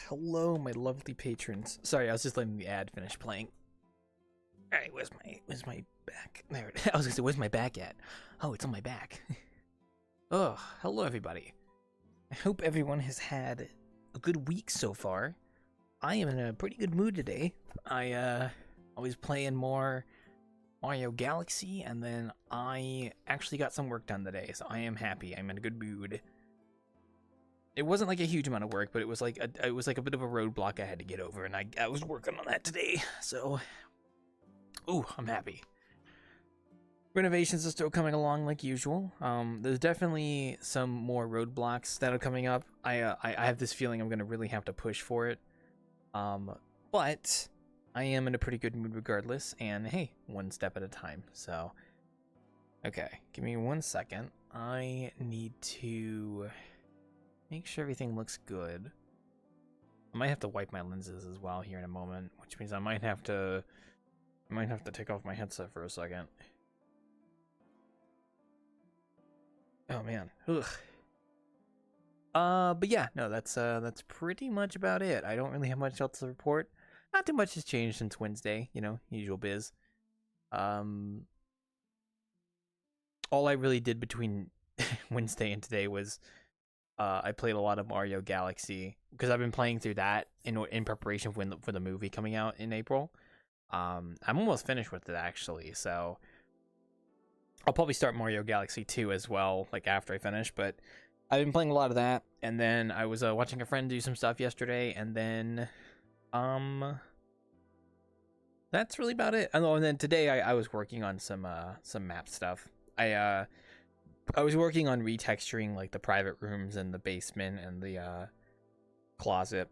Hello, my lovely patrons. Sorry, I was just letting the ad finish playing. All right, where's my back? There. I was gonna say, where's my back at? Oh, it's on my back. Hello everybody. I hope everyone has had a good week so far. I am in a pretty good mood today. I was playing more Mario Galaxy, and then I actually got some work done today, so I am happy. I'm in a good mood. It wasn't like a huge amount of work, but it was like a bit of a roadblock I had to get over, and I was working on that today. So, ooh, I'm happy. Renovations are still coming along like usual. There's definitely some more roadblocks that are coming up. I have this feeling I'm gonna really have to push for it. But I am in a pretty good mood regardless, and hey, one step at a time. So, okay, give me 1 second. I need to make sure everything looks good. I might have to wipe my lenses as well here in a moment, which means I might have to take off my headset for a second. Oh man. Ugh. But yeah, no, that's pretty much about it. I don't really have much else to report. Not too much has changed since Wednesday, you know, usual biz. All I really did between Wednesday and today was I played a lot of Mario Galaxy because I've been playing through that in preparation for the movie coming out in April. I'm almost finished with it actually, so I'll probably start Mario Galaxy 2 as well, like after I finish. But I've been playing a lot of that, and then I was watching a friend do some stuff yesterday, and then that's really about it. And then today I was working on some map stuff. I was working on retexturing like the private rooms and the basement and the closet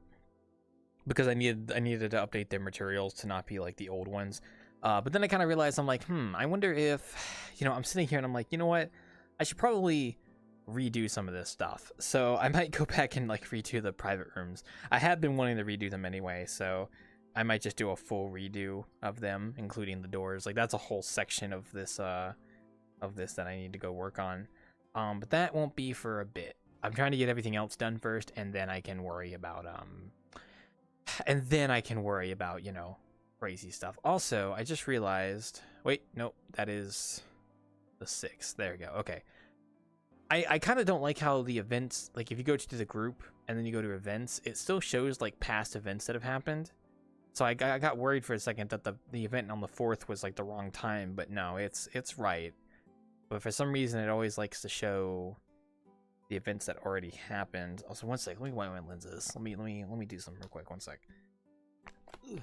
because I needed to update their materials to not be like the old ones. But then I kind of realized, I'm like, I wonder if, I'm sitting here and I'm like, you know what? I should probably redo some of this stuff. So I might go back and like redo the private rooms. I have been wanting to redo them anyway, so I might just do a full redo of them, including the doors. Like that's a whole section of this that I need to go work on. But that won't be for a bit. I'm trying to get everything else done first, and then I can worry about you know, crazy stuff. Also, I just realized, wait, nope, that is the 6th. There we go. Okay. I kind of don't like how the events, like if you go to the group and then you go to events, it still shows like past events that have happened. So I got worried for a second that the event on the 4th was like the wrong time, but no, it's right. But for some reason, it always likes to show the events that already happened. Also, one sec, let me wipe my lenses. Let me do something real quick. One sec. Yeah,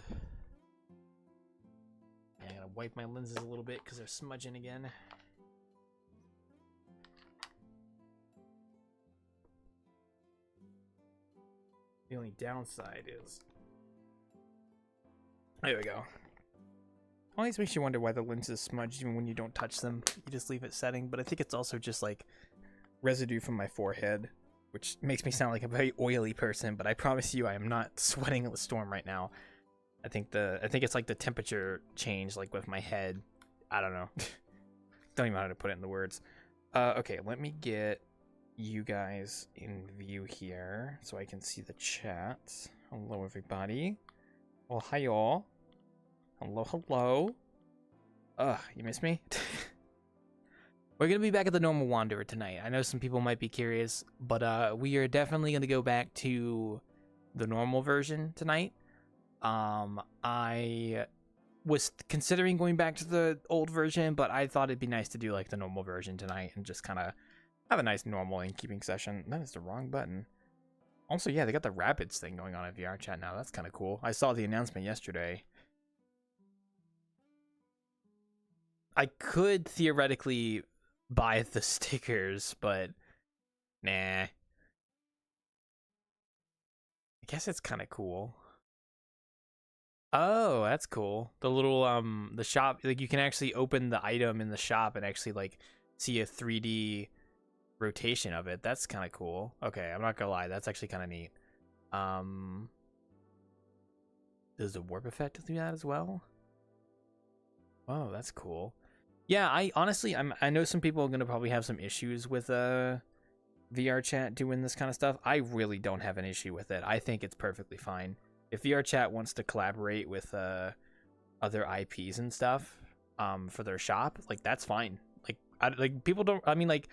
I gotta wipe my lenses a little bit because they're smudging again. The only downside is... There we go. Always makes you wonder why the lenses smudge even when you don't touch them. You just leave it setting, but I think it's also just like residue from my forehead, which makes me sound like a very oily person, but I promise you I am not sweating a storm right now. I think it's like the temperature change, like with my head. I don't know. Don't even know how to put it in the words. Okay, let me get you guys in view here so I can see the chat. Hello, everybody. Well, hi, y'all. Hello, hello. You miss me? We're gonna be back at the normal Wanderer tonight. I know some people might be curious, but we are definitely gonna go back to the normal version tonight. I was considering going back to the old version, but I thought it'd be nice to do like the normal version tonight and just kind of have a nice normal Innkeeping session. That is the wrong button. Also, yeah, they got the Rapids thing going on at VRChat now. That's kind of cool. I saw the announcement yesterday. I could theoretically buy the stickers, but nah. I guess it's kind of cool. Oh, that's cool. The little the shop, like you can actually open the item in the shop and actually like see a 3D rotation of it. That's kind of cool. Okay, I'm not gonna lie, that's actually kind of neat. Does the warp effect do that as well? Oh, that's cool. Yeah, I honestly, I know some people are gonna probably have some issues with VRChat doing this kind of stuff. I really don't have an issue with it. I think it's perfectly fine. If VRChat wants to collaborate with other IPs and stuff for their shop, like that's fine. Like people don't. I mean, like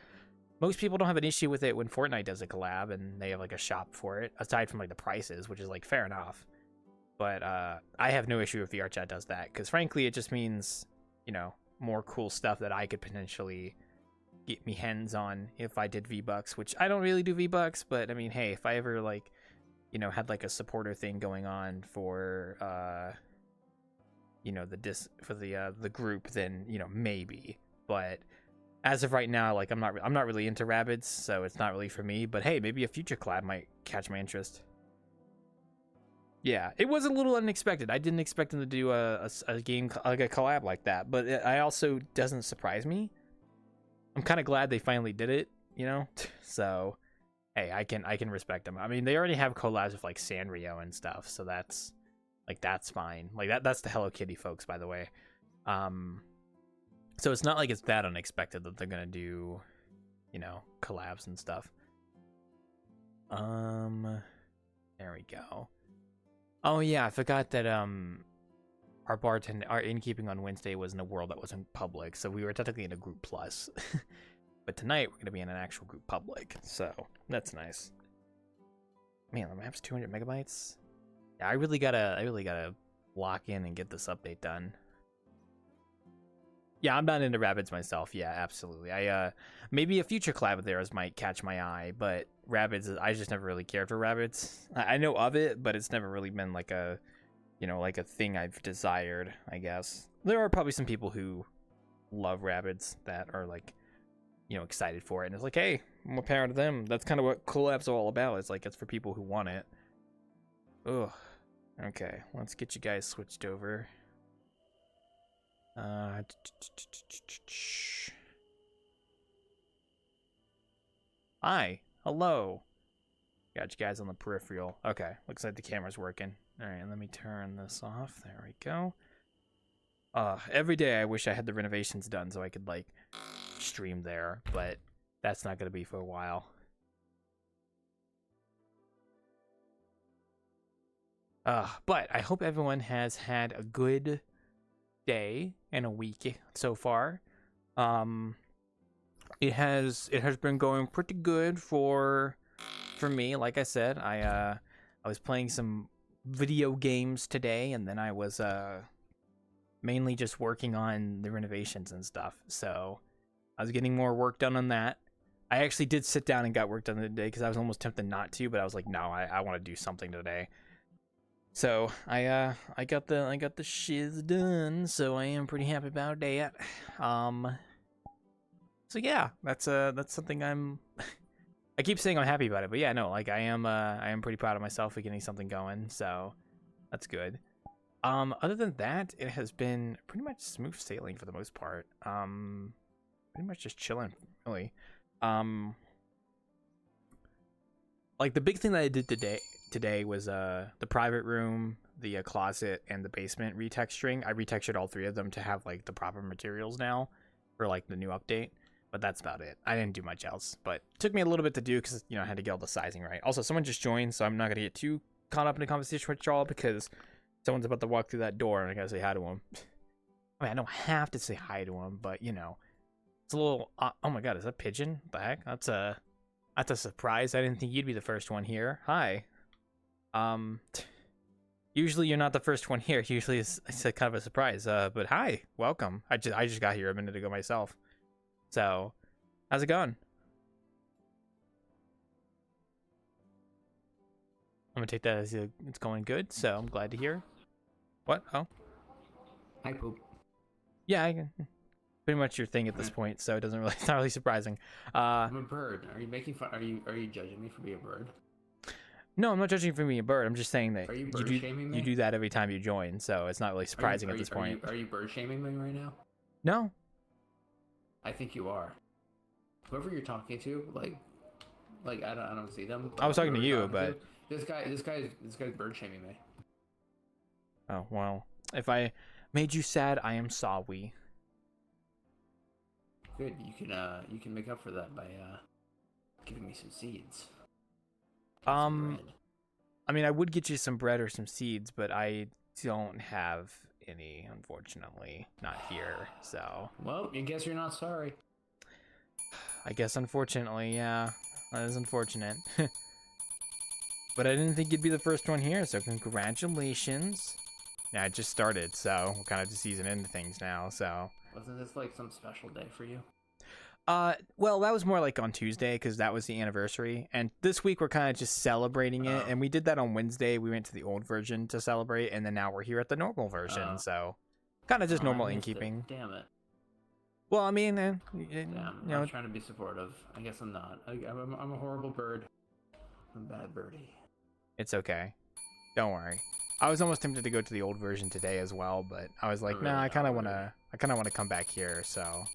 most people don't have an issue with it when Fortnite does a collab and they have like a shop for it. Aside from like the prices, which is like fair enough. But I have no issue if VRChat does that because frankly, it just means, you know, more cool stuff that I could potentially get me hands on if I did V-Bucks, which I don't really do V-Bucks, but I mean, hey, if I ever like, you know, had like a supporter thing going on for you know, the group, then, you know, maybe. But as of right now, like I'm not really into Rabbids, so it's not really for me, but hey, maybe a future collab might catch my interest. Yeah, it was a little unexpected. I didn't expect them to do a game like a collab like that, but I also doesn't surprise me. I'm kind of glad they finally did it, you know. So, hey, I can respect them. I mean, they already have collabs with like Sanrio and stuff, so that's fine. Like that's the Hello Kitty folks, by the way. So it's not like it's that unexpected that they're gonna do, you know, collabs and stuff. There we go. Oh yeah, I forgot that our Innkeeping on Wednesday was in a world that wasn't public, so we were technically in a group plus. But tonight we're gonna be in an actual group public, so that's nice. Man, the map's 200 megabytes. Yeah, I really gotta lock in and get this update done. Yeah, I'm not into Rabbids myself. Yeah, absolutely. I maybe a future collab of theirs might catch my eye, but Rabbids, I just never really cared for Rabbids. I know of it, but it's never really been like a, you know, like a thing I've desired, I guess. There are probably some people who love Rabbids that are like, you know, excited for it, and it's like, hey, I'm a parent of them. That's kind of what collabs are all about. It's like it's for people who want it. Ugh. Okay, let's get you guys switched over. Hi. Hello. Got you guys on the peripheral. Okay, looks like the camera's working. All right, let me turn this off. There we go. Every day I wish I had the renovations done so I could, like, stream there, but that's not going to be for a while. But I hope everyone has had a good day and a week so far. It has been going pretty good for me. Like I said, I was playing some video games today, and then I was mainly just working on the renovations and stuff. So I was getting more work done on that. I actually did sit down and got work done today because I was almost tempted not to, but I was like, no, I want to do something today. So I got the shiz done, so I am pretty happy about that. So yeah, that's something I'm I keep saying I'm happy about it, but yeah, no, like I am pretty proud of myself for getting something going, so that's good. Other than that, it has been pretty much smooth sailing for the most part. Pretty much just chilling, really. Like the big thing that I did today was the private room, the closet, and the basement retexturing. I retextured all 3 of them to have like the proper materials now for like the new update, but that's about it. I didn't do much else, but it took me a little bit to do because, you know, I had to get all the sizing right. Also, someone just joined, so I'm not gonna get too caught up in a conversation with y'all because someone's about to walk through that door and I gotta say hi to him. I mean, I don't have to say hi to him, but you know, it's a little. Oh my god, is that a pigeon? What the heck? That's a surprise. I didn't think you'd be the first one here. Hi. Usually you're not the first one here. Usually it's a kind of a surprise. But hi, welcome. I just got here a minute ago myself. So, how's it going? I'm gonna take that as it's going good. So I'm glad to hear. What? Oh. Hi, Poop. Yeah, I can. Pretty much your thing at this point, so it doesn't really. It's not really surprising. I'm a bird. Are you making fun? Are you judging me for being a bird? No, I'm not judging you for being a bird. I'm just saying that you shaming me? You do that every time you join, so it's not really surprising at this point. Are you bird shaming me right now? No. I think you are. Whoever you're talking to, like I don't see them. I was talking to you, but this guy's bird shaming me. Oh well. If I made you sad, I am sorry. Good. You can make up for that by giving me some seeds. I mean, I would get you some bread or some seeds, but I don't have any, unfortunately. Not here, so. Well, I guess you're not sorry. I guess, unfortunately, yeah. That is unfortunate. But I didn't think you'd be the first one here, so congratulations. Yeah, I just started, so we're kind of just easing into things now, so. Wasn't this like some special day for you? Well, that was more like on Tuesday because that was the anniversary, and this week we're kind of just celebrating it. And we did that on Wednesday. We went to the old version to celebrate, and then now we're here at the normal version. So, kind of just normal Innkeeping. Damn it. Well, I mean, I'm trying to be supportive. I guess I'm not. I'm a horrible bird. I'm a bad birdie. It's okay. Don't worry. I was almost tempted to go to the old version today as well, but I was like, really, nah, I kind of want to come back here. So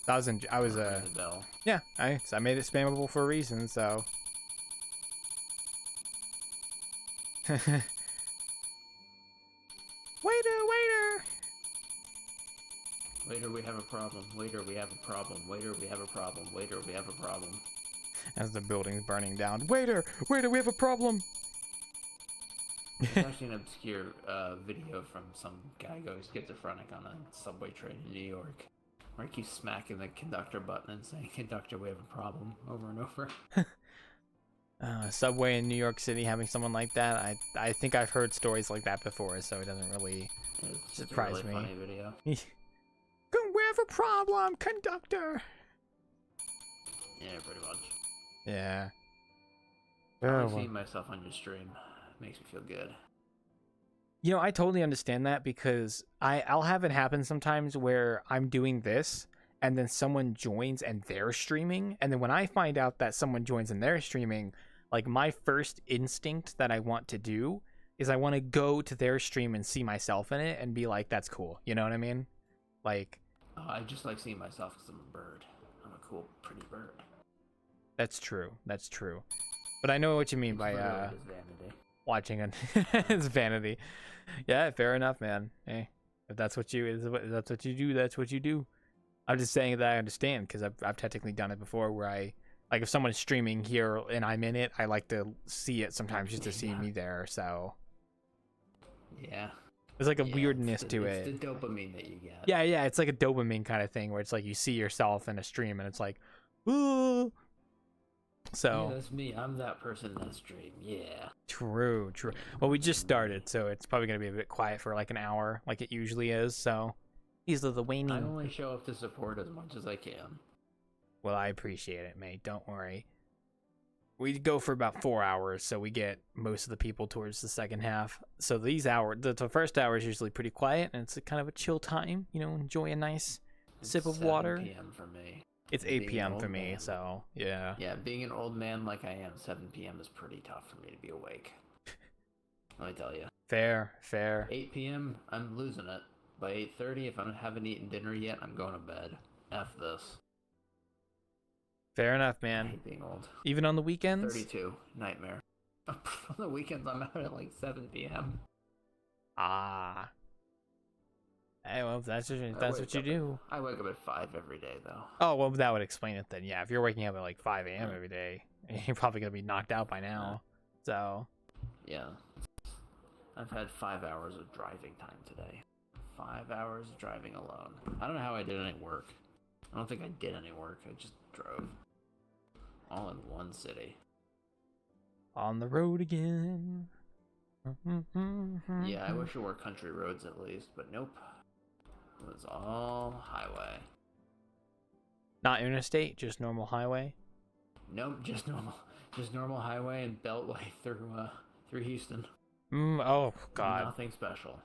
I was yeah, I made it spammable for a reason, so. Waiter, we have a problem. Waiter, we have a problem. Waiter, we have a problem. Waiter, we have a problem. As the building's burning down. Waiter, we have a problem. There's actually an obscure video from some guy going schizophrenic on a subway train in New York, where he keeps smacking the conductor button and saying, "Conductor, we have a problem," over and over. Subway in New York City having someone like that. I think I've heard stories like that before, so it doesn't really surprise me. Funny video. We have a problem, conductor. Yeah, pretty much. Yeah. I'm seeing myself on your stream. Makes me feel good. You know, I totally understand that because I'll have it happen sometimes where I'm doing this and then someone joins and they're streaming, and then when I find out that someone joins and they're streaming, like my first instinct that I want to do is I want to go to their stream and see myself in it and be like, that's cool. You know what I mean? Like, I just like seeing myself because I'm a bird. I'm a cool, pretty bird. That's true. That's true. But I know what you mean by Literally just vanity. watching on it's vanity. Yeah, fair enough, man. Hey, if that's what you that's what you do, that's what you do. I'm just saying that I understand because I've technically done it before where I like if someone is streaming here and I'm in it, I like to see it sometimes just to see me there. So Yeah. there's like a weirdness to it's it. the dopamine that you get. Yeah, yeah, it's like a dopamine kind of thing where it's like you see yourself in a stream and it's like, ooh. So yeah, that's me. I'm that person in that stream. Yeah. true. Well, we just started, so it's probably gonna be a bit quiet for like an hour, like it usually is. So these are the I waning. only show up to support as much as I can. Well, I appreciate it, mate. Don't worry. We go for about 4 hours, so we get most of the people towards the second half. So these hours, the first hour is usually pretty quiet, and it's a kind of a chill time. You know, enjoy a nice sip of water. 7 p.m. for me. It's Being 8 an p.m. old for me, man. so yeah. Yeah, being an old man like I am, 7 p.m. is pretty tough for me to be awake. Let me tell you. Fair. 8 p.m., I'm losing it. By 8:30, if I haven't eaten dinner yet, I'm going to bed. F this. Fair enough, I man. hate being old. Even on the weekends? 32, nightmare. On the weekends, I'm out at like 7 p.m. Ah. Hey, well, that's what you wake do. I wake up at 5 every day, though. Oh, well, that would explain it then. Yeah, if you're waking up at like 5 a.m. every day, you're probably gonna be knocked out by now. So. Yeah. I've had 5 hours of driving time today. 5 hours driving alone. I don't know how I did any work. I don't think I did any work. I just drove. All in one city. On the road again. Yeah, I wish it were country roads at least, but nope. It was all highway. Not interstate, just normal highway. Nope, just normal highway and beltway through Houston. Oh God. Nothing special.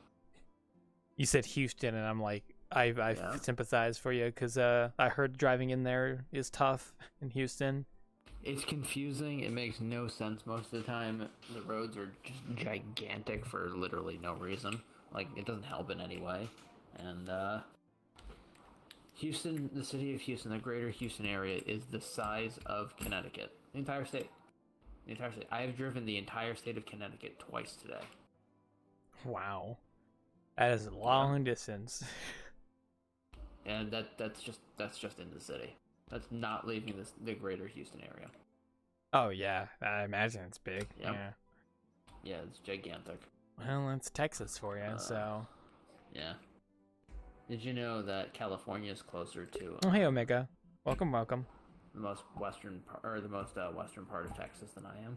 You said Houston, and I'm like, I sympathize for you because I heard driving in there is tough in Houston. It's confusing. It makes no sense most of the time. The roads are just gigantic for literally no reason. Like, it doesn't help in any way. And, Houston, the city of Houston, the greater Houston area, is the size of Connecticut. The entire state. I have driven the entire state of Connecticut twice today. Wow. That is a long distance. And that's just in the city. That's not leaving the greater Houston area. Oh yeah, I imagine it's big. Yep. Yeah. Yeah, it's gigantic. Well, it's Texas for you, so. Yeah. Did you know that California is closer to? Oh hey Omega, welcome. The most western part of Texas than I am.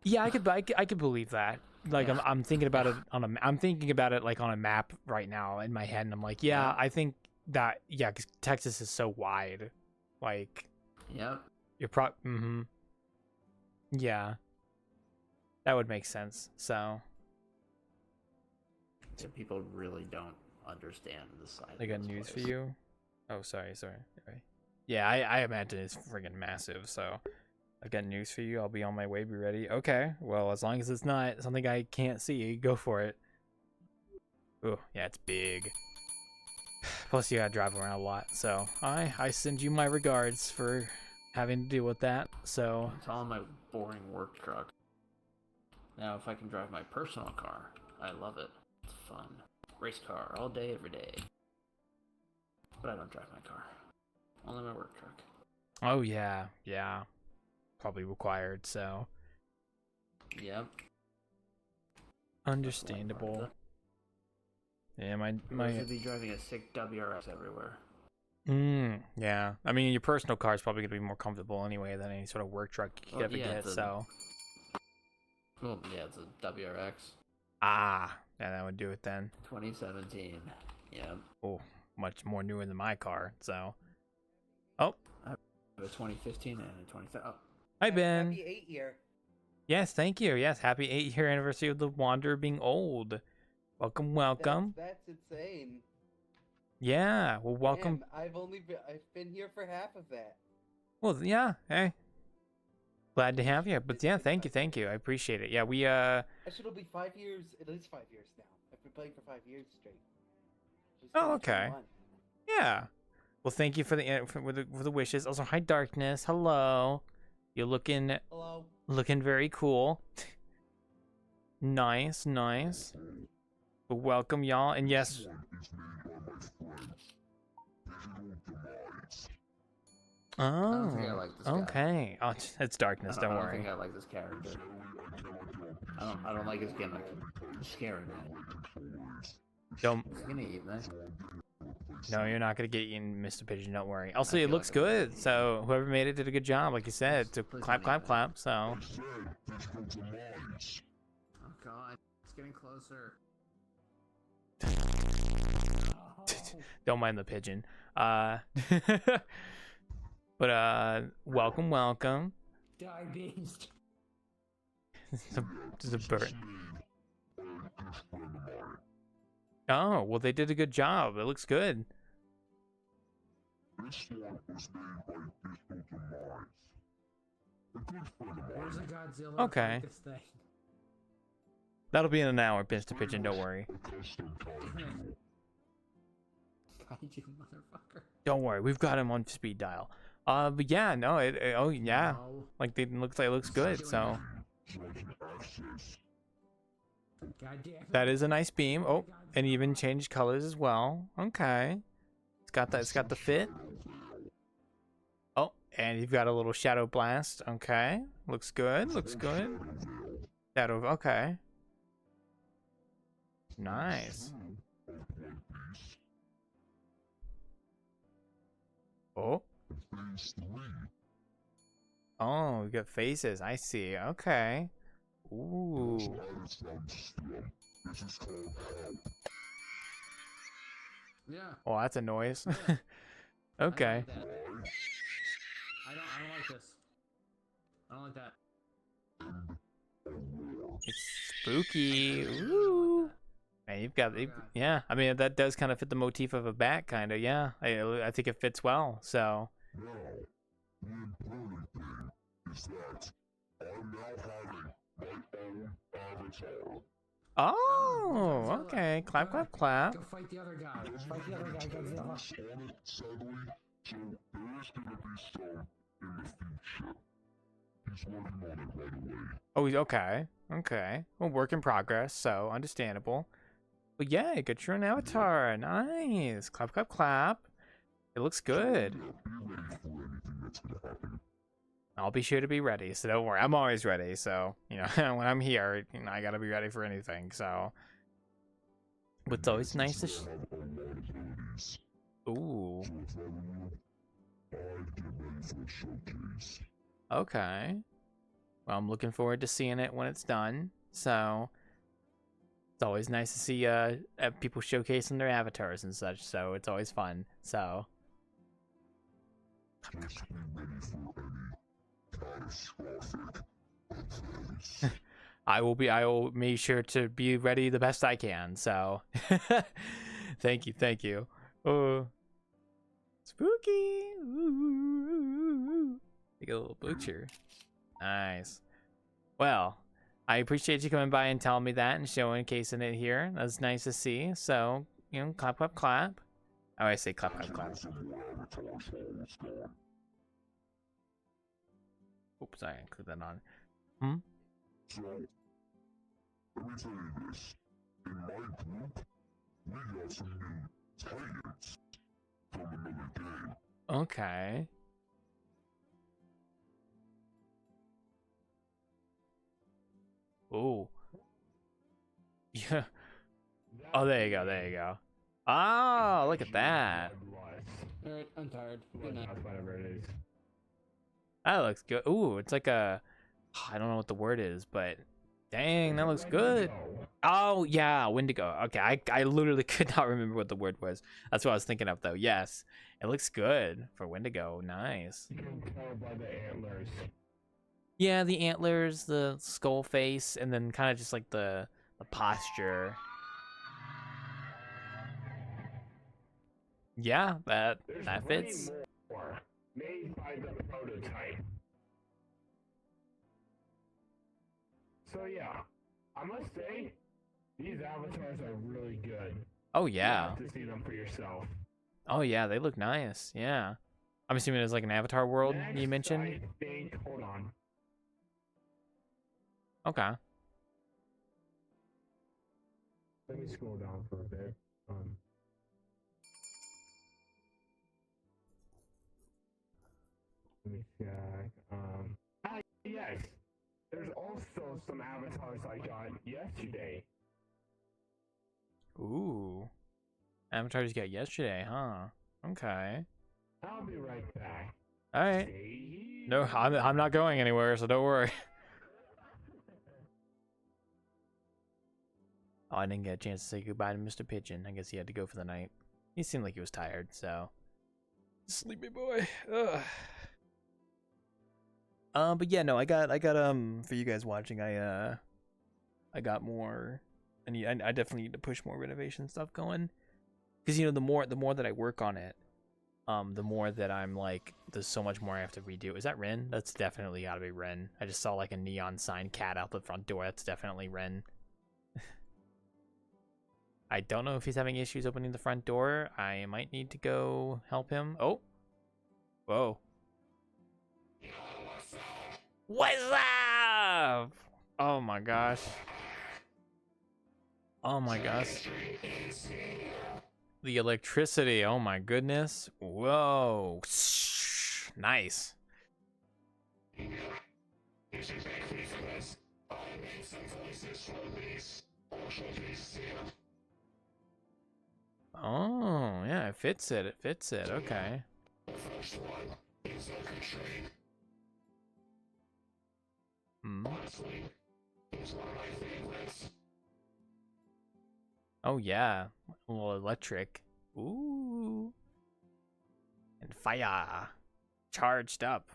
Yeah, I could believe that. Like Yeah. I'm thinking about it I'm thinking about it like on a map right now in my head, and I'm like, yeah. I think that because Texas is so wide, like. Yep. You're Yeah. That would make sense. So. People really don't understand the size. I got news for you. Oh, sorry. Yeah, I imagine it's friggin' massive. So. I've got news for you. I'll be on my way. Be ready. Okay. Well, as long as it's not something I can't see, go for it. Oh, yeah, it's big. Plus, you gotta drive around a lot. So, I send you my regards for having to deal with that. So. It's all in my boring work truck. Now, if I can drive my personal car, I love it. It's fun. Race car all day, every day. But I don't drive my car. Only my work truck. Oh yeah. Probably required, so. Yep. Understandable. Yeah, my should be driving a sick WRX everywhere. Yeah. I mean, your personal car is probably gonna be more comfortable anyway than any sort of work truck you could ever get. So. Well, yeah, it's a WRX. Ah, yeah, that would do it then. 2017. Yeah. Oh, much more newer than my car. So. Oh. I have a 2015 and a 20. Oh. Hi, Ben. Happy 8-year. Yes, thank you. Yes, happy 8-year anniversary of the Wanderer being old. Welcome. That's insane. Yeah, well, welcome. Man, I've been here for half of that. Well, yeah, hey. Glad to have you. But yeah, thank you. I appreciate it. Yeah, we Actually, it'll be 5 years, at least 5 years now. I've been playing for 5 years straight. Oh, okay. 21. Yeah. Well, thank you for the wishes. Also, hi Darkness. Hello. You're looking Hello. very cool. Nice. But welcome y'all, and yes. I don't think I Oh, like this guy. okay. Oh, it's Darkness. Don't I don't worry. think I like this character. I don't like his gimmick. He's scary, man. Don't. He's gonna eat me. No, you're not gonna get eaten, Mr. Pigeon. Don't worry. Also, I it feel looks like I'm good. So whoever made it did a good job, like you said. To Please clap, don't eat clap, me. clap. So. Oh god, it's getting closer. Don't mind the pigeon. But welcome. Die beast. It's a bird. Oh, well, they did a good job. It looks good. There's a Godzilla. Okay. This thing. That'll be in an hour, Mr. Pigeon. Don't worry. Kaiju motherfucker. Don't worry. We've got him on speed dial. But yeah, no. Oh yeah. No. Like it looks good. So God damn it. that is a nice beam. Oh, and even changed colors as well. Okay. It's got that. It's got the fit. Oh, and you've got a little shadow blast. Okay. Looks good. Shadow. Okay. Nice. Oh. Oh, we got faces. I see. Okay. Ooh. Yeah. Oh, that's a noise. Yeah. Okay. I don't like this. I don't like that. It's spooky. Ooh. Man, you've got, yeah. I mean, that does kind of fit the motif of a bat, kind of. Yeah, I think it fits well. So. Oh, okay. Clap, clap, clap. Go fight the other guy. Fight the other guy, Godzilla. Oh, okay. Okay. Well, work in progress, so understandable. But yeah, get your own avatar. Nice. Clap, clap, clap. It looks good. I'll be sure to be ready, so don't worry. I'm always ready, so, you know, when I'm here, you know, I gotta be ready for anything, so. But it's always nice to Ooh. Okay. Well, I'm looking forward to seeing it when it's done, so. It's always nice to see people showcasing their avatars and such, so it's always fun, so. I will make sure to be ready the best I can, so. Thank you. Oh. Spooky. Ooh. Like a little butcher. Nice. Well, I appreciate you coming by and telling me that and showcasing it here. That's nice to see. So, you know, clap, clap, clap. Oh, I say clap, clap, clap. Oops, sorry, I clicked that on. So, let me tell you this. In my group, we got some new Titans from another game. Okay. Ooh. Yeah. Oh, there you go. Oh, look at that. Alright, I'm tired. Good night. Whatever it is. That looks good. Ooh, it's like a... I don't know what the word is, but... Dang, that looks good. Oh, yeah, Wendigo. Okay, I literally could not remember what the word was. That's what I was thinking of, though. Yes, it looks good for Wendigo. Nice. You can tell by the antlers. Yeah, the antlers, the skull face, and then kind of just like the posture. Yeah, that fits. More made by the prototype. So yeah, I must say, these avatars are really good. Oh You yeah. have to see them for yourself. Oh yeah, they look nice. Yeah. I'm assuming it's like an Avatar world Next, you mentioned. I think. Hold on. Okay. Let me scroll down for a bit. Let me check. Yes. There's also some avatars I got yesterday. Ooh. Avatars you got yesterday, huh? Okay. I'll be right back. All right. Stay No, I'm not going anywhere, so don't worry. Oh, I didn't get a chance to say goodbye to Mr. Pigeon. I guess he had to go for the night. He seemed like he was tired, so. Sleepy boy. Ugh. But yeah, no, I got for you guys watching, I got more, and I definitely need to push more renovation stuff going, because you know the more that I work on it, the more that I'm like, there's so much more I have to redo. Is that Ren? That's definitely gotta be Ren. I just saw like a neon sign cat out the front door. That's definitely Ren. I don't know if he's having issues opening the front door. I might need to go help him. Oh. Whoa. What's up? Oh my gosh. Oh my gosh. The electricity. Oh my goodness. Whoa. Nice. Oh, yeah, it fits it. It fits it. Okay. Hmm. Oh, yeah. A little electric. Ooh. And fire. Charged up.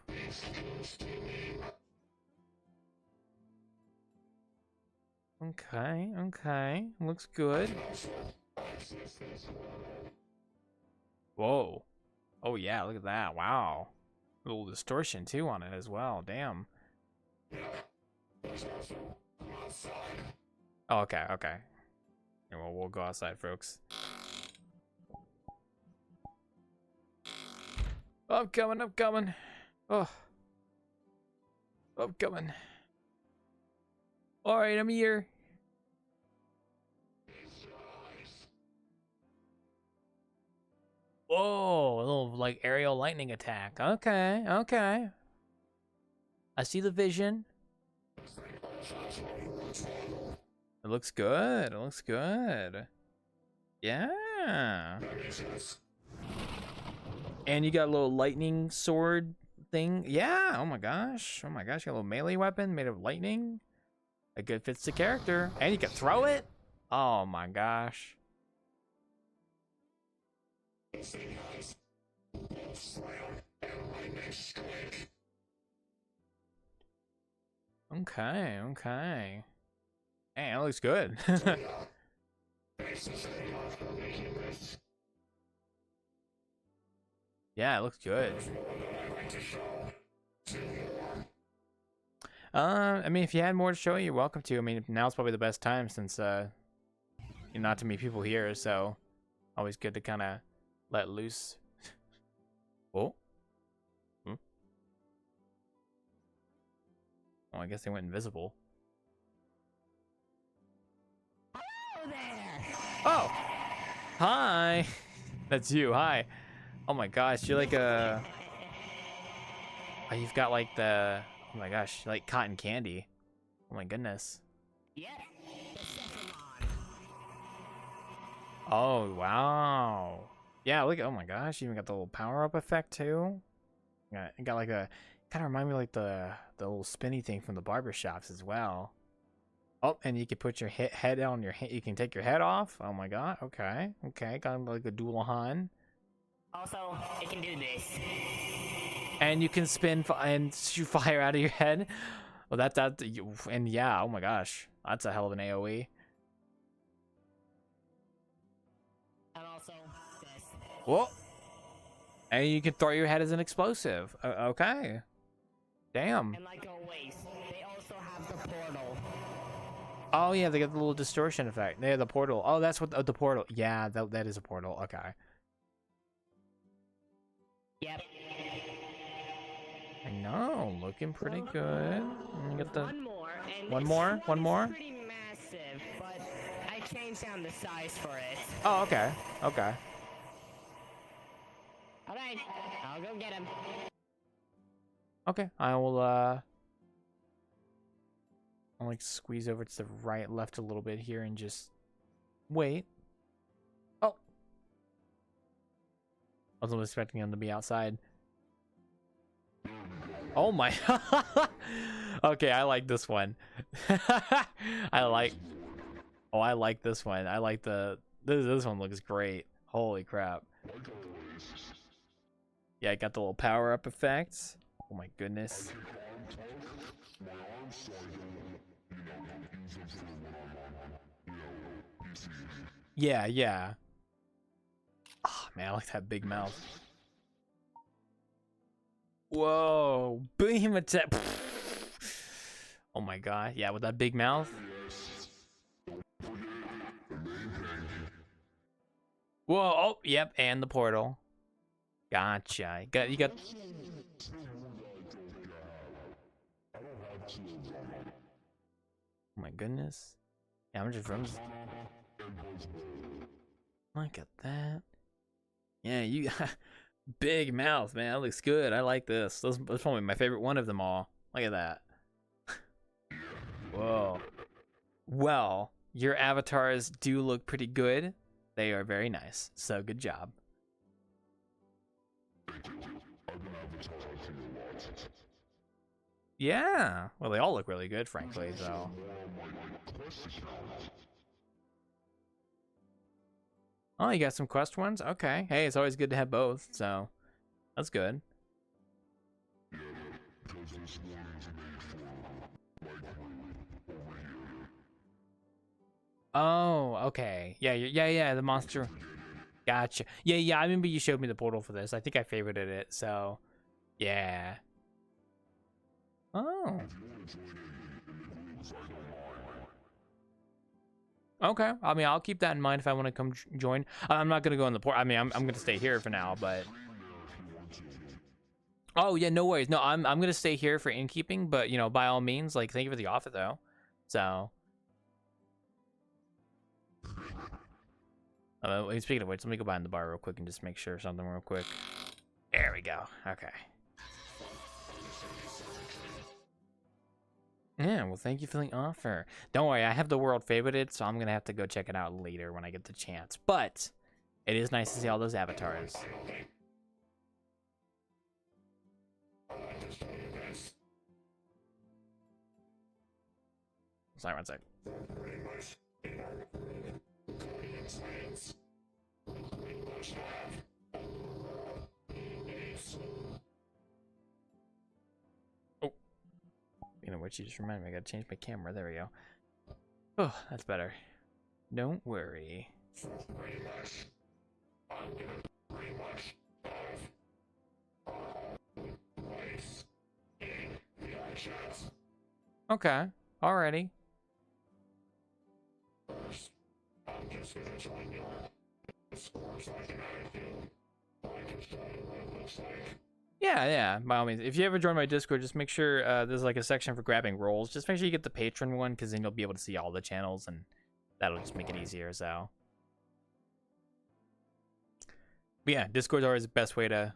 Okay, okay. Looks good. Whoa. Oh, yeah, look at that. Wow. A little distortion, too, on it as well. Damn. Oh, okay, okay. Yeah, well, we'll go outside, folks. Oh, I'm coming, I'm coming. Oh. I'm coming. Alright, I'm here. Whoa, a little like aerial lightning attack. Okay, okay. I see the vision. It looks good. It looks good. Yeah. And you got a little lightning sword thing. Yeah. Oh my gosh. Oh my gosh. You got a little melee weapon made of lightning. A good fits the character. And you can throw it. Oh my gosh. Okay, okay. Hey, it looks good. Yeah, it looks good. I mean, if you had more to show, you're welcome to. I mean, now's probably the best time since you're not too many people here, so always good to kind of let loose. Oh. Hmm. Oh, I guess they went invisible. Hello there. Oh, hi. That's you. Hi. Oh my gosh, you're like a. Oh, you've got like the. Oh my gosh, you're like cotton candy. Oh my goodness. Yep. The second one. Oh wow. Yeah, look. Oh my gosh, you even got the little power up effect too. Yeah, it got like a. Kind of remind me of like the little spinny thing from the barber shops as well. Oh, and you can put your head on your head. You can take your head off. Oh my god. Okay. Okay. Got like a Doulahan. Also, it can do this. And you can spin and shoot fire out of your head. Well, and yeah. Oh my gosh, that's a hell of an AOE. And also this. Whoa. And you can throw your head as an explosive. Okay. Damn. And like always, they also have the portal. Oh yeah, they got the little distortion effect. They have the portal. Oh, that's what the portal. Yeah, that is a portal. Okay. Yep. I know, looking pretty good. Let me get the One more, and one this more, one is more. pretty massive, but I changed down the size for it. Oh, okay, okay. All right, I'll go get him. Okay, I will, I'll like squeeze over to the right, left a little bit here and just wait. Oh. I wasn't expecting him to be outside. Oh my. Okay, I like this one. I like this one. I like this one looks great. Holy crap. Yeah, I got the little power up effects. Oh my goodness. Yeah, yeah. Oh man, I like that big mouth. Whoa, beam attack. Oh my god, yeah, with that big mouth. Whoa, oh, yep, and the portal. Gotcha. You got. Oh my goodness. Yeah, I'm just. Look at that. Yeah, you big mouth, man. That looks good. I like this. That's probably my favorite one of them all. Look at that. Whoa. Well, your avatars do look pretty good. They are very nice. So good job. Yeah. Well, they all look really good, frankly, so. Oh, you got some quest ones? Okay. Hey, it's always good to have both, so that's good. Oh, okay. Yeah, yeah, the monster. Gotcha. Yeah, I remember you showed me the portal for this. I think I favorited it, so yeah. Oh. Okay. I mean, I'll keep that in mind if I want to come join. I'm not gonna go in the port. I mean, I'm gonna stay here for now, but. Oh yeah, no worries. No, I'm gonna stay here for innkeeping, but you know, by all means, like, thank you for the offer though. So. Speaking of which, let me go by in the bar real quick and just make sure something real quick. There we go. Okay. Yeah, well, thank you for the offer. Don't worry, I have the world favorited, so I'm going to have to go check it out later when I get the chance. But it is nice to see all those avatars. Sorry, one sec. Oh. You know what? You just reminded me. I gotta change my camera. There we go. Oh, that's better. Don't worry. Okay. Alrighty. Yeah, by all means. If you ever join my Discord, just make sure there's like a section for grabbing roles. Just make sure you get the patron one, because then you'll be able to see all the channels, and that'll just make it easier, so. But yeah, Discord's always the best way to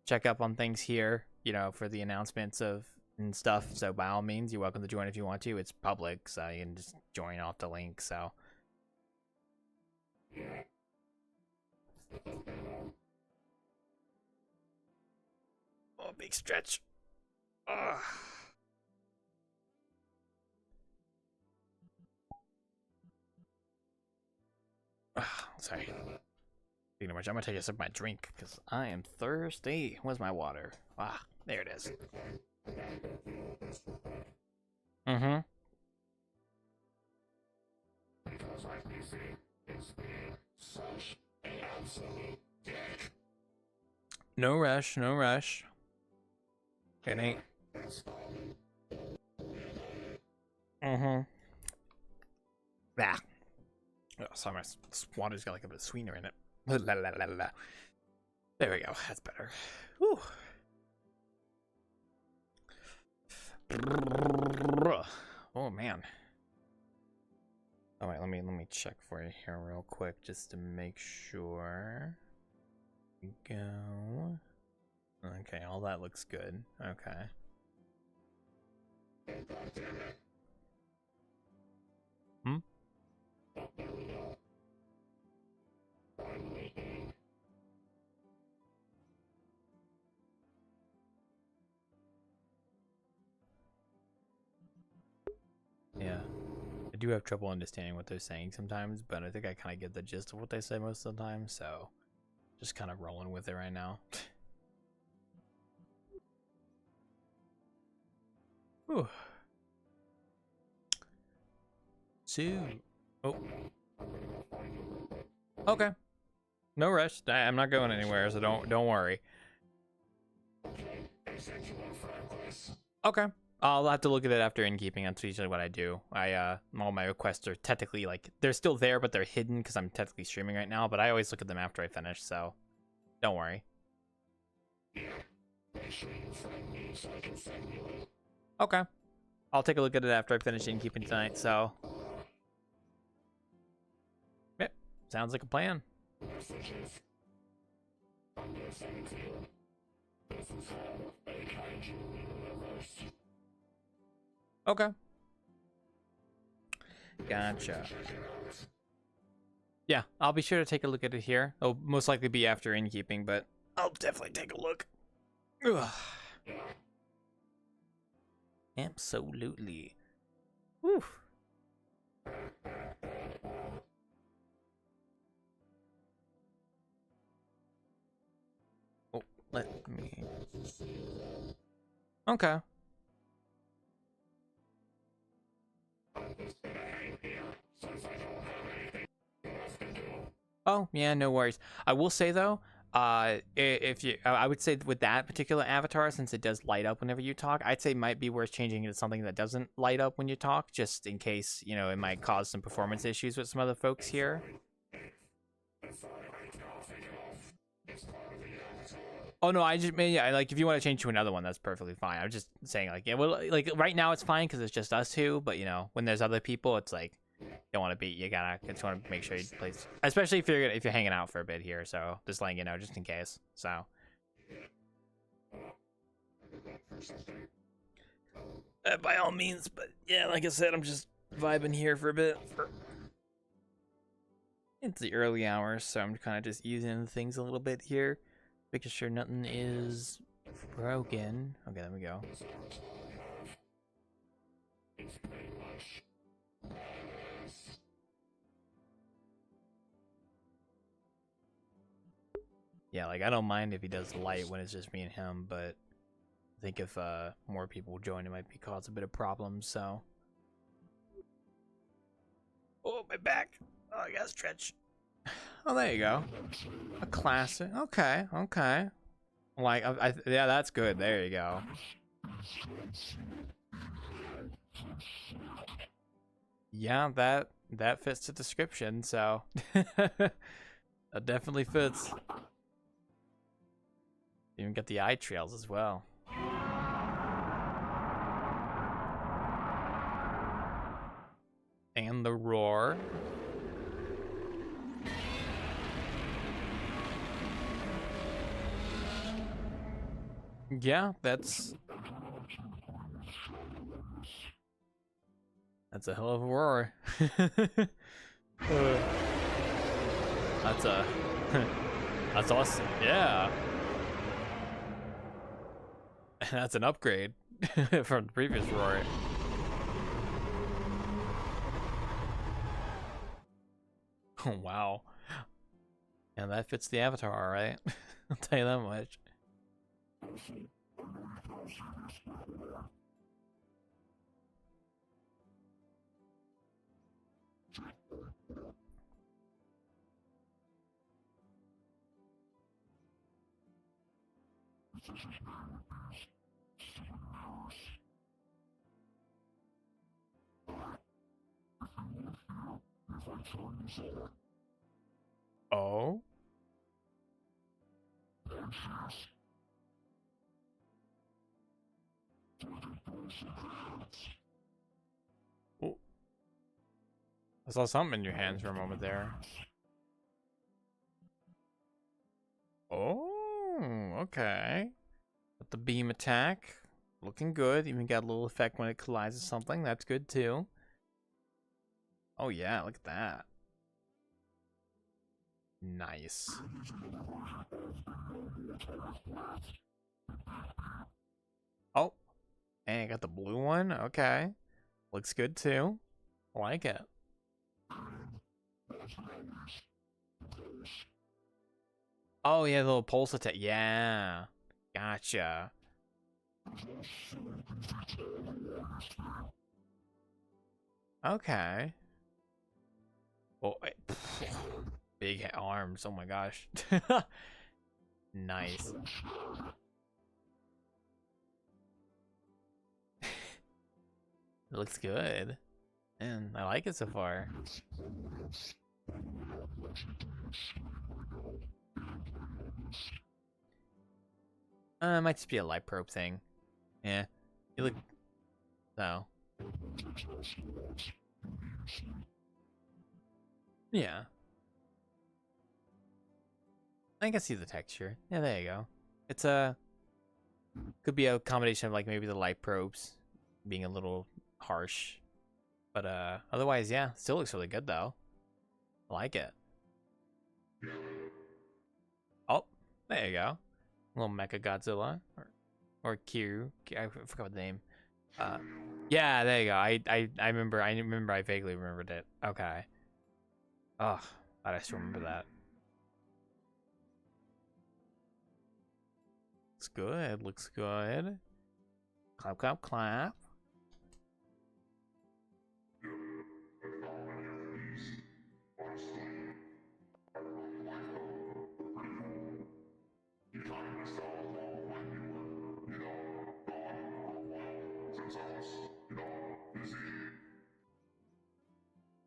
check up on things here, you know, for the announcements of and stuff. So by all means, you're welcome to join if you want to. It's public, so you can just join off the link, so. Oh, big stretch. Ugh. Sorry. Speaking of which, I'm gonna take a sip of my drink because I am thirsty. Where's my water? Ah, there it is. Mm-hmm. No rush, no rush. It ain't. Mm-hmm. Ah. Oh, sorry, my water's got like a bit of sweetener in it. La, la, la, la. There we go. That's better. Whew. Oh man. All right, let me check for you here real quick just to make sure. Here we go. Okay, all that looks good. Okay. Hmm? Yeah. I do have trouble understanding what they're saying sometimes, but I think I kind of get the gist of what they say most of the time, so just kind of rolling with it right now. Whew. So, oh. Okay. No rush. I'm not going anywhere, so don't worry. Okay. I'll have to look at it after Innkeeping. That's usually what I do. All my requests are technically, like, they're still there, but they're hidden because I'm technically streaming right now, but I always look at them after I finish, so don't worry. Okay. I'll take a look at it after I finish Innkeeping tonight, so. Yep. Sounds like a plan. Okay. Gotcha. Yeah, I'll be sure to take a look at it here. It'll most likely be after Innkeeping, but I'll definitely take a look. Ugh. Absolutely. Whew. Oh, let me. Okay. Oh, yeah, no worries. I will say though, if you, I would say with that particular avatar, since it does light up whenever you talk, I'd say it might be worth changing it to something that doesn't light up when you talk, just in case, you know, it might cause some performance issues with some other folks here. Oh no, I just mean, yeah, like if you want to change to another one, that's perfectly fine. I'm just saying, like, yeah, well, like right now it's fine because it's just us two, but you know, when there's other people, it's like you don't want to be, you just want to make sure you play, especially if you're hanging out for a bit here. So just letting you know, just in case. So. By all means, but yeah, like I said, I'm just vibing here for a bit. It's the early hours, so I'm kind of just easing things a little bit here. Making sure nothing is broken. Okay, there we go. Yeah, like I don't mind if he does light when it's just me and him, but I think if more people join, it might cause a bit of problems. So, oh, my back. Oh, I gotta stretch. Oh, there you go. A classic. Okay, okay. Like, yeah, that's good. There you go. Yeah, that fits the description. So, that definitely fits. Even got the eye trails as well. And the roar. Yeah, that's a hell of a roar. That's awesome. Yeah. That's an upgrade from the previous roar. Oh, wow. Yeah, that fits the avatar, all right. I'll tell you that much. Oh? Oh, I saw something in your hands for a moment there. Oh, okay. With the beam attack, looking good. Even got a little effect when it collides with something. That's good too. Oh yeah, look at that. Nice. Oh, and I got the blue one. Okay, looks good too. I like it. Oh yeah, the little pulse attack. Yeah, gotcha. Okay. Oh, big arms. Oh my gosh. Nice. It looks good. And I like it so far. It might just be a light probe thing. Yeah. You look so. Yeah. I can see the texture. Yeah, there you go. It's a could be a combination of like maybe the light probes being a little harsh. But otherwise, yeah, still looks really good though. I like it. Oh, there you go. Little Mecha Godzilla or Q. I forgot what the name. Yeah, there you go. I remember. I vaguely remembered it. Okay. Oh, I still remember that. Looks good. Looks good. Clap, clap, clap.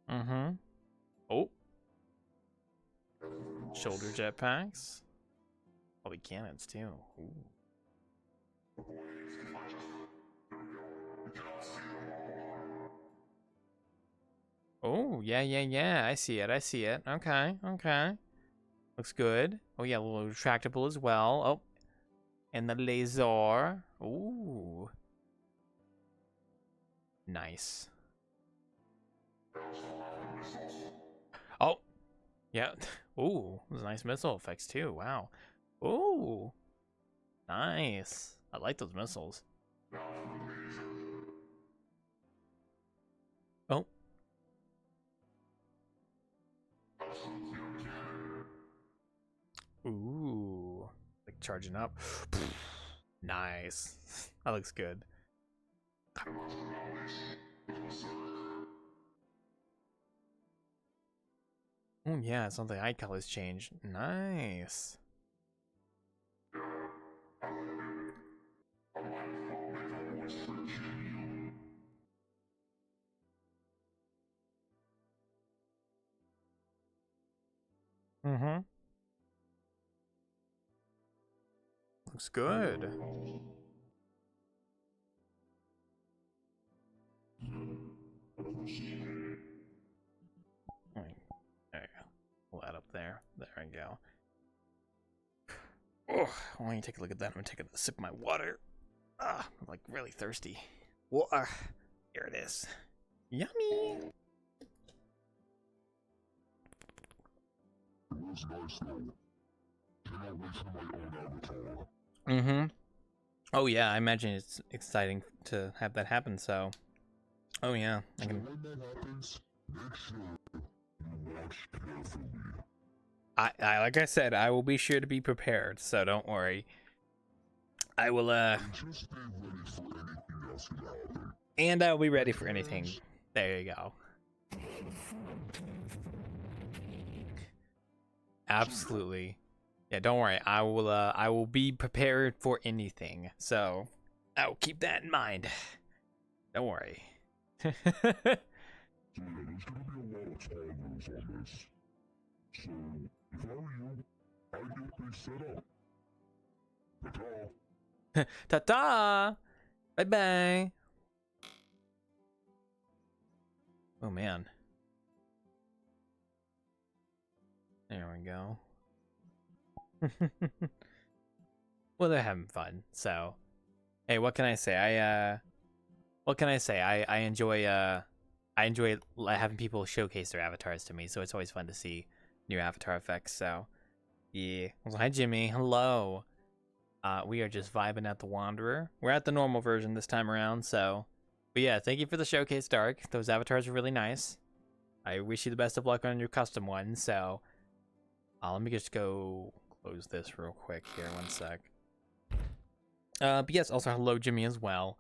Mm-hmm. Oh. Shoulder jetpacks. Probably cannons too. Ooh. Oh, yeah. I see it. Okay. Looks good. Oh, yeah, a little retractable as well. Oh, and the laser. Ooh. Nice. Oh, yeah. Ooh, those nice missile effects too. Wow. Ooh. Nice. I like those missiles. Oh. Ooh. Like charging up. Nice. That looks good. Oh yeah, something eye colors change. Nice. Mm-hmm. Looks good. There you go. Pull that up there. There I go. Oh, I want you to take a look at that. I'm gonna take a sip of my water. Ah, I'm like really thirsty. Water. Here it is. Yummy. It was nice though. Cannot wait for my own avatar. Mm-hmm. Oh yeah, I imagine it's exciting to have that happen, so. Oh yeah. I can. When that happens, make sure you watch carefully. I like I said, I will be sure to be prepared, so don't worry. I will And just be ready for anything else to happen. and I will be ready for anything. There you go. Absolutely. Yeah, don't worry. I will be prepared for anything. So, I will keep that in mind. Don't worry. So yeah, there's gonna be a lot of toggles on this. So if I were you, I'd get things set up. Ta-ta. Ta-ta! Bye-bye! Oh, man. There we go. Well, they're having fun, so... Hey, what can I say? What can I say? I enjoy, having people showcase their avatars to me, so it's always fun to see new avatar effects, so... Yeah. Well, hi, Jimmy. Hello. We are just vibing at the Wanderer. We're at the normal version this time around, so... But yeah, thank you for the showcase, Dark. Those avatars are really nice. I wish you the best of luck on your custom one, so... let me just go close this real quick here, 1 sec. But yes, also hello, Jimmy, as well.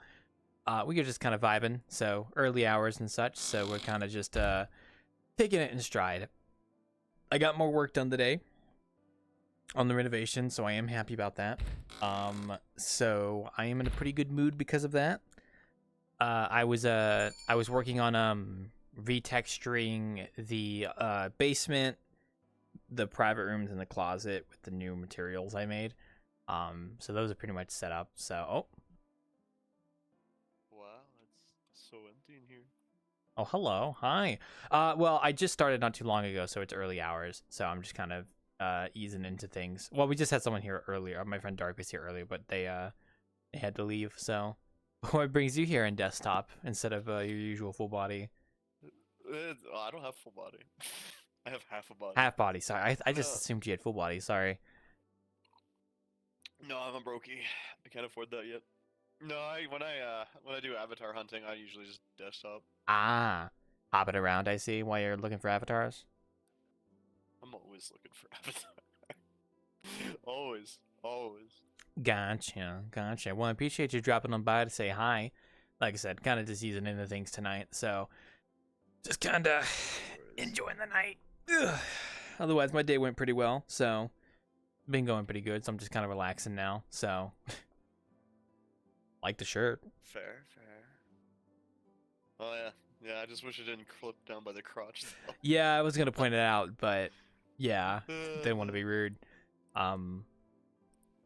We are just kind of vibing, so early hours and such, so we're kind of just taking it in stride. I got more work done today on the renovation, so I am happy about that. So I am in a pretty good mood because of that. I was working on retexturing the basement, the private rooms, and the closet with the new materials I made. So those are pretty much set up. So Wow, it's so empty in here. oh hello, hi. Well, I just started not too long ago, so it's early hours. So I'm just kind of easing into things. Well, we just had someone here earlier. My friend Dark was here earlier, but they had to leave. So what brings you here in desktop instead of your usual full body? I don't have full body. I have half a body. Half body. Sorry, I just Yeah. assumed you had full body. Sorry. No, I'm a brokey. I can't afford that yet. No, when I do avatar hunting, I usually just desktop. Ah, hopping around. I see. While you're looking for avatars. I'm always looking for avatar. always, always. Gotcha. Well, I appreciate you dropping on by to say hi. Like I said, kind of just easing into things tonight, so just kind of enjoying the night. Ugh. Otherwise, my day went pretty well, so been going pretty good. So I'm just kind of relaxing now. So like the shirt. Fair. Oh yeah. I just wish it didn't clip down by the crotch. Though. Yeah, I was gonna point it out, but yeah, didn't want to be rude. And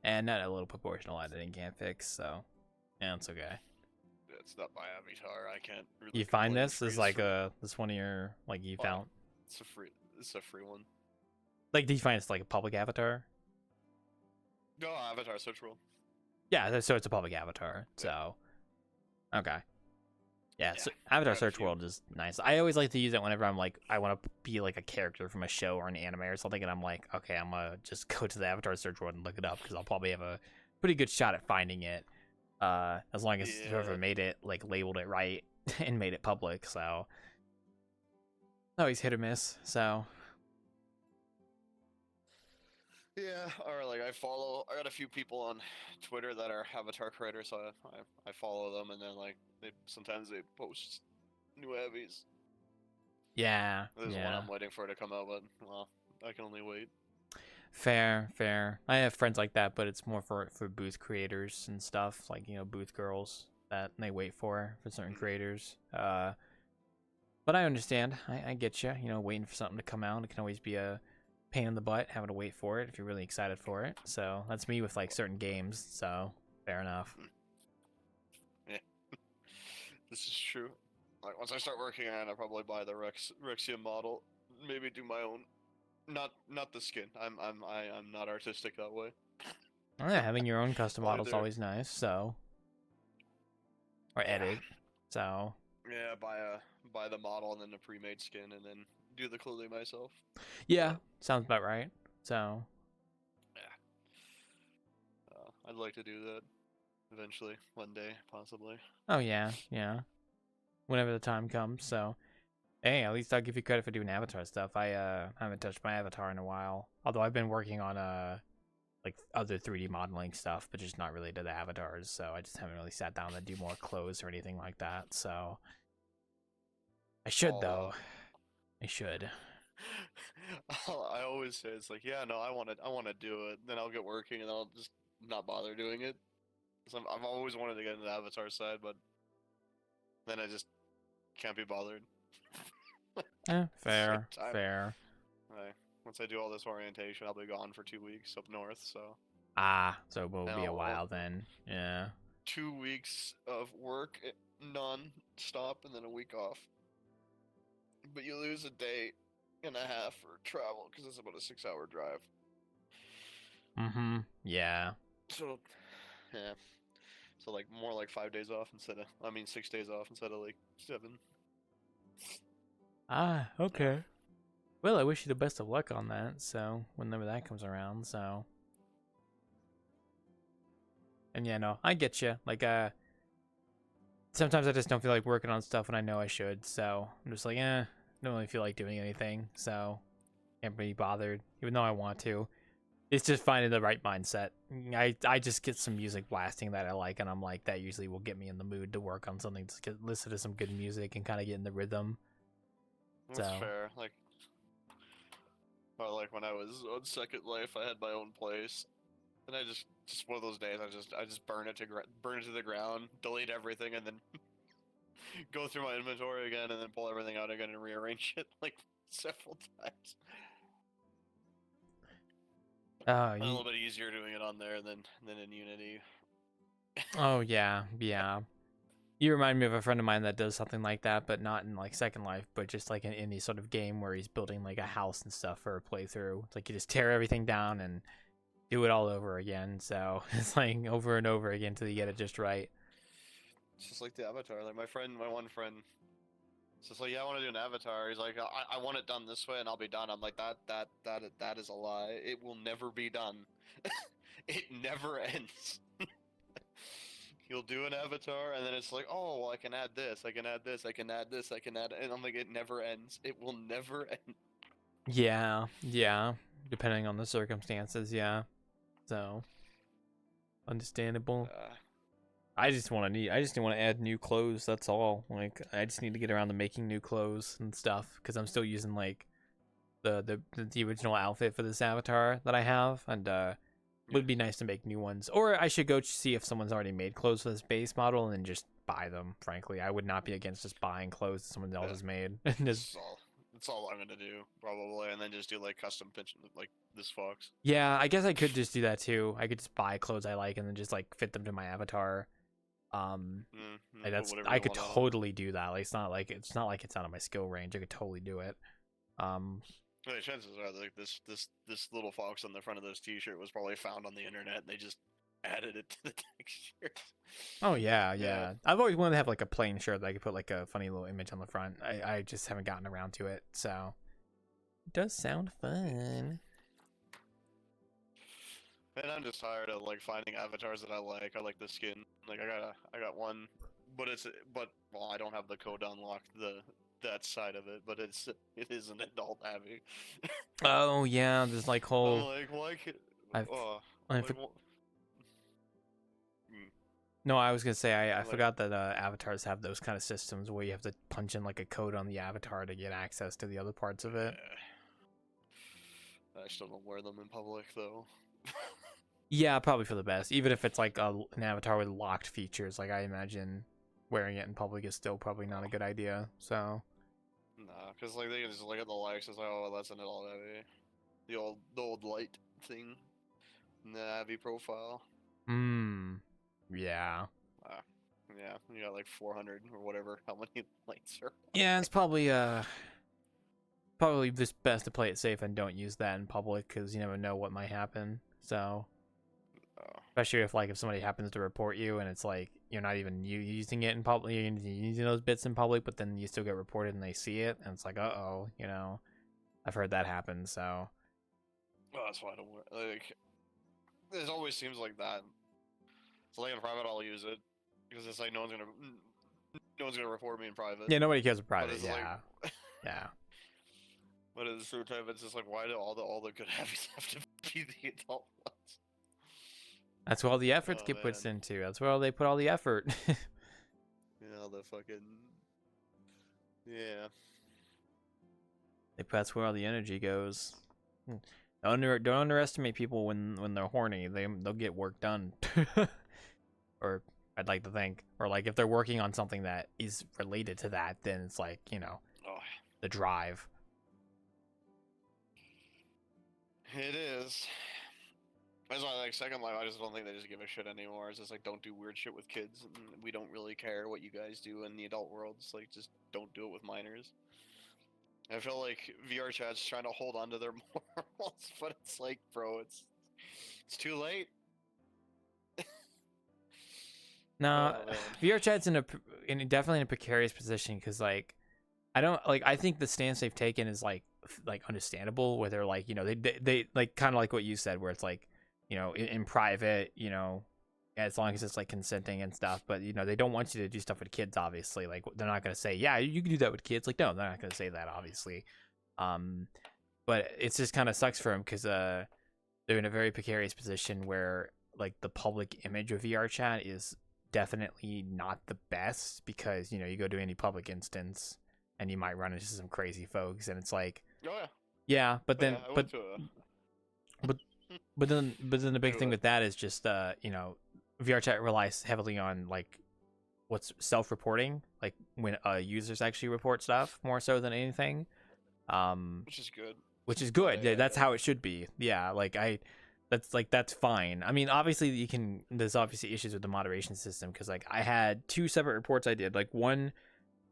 not a little proportional editing can't fix, so yeah, it's okay. It's not my avatar. I can't really. You find complain. this? This is like this one of your you found. It's a free one. Like, do you find it's like a public avatar? No, avatar search world. Yeah, so it's a public avatar. So, okay. Yeah, so Avatar got a Search few. World is nice. I always like to use it whenever I'm like, I want to be like a character from a show or an anime or something, and I'm like, okay, I'm gonna just go to the Avatar Search World and look it up because I'll probably have a pretty good shot at finding it. As long as whoever made it like labeled it right and made it public. So, always hit or miss. So, Yeah, or like I got a few people on Twitter that are avatar creators, so I follow them, and then like sometimes they post new avies. yeah, There's one yeah. I'm waiting for to come out, but well, I can only wait. Fair. I have friends like that, but it's more for booth creators and stuff, like, booth girls that they wait for certain creators. But I understand. I get you. Waiting for something to come out. It can always be a pain in the butt having to wait for it if you're really excited for it. So that's me with like certain games. So fair enough. Yeah, this is true. Like once I start working on it, I'll probably buy the Rexia model. Maybe do my own. Not the skin. I'm not artistic that way. Well, yeah, having your own custom Either. model is always nice. So or edit. So Yeah, buy the model and then the pre-made skin, and then do the clothing myself. yeah, sounds about right. So Yeah, I'd like to do that eventually, one day, possibly. oh yeah, whenever the time comes. So hey, at least I'll give you credit for doing avatar stuff. I haven't touched my avatar in a while. Although I've been working on like other 3D modeling stuff, but just not really to the avatars. So I just haven't really sat down to do more clothes or anything like that. So I should though. I should. I always say it's like, yeah, no, I want to do it. Then I'll get working and I'll just not bother doing it. So I've always wanted to get into the avatar side, but then I just can't be bothered. Fair. Once I do all this orientation, I'll be gone for 2 weeks up north. So Ah, so it will And be a I'll- while then. Yeah. 2 weeks of work non-stop and then a week off. But you lose a day and a half for travel because it's about a 6-hour drive. Mm-hmm. Yeah. So, yeah. So like more like 5 days off instead of 6 days off instead of like 7. Ah, okay. Well, I wish you the best of luck on that. So whenever that comes around, so. And yeah, no, I get you. Like, sometimes I just don't feel like working on stuff when I know I should. So I'm just like, don't really feel like doing anything. So can't be bothered, even though I want to. It's just finding the right mindset. I just get some music blasting that I like, and I'm like, that usually will get me in the mood to work on something. Just listen to some good music and kind of get in the rhythm. That's So. fair. Or like when I was on Second Life, I had my own place, and I just one of those days, I just burn it to the ground, delete everything, and then go through my inventory again, and then pull everything out again and rearrange it like several times. A little bit easier doing it on there than in Unity. Oh yeah, yeah. You remind me of a friend of mine that does something like that, but not in like Second Life, but just like in any sort of game where he's building like a house and stuff for a playthrough. It's like you just tear everything down and do it all over again. So it's like over and over again till you get it just right. It's just like the Avatar. Like my one friend, it's just like, yeah, I want to do an Avatar. He's like, I want it done this way, and I'll be done. I'm like, that is a lie. It will never be done. It never ends. You'll do an Avatar, and then it's like, oh, well, I can add this, I can add this, I can add this, I can add, and I'm like, it never ends. It will never end. Yeah, yeah. Depending on the circumstances, yeah. So understandable. I just want to add new clothes. That's all. Like, I just need to get around to making new clothes and stuff because I'm still using like the original outfit for this avatar that I have, and would be nice to make new ones. Or I should go see if someone's already made clothes for this base model and then just buy them. Frankly, I would not be against just buying clothes that someone else has made. And just That's all I'm gonna do probably, and then just do like custom pinch like this fox. yeah, I guess I could just do that too. I could just buy clothes I like and then just like fit them to my avatar. Like I could totally do that. Like it's not like it's out of my skill range. I could totally do it. The chances are like this little fox on the front of this T-shirt was probably found on the internet. And they just added it to the texture. Oh yeah. I've always wanted to have like a plain shirt that I could put like a funny little image on the front. I just haven't gotten around to it. So it does sound fun. And I'm just tired of like finding avatars that I like. I like the skin. Like I got one, but well, I don't have the code unlocked that side of it, but it is an adult Abby. Oh yeah, there's like whole. I'm like, why could No, I was gonna say I forgot that avatars have those kind of systems where you have to punch in like a code on the avatar to get access to the other parts of it. I still don't wear them in public though. Yeah, probably for the best. Even if it's like an avatar with locked features, like I imagine wearing it in public is still probably not a good idea. So. Nah, cause like they can just look at the likes and say, oh, that's an adult Abby. The old light thing in the Abby profile. Yeah. Yeah, you got like 400 or whatever. How many lights are? Yeah, it's probably just best to play it safe and don't use that in public because you never know what might happen. So. Especially if somebody happens to report you and it's like you're not even using it in public, you're using those bits in public, but then you still get reported and they see it, and it's like, uh-oh, I've heard that happen. So, well, that's why I don't wear. Like, it always seems like that. So like in private, I'll use it because it's like no one's gonna report me in private. Yeah, nobody cares in private. Yeah, like, yeah. But at the same time, it's just like, why do all the good Abbies have to be the adult ones? That's where all the efforts get put into. That's where they put all the effort. The fucking... Yeah. That's where all the energy goes. Don't underestimate people when they're horny. They'll get work done. Or I'd like to think. Or like if they're working on something that is related to that, then it's like, the drive. It is. That's why, like, Second Life, I just don't think they just give a shit anymore. It's just like, don't do weird shit with kids, and we don't really care what you guys do in the adult world. It's like, just don't do it with minors. I feel like VRChat's trying to hold on to their morals, but it's like, bro, it's too late. No, Oh, man. VRChat's definitely in a precarious position because like I think the stance they've taken is like understandable where they're like they like kind of like what you said where it's like in private as long as it's like consenting and stuff, but they don't want you to do stuff with kids, obviously. Like they're not going to say yeah you can do that with kids, like no, they're not going to say that, obviously. But it's just kind of sucks for them because they're in a very precarious position where like the public image of VRChat is definitely not the best because you go to any public instance and you might run into some crazy folks, and it's like Oh, yeah. yeah, but then Yeah, I went to a... but then the big thing Anyway. with that is just VRChat relies heavily on like what's self-reporting, like when users actually report stuff more so than anything, Which is good. which is good. Yeah, That's how it should be. Yeah, that's fine. I mean, obviously there's obviously issues with the moderation system because like I had two separate reports I did. Like one,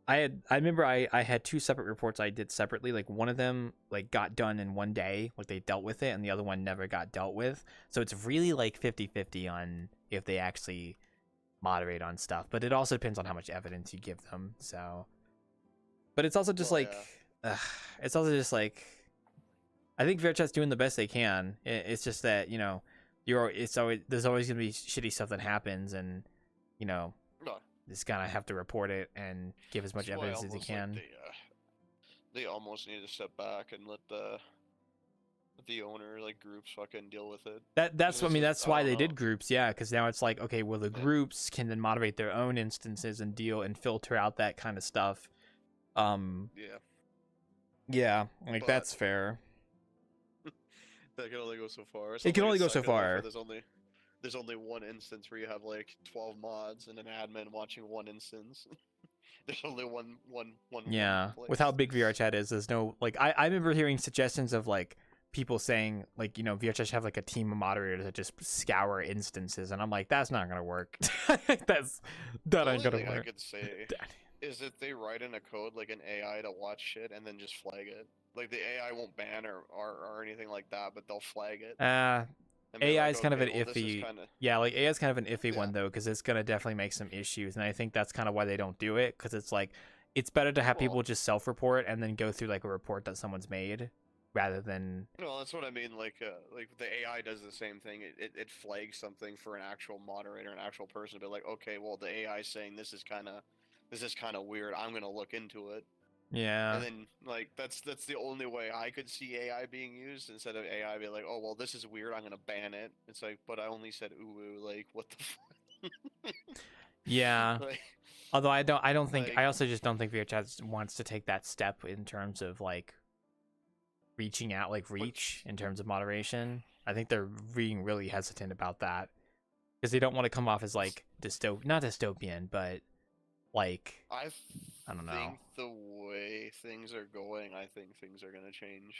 I remember I had two separate reports I did separately. Like one of them like got done in one day, like they dealt with it, and the other one never got dealt with. So it's really like 50-50 on if they actually moderate on stuff. But it also depends on how much evidence you give them. So, but it's also just Well, like, it's also just like, I think VRChat's doing the best they can. It's just that there's always gonna be shitty stuff that happens, and No. just gotta have to report it and give as much That's why evidence as you almost, can. like, they almost need to step back and let the owner, like, groups fucking deal with it. That's what I mean. That's why they did know. groups, yeah. Because now it's like, okay, well, the groups can then moderate their own instances and deal and filter out that kind of stuff. Yeah. Yeah, like But- that's fair. That can only go so far. It can only go so Second Life where far. There's only one instance where you have like 12 mods and an admin watching one instance. There's only one Yeah, place. with how big VRChat is, there's no like. I remember hearing suggestions of like people saying like VRChat should have like a team of moderators that just scour instances, and I'm like, that's not gonna work. that The ain't only gonna thing I work. could say is that they write in a code like an AI to watch shit and then just flag it. Like the AI won't ban or anything like that, but they'll flag it. And be AI like, is kind of an okay, well, this is iffy. kinda... Yeah, like AI is kind of an iffy Yeah. one though, because it's gonna definitely make some issues, and I think that's kind of why they don't do it, because it's like it's better to have people Well- just self-report and then go through like a report that someone's made, rather than No, that's what I mean. Like the AI does the same thing. It flags something for an actual moderator, an actual person, to be like, okay, well, the AI is saying this is kind of weird. I'm gonna look into it. yeah. And then like that's the only way I could see AI being used, instead of AI being like, oh well, this is weird. I'm gonna ban it. It's like, but I only said ooh, like what the fuck? Yeah. Like, Although I don't think like- I also just don't think VRChat wants to take that step in terms of like reaching out, like reach in terms of moderation. I think they're being really hesitant about that because they don't want to come off as like not dystopian, but like I don't know. think the way things are going, I think things are gonna change.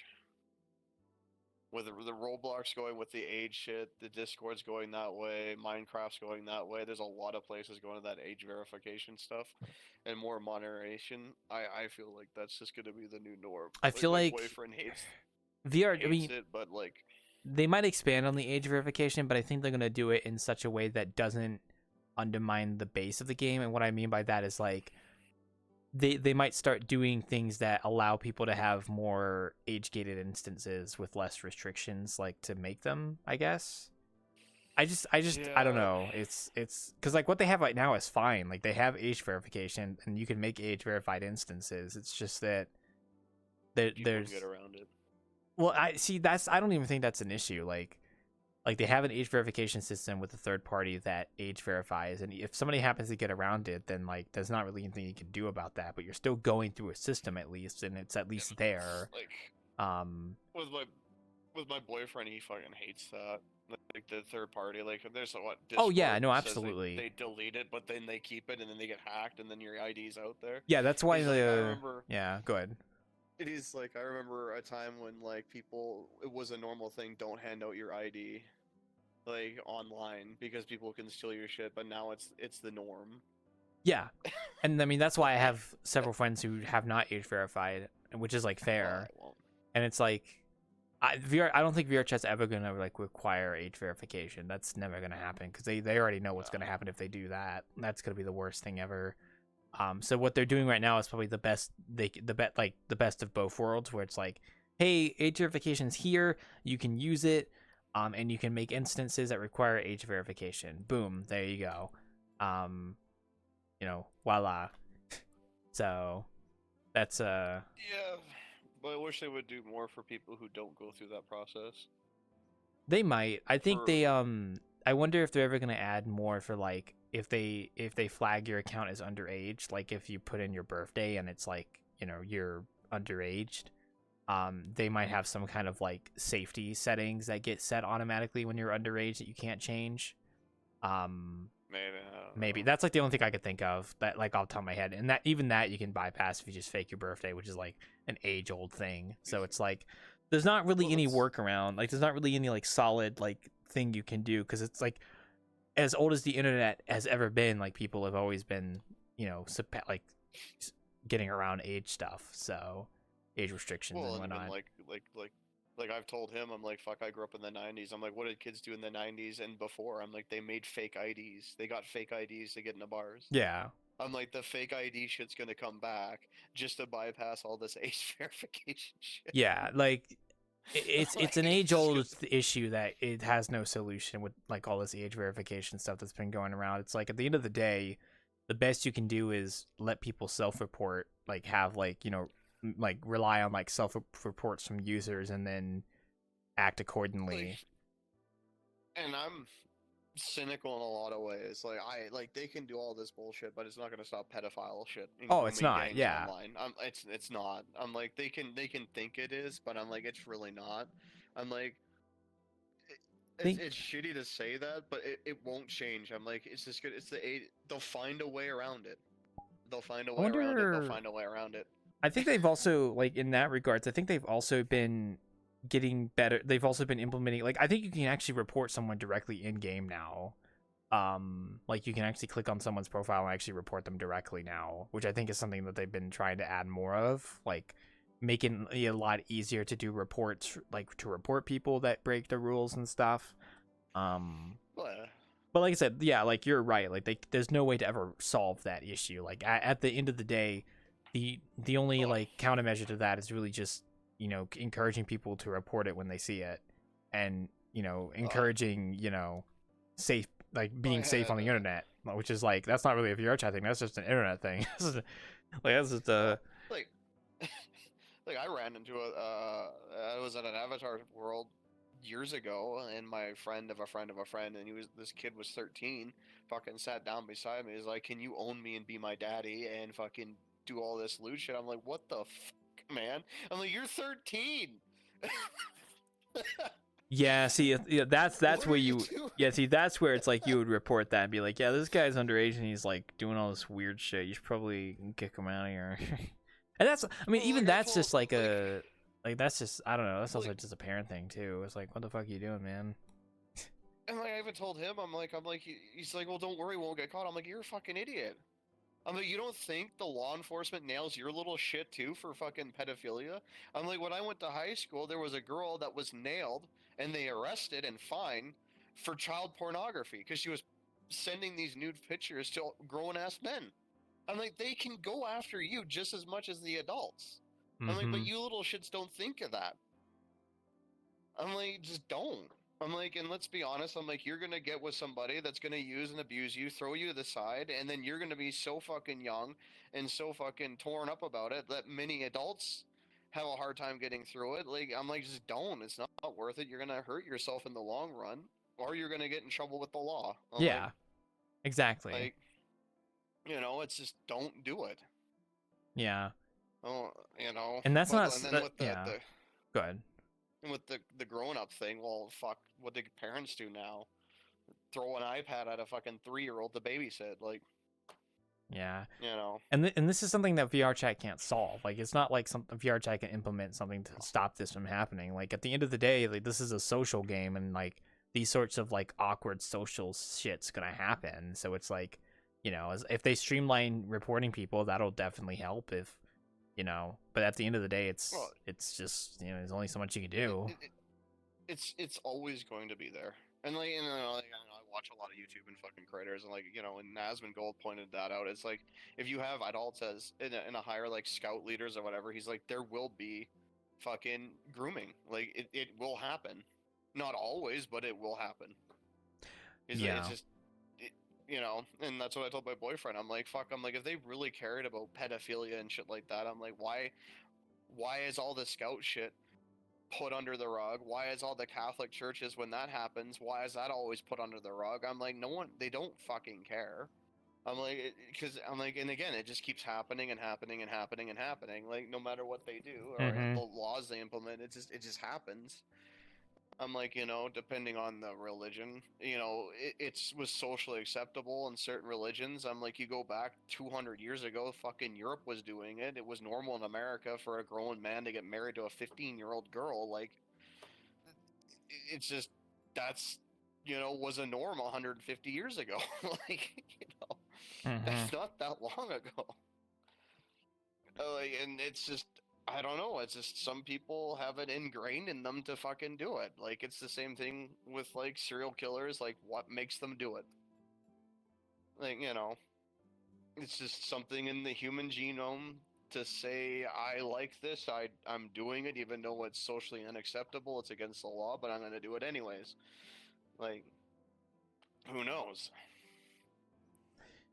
With the Roblox going with the age shit, the Discord's going that way, Minecraft's going that way. There's a lot of places going to that age verification stuff, and more moderation. I feel like that's just gonna be the new norm. I feel my like boyfriend hates VR. it, but like They might expand on the age verification, but I think they're gonna do it in such a way that doesn't undermine the base of the game. And what I mean by that is like they might start doing things that allow people to have more age gated instances with less restrictions, like to make them, I guess. I don't Yeah. know. It's because like what they have right now is fine. Like they have age verification and you can make age verified instances. It's just that you can there's get around it. well, I don't even think that's an issue. Like they have an age verification system with a third party that age verifies, and if somebody happens to get around it, then like there's not really anything you can do about that. But you're still going through a system at least, and it's at least there. Like with my boyfriend, he fucking hates that. Like the third party, like there's what. Oh, yeah, Discord no, says absolutely. They delete it, but then they keep it, and then they get hacked, and then your ID's out there. Yeah, that's why He's like, I remember. yeah, go ahead. It is like I remember a time when like people, it was a normal thing. Don't hand out your ID. like online because people can steal your shit, but now it's the norm. Yeah, and I mean that's why I have several friends who have not age verified, which is like fair. I won't. And it's like, I don't think VRChat's ever gonna like require age verification. That's never gonna happen because they already know what's gonna happen if they do that. That's gonna be the worst thing ever. So what they're doing right now is probably the best the best of both worlds, where it's like, hey, age verification's here, you can use it, and you can make instances that require age verification. Boom, there you go. Voila. So that's Yeah, but I wish they would do more for people who don't go through that process. They might. I think For- they I wonder if they're ever gonna add more for like if they flag your account as underage, like if you put in your birthday and it's like, you're underaged, they might have some kind of like safety settings that get set automatically when you're underage that you can't change. Maybe. I don't Maybe know. that's like the only thing I could think of that like off the top of my head, and that even that you can bypass if you just fake your birthday, which is like an age-old thing. So it's like there's not really Well, any that's- workaround. Like there's not really any like solid like thing you can do because it's like as old as the internet has ever been. Like people have always been getting around age stuff. So age restrictions Well, and and even whatnot. like I've told him, I'm like, fuck, I grew up in the 90s. I'm like, what did kids do in the 90s and before? I'm like, they made fake IDs. They got fake IDs to get into bars. Yeah. I'm like, the fake ID shit's gonna come back just to bypass all this age verification shit. Yeah, like it's Like, an it's age just old issue that it has no solution with like all this age verification stuff that's been going around. It's like at the end of the day, the best you can do is let people self-report, like have like, like rely on like self-reports from users and then act accordingly. And I'm cynical in a lot of ways. Like they can do all this bullshit, but it's not gonna stop pedophile shit. And Oh, it's grooming not, gangs yeah. Online. It's not. I'm like they can think it is, but I'm like it's really not. I'm like it's shitty to say that, but it won't change. I'm like it's just good. They'll find a way around it. They'll find a way around it. They'll find a way around it. I think they've also like in that regards, I think they've also been getting better. They've also been implementing like I think you can actually report someone directly in game now. Like you can actually click on someone's profile and actually report them directly now, which I think is something that they've been trying to add more of, like making it a lot easier to do reports, like to report people that break the rules and stuff. But But like I said, yeah, like you're right. Like there's no way to ever solve that issue. Like at the end of the day, the only like countermeasure to that is really just encouraging people to report it when they see it, and encouraging safe being safe on the internet, which is like that's not really a VRChat thing. That's just an internet thing. That's just like like I ran into I was at an Avatar world years ago, and my friend of a friend of a friend, and this kid was 13, fucking sat down beside me. He's like, "Can you own me and be my daddy and fucking do all this loot shit?" I'm like, "What the fuck, man?" I'm like, "You're 13." Yeah, see, that's What where are you you doing? yeah, see, that's where it's like you would report that and be like, yeah, this guy's underage and he's like doing all this weird shit. You should probably kick him out of here. And that's, I mean, Well, even like I that's just told- like a like that's just I don't know. That's also Like- just a parent thing too. It's like, what the fuck are you doing, man? And like I even told him, I'm like, he's like, "Well, don't worry, we won't get caught." I'm like, "You're a fucking idiot." I'm like, "You don't think the law enforcement nails your little shit too for fucking pedophilia?" I'm like, when I went to high school, there was a girl that was nailed and they arrested and fined for child pornography because she was sending these nude pictures to grown ass men. I'm like, they can go after you just as much as the adults. I'm like, but Mhm. you little shits don't think of that. I'm like, just don't. I'm like, and let's be honest, I'm like, you're gonna get with somebody that's gonna use and abuse you, throw you to the side, and then you're gonna be so fucking young and so fucking torn up about it that many adults have a hard time getting through it. Like, I'm like, just don't. It's not worth it. You're gonna hurt yourself in the long run, or you're gonna get in trouble with the law. I'm Yeah, exactly. Like, it's just don't do it. Yeah, Oh, and that's not And then with yeah. Go ahead. and with the grown up thing, well, fuck, what do parents do now? Throw an iPad at a fucking 3-year-old to babysit, like, Yeah. you know. And this is something that VRChat can't solve. Like it's not like something VRChat can implement something to stop this from happening. Like at the end of the day, like this is a social game, and like these sorts of like awkward social shit's gonna happen. So it's like, if they streamline reporting people, that'll definitely help. If but at the end of the day, Well, it's just there's only so much you can do. It's always going to be there. And like, I watch a lot of YouTube and fucking creators, and like, and Nasman Gold pointed that out. It's like, if you have adults as in a higher like scout leaders or whatever, he's like, there will be fucking grooming. Like, it will happen. Not always, but it will happen. He's like, Yeah. it's just, and that's what I told my boyfriend. I'm like, fuck. I'm like, if they really cared about pedophilia and shit like that, I'm like, why is all the scout shit put under the rug? Why is all the Catholic churches, when that happens, why is that always put under the rug? I'm like, no one, they don't fucking care. I'm like, because I'm like, and again, it just keeps happening and happening and happening and happening. Like, no matter what they do or Mhm. the laws they implement, it just happens. I'm like, depending on the religion, it was socially acceptable in certain religions. I'm like, you go back 200 years ago, fucking Europe was doing it. It was normal in America for a grown man to get married to a 15-year-old girl. Like, it's just, that's, was a norm 150 years ago. Like, that's not that long ago. Like, and it's just, I don't know. It's just some people have it ingrained in them to fucking do it. Like, it's the same thing with like serial killers. Like, what makes them do it? Like, it's just something in the human genome to say, I like this. I'm doing it, even though it's socially unacceptable. It's against the law, but I'm gonna do it anyways. Like, who knows?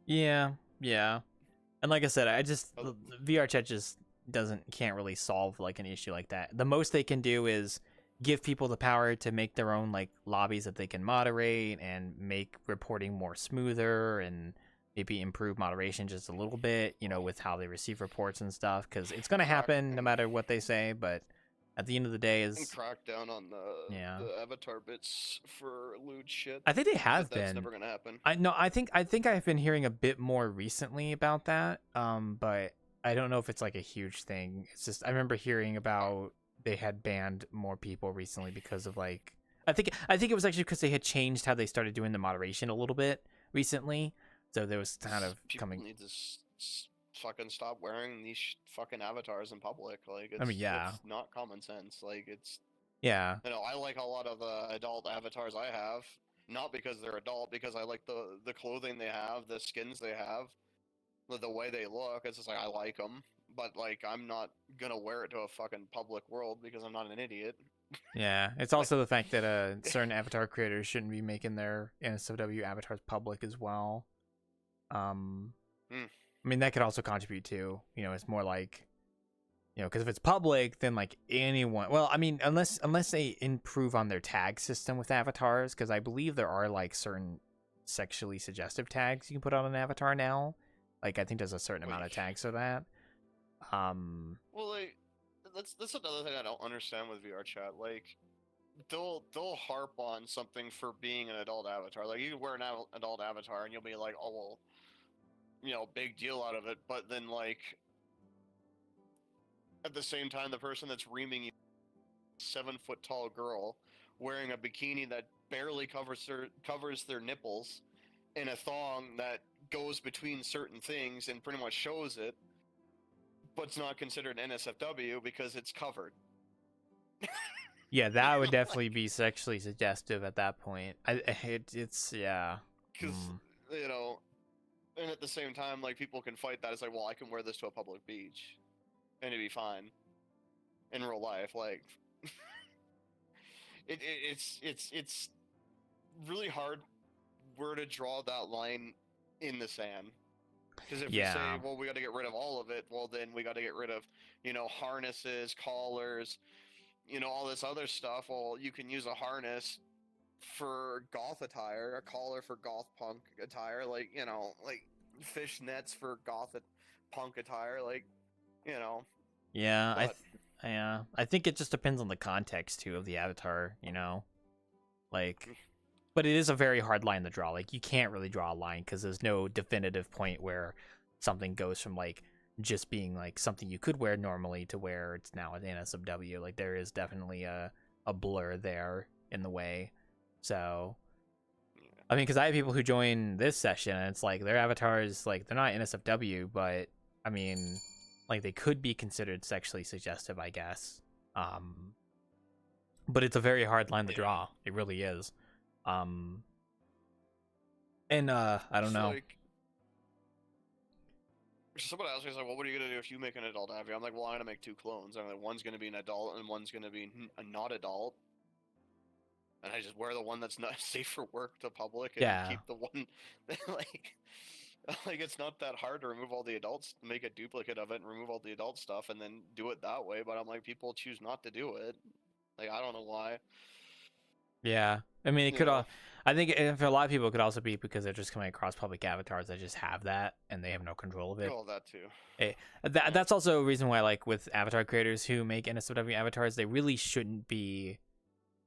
Yeah, yeah. And like I said, Oh. the VRChat just can't really solve like an issue like that. The most they can do is give people the power to make their own like lobbies that they can moderate and make reporting more smoother and maybe improve moderation just a little bit, with how they receive reports and stuff, because it's gonna happen no matter what they say. But at the end of the day, And is crack down on the avatar bits for lewd shit. I think they have But that's been. never gonna happen. I think I've been hearing a bit more recently about that. But I don't know if it's like a huge thing. It's just I remember hearing about they had banned more people recently because of like I think it was actually because they had changed how they started doing the moderation a little bit recently. So there was kind of People coming. need to fucking stop wearing these fucking avatars in public. Like, it's, I mean, yeah, it's not common sense. Like, it's, yeah, I like a lot of the adult avatars I have, not because they're adult, because I like the clothing they have, the skins they have, the way they look. It's just like, I like them, but like, I'm not gonna wear it to a fucking public world because I'm not an idiot. yeah. It's also the fact that certain avatar creators shouldn't be making their NSFW avatars public as well. I mean, that could also contribute to, it's more like, because if it's public, then like anyone, well, I mean, unless they improve on their tag system with avatars, because I believe there are like certain sexually suggestive tags you can put on an avatar now. Like, I think there's a certain amount of tags for that. Well, like, that's another thing I don't understand with VRChat. Like, they'll harp on something for being an adult avatar. Like, you can wear an adult avatar and you'll be like, oh well, big deal out of it. But then, like, at the same time, the person that's reaming you, 7-foot tall girl wearing a bikini that barely covers their nipples, and a thong that goes between certain things and pretty much shows it, but it's not considered NSFW because it's covered. Yeah, that would definitely be sexually suggestive at that point. It's yeah. Because and at the same time, like, people can fight that. It's like, well, I can wear this to a public beach, and it'd be fine in real life. Like, it's really hard where to draw that line in the sand. Because if we say, well, we got to get rid of all of it, well, then we got to get rid of, harnesses, collars, all this other stuff. Well, you can use a harness for goth attire, a collar for goth punk attire, like, like fishnets for goth punk attire, like, Yeah, I think it just depends on the context too of the avatar, like, but it is a very hard line to draw. Like, you can't really draw a line because there's no definitive point where something goes from like just being like something you could wear normally to where it's now an NSFW. Like, there is definitely a blur there in the way. So, I mean, because I have people who join this session, and it's like their avatars, like they're not NSFW, but I mean, like they could be considered sexually suggestive, I guess. But it's a very hard line to draw. It really is. And I don't know. Like, someone asked me, like, well, what are you gonna do if you make an adult avatar? I'm like, well, I'm gonna make 2 clones. I'm like, one's gonna be an adult and one's gonna be a not adult. And I just wear the one that's not safe for work to public and Yeah. keep the one like it's not that hard to remove all the adults, make a duplicate of it and remove all the adult stuff and then do it that way, but I'm like, people choose not to do it. Like, I don't know why. Yeah, I mean, it could Yeah. all. I think for a lot of people, it could also be because they're just coming across public avatars that just have that, and they have no control of it. Well, that too. That's also a reason why, like, with avatar creators who make NSFW avatars, they really shouldn't be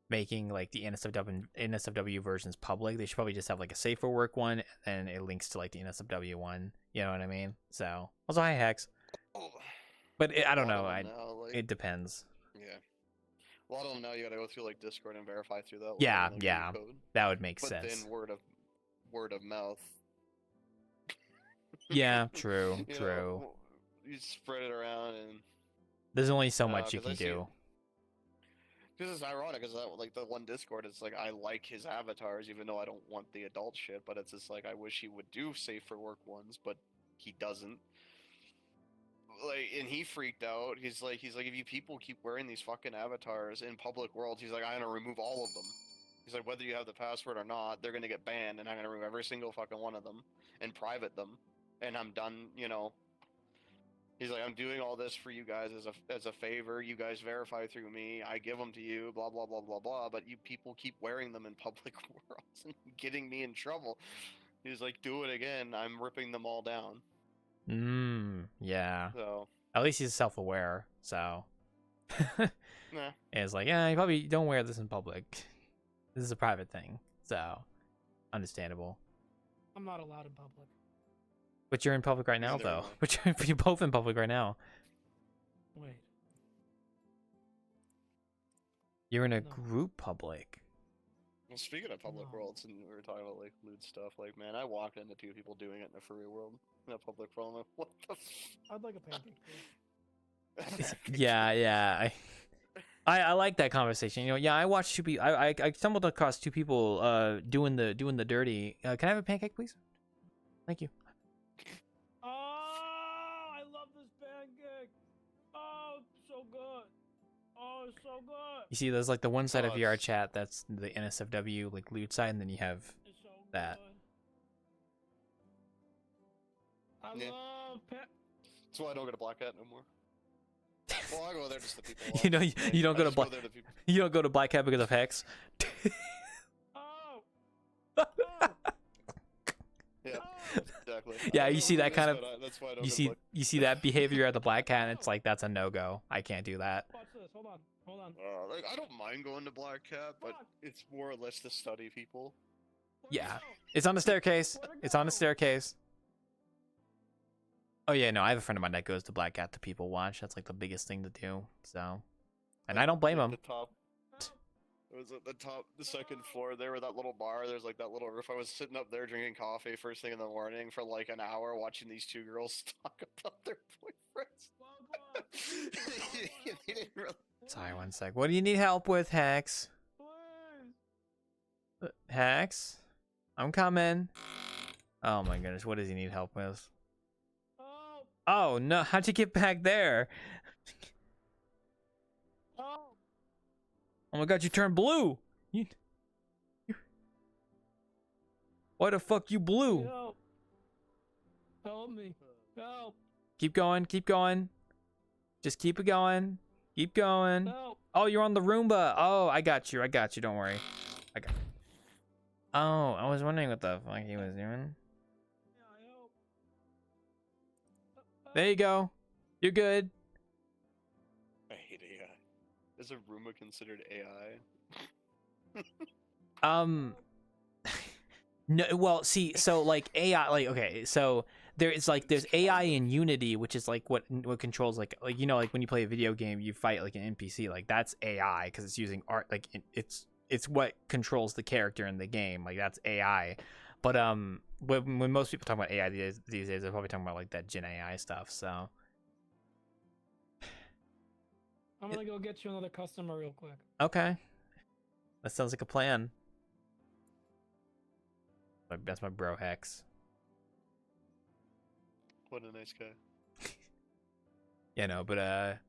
making like the NSFW versions public. They should probably just have like a safer work one, and it links to like the NSFW one. You know what I mean? So also, hi Hex. Oh, But I don't a lot know. of them now, like, It depends. yeah. A lot of them now you gotta go through like Discord and verify through that. Yeah, like, yeah. code. That would make But sense. then word of mouth. Yeah, true, You true. know, you spread it around and. There's only so much you 'cause I can see- do. This is ironic, because like the one Discord, it's like I like his avatars, even though I don't want the adult shit. But it's just like I wish he would do safe for work ones, but he doesn't. Like, and he freaked out. He's like, if you people keep wearing these fucking avatars in public worlds, he's like, I'm gonna remove all of them. He's like, whether you have the password or not, they're gonna get banned, and I'm gonna remove every single fucking one of them and private them, and I'm done. You know. He's like, I'm doing all this for you guys as a favor. You guys verify through me. I give them to you. Blah blah blah blah blah. But you people keep wearing them in public worlds and getting me in trouble. He's like, do it again. I'm ripping them all down. Yeah. So At least he's self-aware, so. nah. And it's like, yeah, you probably don't wear this in public. This is a private thing, so understandable. I'm not allowed in public. But you're in public right now, Neither though. am I. But you're both in public right now. Wait. You're in a No. group public. Well, speaking of public No. worlds, and we were talking about like lewd stuff. Like, man, I walked into 2 people doing it in a furry world, in a public world. I'm like, what the? I'd like a pancake, please. F-? Yeah. I like that conversation. You know, yeah, I watched 2 people. I stumbled across 2 people doing the dirty. Can I have a pancake, please? Thank you. Oh, I love this pancake. Oh, it's so good. Oh, it's so good. You see, there's like the one side of Oh, it's- VRChat that's the NSFW like lewd side, and then you have It's so that. good. I Yeah. love That's why I don't go to Black Hat no more. Well, I go there just to people. You know, you don't go to Black. Black. You don't go to Black Hat because of Hex. Oh. Yeah, Oh. exactly. Yeah, I you don't see know that who kind it of- is, but that's why I don't You go to see, Black. you see that behavior at the Black Cat, and it's like that's a no-go. I can't do that. Watch this. Hold on. Hold on. Like, I don't mind going to Black Cat, but Fuck. it's more or less to study people. Where'd it Yeah. go? It's on the staircase. Where'd it It's on the go? staircase. Oh yeah, no, I have a friend of mine that goes to Black Cat to people watch. That's like the biggest thing to do. So, and I don't blame Like him. The top. It was at the top, the second floor there, where that little bar. There's like that little roof. I was sitting up there drinking coffee first thing in the morning for like an hour, watching these 2 girls talk about their boyfriends. They didn't really. Sorry, one sec. What do you need help with, Hex? Please. Hex? I'm coming. Oh my goodness, what does he need help with? Oh. Oh no, how'd you get back there? Oh. Oh my god, you turned blue! You... Why the fuck you blue? Help. Help me. Help. Keep going, keep going. Just keep it going. Keep going. Help. Oh, you're on the Roomba. Oh, I got you, don't worry. I got... Oh, I was wondering what the fuck he was doing. Yeah, help. There you go. You're good. I hate AI. Is a Roomba considered AI? No, well, see, so like AI, like okay, so there's AI in Unity, which is like what controls like you know, like when you play a video game, you fight like an NPC, like that's AI because it's using art, like it's it's what controls the character in the game. Like that's AI. But when most people talk about AI these days, they're probably talking about like that Gen AI stuff. So I'm gonna go get you another customer real quick. okay, that sounds like a plan. That's my bro Hex. What a nice guy. You know, but I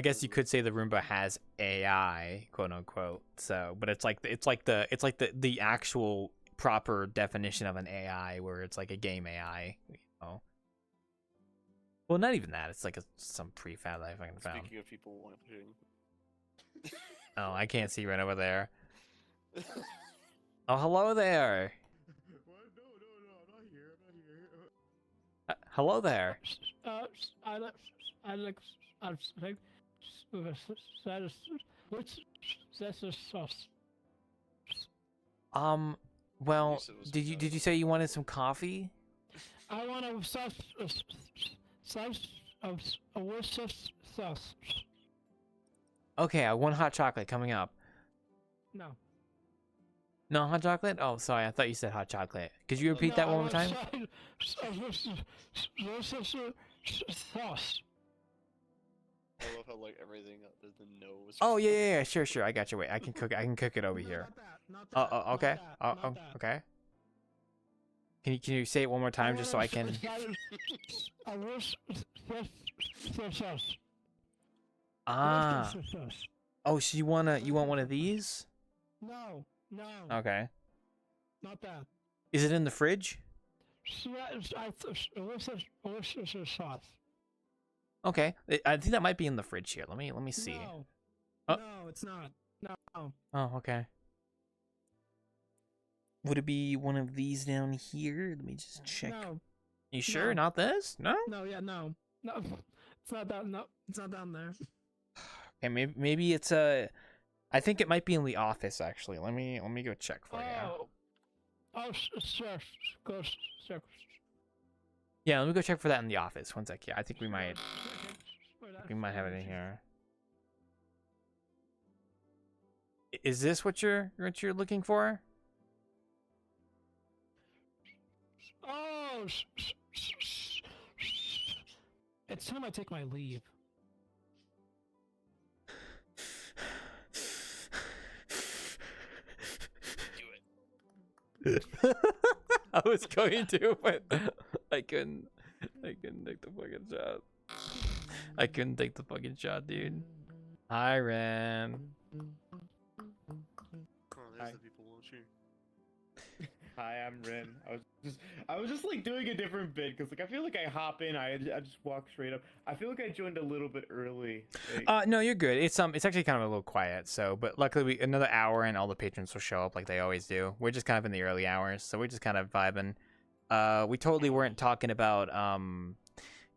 guess you could say the Roomba has AI, quote unquote. So, but it's like the actual proper definition of an AI, where it's like a game AI. You know. Well, not even that. It's like some prefab that I fucking found. Speaking of people wanting. Oh, I can't see right over there. Oh, hello there. What? No, I'm not here. Hello there. What's the sauce? Well, Yes, it was did you say you wanted some coffee? I want a sauce. Okay, one hot chocolate coming up. No. No hot chocolate? Oh, sorry. I thought you said hot chocolate. Could you repeat that one more time? Sauce. I love how like everything other than no was. Oh yeah. Sure. I got you. Wait, I can cook it over here. Okay. Okay. Can you say it one more time just so I can? Ah. Oh, so you want one of these? No. Okay. Not that. Is it in the fridge? Sauce. Okay. I think that might be in the fridge here. Let me see. No. Oh. No, it's not. No. Oh, okay. Would it be one of these down here? Let me just check. No. You sure? No. Not this? No? No, no. It's not down. No, it's not down there. Okay, maybe it's I think it might be in the office actually. Let me go check for you. Sure. Go, sure. Yeah, let me go check for that in the office. One sec. Yeah, I think we might have it in here. Is this what you're looking for? Oh, it's time I take my leave. I was going to, but I couldn't take the fucking shot. I couldn't take the fucking shot, dude. Hi, Ren. Oh, there's the people watching. Hi, I'm Rin. I was just like doing a different bit because like I feel like I hop in, I just walk straight up. I feel like I joined a little bit early. Like, No, you're good. It's actually kind of a little quiet. So, but luckily another hour and all the patrons will show up like they always do. We're just kind of in the early hours, so we're just kind of vibing. We totally weren't talking about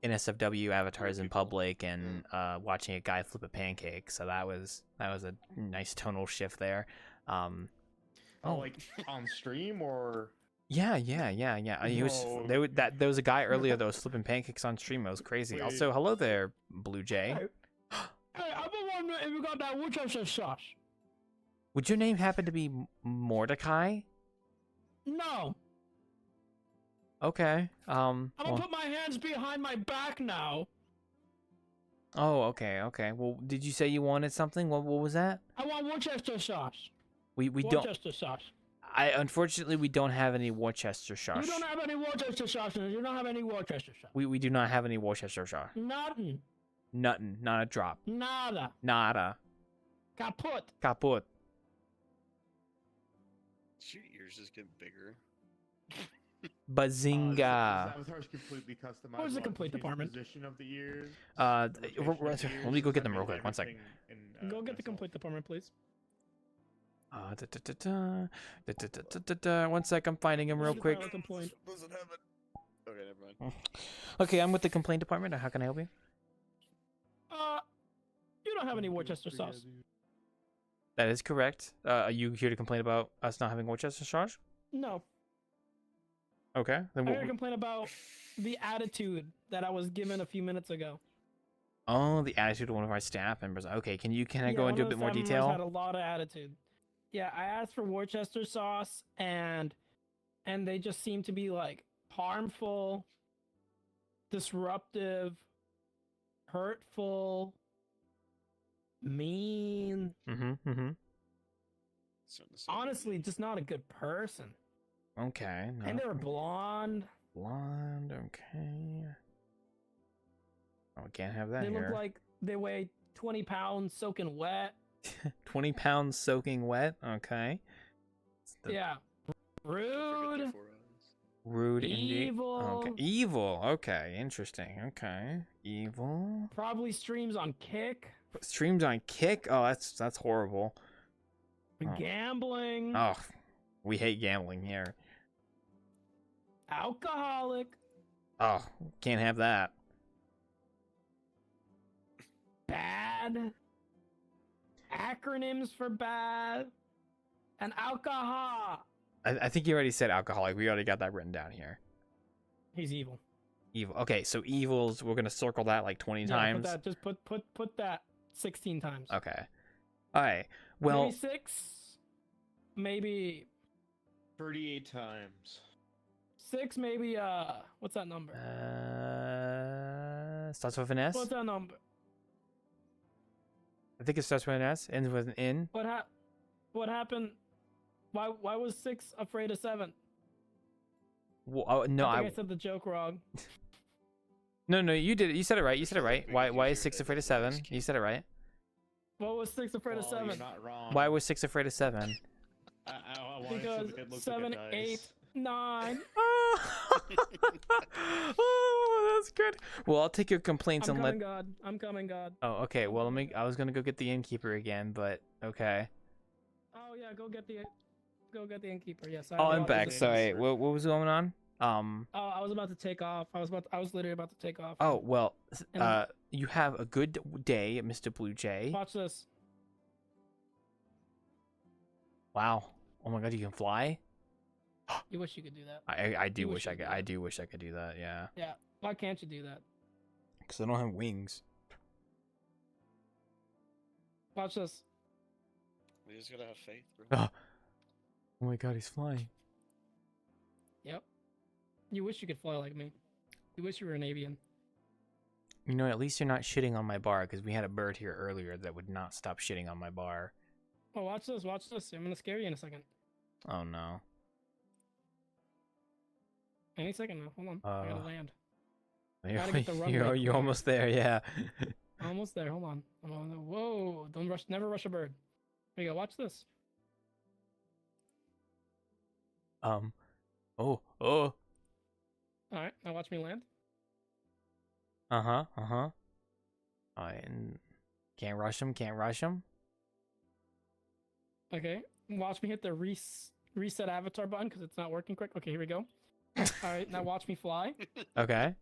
NSFW avatars in public and watching a guy flip a pancake. So that was a nice tonal shift there. like on stream or Yeah. He was No. there was a guy earlier that was flipping pancakes on stream. It was crazy. Wait. Also, hello there, Blue Jay. Hey, I'm the one if you got that Worcester sauce. Would your name happen to be Mordecai? No. Okay. I'm gonna put my hands behind my back now. Oh, okay. Well, did you say you wanted something? What was that? I want Worcester sauce. We don't. Worcester sauce. Unfortunately we don't have any Worcester sauce. You don't have any Worcester sauce. You don't have any Worcester sauce. We do not have any Worcester sauce. Nothing. Nothing. Not a drop. Nada. Nada. Kaput. Your ears just get bigger. Bazinga. this avatar's completely customized. What was the I'll complete change department? Position of the ears. Let me go get them real quick. One sec. Go get the complete department, please. 1 sec. I'm finding him real quick. Complaint. Doesn't have it. Okay, never mind. Okay, I'm with the complaint department. How can I help you? You don't have any Worcester sauce. That is correct. Are you here to complain about us not having Worcester sauce? No. Okay. Then I'm here to what? complain about the attitude that I was given a few minutes ago. Oh, the attitude of one of our staff members. Okay, can I go into a bit more Had detail? a lot of attitude. Yeah, I asked for Worcester sauce, and they just seem to be like harmful, disruptive, hurtful, mean. Mm-hmm. Honestly, just not a good person. Okay. No. And they were blonde. Blonde. Okay. Oh, we can't have that They here. look like they weigh 20 pounds soaking wet. 20 pounds soaking wet. Okay. Yeah. Rude. Rude indeed. Evil. Okay. Evil. Okay. Interesting. Okay. Evil. Probably streams on Kick. Streams on Kick. Oh, that's horrible. Oh. Gambling. Oh, we hate gambling here. Alcoholic. Oh, can't have that. Bad. Acronyms for bad. And alcohol. I think you already said alcoholic. We already got that written down here. He's evil. Evil. Okay, so evils. We're gonna circle that like 20 times. Put that, just put that 16 times. Okay. All right. Well. Maybe 6. Maybe 38 times. 6. Maybe what's that number? Starts with an S. What's that number? I think it starts with an S. Ends with an N. What happened? Why was 6 afraid of 7? Well, oh, no, I think I said the joke wrong. No, you did it. You said it right. You said it right. Why is 6 afraid of 7? You said it right. What was 6 afraid of 7? You're not wrong. Why was 6 afraid of 7? I wanted Because to look like 7, a dice. 8, 9. Oh, that's good. Well, I'll take your complaints I'm and coming, God. I'm coming, God. Oh, okay. Well, I was gonna go get the innkeeper again, but okay. Oh yeah, go get the innkeeper. Yes. Oh, I'm back. Sorry. What was going on? Oh, I was about to take off. I was literally about to take off. Oh well. You have a good day, Mr. Blue Jay. Watch this. Wow. Oh my God, you can fly. You wish you could do that. I do You wish I you could. could do I that. do wish I could do that. Yeah. Yeah. Why can't you do that? Because I don't have wings. Watch this. We just gotta have faith, bro. Oh my God, he's flying. Yep. You wish you could fly like me. You wish you were an avian. You know, at least you're not shitting on my bar, because we had a bird here earlier that would not stop shitting on my bar. Oh, watch this. Watch this. I'm gonna scare you in a second. Oh no. Any second now. Hold on. I gotta land. You're, get the runway you're clear. almost there, yeah. Almost there. Hold on. Whoa! Don't rush. Never rush a bird. There you go. Watch this. Oh. All right. Now watch me land. Alright, and can't rush him. Okay. Watch me hit the reset avatar button because it's not working quick. Okay, here we go. All right. Now watch me fly. Okay.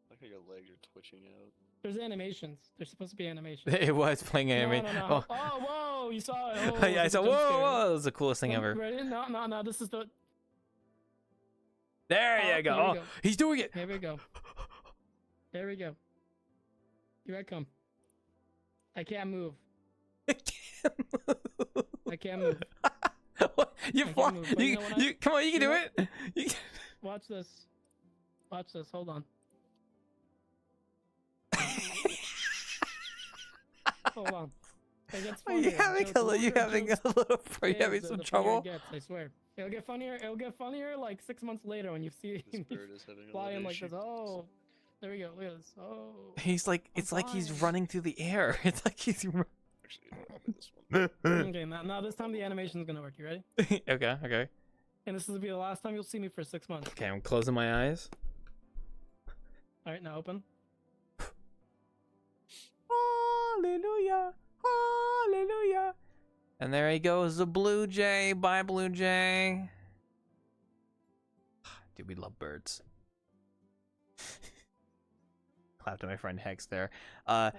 Look how your legs are twitching out. There's animations. There's supposed to be animations. It was playing anime. No. Oh, whoa! You saw it. Oh, Yeah, I saw. Whoa! That was the coolest thing ever. Ready? No. This is the. There you go. Here we Oh, go. he's doing it. Here we go. Here we go. Here I come. I can't move. I can't move. You I fly. can't move, but you know what You come on. You can you do know- it. You can... Watch this. Watch this. Hold on. Hold on. It gets Are you funnier. having Jokes, a little? You longer having jokes. a little? Are you Yeah, having the some funnier trouble? it gets, I swear. It'll get funnier. It'll get funnier like 6 months later when you see This me bird is having flying like this. elevation. Oh, there we go. Look at this. Oh. He's like, I'm it's like he's flying. running through the air. It's like he's. Actually, I'll do this one. Okay, now this time the animation's gonna work. You ready? Okay. And this will be the last time you'll see me for 6 months. Okay, I'm closing my eyes. All right, now open. Hallelujah. Hallelujah. And there he goes, the Blue Jay. Bye, Blue Jay. Dude, we love birds. Clapped at my friend Hex there. Oh.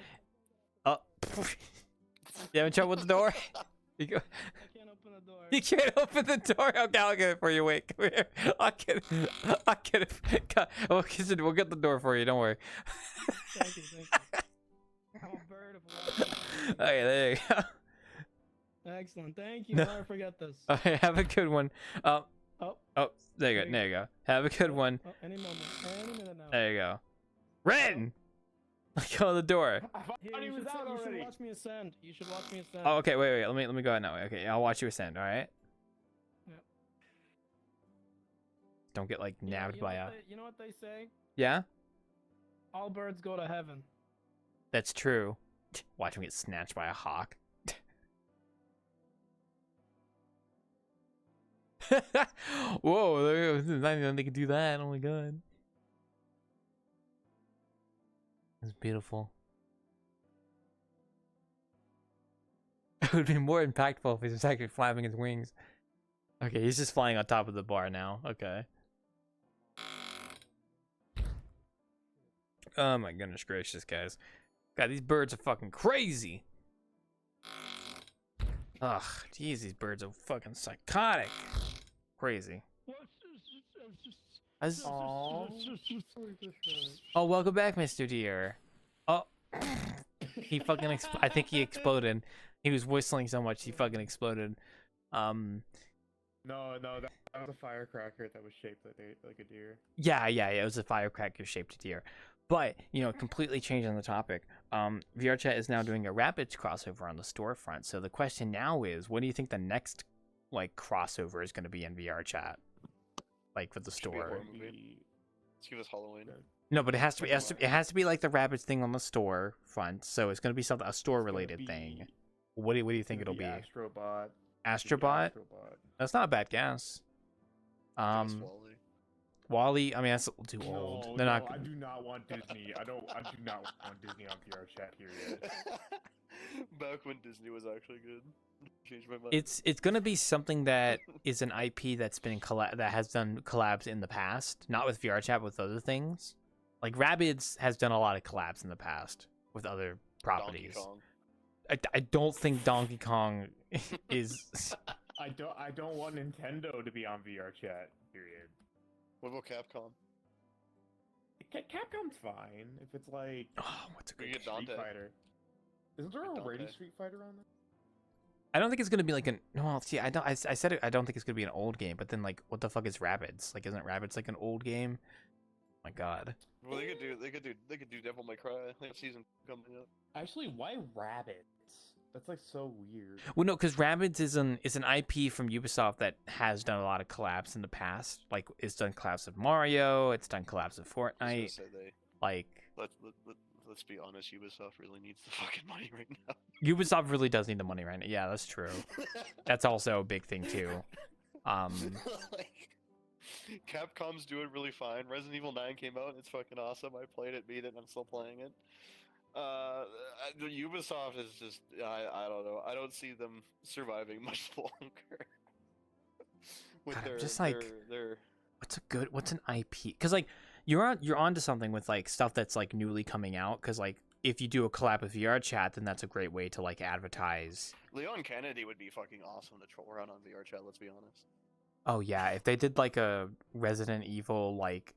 You having trouble with the door? You go. I can't open the door. You can't open the door. Okay, I'll get it for you. Wait, come here. I'll get it. We'll get the door for you. Don't worry. Thank you. I'm a bird of war. Okay, there you go. Excellent. Thank you. No. I'll never forget this. Okay, have a good one. Oh. Oh, there you go. There you go. Have a good one. Oh, any moment. Any minute now. There you go. Ren! Go to the door. I thought Here, he you was should, out you should already. watch me ascend. You should watch me ascend. Oh, okay, wait. Let me go out now. Okay, I'll watch you ascend, alright? Yep. Don't get, like, nabbed by a... You know what they say? Yeah? All birds go to heaven. That's true. Watch him get snatched by a hawk. Whoa, they can do that. Oh my god. That's beautiful. It would be more impactful if he was actually flapping his wings. Okay, he's just flying on top of the bar now. Okay. Oh my goodness gracious, guys. God, these birds are fucking crazy. Ugh, jeez, these birds are fucking psychotic. Crazy. Oh, welcome back, Mr. Deer. Oh, he fucking I think he exploded. He was whistling so much he fucking exploded. No, that was a firecracker that was shaped like a deer. Yeah, it was a firecracker shaped deer. But, you know, completely changing the topic. VRChat is now doing a Rapids crossover on the storefront. So the question now is, what do you think the next like crossover is going to be in VRChat? Like for the Should be a store. horror movie. Let's give us Halloween. No, but it has to be like the Rapids thing on the store front. So it's going to be something, a store related thing. What do you think it'll be? Astrobot. Astrobot? That's not a bad guess. Wally. Wally, I mean that's a little too old. They're not. I do not want Disney. I do not want Disney on VRChat. Period. Back when Disney was actually good. Changed my mind. It's gonna be something that is an IP that's been that has done collabs in the past, not with VRChat, but with other things. Like Rabbids has done a lot of collabs in the past with other properties. Donkey Kong. I don't think Donkey Kong is. I don't want Nintendo to be on VRChat. Period. What about Capcom? Capcom's fine if it's like What's a We good get game? Street Dante. Fighter. Isn't there Dante. already Street Fighter on there? I don't think it's gonna be like an. Well, see, I don't. I said it. I don't think it's gonna be an old game. But then, like, what the fuck is Rabbids? Like, isn't Rabbids like an old game? Oh my god. Well, they could do Devil May Cry. They have season coming up. Actually, why rabbits? That's like so weird. Well, no, because Rabbids is an IP from Ubisoft that has done a lot of collabs in the past. Like, it's done collabs of Mario. It's done collabs of I was gonna Fortnite. say Like, let's be honest. Ubisoft really needs the fucking money right now. Ubisoft really does need the money right now. Yeah, that's true. That's also a big thing too. Like, Capcom's doing really fine. Resident Evil 9 came out and it's fucking awesome. I played it, beat it, and I'm still playing it. Ubisoft is just I don't know. I don't see them surviving much longer. With God, I'm their, just like, their what's an IP? Because like you're onto something with like stuff that's like newly coming out. Because like if you do a collab with VRChat, then that's a great way to like advertise. Leon Kennedy would be fucking awesome to troll around on VRChat. Let's be honest. Oh yeah, if they did like a Resident Evil like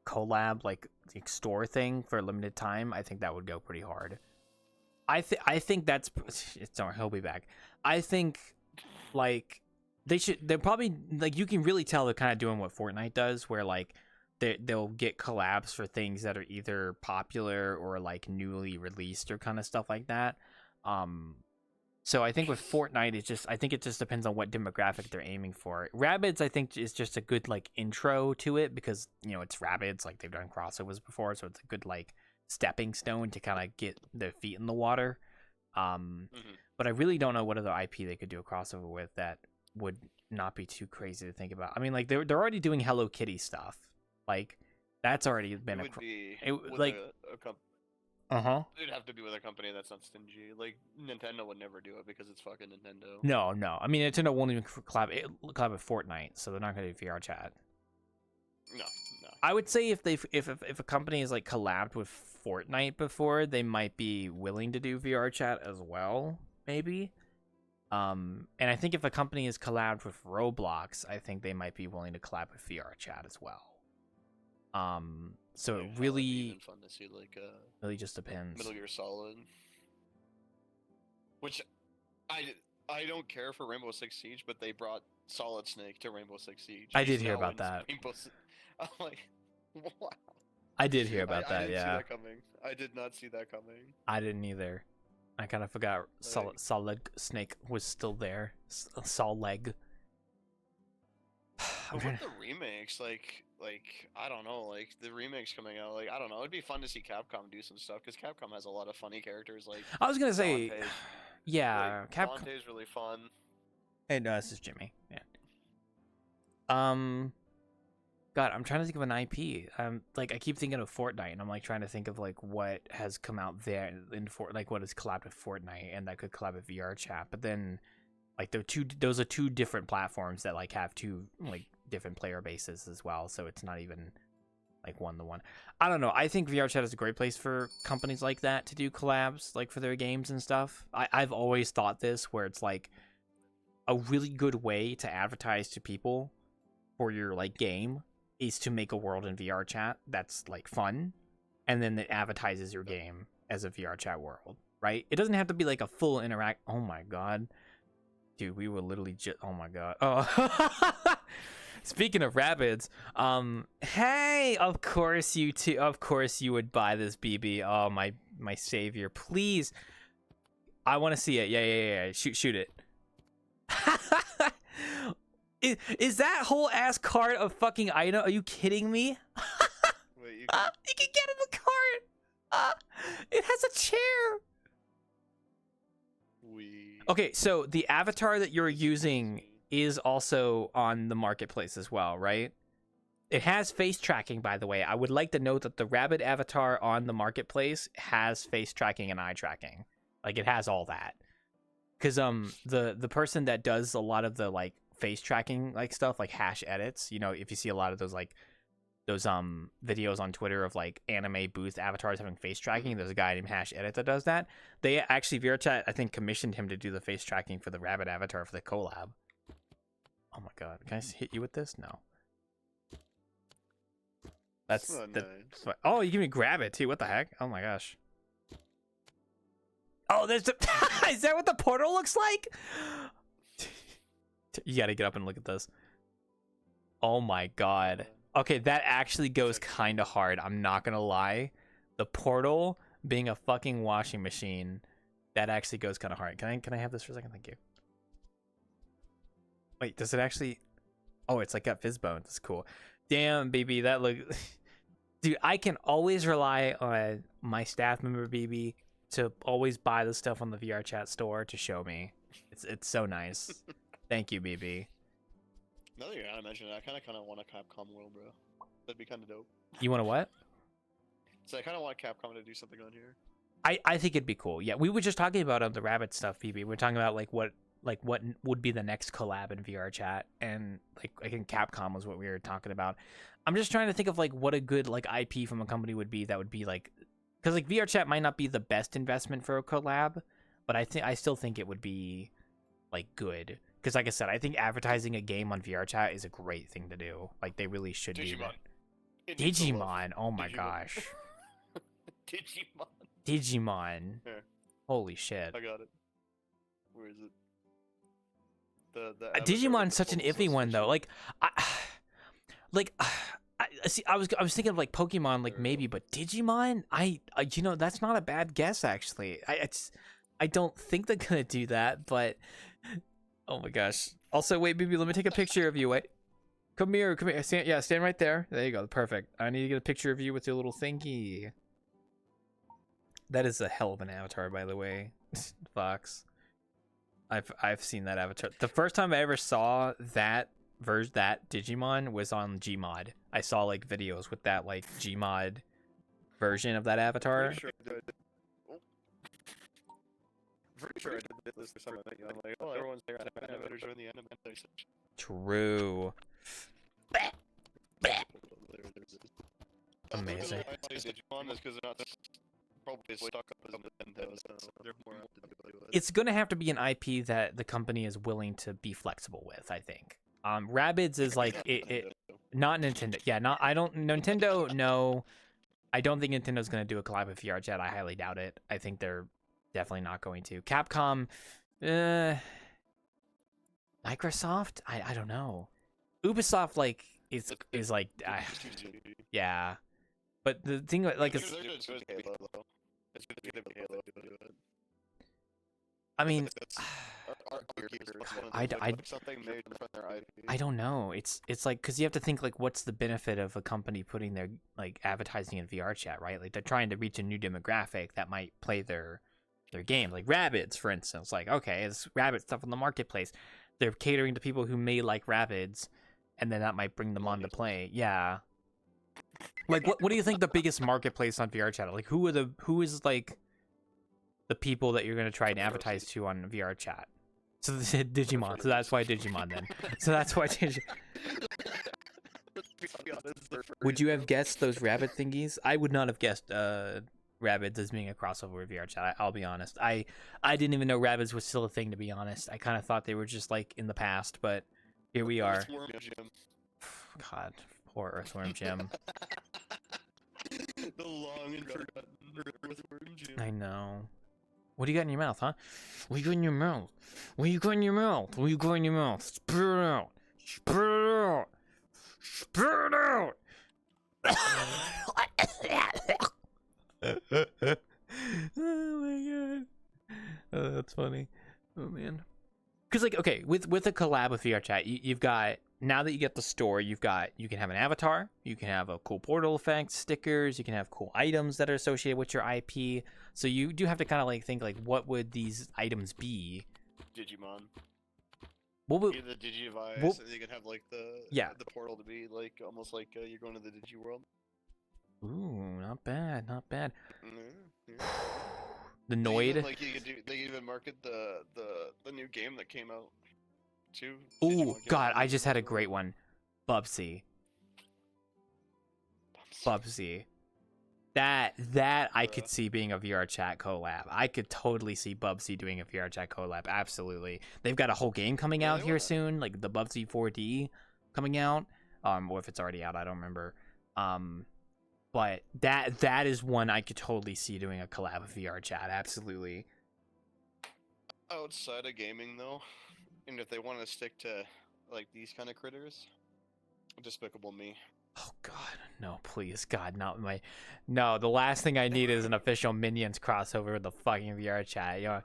collab, like the store thing for a limited time, I think that would go pretty hard. I think that's sorry, he'll be back. I think like they're probably like, you can really tell they're kind of doing what Fortnite does, where like they'll get collabs for things that are either popular or like newly released or kind of stuff like that. So I think with Fortnite, I think it just depends on what demographic they're aiming for. Rabbids, I think, is just a good like intro to it because, you know, it's Rabbids, like they've done crossovers before, so it's a good like stepping stone to kind of get their feet in the water. But I really don't know what other IP they could do a crossover with that would not be too crazy to think about. I mean, like they're already doing Hello Kitty stuff, like that's already been It'd have to be with a company that's not stingy. Like Nintendo would never do it because it's fucking Nintendo. No. I mean, Nintendo won't even collab with Fortnite, so they're not going to do VRChat. No. I would say if a company is like collabed with Fortnite before, they might be willing to do VRChat as well, maybe. And I think if a company is collabed with Roblox, I think they might be willing to collab with VRChat as well. So it really fun to see like really just depends. Metal Gear Solid. Which I don't care for Rainbow Six Siege, but they brought Solid Snake to Rainbow Six Siege. I did He's hear now about in that. I'm like, wow. I did hear about I that. didn't see Yeah, that coming. I did not see that coming. I didn't either. I kind of forgot Solid Snake was still there. Sol Leg. But with the remakes, like I don't know, like the remakes coming out, like I don't know, it'd be fun to see Capcom do some stuff because Capcom has a lot of funny characters. Like I was gonna say, Dante's, yeah, like, Capcom. Dante's really fun. Hey, no, this is Jimmy. Yeah. God, I'm trying to think of an IP. Like I keep thinking of Fortnite, and I'm like trying to think of like what has come out there in like what has collabed with Fortnite, and that could collab with VRChat. But then, like those are two different platforms that like have two like different player bases as well. So it's not even like 1-to-1. I don't know. I think VRChat is a great place for companies like that to do collabs, like for their games and stuff. I've always thought this, where it's like a really good way to advertise to people for your like game is to make a world in VRChat that's like fun, and then it advertises your game as a VRChat world, right? It doesn't have to be like a full interact. Oh my god, dude, we were literally just. Oh my god. Oh, speaking of rapids, hey, of course you two. Of course you would buy this BB. Oh my savior, please. I want to see it. Yeah. Shoot it. Is that whole ass cart of fucking item? Are you kidding me? Wait, You can get in the cart. It has a chair. Okay, so the avatar that you're using is also on the marketplace as well, right? It has face tracking, by the way. I would like to note that the rabbit avatar on the marketplace has face tracking and eye tracking. Like it has all that. Cause the person that does a lot of the like face tracking like stuff, like hash edits, you know, if you see a lot of those like those videos on Twitter of like anime booth avatars having face tracking, there's a guy named Hash Edit that does that. They actually, VRChat I think commissioned him to do the face tracking for the rabbit avatar for the collab. Oh my god, can I hit you with this? No. That's nice. Oh, you can grab it too. What the heck? Oh my gosh. Oh, there's a is that what the portal looks like? You gotta get up and look at this. Oh my god. Okay, that actually goes kind of hard. I'm not gonna lie. The portal being a fucking washing machine, that actually goes kind of hard. Can I have this for a second? Thank you. Wait, does it actually? Oh, it's like got fizz bones. That's cool. Damn, baby, that look. Dude, I can always rely on my staff member BB to always buy the stuff on the VRChat store to show me. It's so nice. Thank you, BB. Now that you're gonna mention it, I kind of want a Capcom world, bro. That'd be kind of dope. You want a what? So I kind of want Capcom to do something on here. I think it'd be cool. Yeah, we were just talking about the rabbit stuff, BB. We're talking about like what would be the next collab in VRChat, and like I think Capcom was what we were talking about. I'm just trying to think of like what a good like IP from a company would be that would be like, because like VRChat might not be the best investment for a collab, but I still think it would be like good. Because like I said, I think advertising a game on VRChat is a great thing to do. Like they really should do that. Digimon. Oh my gosh. Digimon. Here. Holy shit. I got it. Where is it? The Digimon's such an iffy one though. Like I see. I was thinking of like Pokemon, like maybe, but Digimon, I you know, that's not a bad guess actually. I don't think they're gonna do that, but oh my gosh. Also, wait, baby, let me take a picture of you. Wait, come here. Stand right there. There you go. Perfect. I need to get a picture of you with your little thingy. That is a hell of an avatar, by the way, Fox. I've seen that avatar. The first time I ever saw that Digimon was on Gmod. I saw like videos with that like Gmod version of that avatar. Pretty sure I did this for some of I'm like, oh, everyone's there. I better join the anime section. True. Amazing. I say Digimon is because they're not probably stuck up as Nintendo, so they're more to play with. It's gonna have to be an IP that the company is willing to be flexible with, I think. Rabbids is like it not Nintendo. Yeah, Nintendo, no. I don't think Nintendo's gonna do a collab with VRChat. I highly doubt it. I think they're Definitely not going to. Capcom, Microsoft? I don't know. Ubisoft like is like yeah. But the thing like it's I mean I don't know. It's like because you have to think like what's the benefit of a company putting their like advertising in VRChat, right? Like they're trying to reach a new demographic that might play their game, like Rabbids, for instance. Like okay, it's Rabbit stuff on the marketplace. They're catering to people who may like Rabbids, and then that might bring them on to play. Yeah. Like what do you think the biggest marketplace on VRChat? Like who is like the people that you're gonna try and advertise to on VRChat? So Digimon. So that's why Digimon then. So that's why Digimon. Would you have guessed those rabbit thingies? I would not have guessed Rabbids as being a crossover with VRChat. I'll be honest. I didn't even know Rabbids was still a thing, to be honest. I kind of thought they were just like in the past, but here we are. God, poor Earthworm Jim. The long and forgotten Earthworm Jim. I know. What do you got in your mouth, huh? What do you got in your mouth? What do you got in your mouth? What do you got in your mouth? Spit it out. Spit it out. Spit it out. Oh my god. Oh, that's funny. Oh man. Because like okay, with a collab with VRChat, you've got now that you get the store, you can have an avatar, you can have a cool portal effect, stickers, you can have cool items that are associated with your IP. So you do have to kind of like think like what would these items be? Digimon. What would The Digivice, and you can have like the portal to be like almost like you're going to the Digi world. Ooh, not bad, not bad. Yeah. The Noid. They even market the new game that came out too. Ooh, God, I just had a great one. Bubsy. That I could see being a VRChat collab. I could totally see Bubsy doing a VRChat collab. Absolutely. They've got a whole game coming out here soon, like the Bubsy 4D coming out. Or if it's already out, I don't remember. But that is one I could totally see doing a collab with VRChat. Absolutely. Outside of gaming, though, and if they want to stick to like these kind of critters, Despicable Me. Oh God, no! Please, God, not my. No, the last thing I need is an official Minions crossover with the fucking VRChat. You know,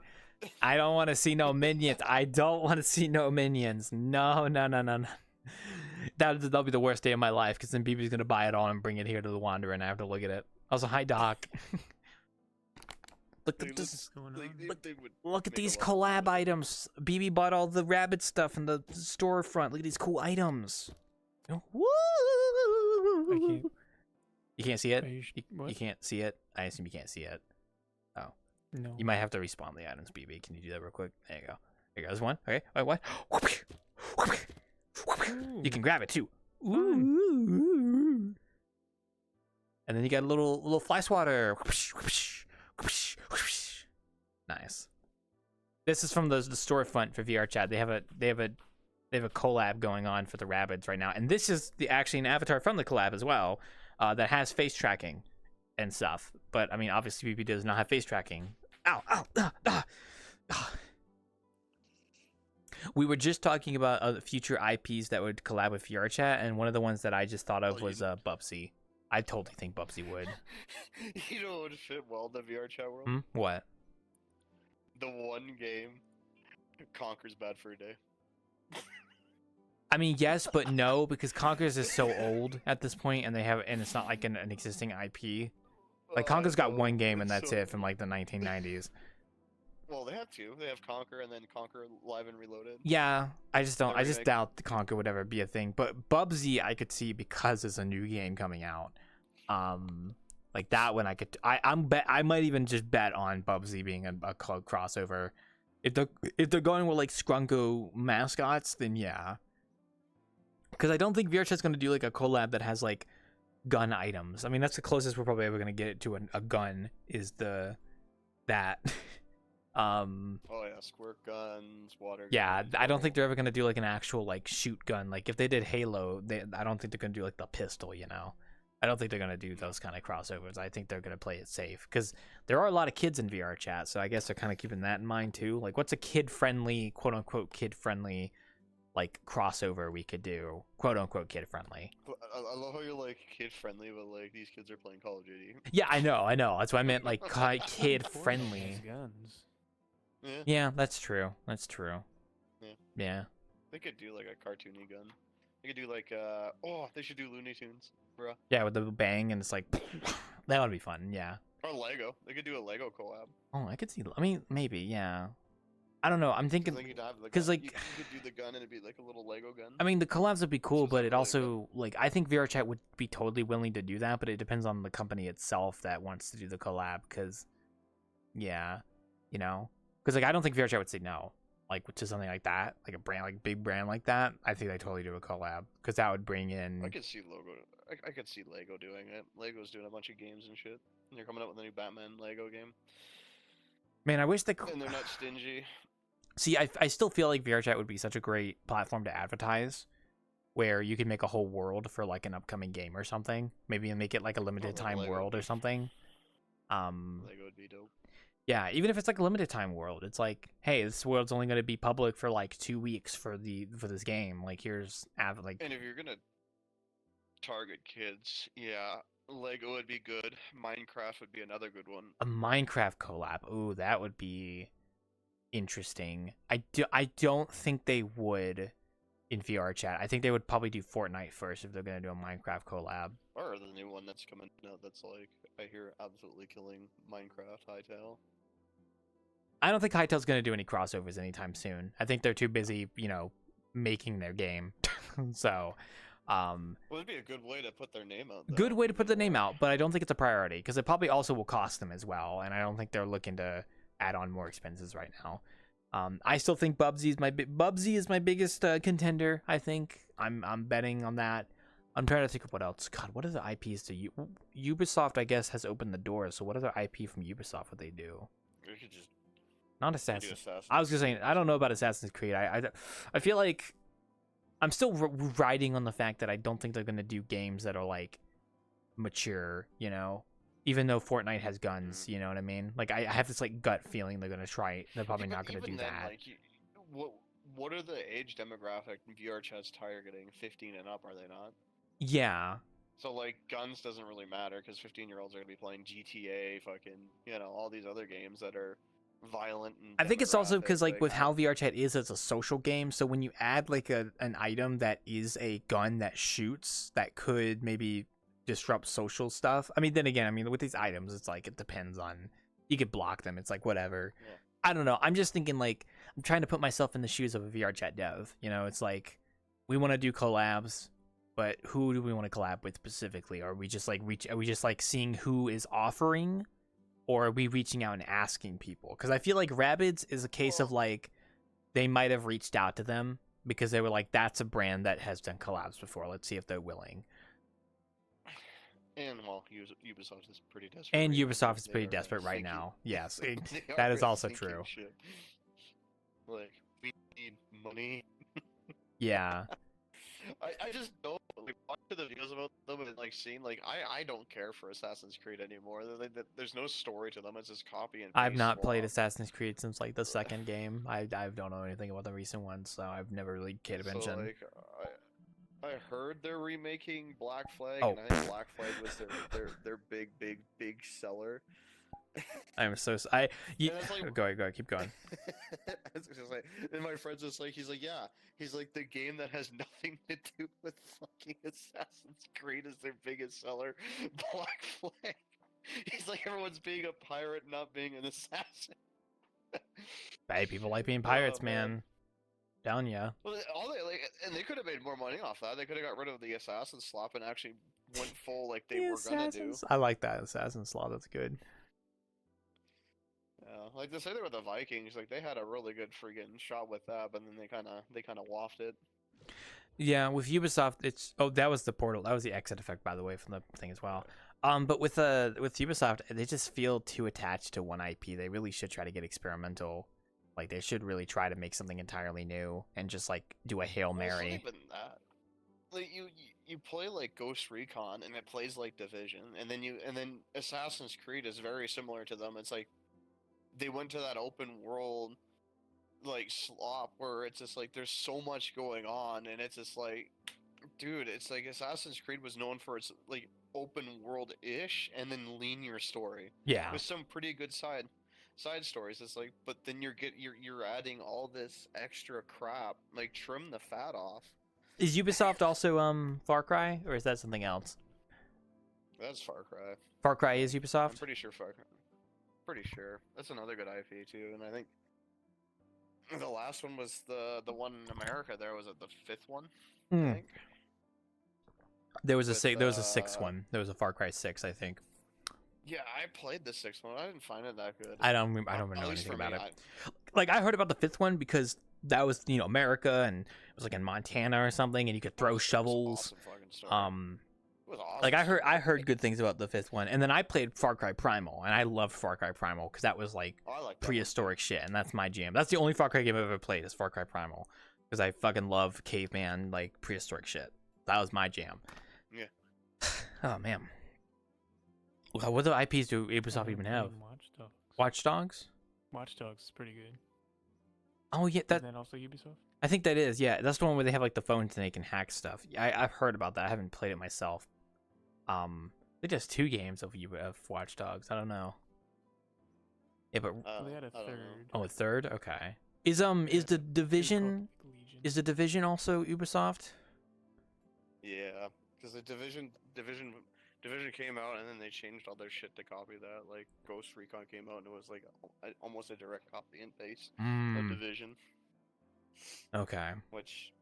I don't want to see no Minions. I don't want to see no Minions. No. That'll be the worst day of my life because then BB's gonna buy it all and bring it here to the Wanderer, and I have to look at it. Also, hi Doc. Look at this. Look at these collab items. BB bought all the rabbit stuff in the storefront. Look at these cool items. Woo! You can't see it? You can't see it? I assume you can't see it. Oh. No. You might have to respawn the items, BB. Can you do that real quick? There you go. There goes one. Okay. Wait, what? You can grab it too. Ooh. And then you got a little fly swatter. Nice. This is from the storefront for VRChat. They have a collab going on for the Rabbids right now, and this is actually an avatar from the collab as well, that has face tracking and stuff. But I mean, obviously, PP does not have face tracking. Ow! We were just talking about future IPs that would collab with VRChat, and one of the ones that I just thought of was Bubsy. I totally think Bubsy would. You know what would fit well in the VRChat world? What? The one game Conker's Bad Fur Day. I mean, yes, but no, because Conkers is so old at this point, and it's not like an existing IP. Like Conker's got one game, and that's it from like the 1990s. Well, they have two. They have Conker and then Conker Live and Reloaded. Yeah, I just doubt the Conker would ever be a thing. But Bubsy, I could see because it's a new game coming out. Like that one, I might even just bet on Bubsy being a crossover. If they're going with like Scrunko mascots, then yeah. Because I don't think VRChat's going to do like a collab that has like gun items. I mean, that's the closest we're probably ever going to get to a gun is that. Oh yeah, squirt guns, water. Yeah, guns, I don't think they're ever gonna do like an actual like shoot gun. Like if they did Halo, I don't think they're gonna do like the pistol. You know, I don't think they're gonna do those kind of crossovers. I think they're gonna play it safe because there are a lot of kids in VRChat, so I guess they're kind of keeping that in mind too. Like, what's a kid-friendly, quote unquote, kid-friendly, like crossover we could do, quote unquote, kid-friendly? I love how you're like kid friendly, but like these kids are playing Call of Duty. Yeah, I know. That's what I meant, like kid-friendly. Has guns. Yeah. Yeah, that's true. That's true. Yeah. Yeah. They could do like a cartoony gun. They could do like they should do Looney Tunes, bro. Yeah, with the bang and it's like that would be fun. Yeah. Or Lego. They could do a Lego collab. Oh, I could see. I mean, maybe. Yeah. I don't know. I'm thinking Then you'd have the 'cause, gun. like- you could do the gun and it'd be like a little Lego gun. I mean, the collabs would be cool, This is but it really also like I think VRChat would be totally willing to do that, but it depends on the company itself that wants to do the collab. Because, yeah, because like I don't think VRChat would say no, like to something like that, like a brand, like big brand like that. I think they totally do a collab because that would bring in. I could see I could see Lego doing it. Lego's doing a bunch of games and shit. And they're coming out with a new Batman Lego game, Man, I wish they. and they're not stingy. See, I still feel like VRChat would be such a great platform to advertise, where you could make a whole world for like an upcoming game or something. Maybe make it like a limited time Lego. world or something. Lego would be dope. Yeah, even if it's like a limited time world, it's like, hey, this world's only going to be public for like 2 weeks for this game. Like, here's like. And if you're gonna target kids, yeah, Lego would be good. Minecraft would be another good one. A Minecraft collab. Ooh, that would be interesting. I don't think they would in VRChat. I think they would probably do Fortnite first if they're gonna do a Minecraft collab. Or the new one that's coming out that's like, I hear absolutely killing Minecraft Hytale. I don't think Hytale's gonna do any crossovers anytime soon. I think they're too busy, making their game. So, Well, it'd be a good way to put their name out. Though. good way to put the name out, but I don't think it's a priority because it probably also will cost them as well, and I don't think they're looking to add on more expenses right now. I still think Bubsy is my biggest contender. I think I'm betting on that. I'm trying to think of what else. God, what other IPs do Ubisoft? I guess has opened the doors. So what other IP from Ubisoft would they do? You could just Not do Assassin's. Assassin's I was just saying I don't know about Assassin's Creed. I feel like I'm still riding on the fact that I don't think they're gonna do games that are like mature. Even though Fortnite has guns, you know what I mean? Like I have this like gut feeling they're gonna try. They're probably not gonna do then, that. Like, what are the age demographic VRChat's targeting? 15 and up, are they not? Yeah. So like guns doesn't really matter because 15-year-olds are gonna be playing GTA, fucking, all these other games that are violent. And I think it's also because demographic, like with how VRChat is as a social game, so when you add like an item that is a gun that shoots, that could maybe disrupt social stuff. I mean, then again, with these items, it's like it depends on. You could block them. It's like whatever. Yeah. I don't know. I'm just thinking like I'm trying to put myself in the shoes of a VRChat dev. It's like we want to do collabs, but who do we want to collab with specifically? Are we just like Are we just like seeing who is offering, or are we reaching out and asking people? Because I feel like Rabbids is a case of like they might have reached out to them because they were like, that's a brand that has done collabs before. Let's see if they're willing. And well, Ubisoft is pretty desperate. And right now. Ubisoft is They pretty are, desperate right sinking- now. Yes, They that are is also sinking true. ship. Like, we need money. Yeah. I just don't like watching the videos about them and like seeing like I don't care for Assassin's Creed anymore. There's no story to them. It's just copy and paste. I've not played swap. Assassin's Creed since like the second game. I don't know anything about the recent ones, so I've never really paid attention. So, like, I heard they're remaking Black Flag, Oh. and I think Black Flag was their big seller. I'm so Yeah, it's like- go ahead, keep going. It's just like, and my friend's just like, he's like the game that has nothing to do with fucking Assassin's Creed is their biggest seller, Black Flag. He's like, everyone's being a pirate, not being an assassin. Hey, people like being pirates, Oh, man. man. Down ya. Well, and they could have made more money off that. They could have got rid of the assassin slop and actually went full like they The were gonna do. Assassins. I like that assassin slot. That's good. Yeah, like they say they were the Vikings. Like they had a really good friggin' shot with that, but then they kind of waffed it. Yeah, with Ubisoft, that was the portal. That was the exit effect, by the way, from the thing as well. But with Ubisoft, they just feel too attached to one IP. They really should try to get experimental. Like they should really try to make something entirely new and just like do a Hail Well, it's not Mary. even that. Like you play like Ghost Recon and it plays like Division, and then Assassin's Creed is very similar to them. It's like they went to that open world like slop where it's just like there's so much going on, and it's just like, dude, it's like Assassin's Creed was known for its like open world ish and then linear story Yeah. with some pretty good side stories. It's like, but then you're adding all this extra crap. Like, trim the fat off. Is Ubisoft also Far Cry, or is that something else? That's Far Cry. Far Cry is I'm Ubisoft? pretty sure Far Cry. Pretty sure that's another good IP too, and I think the last one was the one in America. There was it the fifth one. I think. There was a With, there was a sixth one. There was a Far Cry 6, I think. Yeah, I played the sixth one. I didn't find it that good. I don't even At know least anything for about me, it. Like, I heard about the fifth one because that was, you know, America, and it was like in Montana or something, and you could throw shovels. Awesome fucking story. It was awesome. Like, I heard good things about the fifth one, and then I played Far Cry Primal, and I loved Far Cry Primal because that was like Oh, I like that prehistoric shit, and that's my jam. That's the only Far Cry game I've ever played is Far Cry Primal because I fucking love caveman like prehistoric shit. That was my jam. Yeah. Oh man. Well, what other IPs do Ubisoft even have? Watch Dogs. Watch Dogs? Watch Dogs is pretty good. Oh yeah, that. Isn't that also Ubisoft? I think that is. Yeah, that's the one where they have like the phones and they can hack stuff. I've heard about that. I haven't played it myself. They just 2 games of Watch Dogs. I don't know. Yeah, but They had a I don't know. third. oh, a third. Okay. Is Yeah, the it was Division called Legion. is the Division also Ubisoft? Yeah, because the Division came out and then they changed all their shit to copy that. Like Ghost Recon came out and it was like almost a direct copy and paste of Mm, Division, okay. which,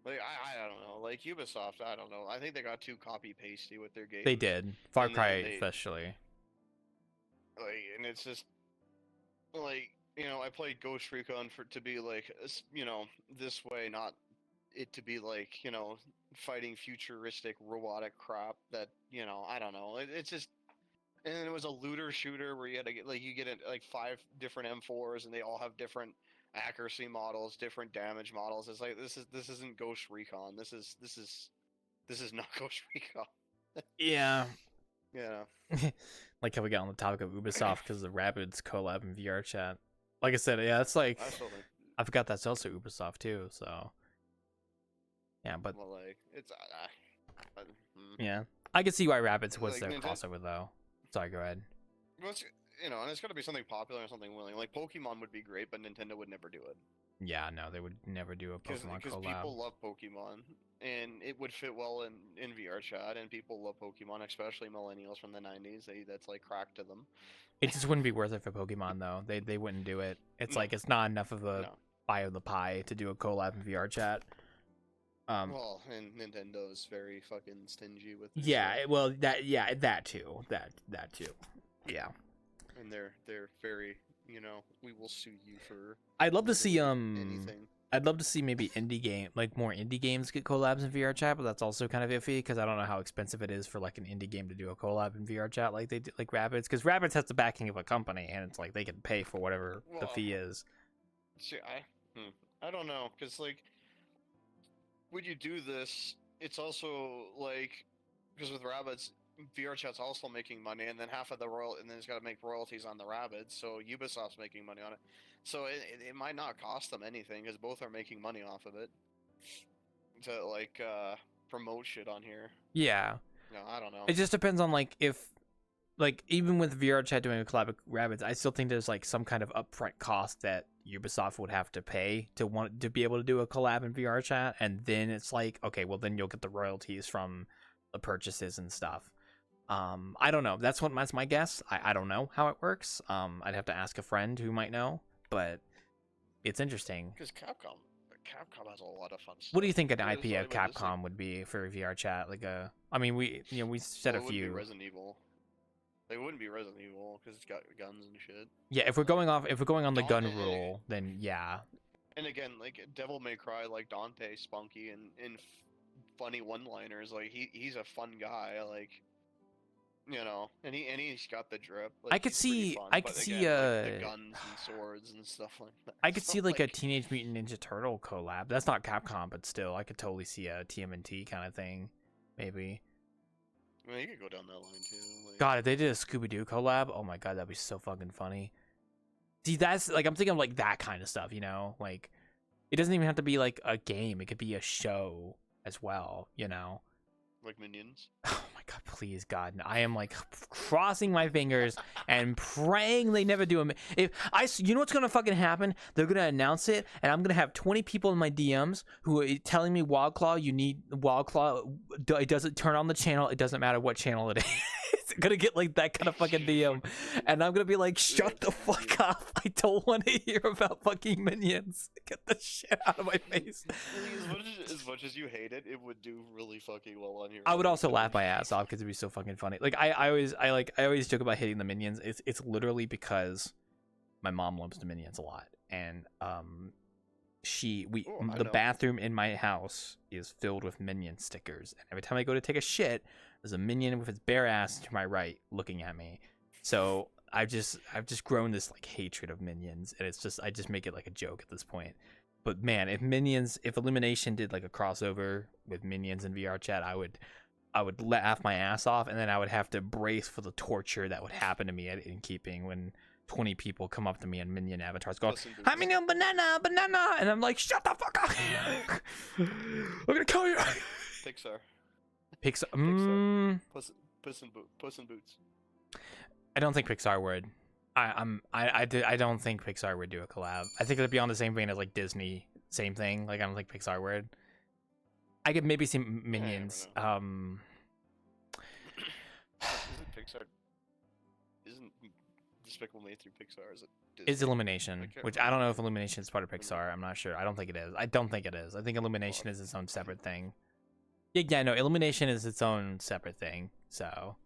like I don't know. Like Ubisoft, I don't know. I think they got too copy pasty with their games. They did. Far And Cry they- especially. Like, and it's just like, you know, I played Ghost Recon to be like, you know, this way, not it to be like, you know, fighting futuristic robotic crap that, you know, I don't know. It's just, and then it was a looter shooter where you had to get like, you get like 5 different M4s and they all have different accuracy models, different damage models. It's like this isn't Ghost Recon. This is not Ghost Recon. Yeah. Yeah. Like how we got on the topic of Ubisoft because of the Rabbids collab in VRChat. Like I said, yeah, it's like I still think, I forgot that's also Ubisoft too. So yeah, but well, like it's yeah, I can see why Rabbids was Like, their Nintendo- crossover though. Sorry, go ahead. Well, it's, you know, and it's got to be something popular and something willing. Like Pokemon would be great, but Nintendo would never do it Yeah, no, they would never do a Pokemon because collab. people love Pokemon, and it would fit well in VRChat, and people love Pokemon, especially millennials from the '90s. That's like crack to them. It just wouldn't be worth it for Pokemon though. They wouldn't do it. It's No. like it's not enough of a No. buy of the pie to do a collab in VRChat. Well, and Nintendo's very fucking stingy with their Yeah, stuff, well, that too. That too. Yeah. and they're very, you know, we will sue you for I'd love to see anything. I'd love to see maybe more indie games get collabs in VRChat, but that's also kind of iffy because I don't know how expensive it is for like an indie game to do a collab in VRChat like they did, like Rabbids, because Rabbids has the backing of a company and it's like they can pay for whatever the Well, fee is. See, I don't know, because like when you do this, it's also like because with Rabbids, VRChat's also making money, and then half of the and then it's got to make royalties on the Rabbids, so Ubisoft's making money on it. So it might not cost them anything because both are making money off of it to like promote shit on here. Yeah. No, I don't know. It just depends on like if like even with VRChat doing a collab with Rabbids, I still think there's like some kind of upfront cost that Ubisoft would have to pay to want to be able to do a collab in VRChat, and then it's like, okay, well then you'll get the royalties from the purchases and stuff. I don't know. That's my guess. I don't know how it works. I'd have to ask a friend who might know, but it's interesting. Because Capcom has a lot of fun stuff. What do you think an Yeah, IP sorry, of but this, like, Capcom would be for VRChat? Like I mean, we said well, a it wouldn't be few. Resident Evil. It wouldn't be Resident Evil because it's got guns and shit. Yeah, if we're going on the gun Dante- rule, then yeah. And again, like Devil May Cry, like Dante, spunky, and funny one-liners. Like he's a fun guy. Like You know, and he's got the drip. I Like, could he's pretty see, fun, I but could see, again, like, the guns and swords and stuff like that. I could So, see like a Teenage Mutant Ninja Turtle collab. That's not Capcom, but still, I could totally see a TMNT kind of thing, maybe. I mean, you could go down that line too. Like, God, if they did a Scooby Doo collab, oh my god, that'd be so fucking funny. See, that's like I'm thinking of like that kind of stuff, you know? Like, it doesn't even have to be like a game; it could be a show as well, you know? like Minions. Oh my god, please, God! I am like crossing my fingers and praying they never do them. You know what's gonna fucking happen? They're gonna announce it, and I'm gonna have 20 people in my DMs who are telling me Wildclaw, you need Wildclaw. It doesn't turn on the channel. It doesn't matter what channel it is. It's gonna get like that kind of fucking DM, and I'm gonna be like, shut the fuck up! I don't want to hear about fucking Minions. Get the shit out of my face. As much as you hate it, it would do really fucking well on here. I would also laugh my ass off because it'd be so fucking funny. Like I always joke about hating the Minions. It's literally because my mom loves the Minions a lot, and the bathroom in my house is filled with Minion stickers, and every time I go to take a shit, there's a Minion with its bare ass to my right looking at me. So I've just grown this like hatred of Minions, and I just make it like a joke at this point. But man, if Illumination did like a crossover with Minions and VRChat, I would laugh my ass off, and then I would have to brace for the torture that would happen to me at Innkeeping when 20 people come up to me in Minion avatars going, "Hi, Minion, banana," and I'm like, "Shut the fuck up! I'm gonna kill you." Pixar. Pixar. Puss in Boots. I don't think Pixar would. I don't think Pixar would do a collab. I think it'd be on the same vein as like Disney, same thing. Like I don't think Pixar would. I could maybe see Minions. Isn't Pixar? Isn't Despicable Me through Pixar? Is it? Disney? Is Illumination, which I don't know if Illumination is part of Pixar. I'm not sure. I don't think it is. I don't think it is. I think Illumination is its own separate thing. Yeah, no, Illumination is its own separate thing. So.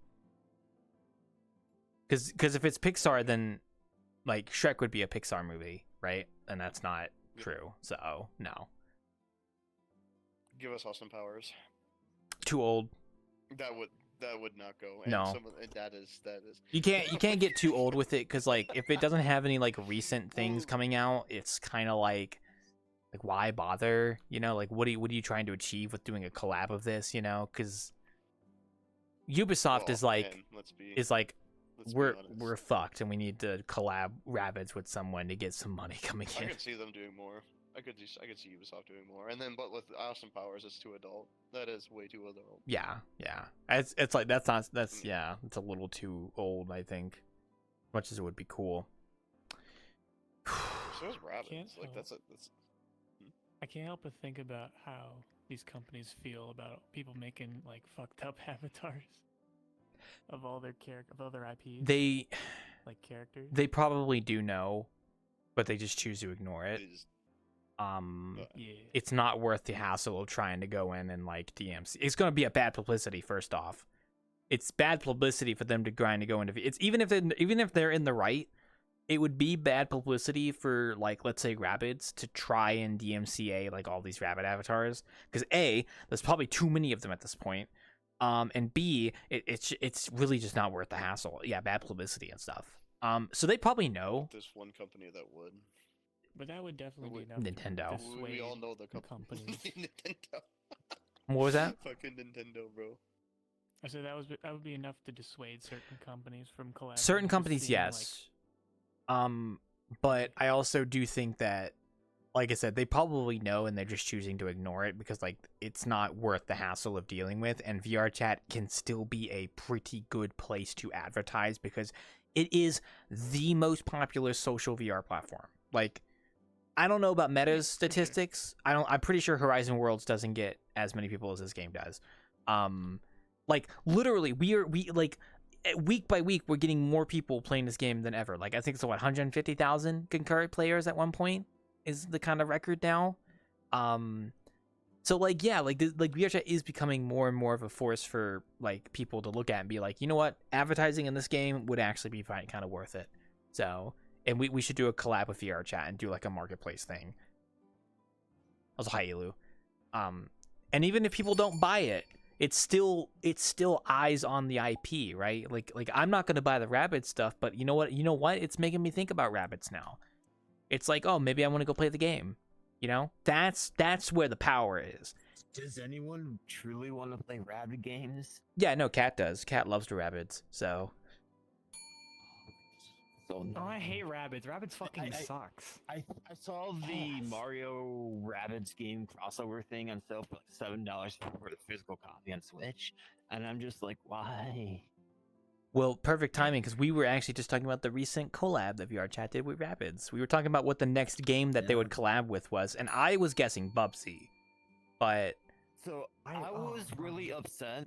Because if it's Pixar, then like Shrek would be a Pixar movie, right? And that's not true. So no. Give us Austin Powers. Too old. That would not go. And No. That is. You can't get too old with it because like if it doesn't have any like recent things coming out, it's kind of like why bother? You know, like what are you trying to achieve with doing a collab of this? You know, because Ubisoft is like we're fucked and we need to collab Rabbids with someone to get some money coming in. I could see them doing more. I could see Ubisoft doing more, and then but with Austin Powers, it's too adult. That is way too adult. Yeah. It's like that's it's a little too old. I think, as much as it would be cool. So is Rabbids. Like that's. I can't help but think about how these companies feel about people making like fucked up avatars of all their IPs. They like characters. They probably do know, but they just choose to ignore it. Yeah. It's not worth the hassle of trying to go in and like DMC. It's going to be a bad publicity. First off, it's bad publicity for them to grind to go into. It's even if they're in the right, it would be bad publicity for like let's say Rabbids to try and DMCA like all these Rabbid avatars because A, there's probably too many of them at this point. And B, it's really just not worth the hassle. Yeah, bad publicity and stuff. So they probably know. There's one company that would. But that would definitely be enough. Nintendo. We all know the company. Nintendo. What was that? Fucking Nintendo, bro. I said that would be enough to dissuade certain companies from collaborating. Certain companies, yes. But I also do think that, like I said, they probably know and they're just choosing to ignore it because like it's not worth the hassle of dealing with. And VRChat can still be a pretty good place to advertise because it is the most popular social VR platform. Like, I don't know about Meta's statistics. I'm pretty sure Horizon Worlds doesn't get as many people as this game does. Like literally, we like week by week we're getting more people playing this game than ever. Like I think it's 150,000 concurrent players at one point is the kind of record now. So like yeah, like VRChat is becoming more and more of a force for like people to look at and be like, you know what, advertising in this game would actually be kind of worth it. So. And we should do a collab with VRChat and do like a marketplace thing. Also, hi, Elu. And even if people don't buy it, it's still eyes on the IP, right? Like I'm not gonna buy the Rabbids stuff, but you know what? It's making me think about Rabbids now. It's like, oh, maybe I want to go play the game. You know, that's where the power is. Does anyone truly want to play Rabbid games? Yeah, no, Cat does. Cat loves the Rabbids, so. So Oh, I hate Rabbids. Rabbids fucking sucks. I saw the Mario Rabbids game crossover thing on sale for like $7 for the physical copy on Switch, and I'm just like, why? Well, perfect timing, because we were actually just talking about the recent collab that VRChat did with Rabbids. We were talking about what the next game that they would collab with was, and I was guessing Bubsy, but... So I was really upset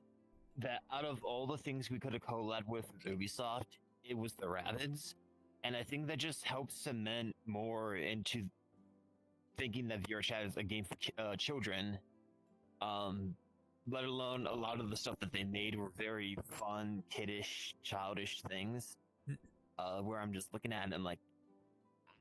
that out of all the things we could have collabed with Ubisoft, it was the Rabbids. And I think that just helps cement more into thinking that VRChat is a game for children. Let alone a lot of the stuff that they made were very fun, kiddish, childish things. Where I'm just looking at it and I'm like,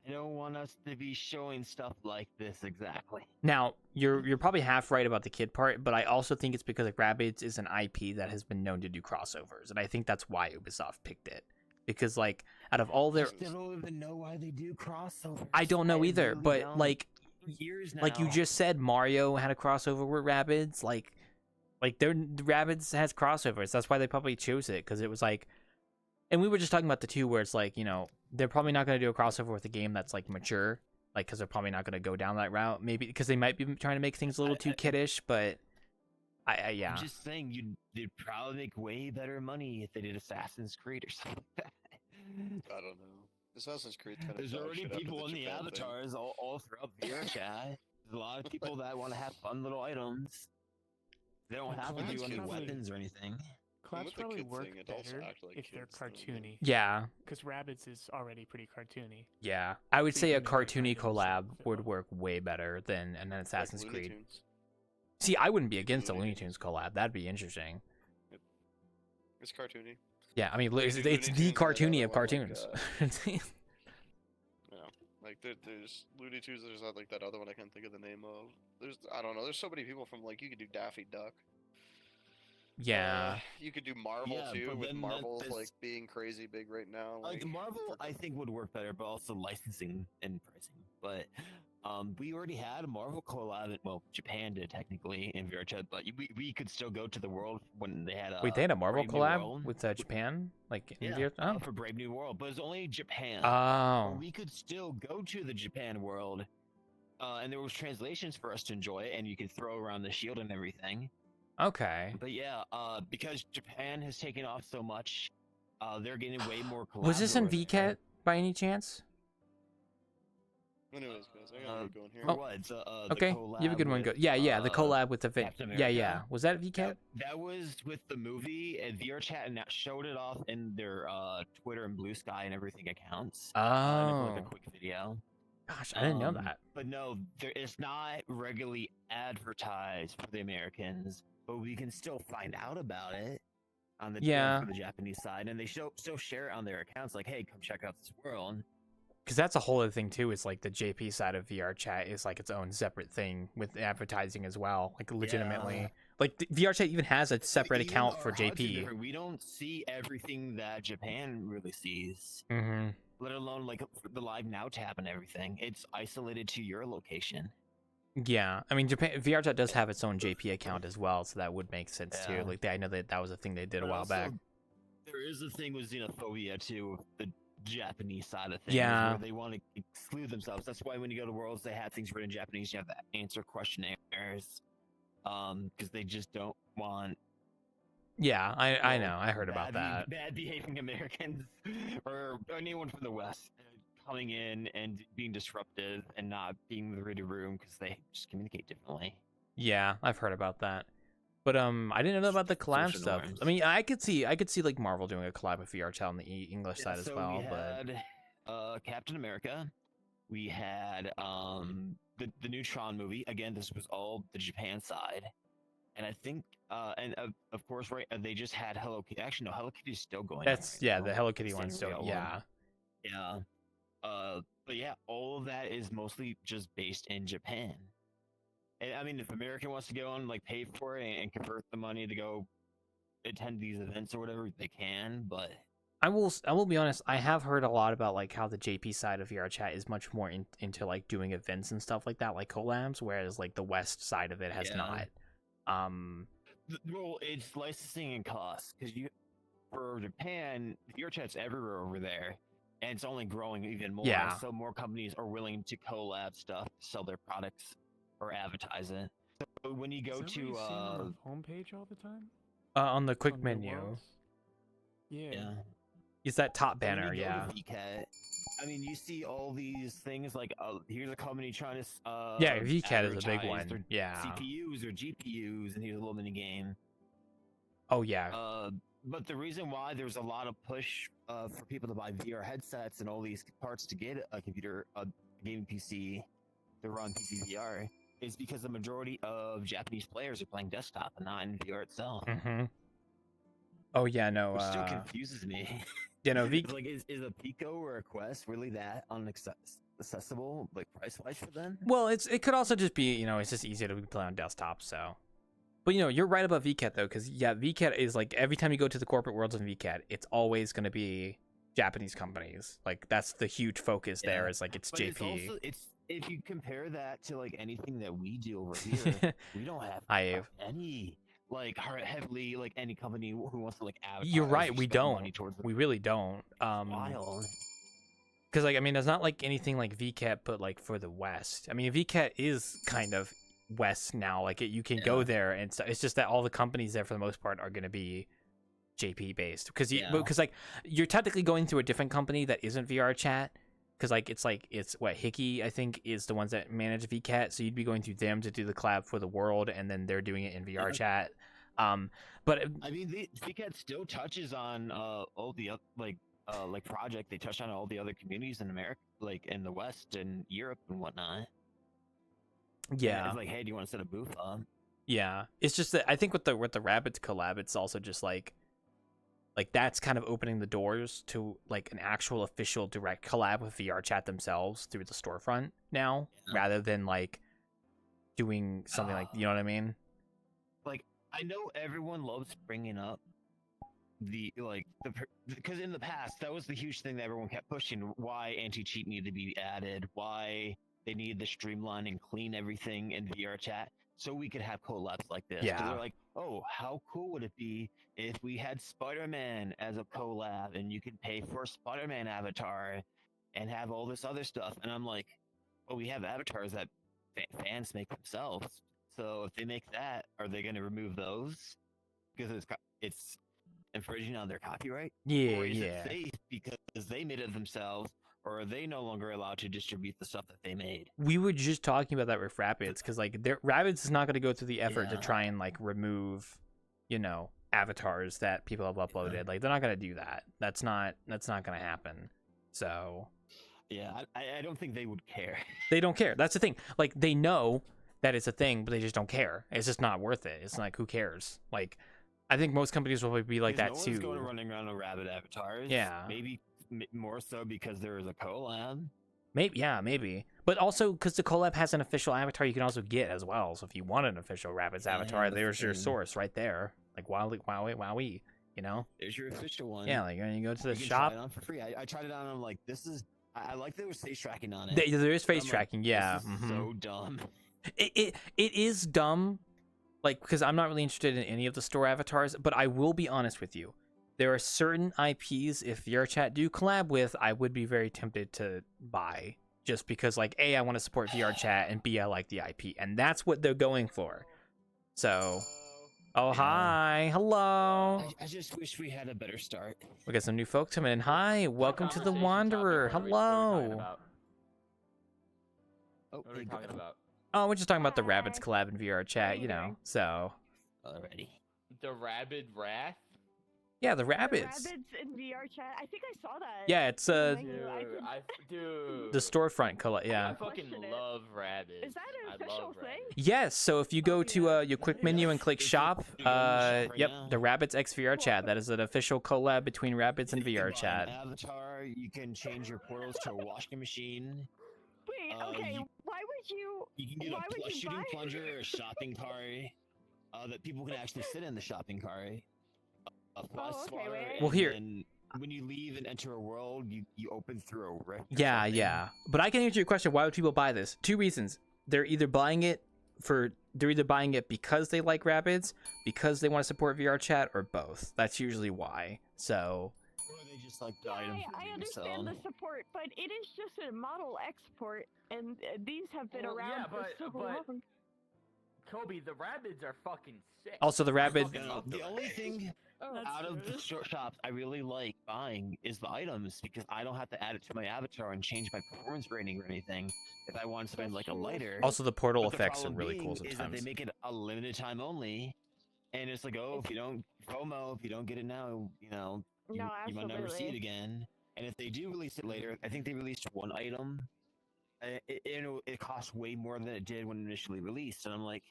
I don't want us to be showing stuff like this exactly. Now, you're probably half right about the kid part, but I also think it's because like, Rabbids is an IP that has been known to do crossovers, and I think that's why Ubisoft picked it. Because, like, out of all their... I still don't even know why they do crossovers. I don't know either, really but, don't. like... Years now. Like you just said, Mario had a crossover with Rabbids. Like their Rabbids has crossovers. That's why they probably chose it, because it was like... And we were just talking about the two where it's like, you know, they're probably not going to do a crossover with a game that's, like, mature. Like, because they're probably not going to go down that route. Maybe because they might be trying to make things a little too kiddish, but... yeah. I'm just saying, they'd probably make way better money if they did Assassin's Creed or something like that. I don't know. Assassin's Creed kind of. There's already people in the avatars all throughout VRChat. There's a lot of people that want to have fun little items. They don't have to do any weapons or anything. Collabs probably work better if they're cartoony. Yeah. Because Rabbids is already pretty cartoony. Yeah. I would say a cartoony collab would work way better than an Assassin's Creed. See, I wouldn't be against a Looney Tunes collab. That'd be interesting. Yep. It's cartoony. Yeah, I mean, it's the cartoony of cartoons. Yeah, like there's Looney Tunes. There's not like that other one I can't think of the name of. I don't know. There's so many people from like you could do Daffy Duck. Yeah. You could do Marvel too, with Marvel like being crazy big right now. Like Marvel, I think would work better, but also licensing and pricing. But we already had a Marvel collab. Well, Japan did technically in VRChat, but we could still go to the world when they had. Wait, they had a Marvel collab with Japan, like in VRChat? For Brave New World, but it's only Japan. Oh. We could still go to the Japan world, and there was translations for us to enjoy, and you could throw around the shield and everything. Okay. But yeah, because Japan has taken off so much, they're getting way more collabs. Was this in VCat by any chance? Anyways, guys, I gotta get going here. Okay, you have a good one. Go. Yeah, the collab with the yeah. Was that VCat? That was with the movie, and VRChat and showed it off in their Twitter and Blue Sky and everything accounts. Oh. Like a quick video. Gosh, I didn't know that. But no, it's not regularly advertised for the Americans, but we can still find out about it on the for the Japanese side, and they still share it on their accounts. Like, hey, come check out this world. Because that's a whole other thing too. Is like the JP side of VRChat is like its own separate thing with advertising as well. Like legitimately, like VRChat even has a separate account for JP. We don't see everything that Japan really sees. Mm-hmm. Let alone like the Live Now tab and everything. It's isolated to your location. Yeah, I mean, VRChat does have its own JP account as well, so that would make sense too. Like, I know that was a thing they did a while back. There is a thing with xenophobia too, the Japanese side of things, where they want to exclude themselves. That's why when you go to Worlds, they have things written in Japanese. You have to answer questionnaires, because they just don't want. Yeah, I know. I heard about that. Bad behaving Americans or anyone from the West coming in and being disruptive and not being in the ready room because they just communicate differently. Yeah, I've heard about that. But I didn't know about the collab stuff. I mean, I could see like Marvel doing a collab with VRChat on the English side as well. We had Captain America. We had the new Tron movie. Again, this was all the Japan side. And I think, of course, right? They just had Hello Kitty. Actually, no, Hello Kitty's still going. The Hello Kitty one's still. Yeah. Yeah. But yeah, all of that is mostly just based in Japan. And I mean, if American wants to go and like pay for it and convert the money to go attend these events or whatever, they can. But I will be honest. I have heard a lot about like how the JP side of VRChat is much more into like doing events and stuff like that, like collabs, whereas like the West side of it has not. Well, it's licensing and costs because for Japan, VRChat's everywhere over there, and it's only growing even more. Yeah. So more companies are willing to collab stuff, sell their products, or advertise it. So when you go Is that to what you see on the homepage all the time? On the quick On New menu, Worlds? Yeah. is that top So when banner? you go Yeah. to VCAT, I mean, you see all these things like, here's a company trying to Yeah, VCAT is a big advertise one. their Yeah. CPUs or GPUs, and here's a little mini game. Oh yeah. But the reason why there's a lot of push for people to buy VR headsets and all these parts to get a computer, a gaming PC to run PC VR is because the majority of Japanese players are playing desktop and not in VR itself. Mm-hmm. Oh yeah, no. Which still confuses me. Yeah, no. It's like, is a Pico or a Quest really that unaccessible, like price-wise for them? Well, it could also just be, it's just easier to play on desktop. So, but you're right about VCAT though, because yeah, VCAT is like every time you go to the corporate worlds in VCAT, it's always going to be Japanese companies. Like that's the huge focus there. Is like it's but JP. It's if you compare that to like anything that we do over here, we don't have any like heavily like any company who wants to like advertise. You're right. or We spend don't. money towards We really don't. wild. Because like I mean, there's not like anything like VCAT, but like for the West. I mean, VCAT is kind of West now. Like you can go there, and it's just that all the companies there for the most part are going to be JP based. Because like you're technically going through a different company that isn't VRChat. Because it's what Hickey I think is the ones that manage VCAT, so you'd be going through them to do the collab for the world, and then they're doing it in VRChat. But I mean, VCAT still touches on all the like project. They touch on all the other communities in America, like in the West and Europe and whatnot. Yeah, and it's like, hey, do you want to set a booth up? Yeah, it's just that I think with the Rabbids collab, it's also just like that's kind of opening the doors to like an actual official direct collab with VRChat themselves through the storefront now, rather than like doing something like, you know what I mean? Like, I know everyone loves bringing up because in the past that was the huge thing that everyone kept pushing, why anti-cheat needed to be added, why they needed to streamline and clean everything in VRChat so we could have collabs like this. 'Cause Yeah. they're like, oh, how cool would it be if we had Spider-Man as a collab and you could pay for a Spider-Man avatar and have all this other stuff? And I'm like, well, we have avatars that fans make themselves. So if they make that, are they going to remove those because it's infringing on their copyright? Yeah, or is yeah. it safe because they made it themselves, or are they no longer allowed to distribute the stuff that they made? We were just talking about that with Rabbids, because like Rabbids is not going to go through the effort to try and like remove, avatars that people have uploaded. Like they're not going to do that. That's not going to happen. So yeah, I don't think they would care. They don't care. That's the thing. Like they know that it's a thing, but they just don't care. It's just not worth it. It's like, who cares? Like, I think most companies will be like that no too. One's going running around with Rabbit avatars. Yeah. Maybe more so because there is a collab. Maybe. But also because the collab has an official avatar you can also get as well. So if you want an official Rabbids avatar, there's your source right there. Like wowie, There's your official one. Yeah, like when you go to the You can shop. try it on for free. I tried it on and I'm like, this is. I like there was face tracking on it. There is face I'm like, tracking, yeah. This is so dumb. It is dumb, like, because I'm not really interested in any of the store avatars, but I will be honest with you. There are certain IPs, if VRChat do collab with, I would be very tempted to buy. Just because, like, A, I want to support VRChat, and B, I like the IP. And that's what they're going for. So, oh, hi. Hello. I just wish we had a better start. We got some new folks coming in. Hi, welcome to the Wanderer. Hello. Oh, What are we talking about? Oh, we're just talking about the Rabbids collab in VRChat, so. Already. The Rabid Wrath? Yeah, the Rabbids. Rabbids in VRChat. I think I saw that. Yeah, it's Dude, the storefront collab. Yeah. I fucking love Rabbids. Is that an official thing? Yes. So if you go to your quick menu and click shop, yep, the Rabbids X VRChat. That is an official collab between Rabbids and VRChat. Avatar. You can change your portals to a washing machine. Wait, okay, why would you? You can get why would a you shooting buy? plunger or a shopping cart that people can actually sit in the shopping cart. Plus Oh, okay, water, wait. Well, and here- then when you leave and enter a world, you open through a rift. or Yeah, something. yeah. But I can answer your question. Why would people buy this? Two reasons. They're either buying it because they like Rabbids, because they want to support VRChat, or both. That's usually why. So Or they just like the Yeah, items I that understand they the support, but it is just a model export, and these have been Well, around yeah, for so long. Kobe, the Rabbids are fucking sick. also the Rabbid. fucking No, love the them. only thing out of the shops I really like buying is the items because I don't have to add it to my avatar and change my performance rating or anything if I want to spend like a lighter. Also, the portal But the effects are problem really being cool is that sometimes. they make it a limited time only, and it's like, oh, if you don't FOMO, if you don't get it now, you know, you, No, you might never see it absolutely. again. And if they do release it later, I think they released one item. It costs way more than it did when initially released, and I'm like,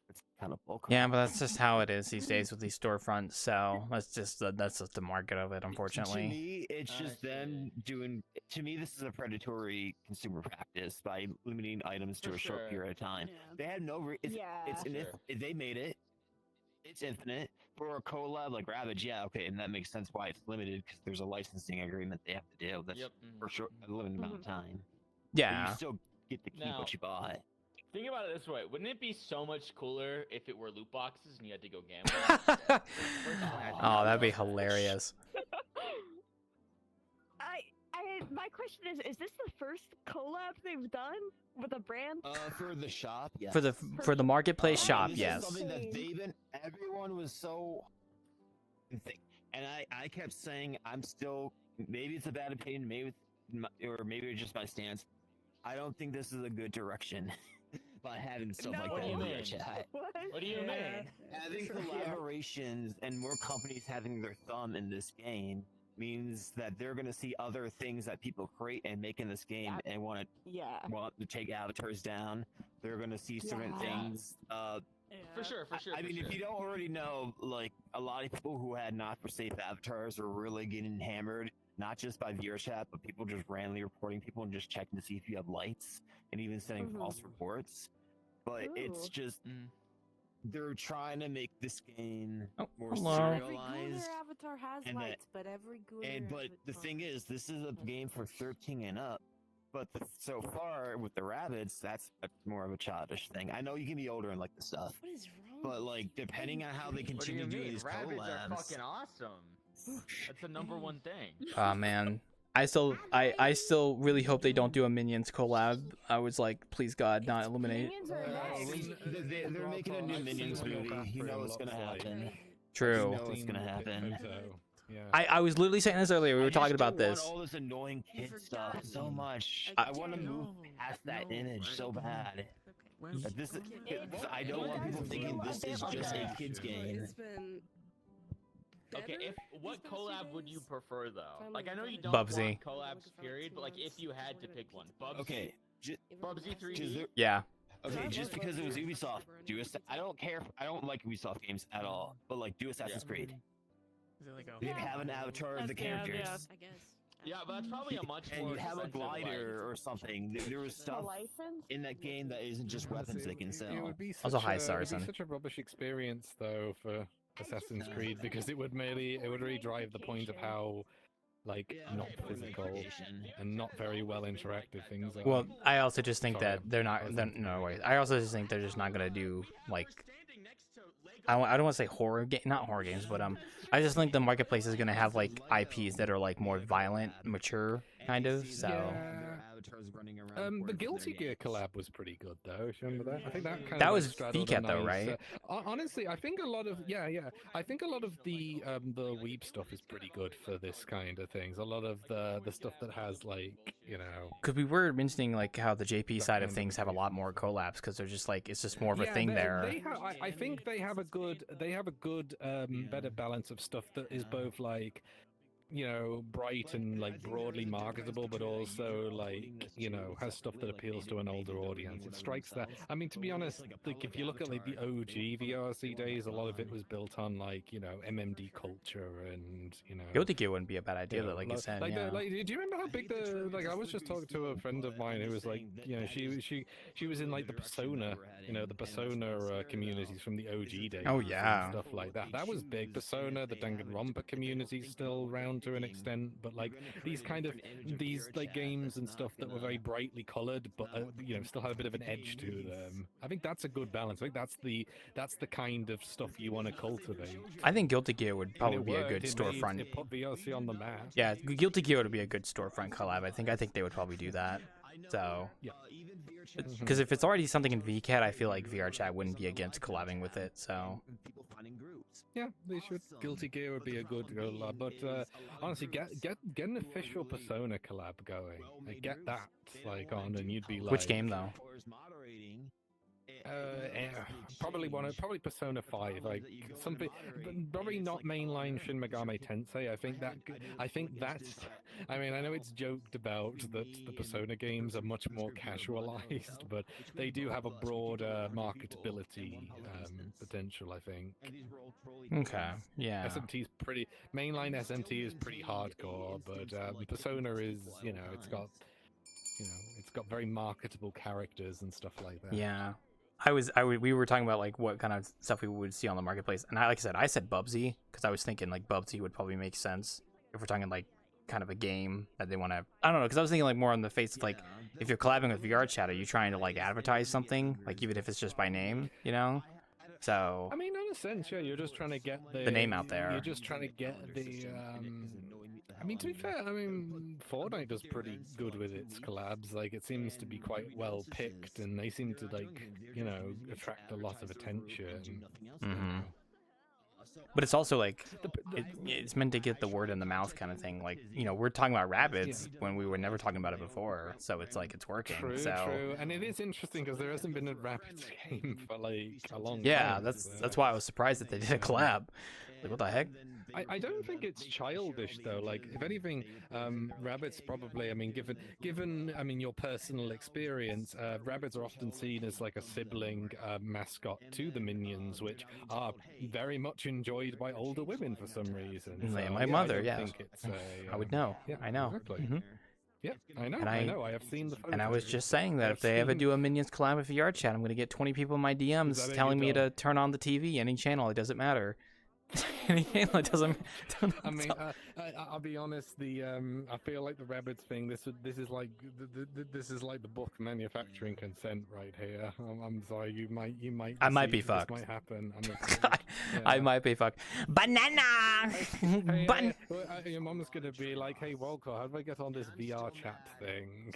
it's kind of bulk. Yeah, but that's just how it is these days with these storefronts. So that's just the market of it, To unfortunately. me, it's just them doing. To me, this is a predatory consumer practice by limiting items to For a short sure. period of time. They had no. It's Yeah. they made it. It's infinite for a collab like Ravage. Yeah, okay, and that makes sense why it's limited because there's a licensing agreement they have to do. That's Yep. for sure a limited amount of time. But Yeah. you still get to keep Now- what you bought. Think about it this way: wouldn't it be so much cooler if it were loot boxes and you had to go gamble? Oh, that'd be hilarious. My question is this the first collab they've done with a brand? For the shop, yes. For the marketplace And shop, this is yes. something that they've been. Everyone was so. And I kept saying I'm still. Maybe it's a bad opinion. Maybe or maybe it's just my stance. I don't think this is a good direction. By having stuff like What that do you in mean? chat. What do you mean? Having collaborations and more companies having their thumb in this game means that they're going to see other things that people create and make in this game and want to take avatars down. They're going to see certain things. For sure. I mean, if you don't already know, like a lot of people who had not for safe avatars are really getting hammered, not just by VRChat, but people just randomly reporting people and just checking to see if you have lights and even sending false reports. But it's just they're trying to make this game more hello. serialized. Avatar has and lights, but every good. but the thing is, this is a game for 13 and up. But so far with the rabbits, that's more of a childish thing. I know you can be older and like the stuff, What is wrong? but like depending on how they What do continue you doing mean? these Rabbids are collabs, fucking awesome. That's the number one thing. Oh man. I still really hope they don't do a Minions collab. I was like, please God, not Illuminate. they're making a new Minions movie. You know it's gonna happen. True. You know it's gonna happen. I was literally saying this earlier. We were talking about this. All this annoying kid stuff so much. I want to move past that image so bad. But this is, I don't want people thinking this is just a kids game. Okay, what collab would you prefer though? Like I know you don't Bubsy. want collabs, period, but like if you had to pick one, Bubsy. Okay, Bubsy 3D. Yeah. Okay, just because it was Ubisoft, I don't care. I don't like Ubisoft games at all. But like, do Assassin's Creed. You have an avatar of the characters. I guess. Yeah, but that's probably a much And more you have a expensive, like- glider or something. There was stuff in that game that isn't just weapons they can It sell. would be Also, such hi, a- it would Saracen. be such a rubbish experience though for Assassin's Creed because it would really drive the point of how like not physical and not very well interactive things are. Well, I also just think Sorry, that they're not. No way. I also just think they're just not gonna do like. I don't want to say horror game, not horror games, but I just think the marketplace is gonna have like IPs that are like more violent, mature, kind of. So. The Guilty Gear collab was pretty good though. If you remember that, I think that kind That of was straddled VCAT a though, nice, right? Honestly, I think a lot of I think a lot of the weeb stuff is pretty good for this kind of things. A lot of the stuff that has like Because we were mentioning like how the JP side of things have a lot more collabs because they're just like it's just more of a thing there. I think they have a good better balance of stuff that is both like you know, bright and like broadly marketable, but also like, you know, has stuff that appeals to an older audience. It strikes that. I mean, to be honest, like if you look at like the OG VRC days, a lot of it was built on like, you know, MMD culture and, you know, Guilty Gear wouldn't be a bad idea, though, like you said. like, Yeah. do you remember how big the like? I was just talking to a friend of mine who was like, you know, she was in like the Persona, you know, the Persona communities from the OG days. Oh, yeah. And stuff like that. That was big. Persona, the Danganronpa community still around to an extent, but like these like games and stuff that were very brightly colored, but you know, still have a bit of an edge to them. I think that's a good balance. I think that's the kind of stuff you want to cultivate. I think Guilty Gear would probably be a worked. good storefront. It put VRC on the map. Yeah, Guilty Gear would be a good storefront collab. I think they would probably do that. So, yeah. Because if it's already something in VCat, I feel like VRChat wouldn't be against collabing with it. So, yeah, they should. Guilty Gear would be a good collab, but honestly, get an official Persona collab going. Like, get that like on, and you'd be like. Which game though? Probably Persona 5, like something, probably not mainline Shin Megami Tensei. I think that's. I mean, I know it's joked about that the Persona games are much more casualized, but they do have a broader marketability potential. I think. Okay. Yeah. SMT's pretty mainline. SMT is pretty hardcore, but Persona is, you know, it's got very marketable characters and stuff like that. Yeah. We were talking about like what kind of stuff we would see on the marketplace, and like I said Bubsy because I was thinking like Bubsy would probably make sense if we're talking like kind of a game that they want to. I don't know, because I was thinking like more on the face of like if you're collabing with VRChat, are you trying to like advertise something, like even if it's just by name, you know? So I mean, in a sense, yeah, you're just trying to get the name out there. You're just trying to get the. I mean, to be fair, I mean, Fortnite does pretty good with its collabs. Like, it seems to be quite well picked, and they seem to, like, you know, attract a lot of attention. Mm-hmm. But it's also like it's meant to get the word in the mouth kind of thing. Like, you know, we're talking about rabbits when we were never talking about it before, so it's like it's working. True. And it is interesting because there hasn't been a rabbits game for like a long time. Yeah, that's why I was surprised that they did a collab. Like, what the heck? I don't think it's childish though. Like, if anything, rabbits probably. I mean, given I mean your personal experience, rabbits are often seen as like a sibling mascot to the minions, which are very much enjoyed by older women for some reason. So, my mother, I yeah. think it's, I would know. Yeah, I know. Exactly. Mm-hmm. Yeah, I know. And I know. I have seen the photos. And I was just saying that if they ever do a Minions collab with VRChat, I'm going to get 20 people in my DMs telling me to turn on the TV, any channel, it doesn't matter. Any channel, it doesn't. I mean, I'll be honest. I feel like the rabbits thing. This is like the book manufacturing consent right here. I'm sorry. You might. I might be fucked. This might happen. I might be fucked. Banana. Your mom's gonna be like, "Hey, Walker, how do I get on this VRChat thing?"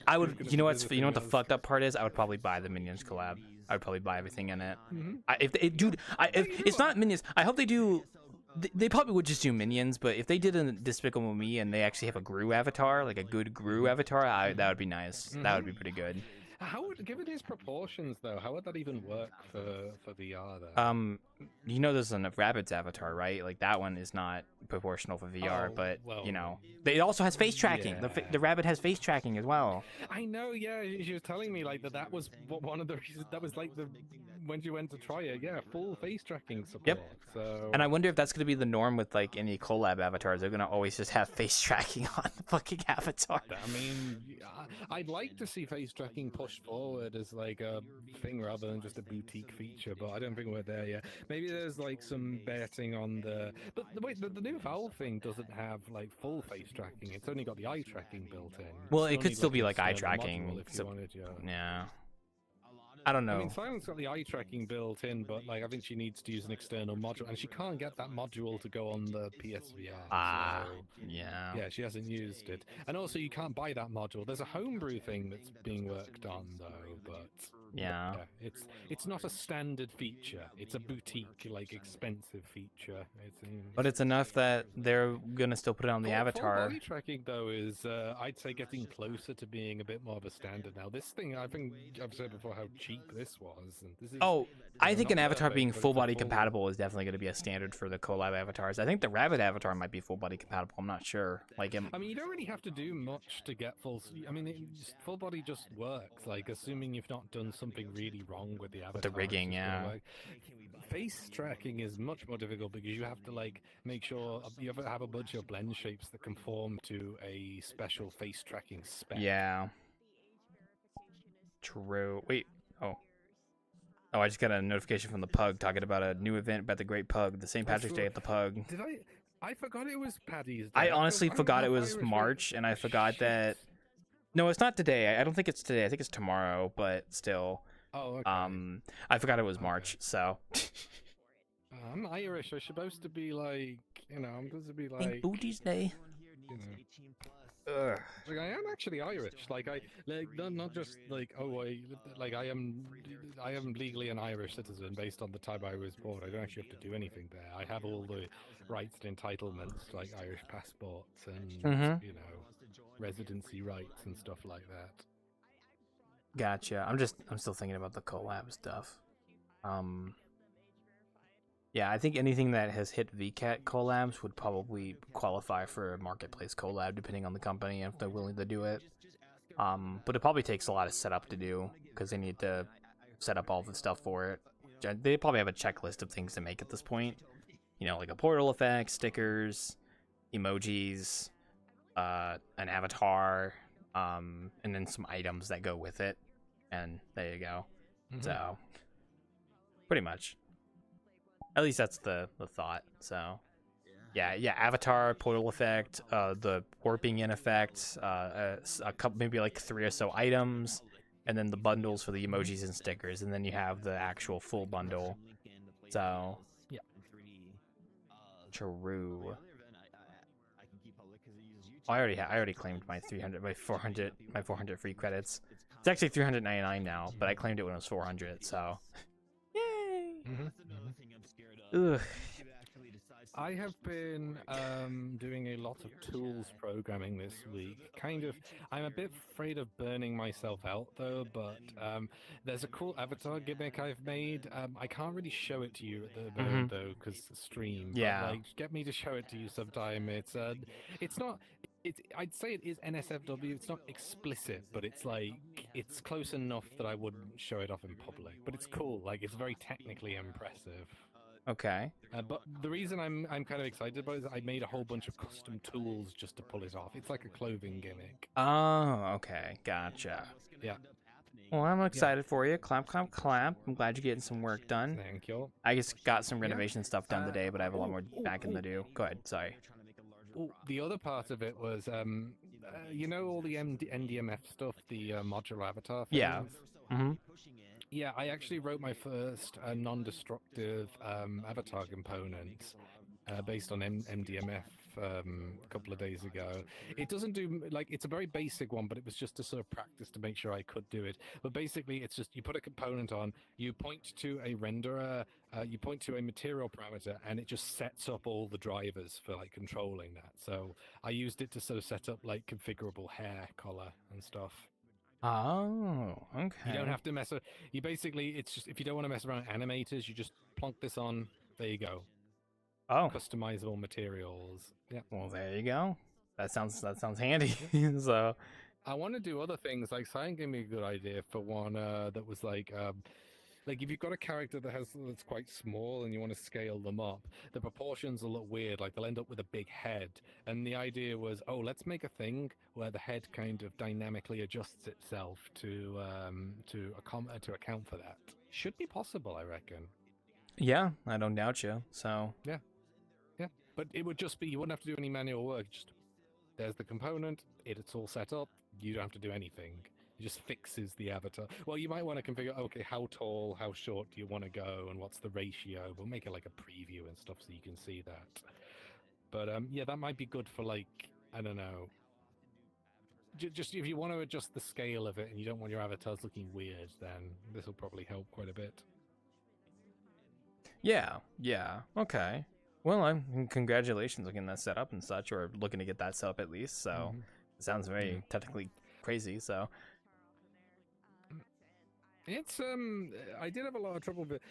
I would. You know what the fucked up part is? I would probably buy the Minions collab. I would probably buy everything in it. Mm-hmm. If it's not Minions, I hope they do. They probably would just do Minions, but if they did a Despicable Me and they actually have a Gru avatar, like a good Gru avatar, that would be nice. Mm-hmm. That would be pretty good. How would, given his proportions though, how would that even work for VR though? You know, there's a Rabbids avatar, right? Like that one is not proportional for VR, but you know, it also has face tracking. Yeah. The Rabbit has face tracking as well. I know. Yeah, she was telling me like that was one of the reasons. That was like when you went to try it. Yeah, full face tracking support. Yep. So. And I wonder if that's going to be the norm with like any collab avatars. They're going to always just have face tracking on the fucking avatar. I mean, I'd like to see face tracking pushed forward as like a thing rather than just a boutique feature, but I don't think we're there yet. Maybe there's like some betting on but wait, the new Valve thing doesn't have like full face tracking. It's only got the eye tracking built in. Well, it could still be like eye tracking. If you wanted, yeah. I don't know. I mean, Silent's got the eye tracking built in, but like I think she needs to use an external module, and she can't get that module to go on the PSVR. Yeah. Yeah, she hasn't used it, and also you can't buy that module. There's a homebrew thing that's being worked on though, but yeah, it's not a standard feature. It's a boutique, like expensive feature. But it's enough that they're gonna still put it on the avatar. Full body tracking though is, I'd say, getting closer to being a bit more of a standard now. This thing, I think I've said before how cheap cheap this was. And this is, Oh, I think an not avatar perfect, being but it's full a body compatible is definitely going to be a standard for the collab avatars. I think the rabbit avatar might be full body compatible. I'm not sure. Like, I mean, you don't really have to do much to get full. I mean, full body just works. Like, assuming you've not done something really wrong with the avatar. with the rigging, yeah. Face tracking is much more difficult because you have to like make sure you have a bunch of blend shapes that conform to a special face tracking spec. Yeah. True. Wait. Oh. Oh, I just got a notification from the Pug talking about a new event about the Great Pug, the St. Patrick's Day at the Pug. Did I forgot it was Paddy's Day. I honestly forgot it was March, and I forgot that. No, it's not today. I don't think it's today. I think it's tomorrow, but still. Oh, okay. I forgot it was March, so. I'm Irish. I'm supposed to be like, I'm supposed to be like. St. Boogie's Day. Like I am actually Irish. Like not just like I am legally an Irish citizen based on the time I was born. I don't actually have to do anything there. I have all the rights and entitlements like Irish passports and residency rights and stuff like that. Gotcha. I'm still thinking about the collab stuff. Yeah, I think anything that has hit VCat collabs would probably qualify for a marketplace collab, depending on the company and if they're willing to do it. But it probably takes a lot of setup to do because they need to set up all the stuff for it. They probably have a checklist of things to make at this point. Like a portal effect, stickers, emojis, an avatar, and then some items that go with it. And there you go. Mm-hmm. So, pretty much. At least that's the thought. So, yeah, avatar, portal effect, the warping in effect, a couple, maybe like 3 or so items, and then the bundles for the emojis and stickers, and then you have the actual full bundle. So, yeah, true. I already claimed my 400 free credits. It's actually 399 now, but I claimed it when it was 400. So, yay! Ugh. I have been doing a lot of tools programming this week. I'm a bit afraid of burning myself out though, but there's a cool avatar gimmick I've made. I can't really show it to you at the moment though, because stream. Yeah. But, get me to show it to you sometime. It's not. I'd say it is NSFW. It's not explicit, but it's close enough that I wouldn't show it off in public. But it's cool. It's very technically impressive. Okay. But the reason I'm kind of excited about it is I made a whole bunch of custom tools just to pull it off. It's like a clothing gimmick. Oh, okay. Gotcha. Yeah. Well, I'm excited for you. Clap, clap, clap. I'm glad you're getting some work done. Thank you. I just got some renovation stuff done today, but I have a lot more back in the do. Go ahead. Sorry. The other part of it was, all the NDMF stuff, the modular avatar things? Yeah. Mm-hmm. Yeah, I actually wrote my first non-destructive avatar component based on MDMF a couple of days ago. It doesn't do, it's a very basic one, but it was just to sort of practice to make sure I could do it. But basically, it's just you put a component on, you point to a renderer, you point to a material parameter, and it just sets up all the drivers for controlling that. So I used it to sort of set up configurable hair color and stuff. Oh, okay. You don't have to mess with. It's just if you don't want to mess around with animators, you just plonk this on. There you go. Oh, customizable materials. Yeah. Well, there you go. That sounds handy. So, I want to do other things. Cyan gave me a good idea for one that was if you've got a character that's quite small and you want to scale them up, the proportions will look weird. They'll end up with a big head. And the idea was, let's make a thing where the head kind of dynamically adjusts itself to account for that. Should be possible, I reckon. Yeah, I don't doubt you. So yeah, but it would just be you wouldn't have to do any manual work. Just there's the component. It's all set up. You don't have to do anything. It just fixes the avatar. Well, you might want to configure, okay, how tall, how short do you want to go, and what's the ratio? We'll make it like a preview and stuff so you can see that. But yeah, that might be good for I don't know. Just if you want to adjust the scale of it and you don't want your avatars looking weird, then this will probably help quite a bit. Yeah. Okay. Well, congratulations on getting that set up and such, or looking to get that set up at least. So it sounds very technically crazy. So It's I did have a lot of trouble with it.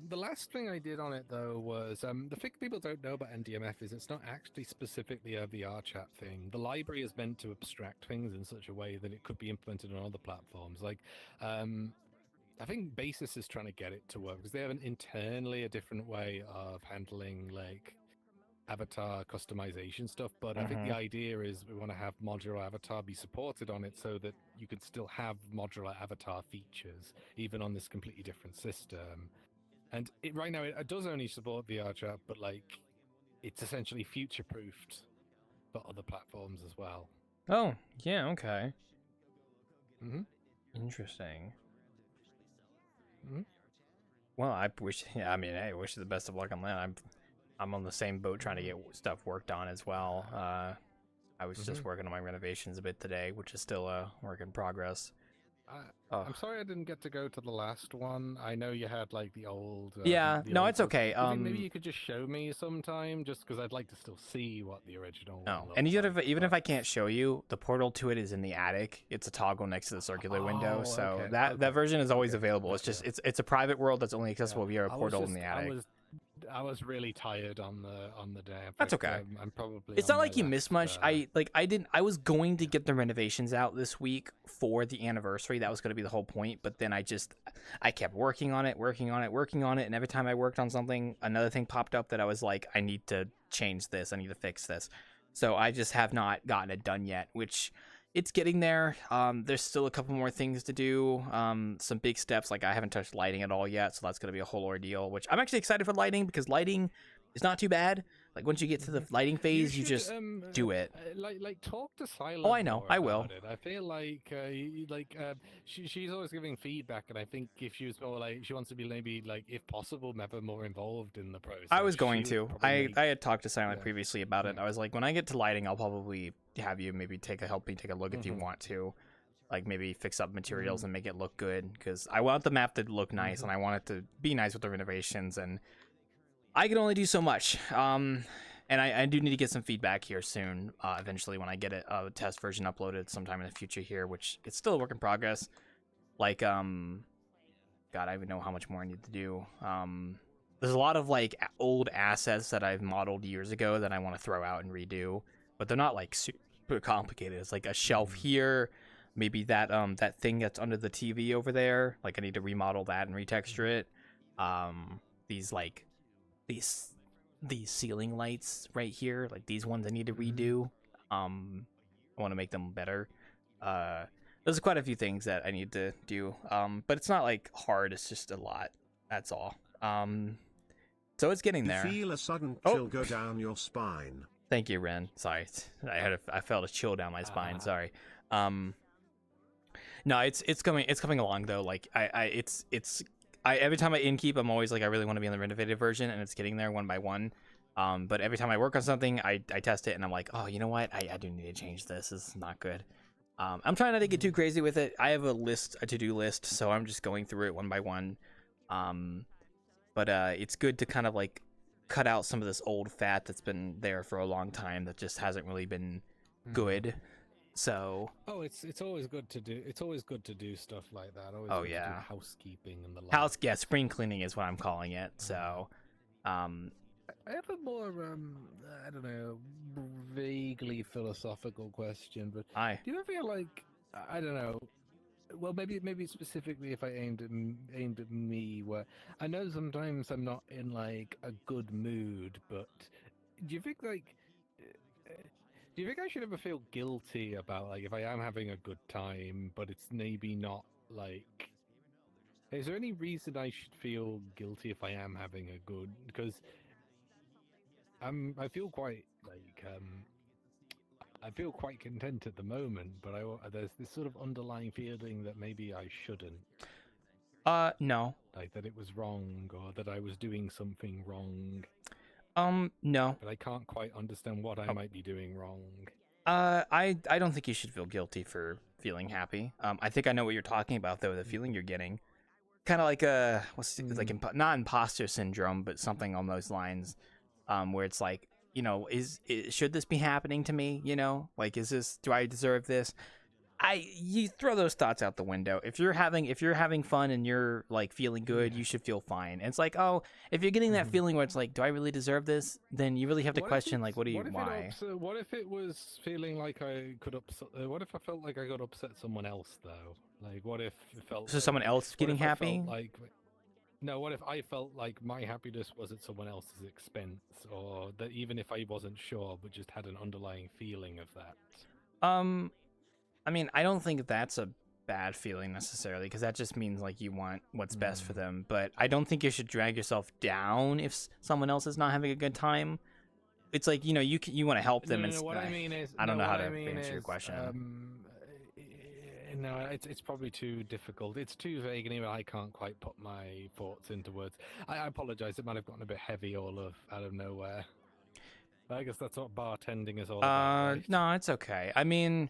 The last thing I did on it though was the thing people don't know about NDMF is it's not actually specifically a VRChat thing. The library is meant to abstract things in such a way that it could be implemented on other platforms. Like I think Basis is trying to get it to work because they have internally a different way of handling like avatar customization stuff, but I think the idea is we want to have modular avatar be supported on it so that you could still have modular avatar features even on this completely different system. And right now it does only support VRChat, but like it's essentially future proofed for other platforms as well. Oh, yeah, okay. Interesting. Well, I wish I wish you the best of luck on that. I'm on the same boat trying to get stuff worked on as well. I was just working on my renovations a bit today, which is still a work in progress. I'm sorry I didn't get to go to the last one. I know you had like the old. It's okay. Maybe you could just show me sometime, just because I'd like to still see what the original. Oh, and even if I can't show you, the portal to it is in the attic. It's a toggle next to the circular window, so that version is always available. It's just it's a private world that's only accessible via a portal in the attic. I was really tired on the day. That's okay. I'm probably. It's not like you missed much. I was going to get the renovations out this week for the anniversary. That was going to be the whole point. But then I kept working on it, and every time I worked on something, another thing popped up that I was like, I need to change this. I need to fix this. So I just have not gotten it done yet, which it's getting there. There's still a couple more things to do. Some big steps, like I haven't touched lighting at all yet, so that's going to be a whole ordeal, which I'm actually excited for lighting because lighting is not too bad. Like once you get to the lighting phase, you just do it. Like talk to Silent. Oh, I know. I will. I feel like she's always giving feedback, and I think if she was more like she wants to be maybe like if possible, never more involved in the process. I was going to. I had talked to Silent previously about it. I was like, when I get to lighting, I'll probably have you maybe help me take a look if you want to, like maybe fix up materials and make it look good, because I want the map to look nice and I want it to be nice with the renovations, and I can only do so much. And I do need to get some feedback here soon, eventually when I get a test version uploaded sometime in the future here, which it's still a work in progress. Like God, I even know how much more I need to do. There's a lot of like old assets that I've modeled years ago that I want to throw out and redo, but they're not like super complicated. It's like a shelf here, maybe that that thing that's under the TV over there, like I need to remodel that and retexture it. These ceiling lights right here, like these ones I need to redo. I want to make them better. There's quite a few things that I need to do, but it's not like hard, it's just a lot, that's all. So it's getting there. You feel a sudden chill go down your spine. Thank you, Ren. Sorry, I felt a chill down my spine. Sorry. No, it's coming along though. Like every time I inkeep, I'm always like I really want to be in the renovated version, and it's getting there one by one. But every time I work on something, I test it, and I'm like, oh, you know what? I do need to change this. This is not good. I'm trying not to get too crazy with it. I have a to-do list, so I'm just going through it one by one. But it's good to kind of like cut out some of this old fat that's been there for a long time that just hasn't really been good. So it's always good to do. It's always good to do stuff like that. Always oh good yeah, to do housekeeping and the like. Spring cleaning is what I'm calling it. So, I have a more I don't know, vaguely philosophical question, but do you ever feel like I don't know? Well, maybe specifically if I aimed at me, where I know sometimes I'm not in like a good mood, but do you think like? Do you think I should ever feel guilty about like if I am having a good time, but it's maybe not like? Is there any reason I should feel guilty if I am having a good? Because I feel quite like I feel quite content at the moment, but there's this sort of underlying feeling that maybe I shouldn't. No. Like that it was wrong or that I was doing something wrong. No. But I can't quite understand what I might be doing wrong. I don't think you should feel guilty for feeling happy. I think I know what you're talking about though, the feeling you're getting. Kind of like like not imposter syndrome, but something on those lines, where it's like, you know, should this be happening to me? You know, like, do I deserve this? You throw those thoughts out the window. If you're having fun and you're like feeling good, you should feel fine. And it's like, oh, if you're getting that feeling where it's like, do I really deserve this? Then you really have to question like, why? What if it was feeling like I could upset? What if I felt like I could upset someone else though? Like, what if it felt So like, someone else what getting if I felt happy? like, no, what if I felt like my happiness was at someone else's expense, or that even if I wasn't sure, but just had an underlying feeling of that? I mean, I don't think that's a bad feeling necessarily, because that just means like you want what's best for them. But I don't think you should drag yourself down if someone else is not having a good time. It's like, you know, you want to help them. No, what I mean is, I don't know how to answer answer your question. No, it's probably too difficult. It's too vague, and even I can't quite put my thoughts into words. I apologize. It might have gotten a bit heavy out of nowhere. But I guess that's what bartending is all about. Right? No, it's okay. I mean,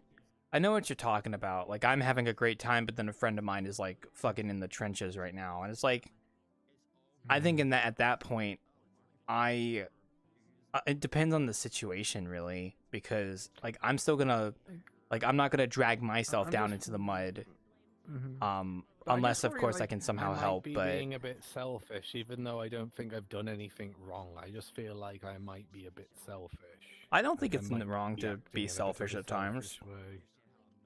I know what you're talking about. Like, I'm having a great time, but then a friend of mine is like fucking in the trenches right now, and it's like, I think at that point, it depends on the situation really, because like I'm not gonna drag myself down into the mud, unless of course I can somehow help. But being a bit selfish, even though I don't think I've done anything wrong, I just feel like I might be a bit selfish. I don't think it's wrong to be selfish at times.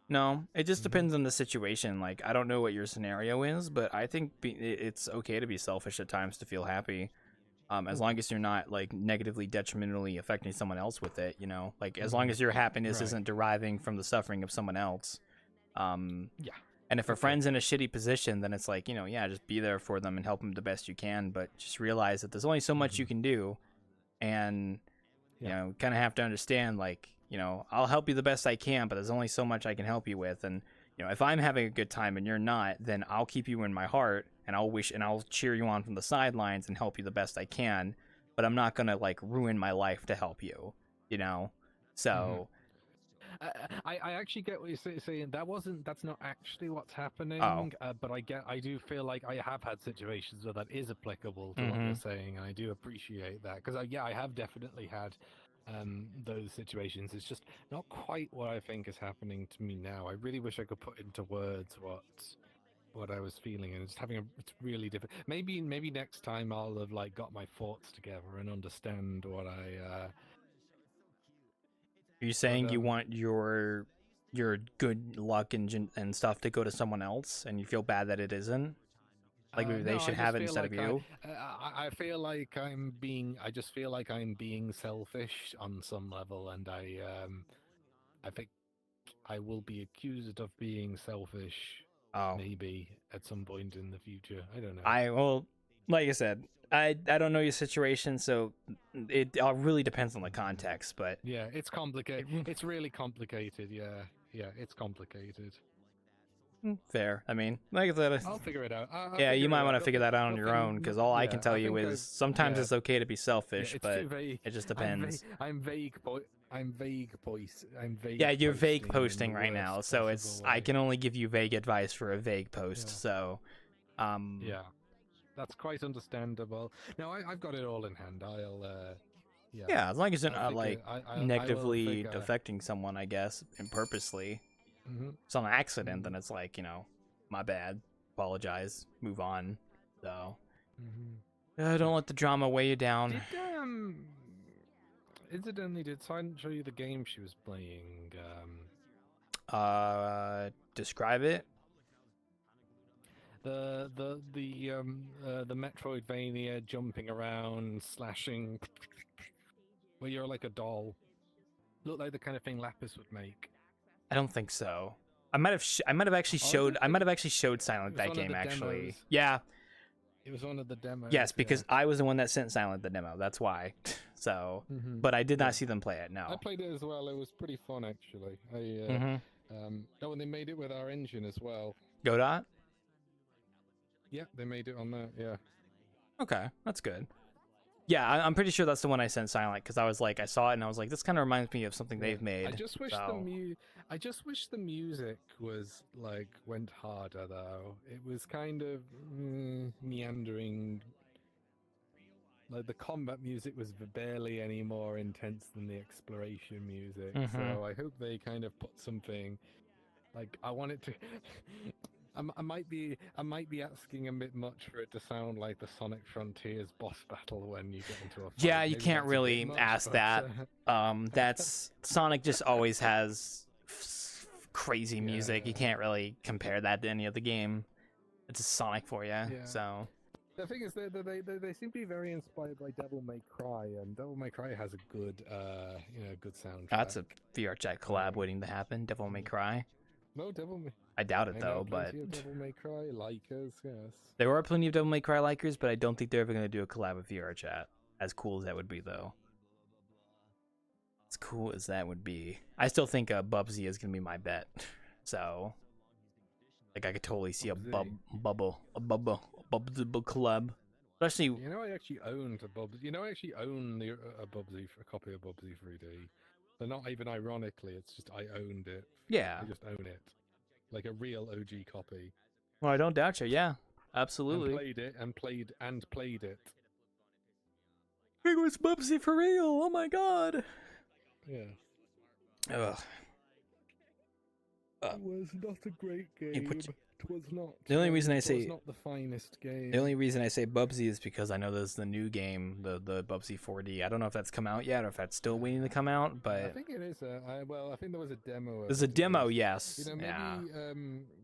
No, it just depends on the situation. Like, I don't know what your scenario is, but I think it's okay to be selfish at times to feel happy. As long as you're not like negatively detrimentally affecting someone else with it, you know, like as long as your happiness isn't deriving from the suffering of someone else. And if a friend's in a shitty position, then it's like, you know, just be there for them and help them the best you can, but just realize that there's only so much you can do. And you know, kind of have to understand, like, you know, I'll help you the best I can, but there's only so much I can help you with. And you know, if I'm having a good time and you're not, then I'll keep you in my heart, and I'll cheer you on from the sidelines and help you the best I can. But I'm not gonna like ruin my life to help you, you know. So I actually get what you're saying. That's not actually what's happening. But I do feel like I have had situations where that is applicable to what you're saying, and I do appreciate that, because I have definitely had those situations. It's just not quite what I think is happening to me now. I really wish I could put into words what I was feeling, and it's really difficult. Maybe next time I'll have like got my thoughts together and understand what I. Are you saying you want your good luck and stuff to go to someone else, and you feel bad that it isn't? Like maybe they should have it instead of you? I feel like I just feel like I'm being selfish on some level, and I think I will be accused of being selfish. Maybe at some point in the future. I don't know. Like I said, I don't know your situation, so it really depends on the context. But yeah, it's complicated. It's really complicated. Yeah, it's complicated. Fair. I mean, like I said, I'll figure it out. You might want to figure that out on your own, because all I can tell you is sometimes it's okay to be selfish, but it just depends. I'm vague. Yeah, you're vague posting right now, so I can only give you vague advice for a vague post. So, yeah, that's quite understandable. No, I've got it all in hand. Yeah, as long as you're not like negatively affecting someone, I guess, and purposely. It's on an accident, then it's like, you know, my bad, apologize, move on. So don't let the drama weigh you down. Incidentally, did Silent show you the game she was playing? Describe it. The Metroidvania jumping around, slashing, where you're like a doll. Look like the kind of thing Lapis would make. I don't think so. I might have actually showed Silent that game actually. Demos. Yeah. It was one of the demos. Yes, because I was the one that sent Silent the demo. That's why. So, but I did not see them play it. No. I played it as well. It was pretty fun actually. And they made it with our engine as well. Godot? Yeah, they made it on that. Yeah. Okay, that's good. Yeah, I'm pretty sure that's the one I sent Silent, because I was like, I saw it and I was like, this kind of reminds me of something they've made. I just wish the music was like went harder though. It was kind of meandering. Like the combat music was barely any more intense than the exploration music. So I hope they kind of put something Like I want it to. I might be asking a bit much for it to sound like the Sonic Frontiers boss battle when you get into a fight. Yeah, you Maybe can't that's a bit really much, ask but, that. That's Sonic just always has crazy music. You can't really compare that to any other game. It's a Sonic for you. Yeah. So The thing is, they seem to be very inspired by Devil May Cry, and Devil May Cry has a good, good soundtrack. that's a VRChat collab waiting to happen. Devil May Cry. No, Devil May. I doubt it I though, know but plenty of Devil May Cry likers, yes. there are plenty of Devil May Cry likers, but I don't think they're ever going to do a collab with VRChat. As cool as that would be, though. As cool as that would be. I still think Bubsy is going to be my bet. So, like, I could totally see a Bubble collab. Especially, You know, I actually owned a Bubsy. You know, I actually own a copy of Bubsy 3D. So not even ironically, it's just I owned it. Yeah. I just own it. Like a real OG copy. Well, I don't doubt you. Yeah, absolutely. And played it and played it. It was Bubsy for real. Oh my god. Yeah. Ugh. It was not a great game. It was not. The only reason I say it was not the finest game. The only reason I say Bubsy is because I know there's the new game, the Bubsy 4D. I don't know if that's come out yet or if that's still waiting to come out, but I think it is. I think there was a demo. There's a demo, yes. You know, maybe, yeah.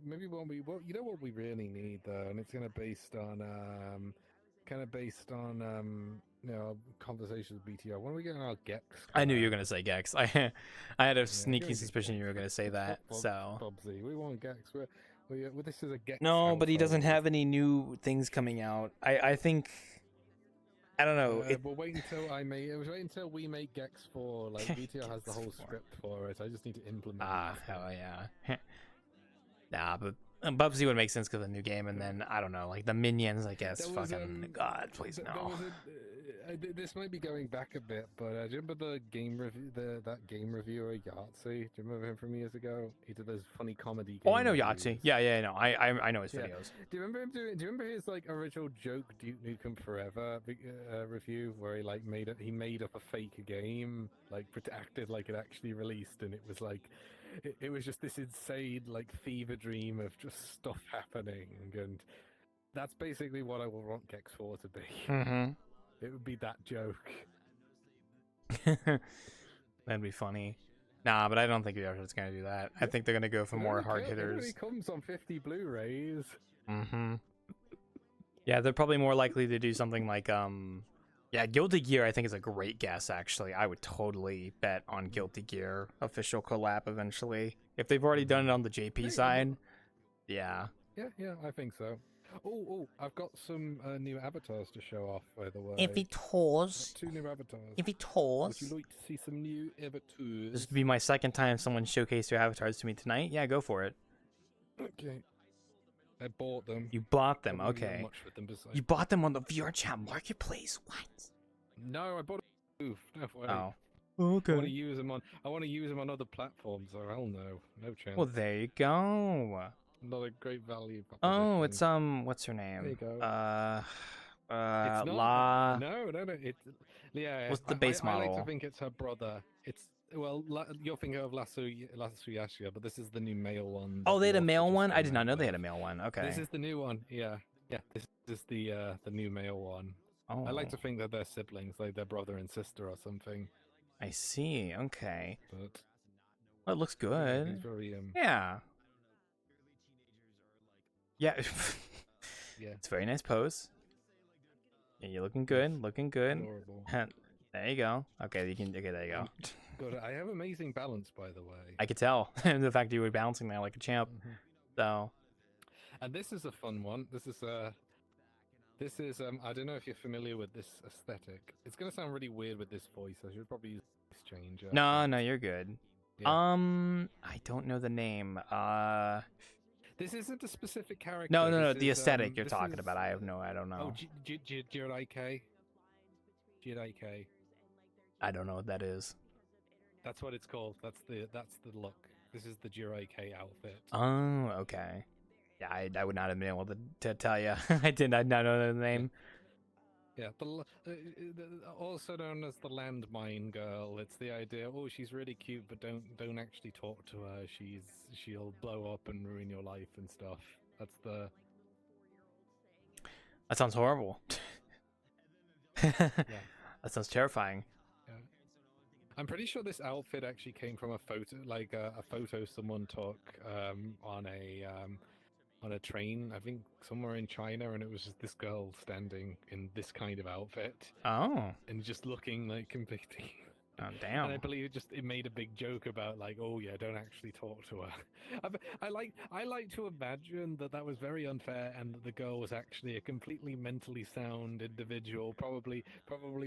Maybe you know what we really need though, and it's kind of based on conversations with BTR. When are we getting our Gex? I knew you were gonna say Gex. I had a sneaky suspicion you were gonna say that. So Bubsy, we want Gex. This is a Gex. No, but he doesn't have any new things coming out. I think. I don't know. We'll wait until we make Gex 4. Like BTR has the whole script for it. I just need to implement. Hell yeah. Nah, but Bubsy would make sense because of the new game, and then I don't know, like the minions. I guess God, please no. This might be going back a bit, but do you remember the game review, that game reviewer Yahtzee? Do you remember him from years ago? He did those funny comedy games. Oh, I know Yahtzee. Yeah, no, I know his videos. Do you remember him do you remember his like original joke Duke Nukem Forever review where he made up a fake game, like acted like it actually released, and it was like it was just this insane like fever dream of just stuff happening, and that's basically what I will want Gex 4 to be. Mm-hmm. It would be that joke. That'd be funny. Nah, but I don't think VRChat's gonna do that. I think they're gonna go for more hard hitters. It only comes on 50 Blu-rays. Mm-hmm. Yeah, they're probably more likely to do something like Guilty Gear. I think is a great guess. Actually, I would totally bet on Guilty Gear official collab eventually. If they've already done it on the JP side, yeah. Yeah, I think so. Oh, I've got some new avatars to show off, by the way. Avatars. 2 new avatars. Avatars. Would you like to see some new avatars? This would be my second time someone showcased their avatars to me tonight. Yeah, go for it. Okay. I bought them. You bought them, Haven't really done okay. much with them besides- You bought them on the VRChat marketplace. What? No, I bought a booth. No way. Oh. I Okay. want to use them on other platforms. Oh hell no, no chance. Well, there you go. Not a great value proposition. Oh, it's what's her name? There you go. La. No. It's What's the base I model? like to think it's her brother. You're thinking of Lasuyashia, but this is the new male one. Oh, they had a male one. I did not know they had a male one. Okay. This is the new one. Yeah. This is the new male one. Oh. I like to think that they're siblings, like they're brother and sister or something. I see. Okay. But well, it looks good. he's very Yeah. Yeah. Yeah. It's a very nice pose. Yeah, you're looking good. Looking good. adorable. There you go. Okay, you can. Okay, there you go. Good. I have amazing balance, by the way. I could tell the fact you were bouncing there like a champ. So. And this is a fun one. This is I don't know if you're familiar with this aesthetic. It's gonna sound really weird with this voice. I should probably use a voice changer. No, you're good. Yeah. I don't know the name. This isn't a specific character. No. This The is, aesthetic you're this talking is- about. I don't know. Oh, Jirai-K. Jirai-K. I don't know what that is. That's what it's called. That's the look. This is the Jirai-K outfit. Oh, okay. Yeah, I would not have been able to tell you. I did not know the name. Yeah, also known as the landmine girl. It's the idea. Oh, she's really cute, but don't actually talk to her. She'll blow up and ruin your life and stuff. That's the. That sounds horrible. Yeah. That sounds terrifying. Yeah. I'm pretty sure this outfit actually came from a photo, like a photo someone took on a train, I think somewhere in China, and it was just this girl standing in this kind of outfit. Oh. And just looking like completely. Oh, damn. And I believe it made a big joke about like, oh yeah, don't actually talk to her. I like to imagine that was very unfair, and that the girl was actually a completely mentally sound individual, probably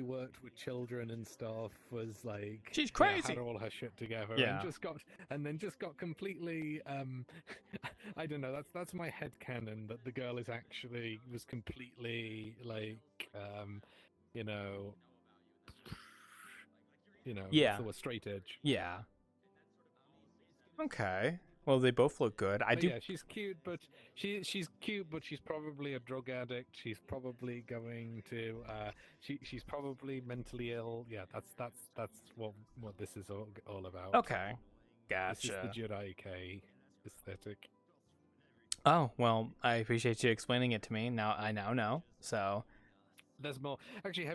worked with children and stuff, was like she's crazy, had all her shit together, yeah, and then just got completely I don't know. That's my headcanon, that the girl was completely like you know. Yeah, so a straight edge. Yeah. Okay. Well, they both look good. Yeah, she's cute, but she's cute, but she's probably a drug addict. She's probably going to. She's probably mentally ill. Yeah, that's what this is all about. Okay. Gotcha. This is the Jedi K aesthetic. Oh well, I appreciate you explaining it to me. Now I know. So. There's more. Actually,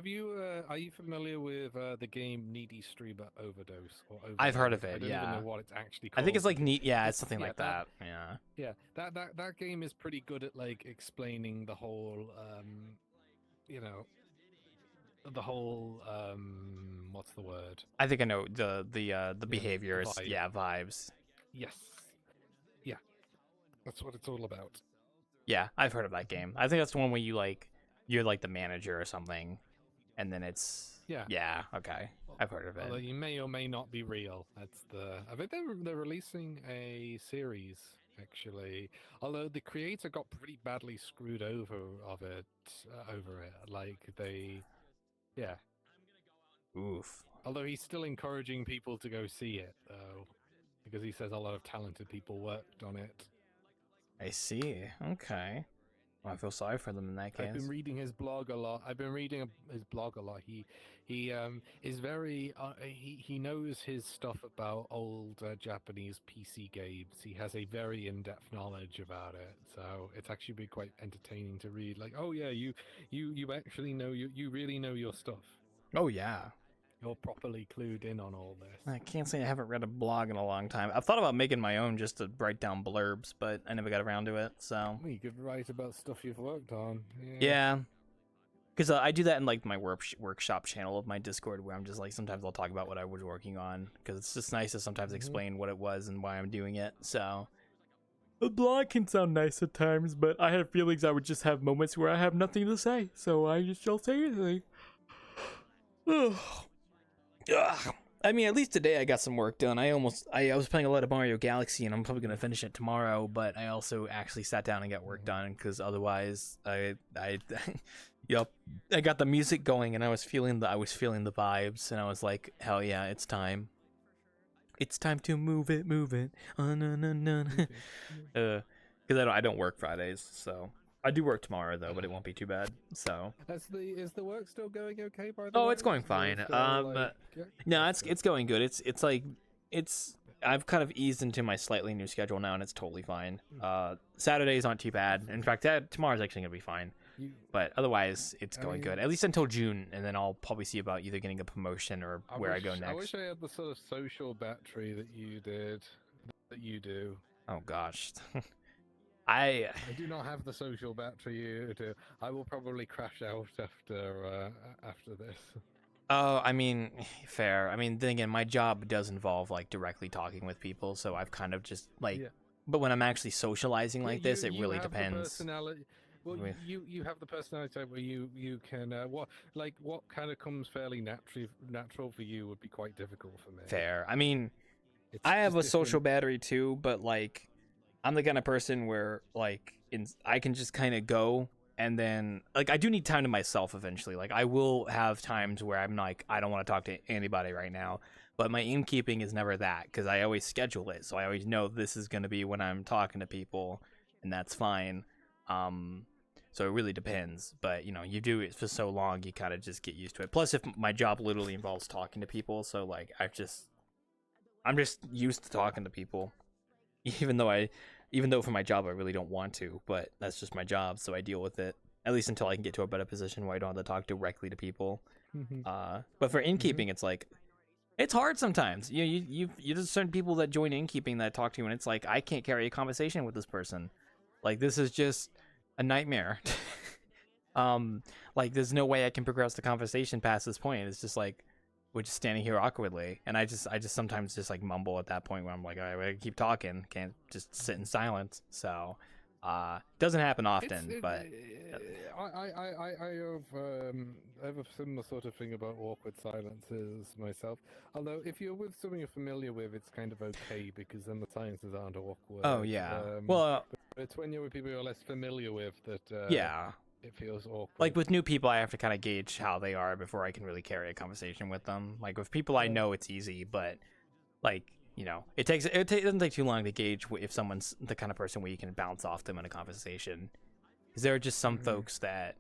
are you familiar with the game Needy Streamer Overdose? I've heard of it. I don't even know what it's actually called. I think it's like neat. Yeah, it's something like that. Yeah. Yeah, that game is pretty good at like explaining the whole, what's the word? I think I know the behaviors. Vibes. Yes. Yeah. That's what it's all about. Yeah, I've heard of that game. I think that's the one where you're like the manager or something, and then it's okay. I've heard of it. Although you may or may not be real. That's I think they're releasing a series actually. Although the creator got pretty badly screwed over it. Like Oof. Although he's still encouraging people to go see it though, because he says a lot of talented people worked on it. I see. Okay. I feel sorry for them in that case. I've been reading his blog a lot. He is very he knows his stuff about old Japanese PC games. He has a very in-depth knowledge about it. So it's actually been quite entertaining to read. Like, oh yeah, you actually know you really know your stuff. Oh yeah. You're properly clued in on all this. I can't say I haven't read a blog in a long time. I've thought about making my own just to write down blurbs, but I never got around to it. So you could write about stuff you've worked on. Yeah, because I do that in like my workshop channel of my Discord, where I'm just like sometimes I'll talk about what I was working on, because it's just nice to sometimes explain what it was and why I'm doing it. So a blog can sound nice at times, but I have feelings I would just have moments where I have nothing to say, so I just don't say anything. I mean, at least today I got some work done. I was playing a lot of Mario Galaxy, and I'm probably gonna finish it tomorrow. But I also actually sat down and got work done, because otherwise, I got the music going, and I was feeling the vibes, and I was like, hell yeah, it's time. It's time to move it. Because I don't work Fridays, so. I do work tomorrow though, but it won't be too bad. So. Is the work still going okay? By the way? Oh, it's going fine. No, it's going good. It's I've kind of eased into my slightly new schedule now, and it's totally fine. Saturdays aren't too bad. In fact, tomorrow's actually gonna be fine. But otherwise, it's going good. At least until June, and then I'll probably see about either getting a promotion or where I go next. I wish I had the sort of social battery that you do. Oh gosh. I do not have the social battery you do. I will probably crash out after this. Oh, I mean, fair. I mean, then again, my job does involve like directly talking with people, so I've kind of just like. Yeah. But when I'm actually socializing like this, it really depends. Well, you have the personality type where you can what kind of comes fairly natural for you would be quite difficult for me. Fair. I mean, I have a social battery too, but like. I'm the kind of person where like I can just kind of go, and then like I do need time to myself eventually. Like I will have times where I'm like I don't want to talk to anybody right now, but my innkeeping is never that, because I always schedule it, so I always know this is going to be when I'm talking to people, and that's fine. So So it really depends. But you know, you do it for so long, you kind of just get used to it. Plus, if my job literally involves talking to people, so like I'm just used to talking to people, even though for my job I really don't want to, but that's just my job, so I deal with it. At least until I can get to a better position where I don't have to talk directly to people. But for innkeeping, it's like it's hard sometimes. You there's certain people that join innkeeping that talk to you, and it's like I can't carry a conversation with this person. Like this is just a nightmare. Like there's no way I can progress the conversation past this point. It's just like we're just standing here awkwardly, and I just sometimes just like mumble at that point where I'm like, all right, I gotta keep talking, can't just sit in silence. So doesn't happen often, but I have a similar sort of thing about awkward silences myself. Although if you're with someone you're familiar with, it's kind of okay because then the silences aren't awkward. Oh yeah. Well, but it's when you're with people you're less familiar with that. Yeah. It feels awkward. Like with new people, I have to kind of gauge how they are before I can really carry a conversation with them. Like with people I know, it's easy, but like you know, it doesn't take too long to gauge if someone's the kind of person where you can bounce off them in a conversation. Because there are just some folks that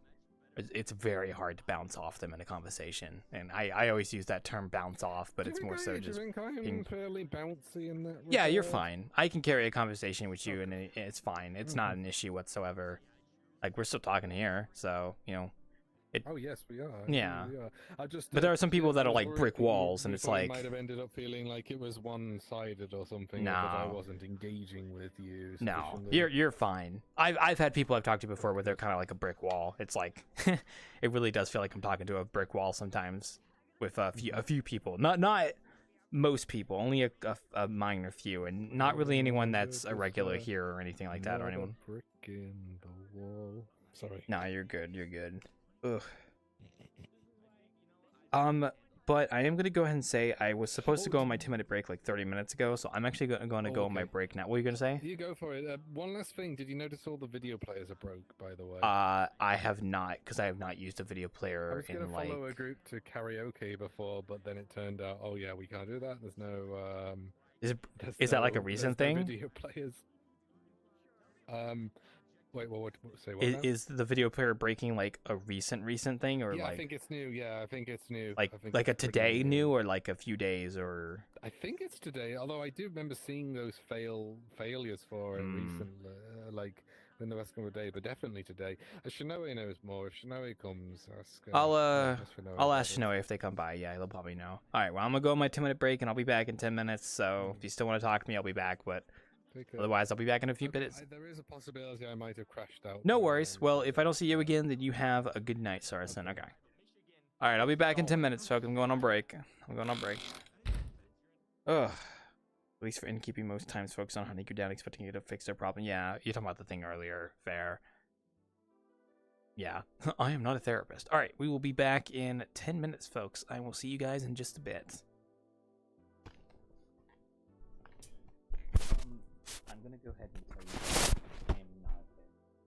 it's very hard to bounce off them in a conversation, and I always use that term bounce off, but it's more so just I'm fairly bouncy in that. Yeah, you're fine. I can carry a conversation with you, and it's fine. It's not an issue whatsoever. Like we're still talking here, so you know. Oh yes, we are. Yeah, we are. but there are some people that are like brick walls, and it's like might have ended up feeling like it was one-sided or something. No, or that I wasn't engaging with you. No, you're fine. I've had people I've talked to before where they're kind of like a brick wall. It's like it really does feel like I'm talking to a brick wall sometimes with a few people. Not most people, only a minor few, and not really anyone that's a regular here or anything like that, or anyone. Brick in the wall. Sorry. No, you're good. You're good. Ugh. But I am gonna go ahead and say I was supposed to go on my 2-minute break like 30 minutes ago, so I'm actually going to go on my break now. What are you gonna say? You go for it. One last thing. Did you notice all the video players are broke? By the way. I have not, because I have not used a video player I was in gonna like. follow a group to karaoke before, but then it turned out, oh yeah, we can't do that. There's no. Is that like a recent thing? Video players. Wait, what say what now? Is the video player breaking like a recent thing, or yeah, like? I think it's new. Yeah, I think it's new. Like a today new, or like a few days, or? I think it's today. Although I do remember seeing those failures for it recently, like in the rest of the day, but definitely today. Shinoe knows more. If Shinoe comes, ask. I'll ask Shinoe if they come by. Yeah, they'll probably know. All right, well I'm gonna go on my 2-minute break, and I'll be back in 10 minutes. So if you still want to talk to me, I'll be back. But otherwise, I'll be back in a few minutes. There is a possibility I might have crashed out. No worries. Well, if I don't see you again, then you have a good night, Saracen. Okay. All right, I'll be back in 10 minutes, folks. I'm going on break. Ugh. At least for innkeeping, most times folks on hunting you down expecting you to fix their problem. Yeah, you're talking about the thing earlier. Fair. Yeah, I am not a therapist. All right, we will be back in 10 minutes, folks. I will see you guys in just a bit. I'm going to go ahead and tell you I am not a therapist.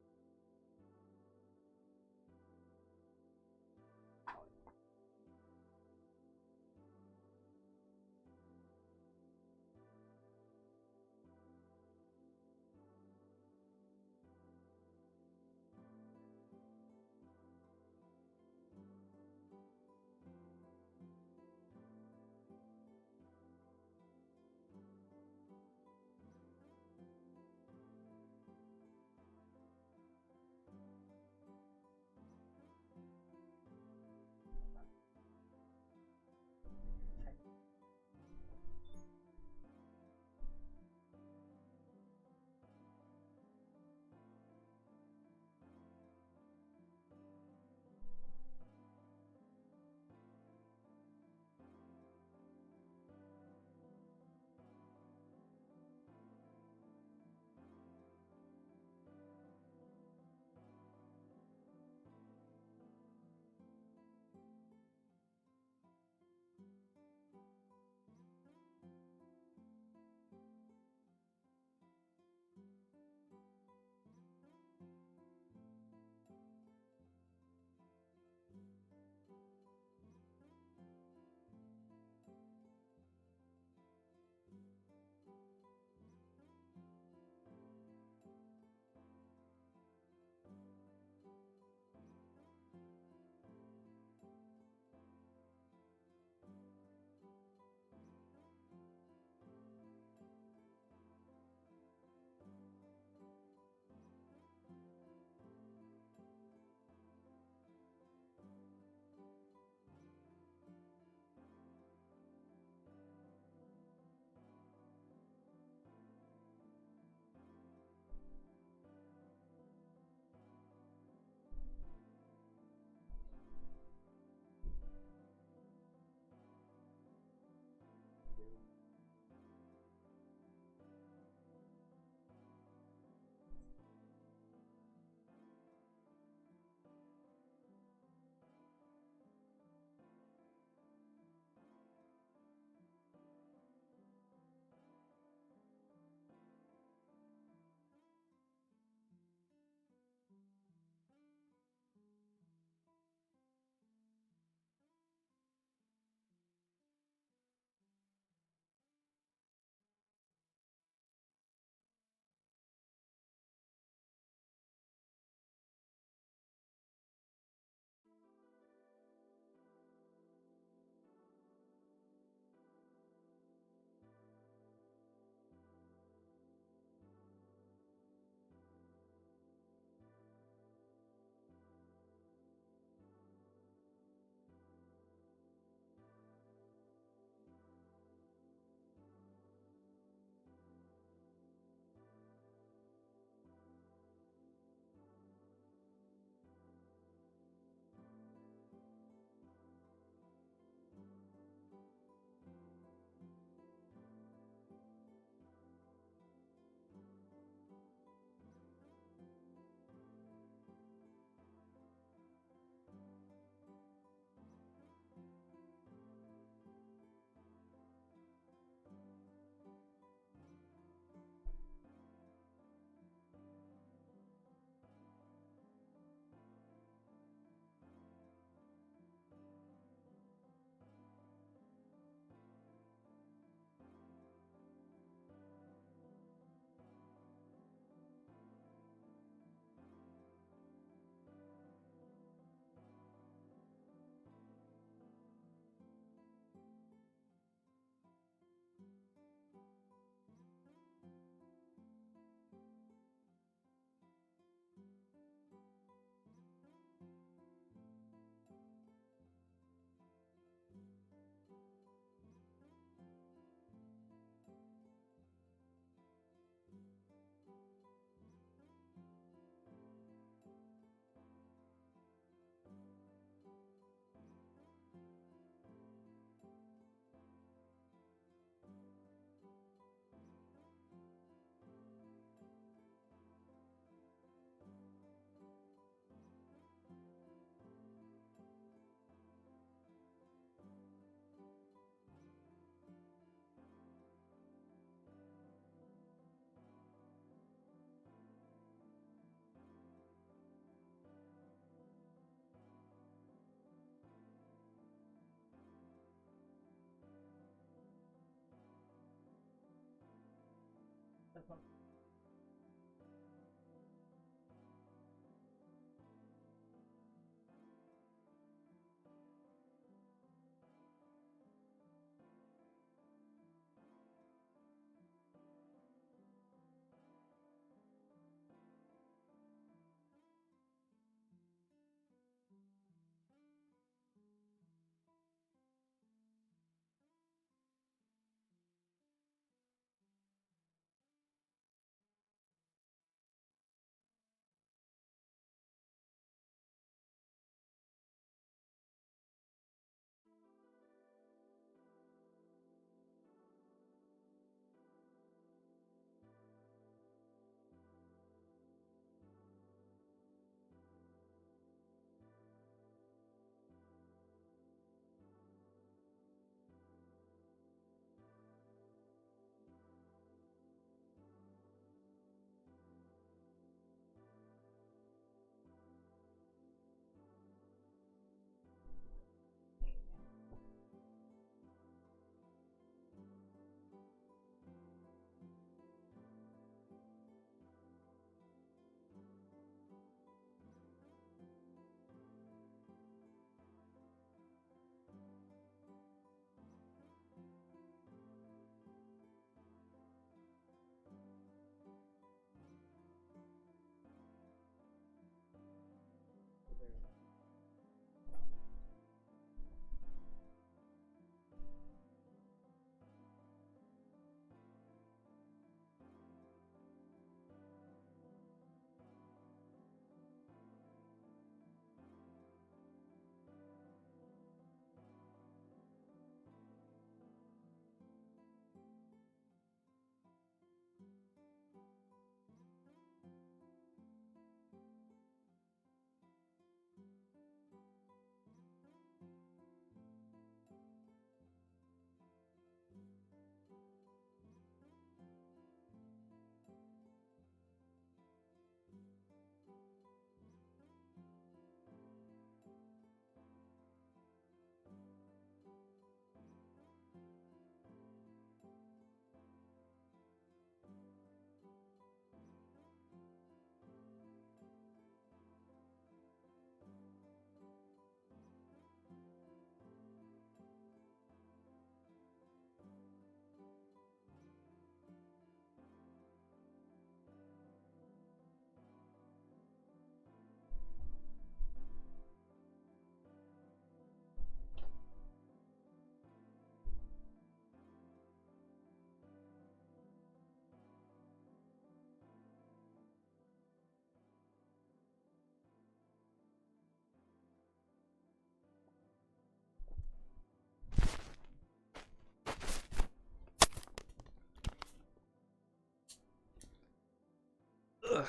Ugh,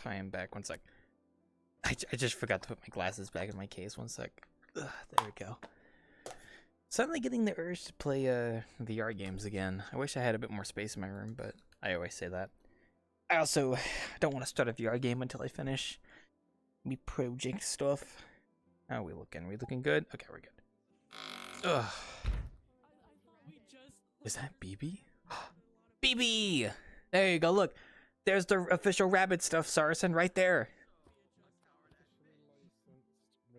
I am back. One sec. I just forgot to put my glasses back in my case. One sec. Ugh, there we go. Suddenly getting the urge to play VR games again. I wish I had a bit more space in my room, but I always say that. I also don't want to start a VR game until I finish me project stuff. How are we looking? Are we looking good? Okay, we're good. Ugh. Is that BB? BB! There you go, look. There's the official rabbit stuff, Saracen, right there.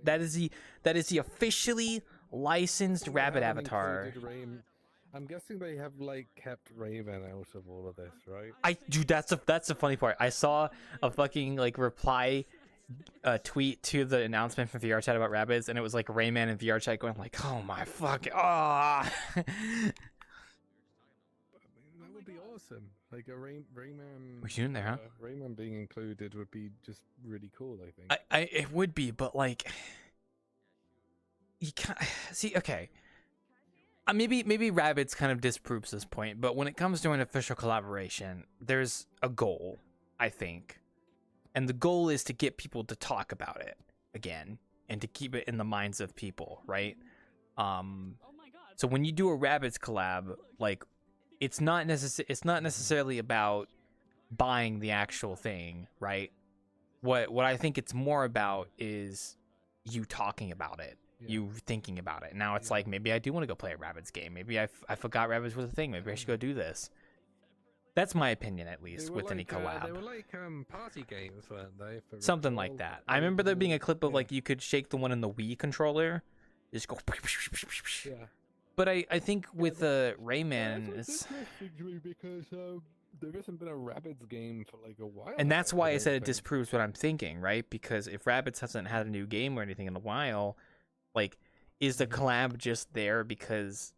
That is the officially licensed rabbit avatar. I'm guessing they have like kept Rayman out of all of this, right? Dude, that's the funny part. I saw a fucking like reply tweet to the announcement from VRChat about rabbits, and it was like Rayman and VRChat going like, "Oh my fuck, ah!" That would be awesome. Like a Rayman. What you doing there, huh? Rayman being included would be just really cool. I think. It would be, but like, you can't see. Okay, maybe rabbits kind of disproves this point, but when it comes to an official collaboration, there's a goal, I think, and the goal is to get people to talk about it again and to keep it in the minds of people, right? So when you do a rabbits collab, like, it's not necessarily about buying the actual thing, right? What I think it's more about is you talking about it, you thinking about it. Now it's like, maybe I do want to go play a rabbits game. Maybe I forgot rabbits was a thing. Maybe I should go do this. That's my opinion, at They least, were with any like, collab. They were like party games, weren't they? For Something like Ritual? that. I remember there being a clip of Yeah. like you could shake the one in the Wii controller, just go. Yeah. But I think with Rayman, That's it's, interesting to me because there hasn't been a Rabbids game for like a while. and that's why I said it don't think. disproves what I'm thinking, right? Because if Rabbids hasn't had a new game or anything in a while, like, is the collab just there because,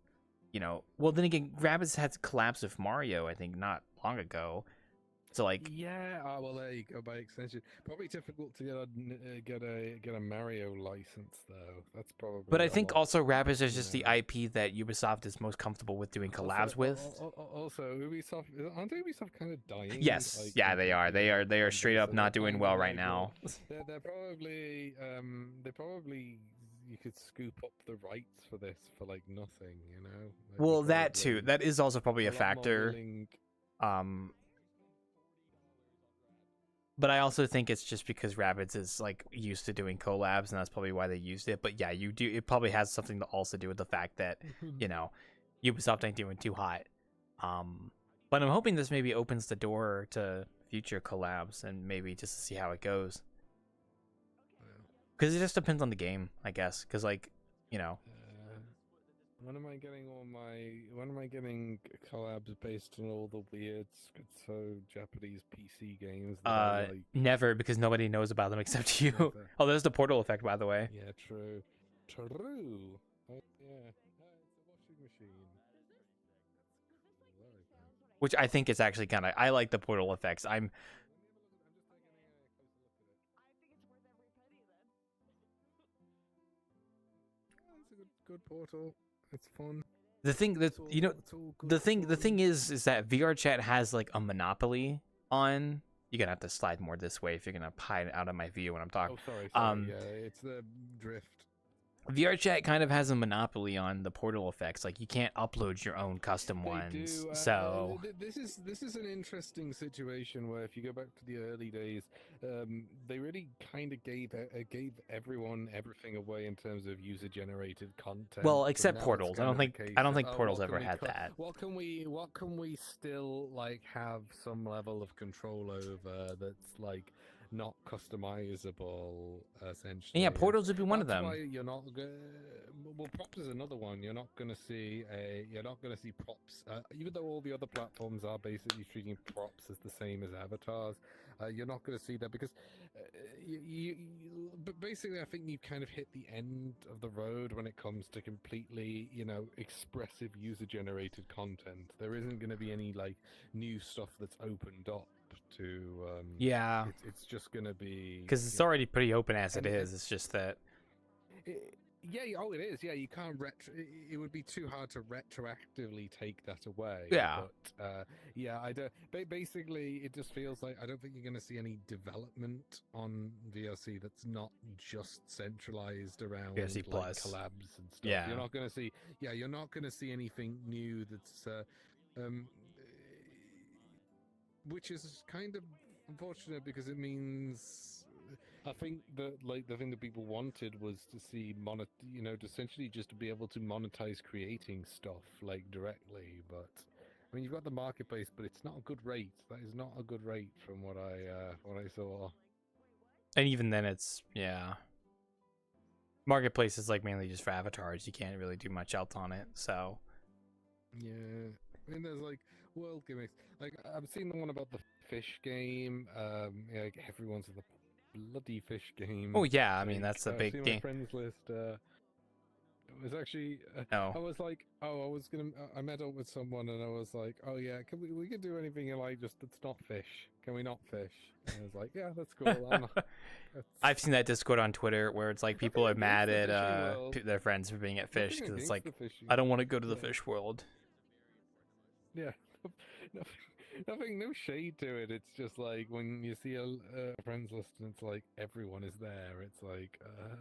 you know? Well, then again, Rabbids had collabs with Mario, I think, not long ago. So like, Yeah, well, there you go. By extension, probably difficult to get a Mario license though. That's probably. but I a think lot, also Rabbids is you just know. the IP that Ubisoft is most comfortable with doing collabs with. Also, Ubisoft aren't Ubisoft kind of dying? Yes, like, yeah, they are. They are. They are and straight up so not they're doing kind well of right like, now. They're probably you could scoop up the rights for this for like nothing, you know. Like, Well, they're that too. probably That is also probably a lot more factor. willing- But I also think it's just because Rabbids is like used to doing collabs, and that's probably why they used it. But yeah, you do. It probably has something to also do with the fact that you know Ubisoft ain't doing too hot. But I'm hoping this maybe opens the door to future collabs, and maybe just to see how it goes. Because it just depends on the game, I guess. Because like, you know. When am I getting collabs based on all the weird schizo Japanese PC games that I like? Never, because nobody knows about them except you. Never. Oh, there's the Portal effect, by the way. Yeah, true. Oh, yeah. It's a washing machine. Which I think is actually kind of. I like the Portal effects. It's a good portal. It's fun. The thing that you know, the thing is that VRChat has like a monopoly on. You're gonna have to slide more this way if you're gonna hide out of my view when I'm talking. Oh, sorry. Yeah, it's the drift. VRChat kind of has a monopoly on the Portal effects. Like you can't upload your own custom ones. So this is an interesting situation where if you go back to the early days, they really kind of gave everyone everything away in terms of user generated content. well, And except now it's Portals. I kind don't of think the case I don't of, think oh, Portals what can ever we had co- that. What can we still like have some level of control over that's like not customizable essentially? Yeah, Portals would be one of That's them. why you're not well, props is another one. You're not gonna see props, even though all the other platforms are basically treating props as the same as avatars. You're not gonna see that because but basically, I think you've kind of hit the end of the road when it comes to completely, expressive user-generated content. There isn't going to be any like new stuff that's opened up to. Yeah, it's just going to be because it's already pretty open as it is. It's just that. Yeah, it is. Yeah, you can't it would be too hard to retroactively take that away. Yeah. But yeah, I don't. Basically, it just feels like I don't think you're going to see any development on VRC that's not just centralized around VRC like, Plus collabs and stuff. Yeah. You're not going to see. Yeah, you're not going to see anything new that's. Which is kind of unfortunate because it means. I think that like the thing that people wanted was to see to essentially just to be able to monetize creating stuff like directly. But I mean, you've got the marketplace, but it's not a good rate. That is not a good rate from what I saw. And even then, it's Marketplace is like mainly just for avatars. You can't really do much else on it. So. Yeah, I mean, there's like world gimmicks. Like I've seen the one about the fish game. Like everyone's in the bloody fish game. Oh yeah, I mean that's a big my game. friends list. It was actually. No. I was like, I met up with someone and I was like, oh yeah, we can do anything you like, just it's not fish. Can we not fish? And I was like, yeah, that's cool. I've seen that Discord on Twitter where it's like people are mad at their friends for being at fish because it's like I don't want to go to the fish world. Yeah. No shade to it. It's just like when you see a friends list and it's like everyone is there. It's like,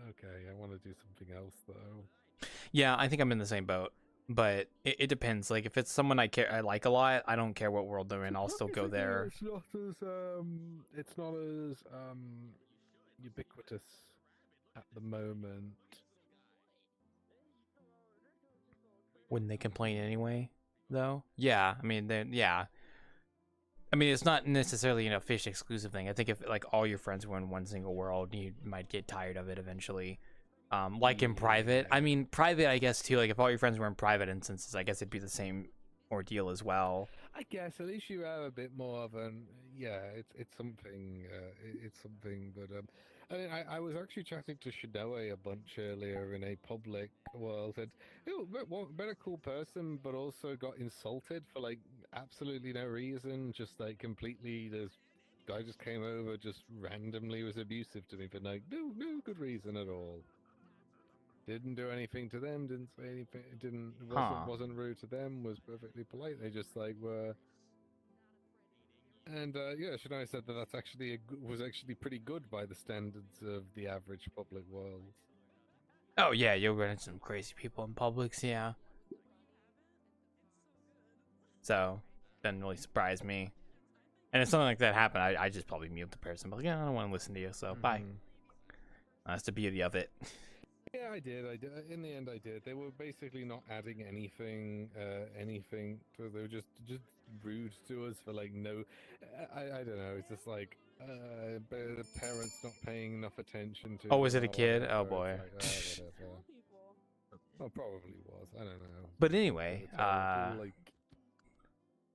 okay, I want to do something else though. Yeah, I think I'm in the same boat, but it depends. Like if it's someone I like a lot, I don't care what world they're in. I'll still go there. It's not as ubiquitous at the moment. Wouldn't they complain anyway? Though, yeah. I mean, yeah. I mean, it's not necessarily fish exclusive thing. I think if like all your friends were in one single world, you might get tired of it eventually. Like in private, I mean, private, I guess too. Like if all your friends were in private instances, I guess it'd be the same ordeal as well. I guess at least you have a bit more of an it's something it's something. But I mean, I was actually chatting to Shinoe a bunch earlier in a public world, and been a cool person, but also got insulted for like absolutely no reason, just like completely. This guy just came over, just randomly was abusive to me for like no good reason at all. Didn't do anything to them. Didn't say anything. Wasn't rude to them. Was perfectly polite. They just like were. And yeah, Shania said that that's actually was actually pretty good by the standards of the average public world. Oh yeah, you'll run into some crazy people in Publix, yeah. So doesn't really surprise me. And if something like that happened, I just probably mute the person. But like, yeah, I don't want to listen to you, so bye. That's the beauty of it. Yeah, I did. In the end, I did. They were basically not adding anything. They were just rude to us for like no. I don't know. It's just like the parents not paying enough attention to. Oh, was it a kid? Oh boy. Like, whatever. Oh, probably was. I don't know. But anyway,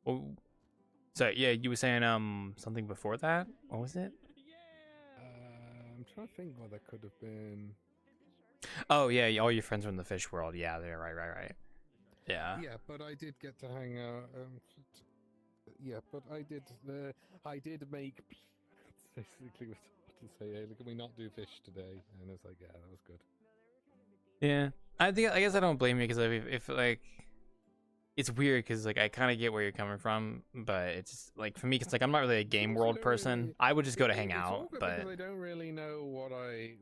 well, so yeah, you were saying something before that. What was it? I'm trying to think what that could have been. Oh yeah, all your friends were in the fish world. Yeah, they're right. Yeah. Yeah, but I did get to hang out. Yeah, but I did make. Basically, was to say, hey, can we not do fish today? And it's like, yeah, that was good. Yeah, I guess I don't blame you because if like. It's weird because like I kind of get where you're coming from, but it's just, like for me, it's like I'm not really a game world person. I would just go to hang out, but I don't really know what I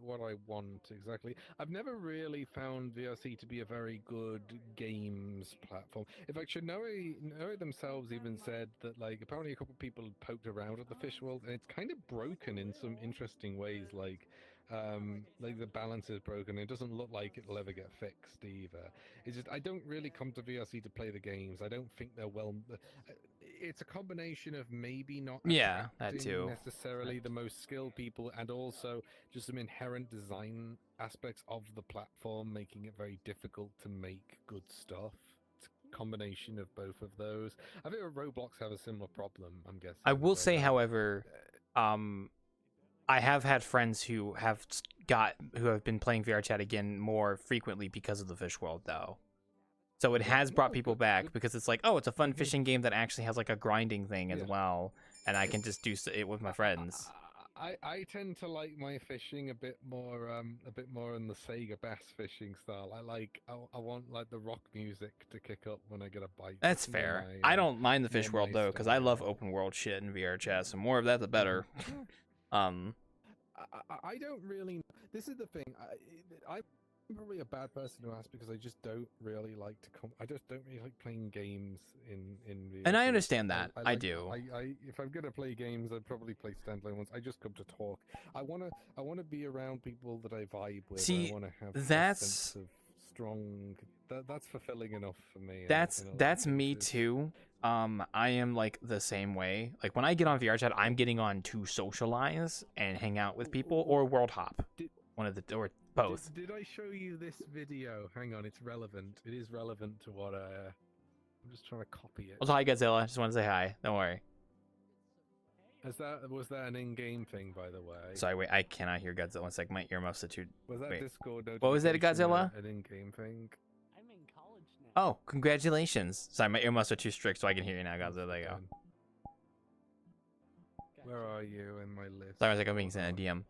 want exactly. I've never really found VRC to be a very good games platform. In fact, Shinoe themselves even said that like apparently a couple of people poked around at the fish world and it's kind of broken in some interesting ways. Like the balance is broken. It doesn't look like it'll ever get fixed either. It's just I don't really come to VRC to play the games. I don't think they're well. It's a combination of maybe not that too necessarily the most skilled people, and also just some inherent design aspects of the platform, making it very difficult to make good stuff. It's a combination of both of those. I think Roblox have a similar problem. I'm guessing. I will say, however, I have had friends who have been playing VRChat again more frequently because of the fish world, though. So it has brought people back because it's like, oh, it's a fun fishing game that actually has like a grinding thing as well, and I can just do it with my friends. I tend to like my fishing a bit more in the Sega bass fishing style. I want like the rock music to kick up when I get a bite. That's fair. I don't mind the fish world though, because I love open world shit in VRChat. So more of that, the better. I don't really. This is the thing. I'm probably a bad person to ask because I just don't really like to I just don't really like playing games in. And I understand that. I do. If I'm gonna play games, I'd probably play standalone ones. I just come to talk. I wanna be around people that I vibe with. See, I wanna have that's a sense of strong. That's fulfilling enough for me. That's me too. I am like the same way. Like when I get on VRChat, I'm getting on to socialize and hang out with people or world hop. One of the or both. Did I show you this video? Hang on, it's relevant. It is relevant to what I'm just trying to copy it. Well, hi Godzilla. Just want to say hi. Don't worry. Was that an in-game thing, by the way? Sorry, wait. I cannot hear Godzilla. One sec. My earmuffs are too. Was that wait. Discord? What was that, Godzilla? An in-game thing. Oh, congratulations. Sorry, my earmuffs are too strict, so I can hear you now, Godzilla. There you go. Where are you in my list? Sorry, I was like I'm being sent a DM.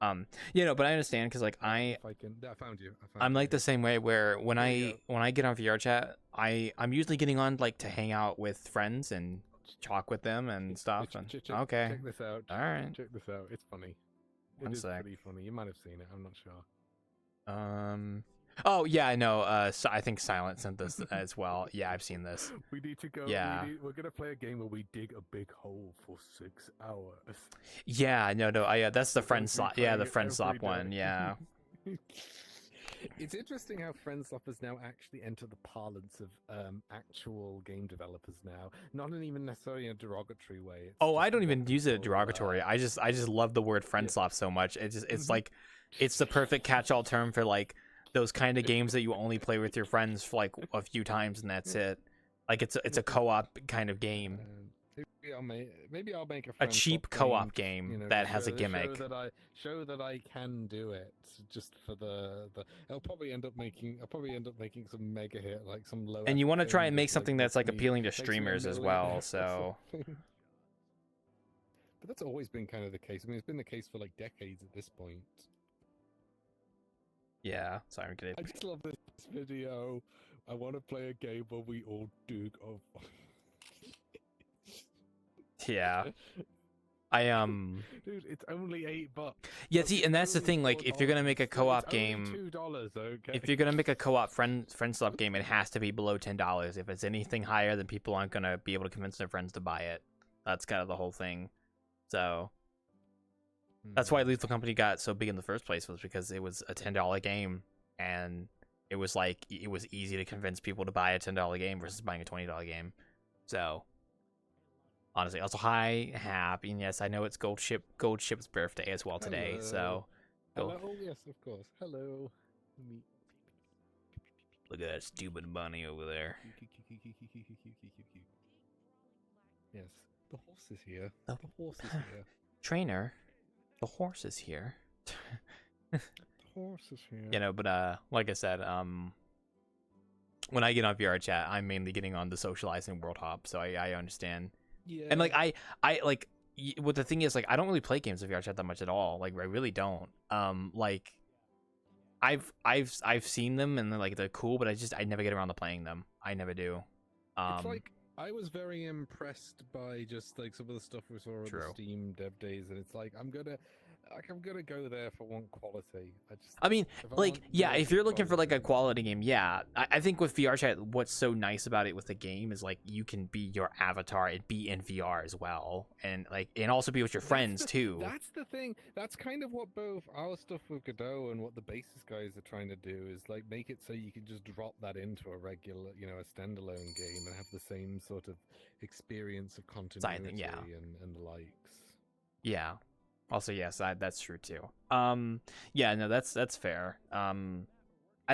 But I understand because like I found you. I'm like the same way where when I get on VRChat, I'm usually getting on like to hang out with friends and talk with them and stuff. Okay. Check this out. All right. Check this out. It's funny. One It's sec. pretty funny. You might have seen it. I'm not sure. Oh yeah, I know. So I think Silent sent this as well. Yeah, I've seen this. We need to go. Yeah. We're gonna play a game where we dig a big hole for 6 hours. Yeah, no. Yeah, that's the friend slot. Yeah, the friend slop one. Yeah. It's interesting how Friendswappers now actually enter the parlance of actual game developers now, not in even necessarily in a derogatory way. It's Oh, just I don't what even use it people, derogatory. I just love the word friend swap so much. It's like it's the perfect catch-all term for like those kind of games that you only play with your friends for like a few times and that's it. Like it's a co-op kind of game. Maybe I'll make A cheap co-op game you know, that has a gimmick. Show that I can do it just for the. I'll probably end up making some mega hit like some low. And you want to try game and make that, something that's like makes me- appealing to makes me a streamers as millionaire well. or So something. But that's always been kind of the case. I mean, it's been the case for like decades at this point. yeah, sorry, I'm kidding. I just love this video. I want to play a game where we all duke off. Yeah. Dude, it's only $8. Yeah, see, and that's the thing. Like, if you're gonna make a co-op It's only game, $2, okay? if you're gonna make a co-op friend swap game, it has to be below $10. If it's anything higher, then people aren't gonna be able to convince their friends to buy it. That's kind of the whole thing. So that's why Lethal Company got so big in the first place, was because it was a $10 game, and it was like it was easy to convince people to buy a $10 game versus buying a $20 game. So honestly, also hi Happy, and yes, I know it's Gold Ship's birthday as well today. Hello. So Hello? Oh, yes, of course. Hello. look at that stupid bunny over there. Yes, the horse is here. Oh. The horse is here. Trainer, the horse is here. The horse is here. You know, but like I said, when I get on VRChat, I'm mainly getting on the socializing world hop, so I understand. Yeah. And like I like what the thing is, like I don't really play games of VRChat that much at all. Like I really don't. Like I've seen them and they're cool, but I never get around to playing them. I never do. It's like I was very impressed by just like some of the stuff we saw at the Steam Dev Days, and it's like I'm gonna go there for one quality. I mean, like, yeah, if you're looking for like a quality game, yeah, I think with VRChat, what's so nice about it with the game is like you can be your avatar and be in VR as well, and also be with your friends too. That's the thing. That's kind of what both our stuff with Godot and what the Basis guys are trying to do is like make it so you can just drop that into a regular, a standalone game and have the same sort of experience of continuity and the likes. Yeah. Also, yes, that's true too. Yeah, no, that's fair. I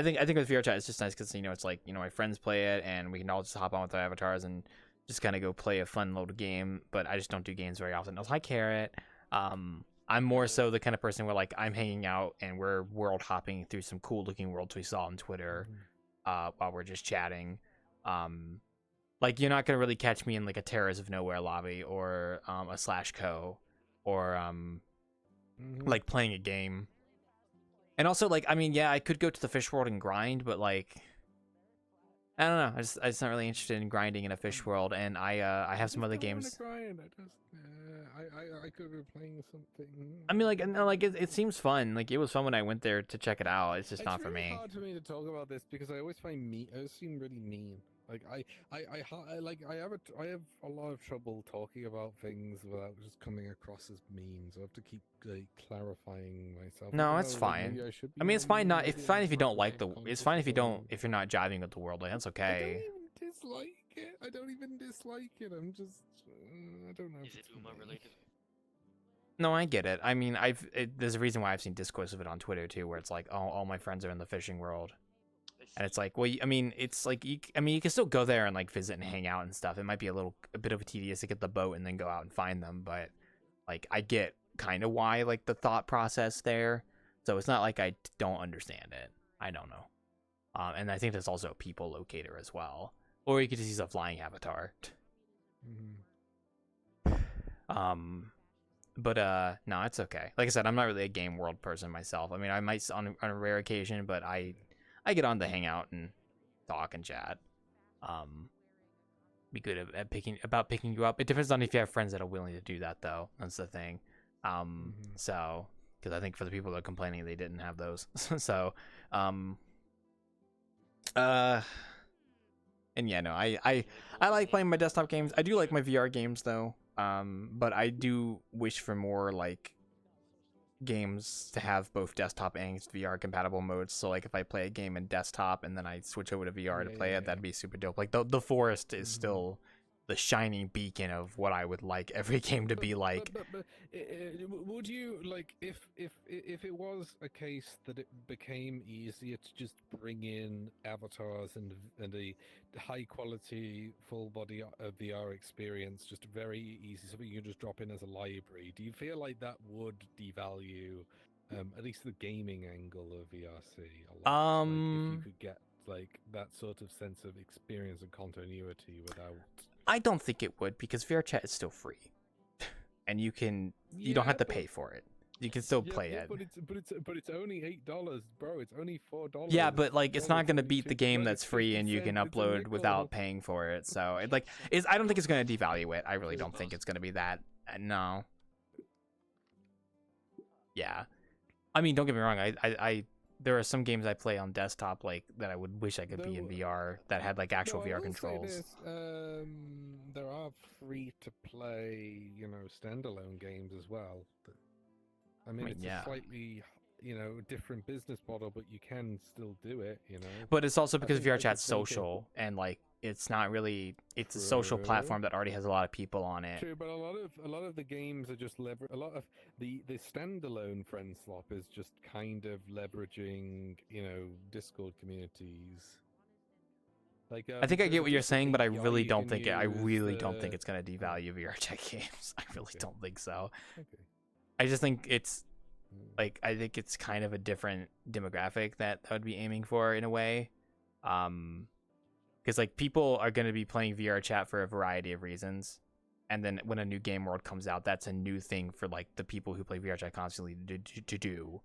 think with VRChat it's just nice because it's like my friends play it and we can all just hop on with our avatars and just kind of go play a fun little game. But I just don't do games very often. Also, hi Carrot. I'm more so the kind of person where like I'm hanging out and we're world hopping through some cool looking worlds we saw on Twitter, while we're just chatting. Like you're not gonna really catch me in like a Terrors of Nowhere lobby or a /co or like playing a game. And also like I could go to the fish world and grind, but like I don't know, I just not really interested in grinding in a fish world, and I have some other games. I could be playing something. I mean, it seems fun. Like it was fun when I went there to check it out. It's just not for me. It's hard for me to talk about this because I always find I always seem really mean. Like I have a lot of trouble talking about things without just coming across as mean. So I have to keep like clarifying myself. No, it's fine. I mean, it's fine. It's fine if you don't like the. It's fine if you're not jiving with the world. Like that's okay. I don't even dislike it. I'm just. I don't know. Is it Uma related? No, I get it. I mean, there's a reason why I've seen discourse of it on Twitter too, where it's like, oh, all my friends are in the fishing world. And it's like, well, I mean, it's like, you can still go there and like visit and hang out and stuff. It might be a bit of a tedious to get the boat and then go out and find them, but like, I get kind of why like the thought process there. So it's not like I don't understand it. I don't know. And I think there's also a people locator as well, or you could just use a flying avatar. But no, it's okay. Like I said, I'm not really a game world person myself. I mean, I might on a rare occasion, but I get on to hang out and talk and chat. Be good at picking you up. It depends on if you have friends that are willing to do that, though. That's the thing. So, because I think for the people that are complaining, they didn't have those. So, and yeah, no, I like playing my desktop games. I do like my VR games though. But I do wish for more like games to have both desktop and VR compatible modes. So like if I play a game in desktop and then I switch over to VR to play it, that'd be super dope. Like the Forest is still the shining beacon of what I would like every game to be like. Would you like if it was a case that it became easier to just bring in avatars and a high quality full body VR experience, just very easy, something you can just drop in as a library? Do you feel like that would devalue at least the gaming angle of VRC a lot? Like if you could get like that sort of sense of experience and continuity without. I don't think it would, because VRChat is still free, and you don't have to pay for it. You can still play it. But it's only $8, bro. It's only $4. Yeah, but like it's not gonna beat the game that's free and you can upload without paying for it. So I don't think it's gonna devalue it. I really don't think it's gonna be that. No. Yeah, I mean, don't get me wrong. I there are some games I play on desktop like that I would wish I could be in VR that had like actual VR controls. There are free to play, standalone games as well. I mean, it's a slightly, different business model, but you can still do it, But it's also because VRChat's social, and like it's not really, it's a social platform that already has a lot of people on it. True, but a lot of the games are just a lot of the standalone friend swap is just kind of leveraging, Discord communities. Like, I think I get what you're saying, but I really don't think it's gonna devalue VRChat games. I really don't think so. Okay. I just think it's like, I think it's kind of a different demographic that I would be aiming for in a way. Because like people are going to be playing VRChat for a variety of reasons. And then when a new game world comes out, that's a new thing for like the people who play VRChat constantly to do.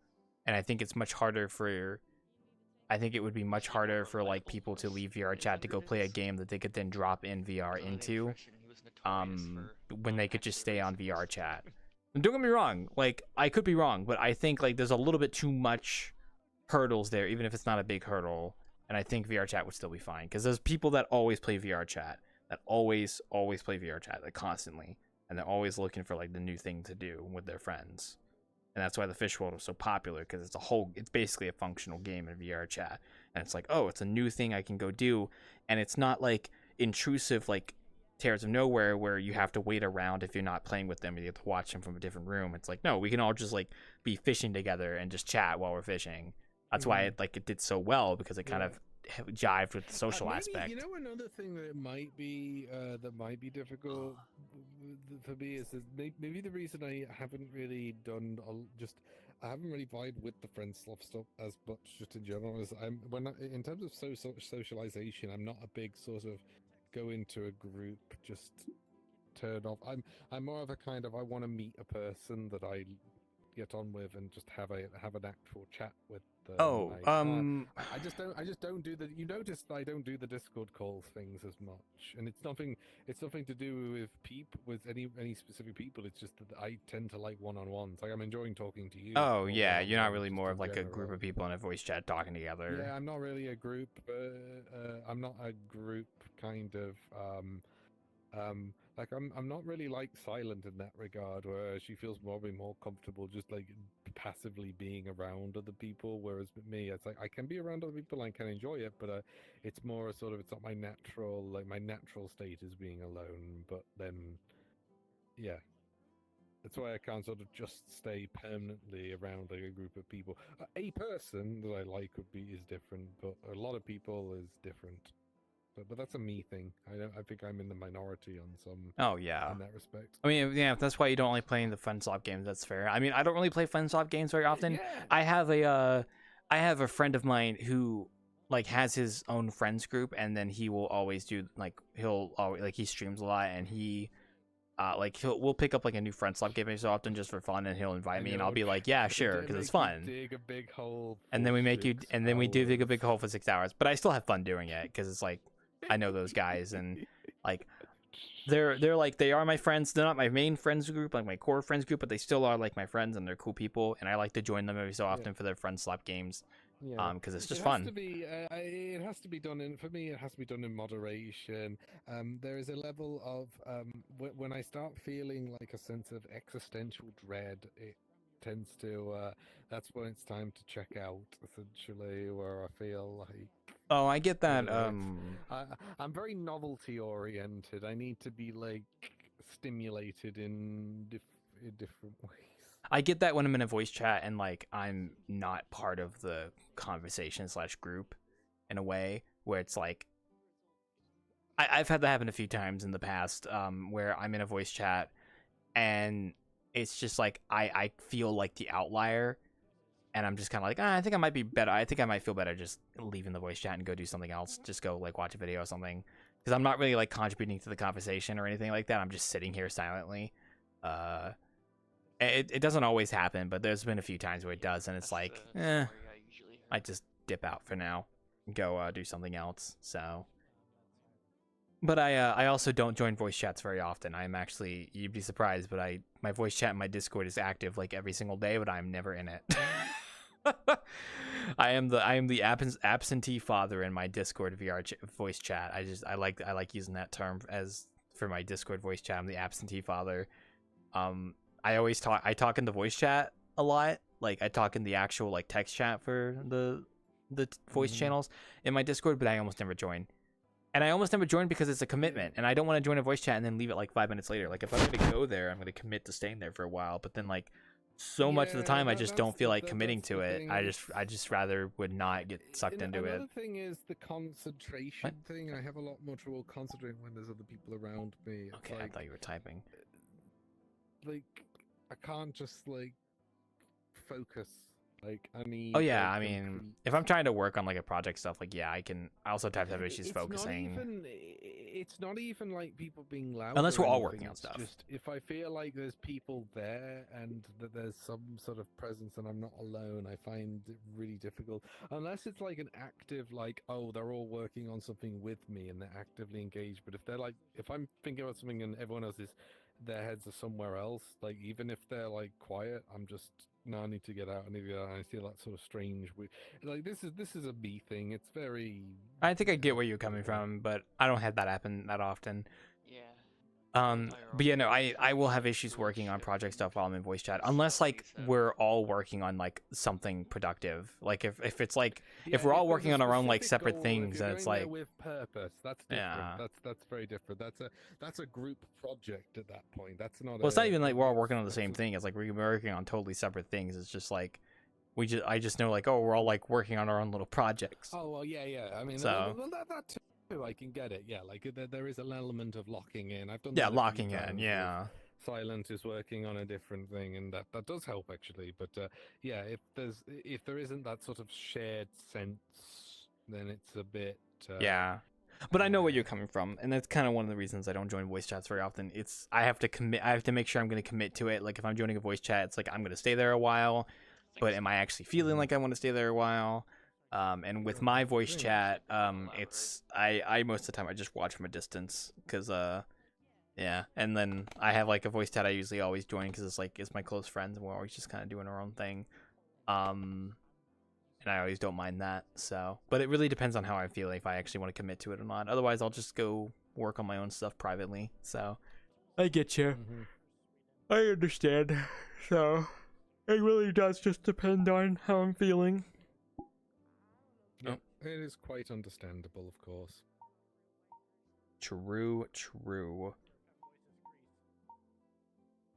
And I think it's much harder I think it would be much harder for like people to leave VRChat to go play a game that they could then drop in VR into, when they could just stay on VRChat. Don't get me wrong, like I could be wrong, but I think like there's a little bit too much hurdles there, even if it's not a big hurdle. And I think VRChat would still be fine, because there's people that always play VRChat, that always play VRChat, like constantly, and they're always looking for like the new thing to do with their friends. And that's why the Fish World was so popular, because it's basically a functional game in VRChat, and it's like, oh, it's a new thing I can go do, and it's not like intrusive like Tears of Nowhere where you have to wait around if you're not playing with them and you have to watch them from a different room. It's like, no, we can all just like be fishing together and just chat while we're fishing. That's why it did so well, because it kind of jived with the social aspect. Another thing that might be difficult for me is that maybe the reason I haven't really I haven't really vibed with the friend stuff as much just in general is in terms of socialization, I'm not a big sort of go into a group, just turn off. I'm more of a kind of, I want to meet a person that I get on with and just have an actual chat with them. I just don't do the, you notice I don't do the Discord calls things as much, and it's nothing to do with any specific people. It's just that I tend to like one-on-ones. Like, I'm enjoying talking to you. Oh yeah, you're not really more of like a group of people in a voice chat talking together. Yeah, I'm not really a group. I'm not a group kind of like I'm not really like Silent in that regard, where she feels probably more comfortable just like passively being around other people, whereas with me, it's like I can be around other people and I can enjoy it, but it's more sort of, it's not my natural state is being alone. But then yeah, that's why I can't sort of just stay permanently around like a group of people. A person that I like is different, but a lot of people is different. But that's a me thing. I think I'm in the minority on some. Oh yeah. In that respect. I mean, yeah, that's why you don't like playing the FunSwap games. That's fair. I mean, I don't really play FunSwap games very often. Yeah. I have a friend of mine who like has his own friends group, and then he will always do like he streams a lot, and we'll pick up like a new FunSwap game every so often just for fun, and he'll invite me, and I'll be like, yeah, sure, because it's fun. Dig a big hole. And then we do dig a big hole for 6 hours, but I still have fun doing it because it's like, I know those guys, and like they're like, they are my friends. They're not my main friends group, like my core friends group, but they still are like my friends, and they're cool people, and I like to join them every so often for their FunSwap games. Because it's just fun. It has to be done in, for me, it has to be done in moderation. There is a level of when I start feeling like a sense of existential dread, tends to that's when it's time to check out. Essentially, where I feel like Oh, I get that. I'm very novelty oriented. I need to be like stimulated in different ways. I get that when I'm in a voice chat and like I'm not part of the conversation / group in a way where it's like I've had that happen a few times in the past, where I'm in a voice chat and it's just like I feel like the outlier, and I'm just kind of like, I think I might be better. I think I might feel better just leaving the voice chat and go do something else. Just go like watch a video or something, because I'm not really like contributing to the conversation or anything like that. I'm just sitting here silently. It doesn't always happen, but there's been a few times where it does, and it's like, I just dip out for now and go do something else. So. But I also don't join voice chats very often. I'm actually, you'd be surprised, but my voice chat in my Discord is active like every single day, but I'm never in it. I am the absentee father in my Discord voice chat. I like using that term as for my Discord voice chat. I'm the absentee father. I talk in the voice chat a lot. Like I talk in the actual like text chat for the voice channels in my Discord, but I almost never join. And I almost never join because it's a commitment, and I don't want to join a voice chat and then leave it like 5 minutes later. Like if I'm gonna go there, I'm gonna commit to staying there for a while. But then like so much of the time, I just don't feel like committing to it. I just rather would not get sucked into it. Another thing is the concentration thing. I have a lot more trouble concentrating when there's other people around me. It's Okay, like, I thought you were typing. Like I can't just like focus. Like I need. Oh yeah, like, I mean, if I'm trying to work on like a project stuff, like yeah, I can. I also have issues focusing. It's not even like people being loud. Unless or we're all anything, working on it's stuff. Just if I feel like there's people there and that there's some sort of presence and I'm not alone, I find it really difficult. Unless it's like an active, like, oh, they're all working on something with me and they're actively engaged. But if they're like, if I'm thinking about something and everyone else is, their heads are somewhere else. Like even if they're like quiet, I'm just. No, I need to get out. I need to get out. I feel that sort of strange. Like this is a me thing. It's very. I think I get where you're coming from, but I don't have that happen that often. Yeah. But yeah, no, I will have issues working on project stuff while I'm in voice chat, unless like we're all working on like something productive. Like if it's like if we're all working on our own like separate things, and it's like with purpose. That's different. That's very different. That's a group project at that point. That's not. Well, it's not even like we're all working on the same thing. It's like we're working on totally separate things. It's just like I just know like, oh, we're all like working on our own little projects. Oh well, yeah. I mean, so that too. I can get it. Yeah, like there is an element of locking in. I've done. Yeah, that locking in. Yeah. Silent is working on a different thing, and that does help actually. But yeah, if there isn't that sort of shared sense, then it's a bit. Yeah. But I know where you're coming from, and that's kind of one of the reasons I don't join voice chats very often. It's I have to commit. I have to make sure I'm going to commit to it. Like if I'm joining a voice chat, it's like I'm going to stay there a while, but am I actually feeling like I want to stay there a while? And with my voice chat, it's I most of the time I just watch from a distance, because yeah. And then I have like a voice chat I usually always join because it's like it's my close friends and we're always just kind of doing our own thing. And I always don't mind that. So, but it really depends on how I feel, if I actually want to commit to it or not. Otherwise, I'll just go work on my own stuff privately. So, I get you. I understand. So, it really does just depend on how I'm feeling. Yeah, it is quite understandable, of course. True.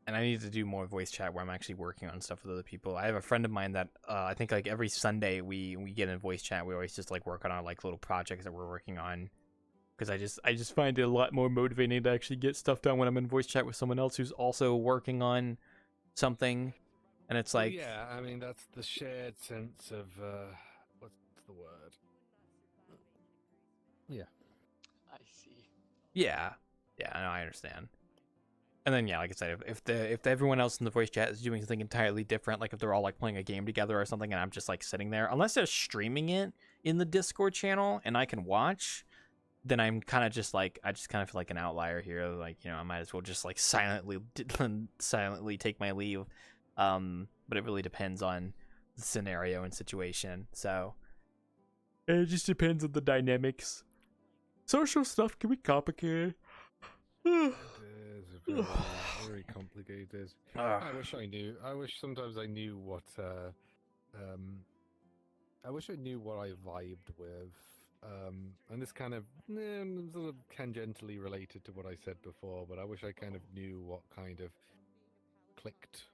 And I need to do more voice chat where I'm actually working on stuff with other people. I have a friend of mine that I think like every Sunday we get in voice chat. We always just like work on our like little projects that we're working on. Because I just find it a lot more motivating to actually get stuff done when I'm in voice chat with someone else who's also working on something. And it's like, yeah, I mean that's the shared sense of what's the word? Yeah. I see. Yeah, no, I understand. And then yeah, like I said, if everyone else in the voice chat is doing something entirely different, like if they're all like playing a game together or something, and I'm just like sitting there, unless they're streaming it in the Discord channel and I can watch, then I'm kind of just like I just kind of feel like an outlier here. Like, you know, I might as well just like silently take my leave. But it really depends on the scenario and situation. So it just depends on the dynamics. Social stuff can be complicated. It is very, very complicated. I wish I knew. I wish sometimes I knew what. I wish I knew what I vibed with. And this kind of sort of tangentially related to what I said before, but I wish I kind of knew what kind of clicked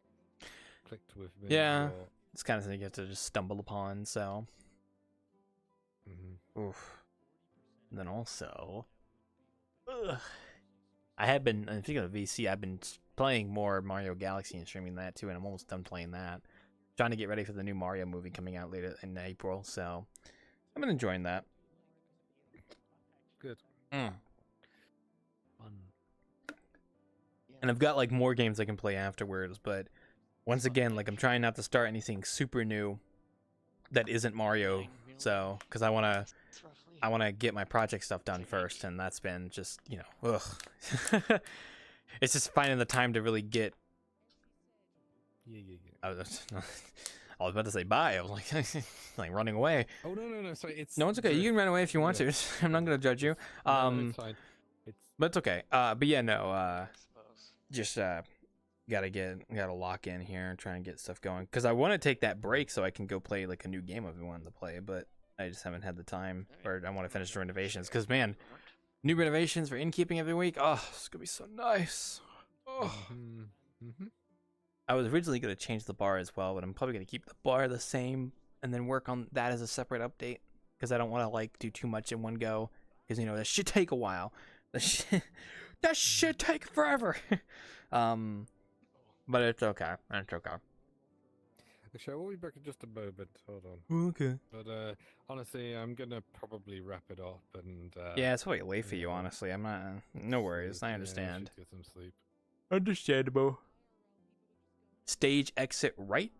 with me. Yeah, or- it's kind of something you have to just stumble upon. So, oof. And then also, I had been. And speaking of VC, I've been playing more Mario Galaxy and streaming that too, and I'm almost done playing that. Trying to get ready for the new Mario movie coming out later in April, so I've been enjoying that. Good. Mm. Fun. And I've got like more games I can play afterwards, but once again, like I'm trying not to start anything super new that isn't Mario, so because I wanna get my project stuff done first, and that's been just ugh. It's just finding the time to really get. Yeah. I was about to say bye. I was like running away. Oh no! Sorry, it's No, it's okay. You can run away if you want to. I'm not gonna judge you. No, it's fine. But it's okay. But yeah, no. Just gotta lock in here and try and get stuff going because I want to take that break so I can go play like a new game I've been wanting to play, but I just haven't had the time, or I want to finish the renovations because man, new renovations for Innkeeping every week. Oh, it's gonna be so nice. Oh. I was originally going to change the bar as well, but I'm probably going to keep the bar the same and then work on that as a separate update because I don't want to like do too much in one go because that should take a while. That should take forever. But it's okay. It's okay. Actually, I will be back in just a moment. Hold on. Okay. But honestly, I'm gonna probably wrap it up and. Yeah, it's probably late for you. Honestly, I'm not. No worries. I I understand. should get some sleep. Understandable. Stage exit right.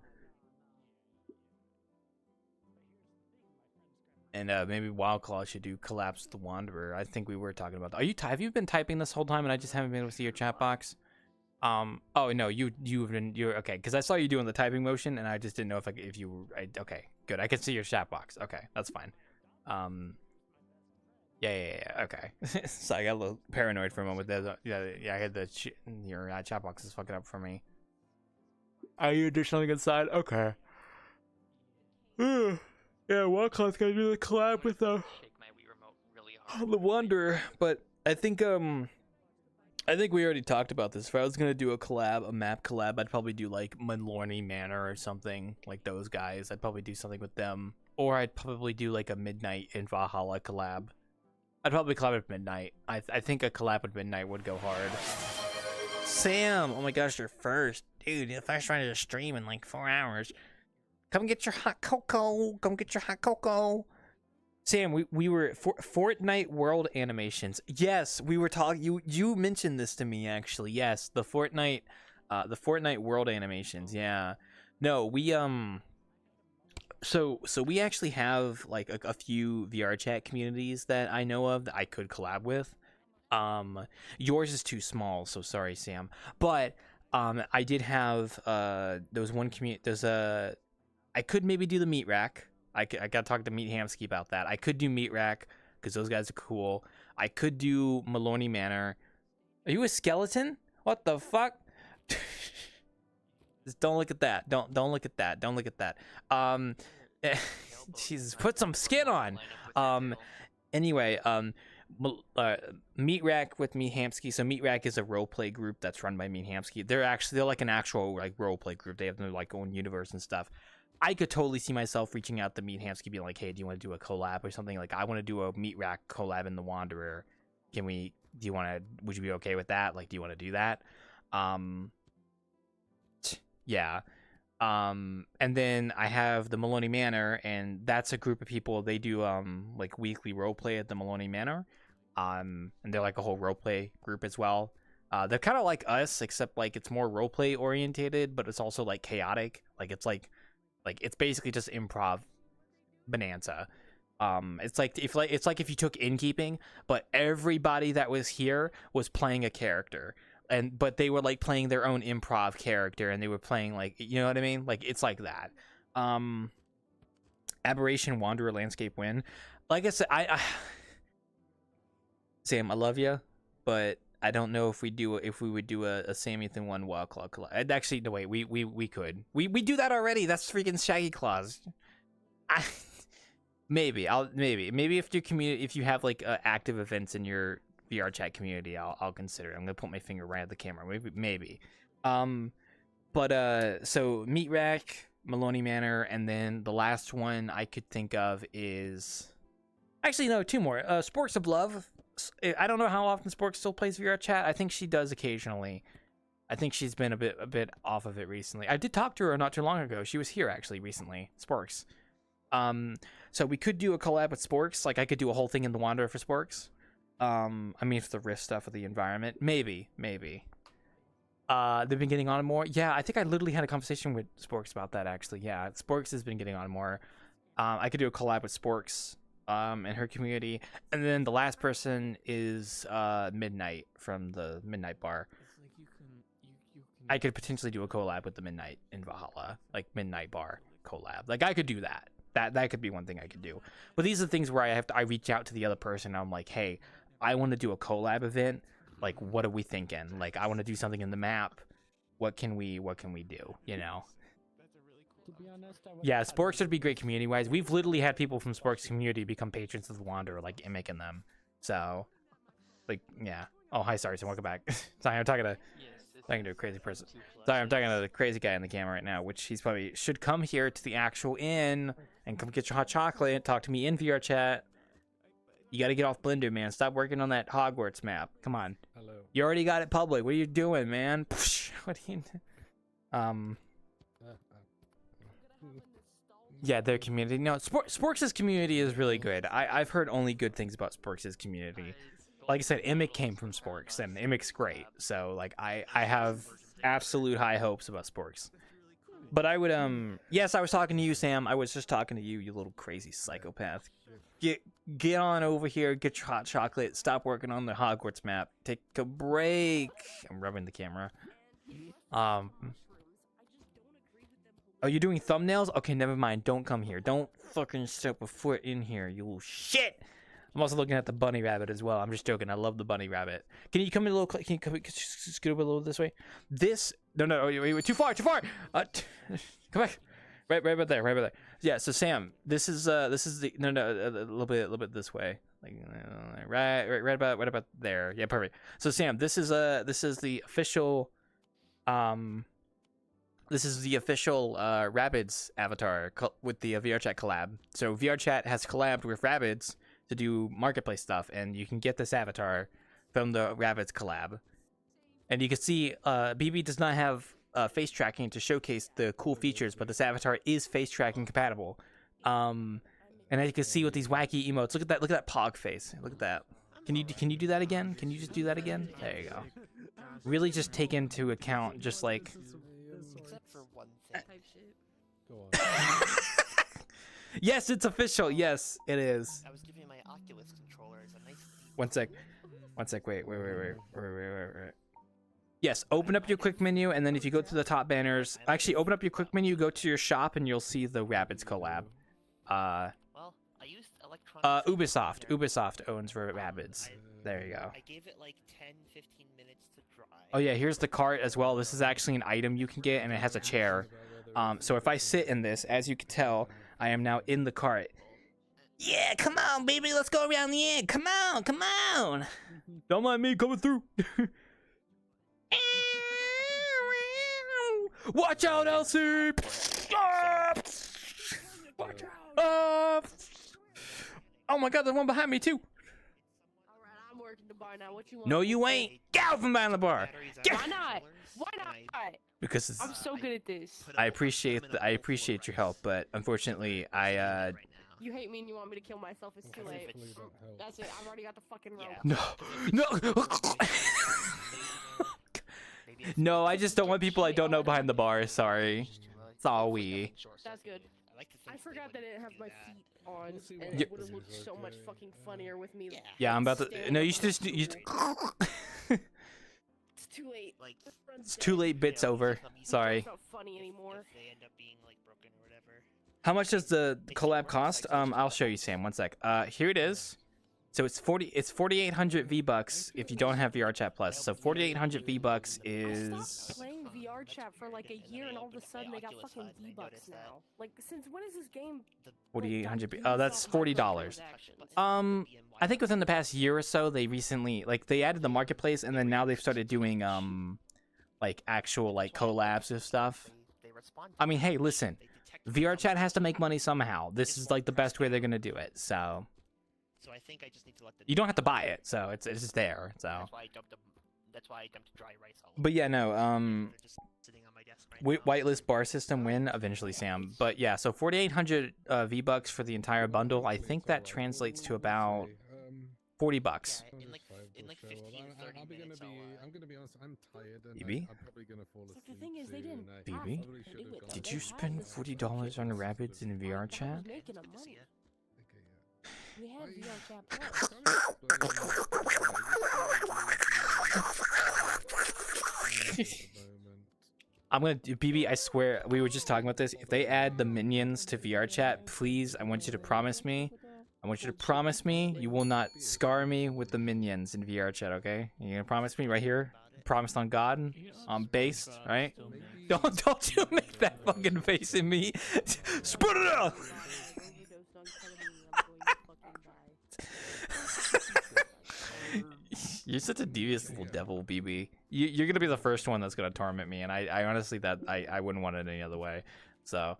And maybe Wildclaw should do Collapse the Wanderer. I think we were talking about that. Have you been typing this whole time and I just haven't been able to see your chat box? Oh no, you're okay, because I saw you doing the typing motion and I just didn't know if you okay, good. I can see your chat box. Okay, that's fine. Yeah, okay. So I got a little paranoid for a moment there. Yeah, I had your chat box is fucking up for me. Are you doing something inside? Okay. Yeah, Wildclaw's gonna do the collab with the Wanderer, but I think we already talked about this. If I was gonna do a map collab, I'd probably do like Malorny Manor or something like those guys. I'd probably do something with them, or I'd probably do like a Midnight in Valhalla collab. I'd probably collab with Midnight. I think a collab with Midnight would go hard. Sam, oh my gosh, you're first. Dude, the first run of the stream in like 4 hours. Come get your hot cocoa. Come get your hot cocoa. Sam, we were Fortnite World Animations. Yes, we were talking. You mentioned this to me actually. Yes, the Fortnite World Animations. Yeah. No, we So we actually have like a few VRChat communities that I know of that I could collab with. Yours is too small, so sorry, Sam. But I did have there was one community. I could maybe do the Meat Rack. I got to talk to Meat Hamsky about that. I could do Meat Rack because those guys are cool. I could do Malorny Manor. Are you a skeleton? What the fuck? Just don't look at that. Don't look at that. Don't look at that. Jesus, put some skin on. Anyway, Meat Rack with Meat Hamsky. So Meat Rack is a roleplay group that's run by Meat Hamsky. They're like an actual like roleplay group. They have their like own universe and stuff. I could totally see myself reaching out to Meat Hamsky, being like, "Hey, do you want to do a collab or something? Like, I want to do a Meat Rack collab in the Wanderer. Would you be okay with that? Like, do you want to do that?" Yeah. And then I have the Maloney Manor, and that's a group of people. They do like weekly roleplay at the Maloney Manor. And they're like a whole roleplay group as well. They're kind of like us, except like it's more roleplay orientated, but it's also like chaotic. Like it's basically just improv bonanza. It's like if you took Innkeeping, but everybody that was here was playing a character. But they were like playing their own improv character, and they were playing like, you know what I mean? Like it's like that. Aberration Wanderer Landscape Win. Like I said, Sam, I love you, but I don't know if we would do a Samuelson one Wild Claw collab. Actually, no wait, we could. We do that already. That's freaking Shaggy Claws. Maybe if you have like active events in your VRChat community, I'll consider it. I'm gonna put my finger right at the camera. Maybe. So Meat Rack, Maloney Manor, and then the last one I could think of is actually no, two more. Sporks of Love. I don't know how often Sporks still plays VRChat. I think she does occasionally. I think she's been a bit off of it recently. I did talk to her not too long ago. She was here actually recently. Sporks. So we could do a collab with Sporks. Like I could do a whole thing in the Wanderer for Sporks. I mean, for the risk stuff with the environment, maybe. They've been getting on more. Yeah, I think I literally had a conversation with Sporks about that actually. Yeah, Sporks has been getting on more. I could do a collab with Sporks and her community, and then the last person is Midnight from the Midnight Bar. I could potentially do a collab with the Midnight in Valhalla, like Midnight Bar collab. Like I could do that. That could be one thing I could do. But these are the things where I reach out to the other person. And I'm like, hey, I want to do a collab event. Like, what are we thinking? Like, I want to do something in the map. What can we do? You know? Yeah, Sporks would be great community-wise. We've literally had people from Sporks community become patrons of the Wanderer, like Immick and them. So, like, yeah. Oh, hi, sorry, so welcome back. Sorry, I'm talking to a crazy person. Sorry, I'm talking to the crazy guy in the camera right now, which he's probably should come here to the actual inn and come get your hot chocolate. Talk to me in VRChat. You got to get off Blender, man. Stop working on that Hogwarts map. Come on. Hello. You already got it public. What are you doing, man? What are you? Yeah, their community. No, Sporks' community is really good. I've heard only good things about Sporks' community. Like I said, Immick came from Sporks, and Immick's great. So, like, I have absolute high hopes about Sporks. But I would, yes, I was talking to you, Sam. I was just talking to you, you little crazy psychopath. Get on over here, get your hot chocolate, stop working on the Hogwarts map, take a break. I'm rubbing the camera. Oh, you're doing thumbnails? Okay, never mind. Don't come here. Don't fucking step a foot in here, you little shit. I'm also looking at the bunny rabbit as well. I'm just joking. I love the bunny rabbit. Can you come in a little? Can you scoot over a little this way? No. Wait, too far. Come back. Right about there. Yeah. So Sam, this is the a little bit this way. Like right about there. Yeah, perfect. So Sam, this is the official Rabbids avatar with the VRChat collab. So VRChat has collabed with Rabbids to do marketplace stuff, and you can get this avatar from the Rabbids collab. And you can see BB does not have face tracking to showcase the cool features, but this avatar is face tracking compatible. And as you can see with these wacky emotes, look at that pog face. Look at that. Can you do that again? Can you just do that again? There you go. Really just take into account just like except for one thing. Go on. Yes, it's official. Yes, it is. I was giving my Oculus controller as a nice. One sec. Wait. Yes, open up your quick menu, and then if you go to the top banners, actually open up your quick menu, go to your shop, and you'll see the Rabbids collab. Well, I used electronic. Ubisoft owns Rabbids. There you go. I gave it like 10-15 minutes to dry. Oh yeah, here's the cart as well. This is actually an item you can get, and it has a chair. So if I sit in this, as you can tell, I am now in the cart. Yeah, come on, baby, let's go around the end. Come on. Don't mind me coming through. Watch out, Elsie! Watch out! Oh my God, there's one behind me too. Alright, I'm working the bar now. What you want? No, you ain't. Get out from behind the bar. Why not? Because I'm so good at this. I appreciate your help, but unfortunately, You hate me and you want me to kill myself. It's too late. That's it. I've already got the fucking rope. No, I just don't want people I don't know behind the bar. Sorry. Sorry. That's good. I forgot that I didn't have my feet on, and it would have looked so much fucking funnier with me. Yeah, I'm about to. No, you should just. It's too late. It's too late. Bit's over. Sorry. It's not funny anymore. How much does the collab cost? I'll show you, Sam. One sec. Here it is. So it's 4,800 V-Bucks if you don't have VRChat Plus. So 4,800 V-Bucks I is stopped playing VRChat for like a year, and all of a sudden they got fucking V-Bucks now. Like, since when is this game? 4,800. Oh, that's $40. I think within the past year or so, they recently they added the marketplace, and then now they've started doing like actual like collabs and stuff. I mean, hey, listen, VRChat has to make money somehow. This is like the best way they're gonna do it. So I think I just need to let the. You don't have to buy it, so it's just there. So. That's why I dumped dry rice all over. But yeah, no. They're just sitting on my desk right now. Whitelist bar system win eventually, Sam. But yeah, so 4,800 V-Bucks for the entire bundle. I think that translates to about $40. Yeah, in like 15, 30 minutes. I'm gonna be honest. I'm tired. And BB? I'm probably gonna fall asleep. The thing is, they didn't. BB? Did you spend $40 on rabbits in VRChat? Making a money. We had VRChat I'm gonna do BB. I swear, we were just talking about this. If they add the minions to VRChat, please, I want you to promise me. I want you to promise me you will not scar me with the minions in VRChat. Okay? You gonna promise me right here? Promised on God, on base, right? Don't you make that fucking face at me. Spit it out. You're such a devious little devil, BB. You're gonna be the first one that's gonna torment me, and I honestly I wouldn't want it any other way. So,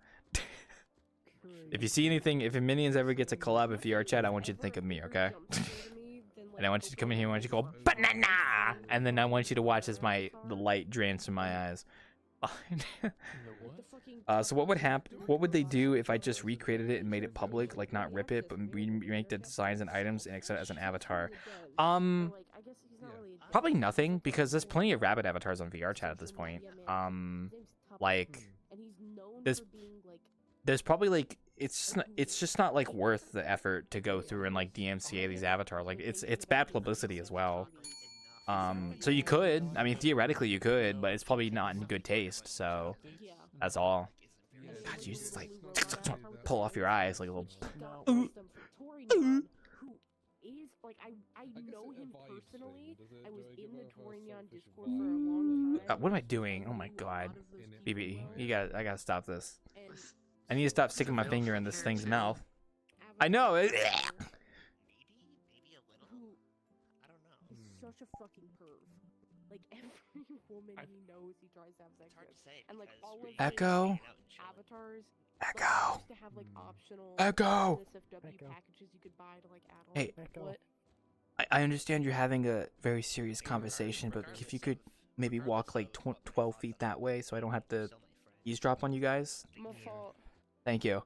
if you see anything, if Minions ever gets a collab with VRChat, I want you to think of me, okay? And I want you to come in here, I want you to go banana, and then I want you to watch as the light drains from my eyes. So what would happen? What would they do if I just recreated it and made it public, like not rip it, but remake the designs and items and accept it as an avatar? Probably nothing, because there's plenty of rabbit avatars on VRChat at this point. Like there's probably like it's just not like worth the effort to go through and like DMCA these avatars. Like it's bad publicity as well. So you could, I mean, theoretically you could, but it's probably not in good taste. So that's all. God, you just like pull off your eyes like a little. I know him personally. I was in the Torignon Discord for a long time. What am I doing? Oh my God, BB, I gotta stop this. I need to stop sticking my finger in this thing's mouth. I know it. Such a fucking perv. Like, every woman he knows he tries to have sex with. And like all of Echo. Avatars. Echo. Used to have like optional Echo. NSFW packages you could buy to like add on. Hey. What? I understand you're having a very serious conversation, but if you could maybe walk like 12 feet that way so I don't have to eavesdrop on you guys. My fault. Thank you.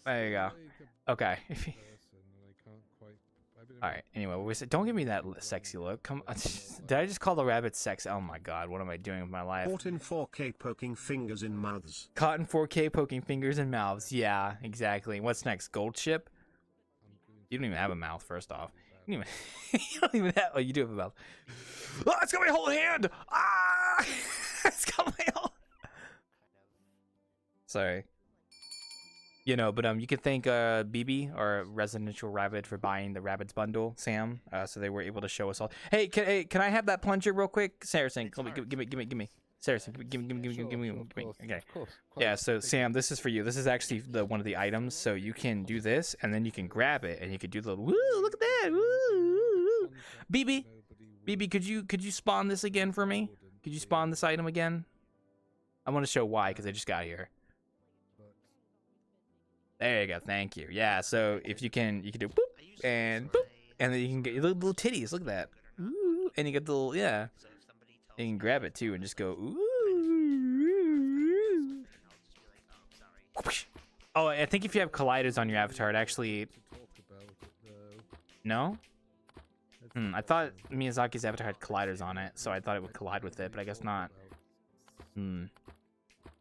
There you go. Okay. Alright, anyway, don't give me that sexy look. Come on. Did I just call the rabbit sex? Oh my God, what am I doing with my life? Caught in 4K poking fingers in mouths. Caught in 4K poking fingers in mouths. Yeah, exactly. What's next? Gold ship? You don't even have a mouth, first off. You don't even have... Oh, you do have a mouth. Oh, it's got my whole hand! Ah! It's got my whole... Sorry. You know, but you could thank BB, our residential rabbit, for buying the rabbits bundle, Sam. So they were able to show us all. Hey, can I have that plunger real quick, Saracen? Give me. Saracen, give me. Okay. Yeah. So Sam, this is for you. This is actually one of the items. So you can do this, and then you can grab it, and you could do the little woo. Look at that. Woo. BB, could you spawn this again for me? Could you spawn this item again? I want to show why, because I just got here. There you go. Thank you. Yeah. So if you can do boop and then you can get your little titties. Look at that. Ooh, and you get the little You can grab it too and just go ooh. Oh, I think if you have colliders on your avatar, it actually. No. I thought Miyazaki's avatar had colliders on it, so I thought it would collide with it, but I guess not. I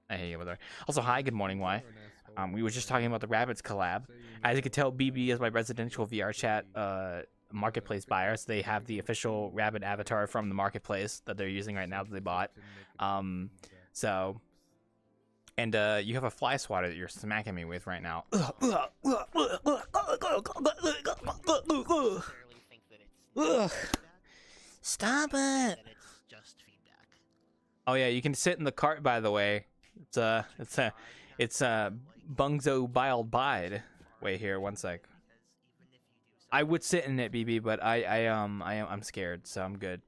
hate you with her. Also, hi. Good morning. Why? We were just talking about the Rabbits collab. As you can tell, BB is my residential VRChat marketplace buyer, so they have the official Rabbit avatar from the marketplace that they're using right now that they bought. And you have a fly swatter that you're smacking me with right now. Ugh. Stop it. Then it's just feedback. Oh yeah, you can sit in the cart. By the way, it's Bungzo Biled Bide. Wait here, one sec. I would sit in it, BB, but I'm scared, so I'm good.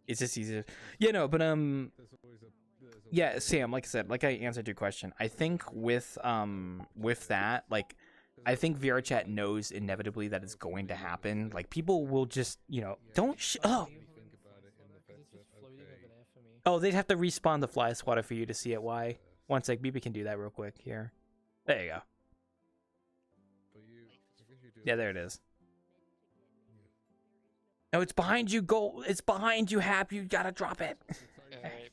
It's just easier. Yeah, no, but yeah, Sam, like I said, like I answered your question. I think with that, like, I think VRChat knows inevitably that it's going to happen. Like, people will just, you know, don't oh, they'd have to respawn the fly swatter for you to see it. Why? One sec, BB can do that real quick here. There you go. Yeah, there it is. No, it's behind you. Go. It's behind you, Hap. You gotta drop it. Alright.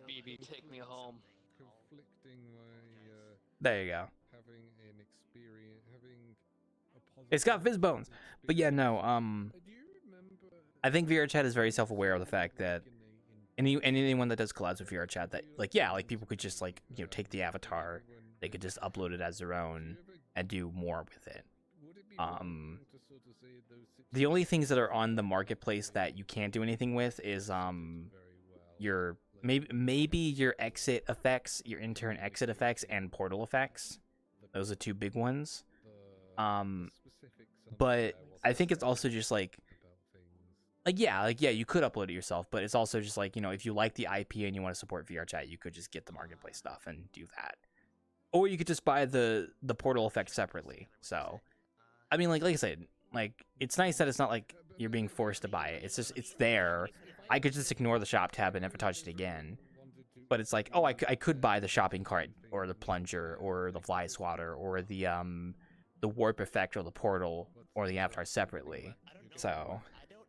BB, take me home. There you go. It's got fizz bones. But yeah, no, I think VRChat is very self-aware of the fact that anyone that does collabs with VRChat, that, like, yeah, like, people could just, like, you know, take the avatar, they could just upload it as their own and do more with it. The only things that are on the marketplace that you can't do anything with is your maybe your exit effects, your intern exit effects, and portal effects. Those are two big ones. But I think it's also just like yeah, you could upload it yourself, but it's also just like, you know, if you like the IP and you want to support VRChat, you could just get the marketplace stuff and do that, or you could just buy the portal effect separately. So, I mean, like I said, like, it's nice that it's not like you're being forced to buy it. It's just, it's there. I could just ignore the shop tab and never touch it again. But it's like, oh, I could buy the shopping cart or the plunger or the fly swatter or the warp effect or the portal or the avatar separately. So I don't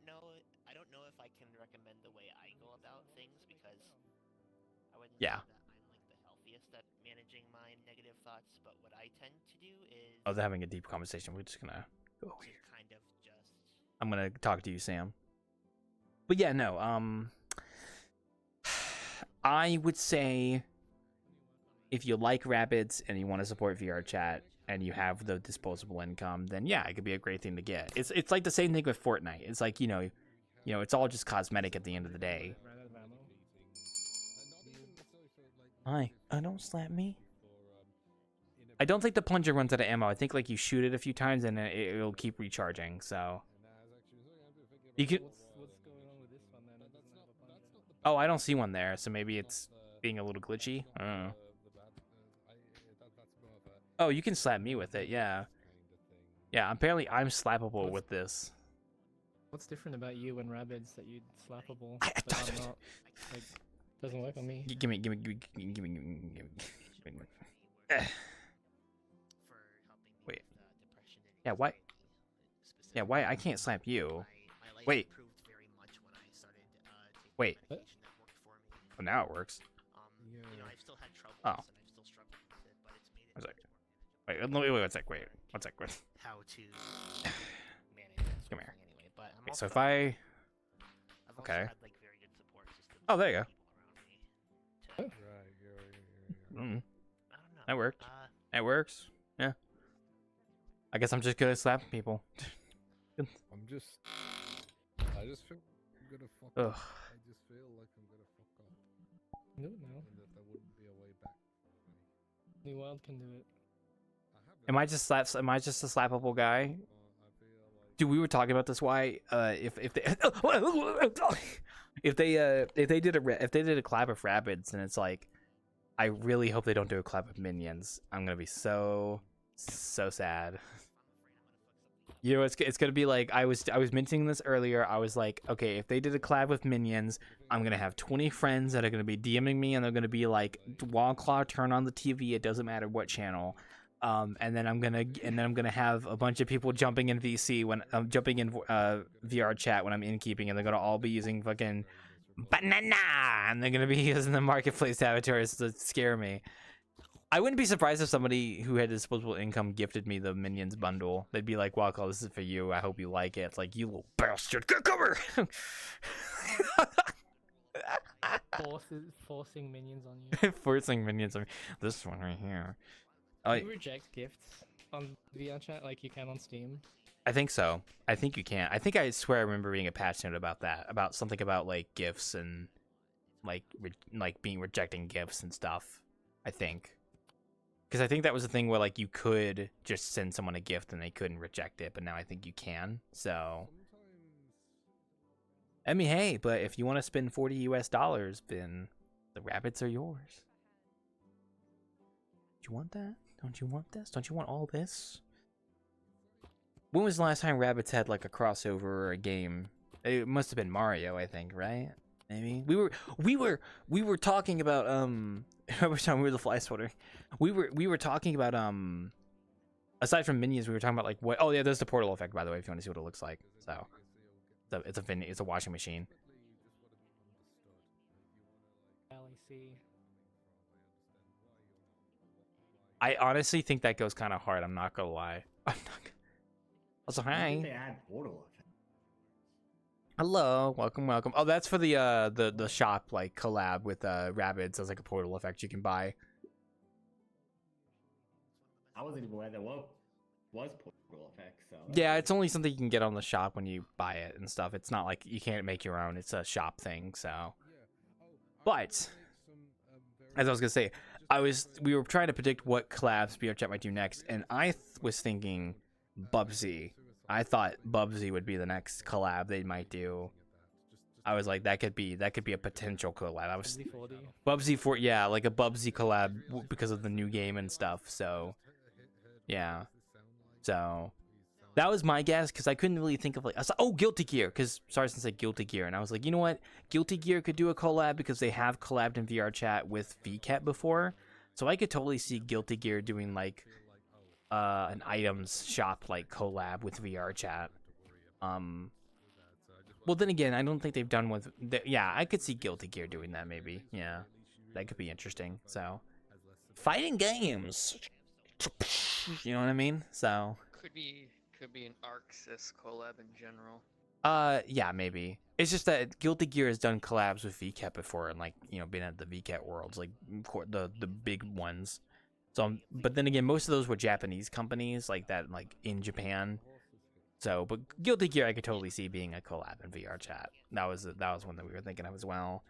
know if I can recommend the way I go about things, because I wouldn't yeah. say that I'm like the healthiest at managing my negative thoughts, but what I tend to do is I was having a deep conversation. We're just gonna go over here. kind of just I'm gonna talk to you, Sam. But yeah, no, I would say if you like Rabbids and you want to support VRChat and you have the disposable income, then yeah, it could be a great thing to get. It's like the same thing with Fortnite. It's like, you know, it's all just cosmetic at the end of the day. Hi, don't slap me. I don't think the plunger runs out of ammo. I think, like, you shoot it a few times and it'll keep recharging. So you can. What's going on with this one then? It doesn't have a plunger. Oh, I don't see one there, so maybe it's being a little glitchy. I don't know. Oh, you can slap me with it, yeah. Yeah, apparently I'm slappable with this. What's different about you and Rabbids that you'd slappable, but I'm not? Like, doesn't work on me. Give me. Wait. Yeah, why? Yeah, why I can't slap you? Wait. Wait. Oh, now it works. you know, I've still had troubles Oh. and I've still struggled with it, but it's made it Wait, one sec. Wait. how to manage that sort Come of here. thing anyway. But I'm Wait, also so if I... I've also Okay. had like very good support systems. Oh, there you go. Around me to, That worked. That works. Yeah. I guess I'm just good at slapping people. I just feel I'm gonna fuck Ugh. up. I just feel like I'm gonna fuck up. Do it now. And that there wouldn't be a way back. New Wild can do it. Am I just a slappable guy? Dude, we were talking about this. Why? If they if they did a collab with Rabbids, and it's like, I really hope they don't do a collab with Minions. I'm gonna be so sad. You know, it's gonna be like, I was mentioning this earlier. I was like, okay, if they did a collab with Minions, I'm gonna have 20 friends that are gonna be DMing me, and they're gonna be like, Wildclaw, turn on the TV. It doesn't matter what channel. And then I'm gonna have a bunch of people jumping in VC when I'm jumping in VRChat when I'm Innkeeping, and they're gonna all be using fucking banana, and they're gonna be using the marketplace avatars to scare me. I wouldn't be surprised if somebody who had disposable income gifted me the Minions bundle. They'd be like, "Wow, this is for you. I hope you like it." It's like, you little bastard, cover. Forcing Minions on you. Forcing Minions on me. This one right here. Do you reject gifts? on VRChat like you can on Steam? I think so. I think you can. I swear I remember reading a patch note about that, about something about like gifts and like being rejecting gifts and stuff. I think. Because I think that was the thing where like you could just send someone a gift and they couldn't reject it, but now I think you can. So, I mean, hey, but if you want to spend $40 US, then the rabbits are yours. Do you want that? Don't you want this? Don't you want all this? When was the last time rabbits had like a crossover or a game? It must have been Mario, I think, right? Maybe we were talking about every time we were the fly swatter. We were talking about aside from minions, we were talking about like what. Oh yeah, there's the portal effect, by the way, if you want to see what it looks like. So it's a washing machine. I honestly think that goes kind of hard. I'm not gonna lie. Also, hi. They add portal effect. Hello, welcome. Oh, that's for the shop like collab with Rabbids as like a portal effect you can buy. I wasn't even aware there was portal effect. So Yeah, it's only something you can get on the shop when you buy it and stuff. It's not like you can't make your own. It's a shop thing. So, but as I was gonna say, we were trying to predict what collabs VRChat might do next, and I was thinking Bubsy. I thought Bubsy would be the next collab they might do. I was like, that could be a potential collab. I was Bubsy for like a Bubsy collab because of the new game and stuff. So, yeah. So that was my guess because I couldn't really think of like Guilty Gear because Sarson said Guilty Gear and I was like, you know what, Guilty Gear could do a collab because they have collabed in VRChat with VCat before, so I could totally see Guilty Gear doing like an items shop like collab with VRChat. Well then again, I don't think they've done with yeah, I could see Guilty Gear doing that maybe. Yeah, that could be interesting. So fighting games, you know what I mean? So could be an ArcSys collab in general. Yeah, maybe. It's just that Guilty Gear has done collabs with VCat before and like, you know, been at the VCat worlds, like the big ones. So, but then again, most of those were Japanese companies like that, like in Japan. So, but Guilty Gear, I could totally see being a collab in VRChat. That was one that we were thinking of as well.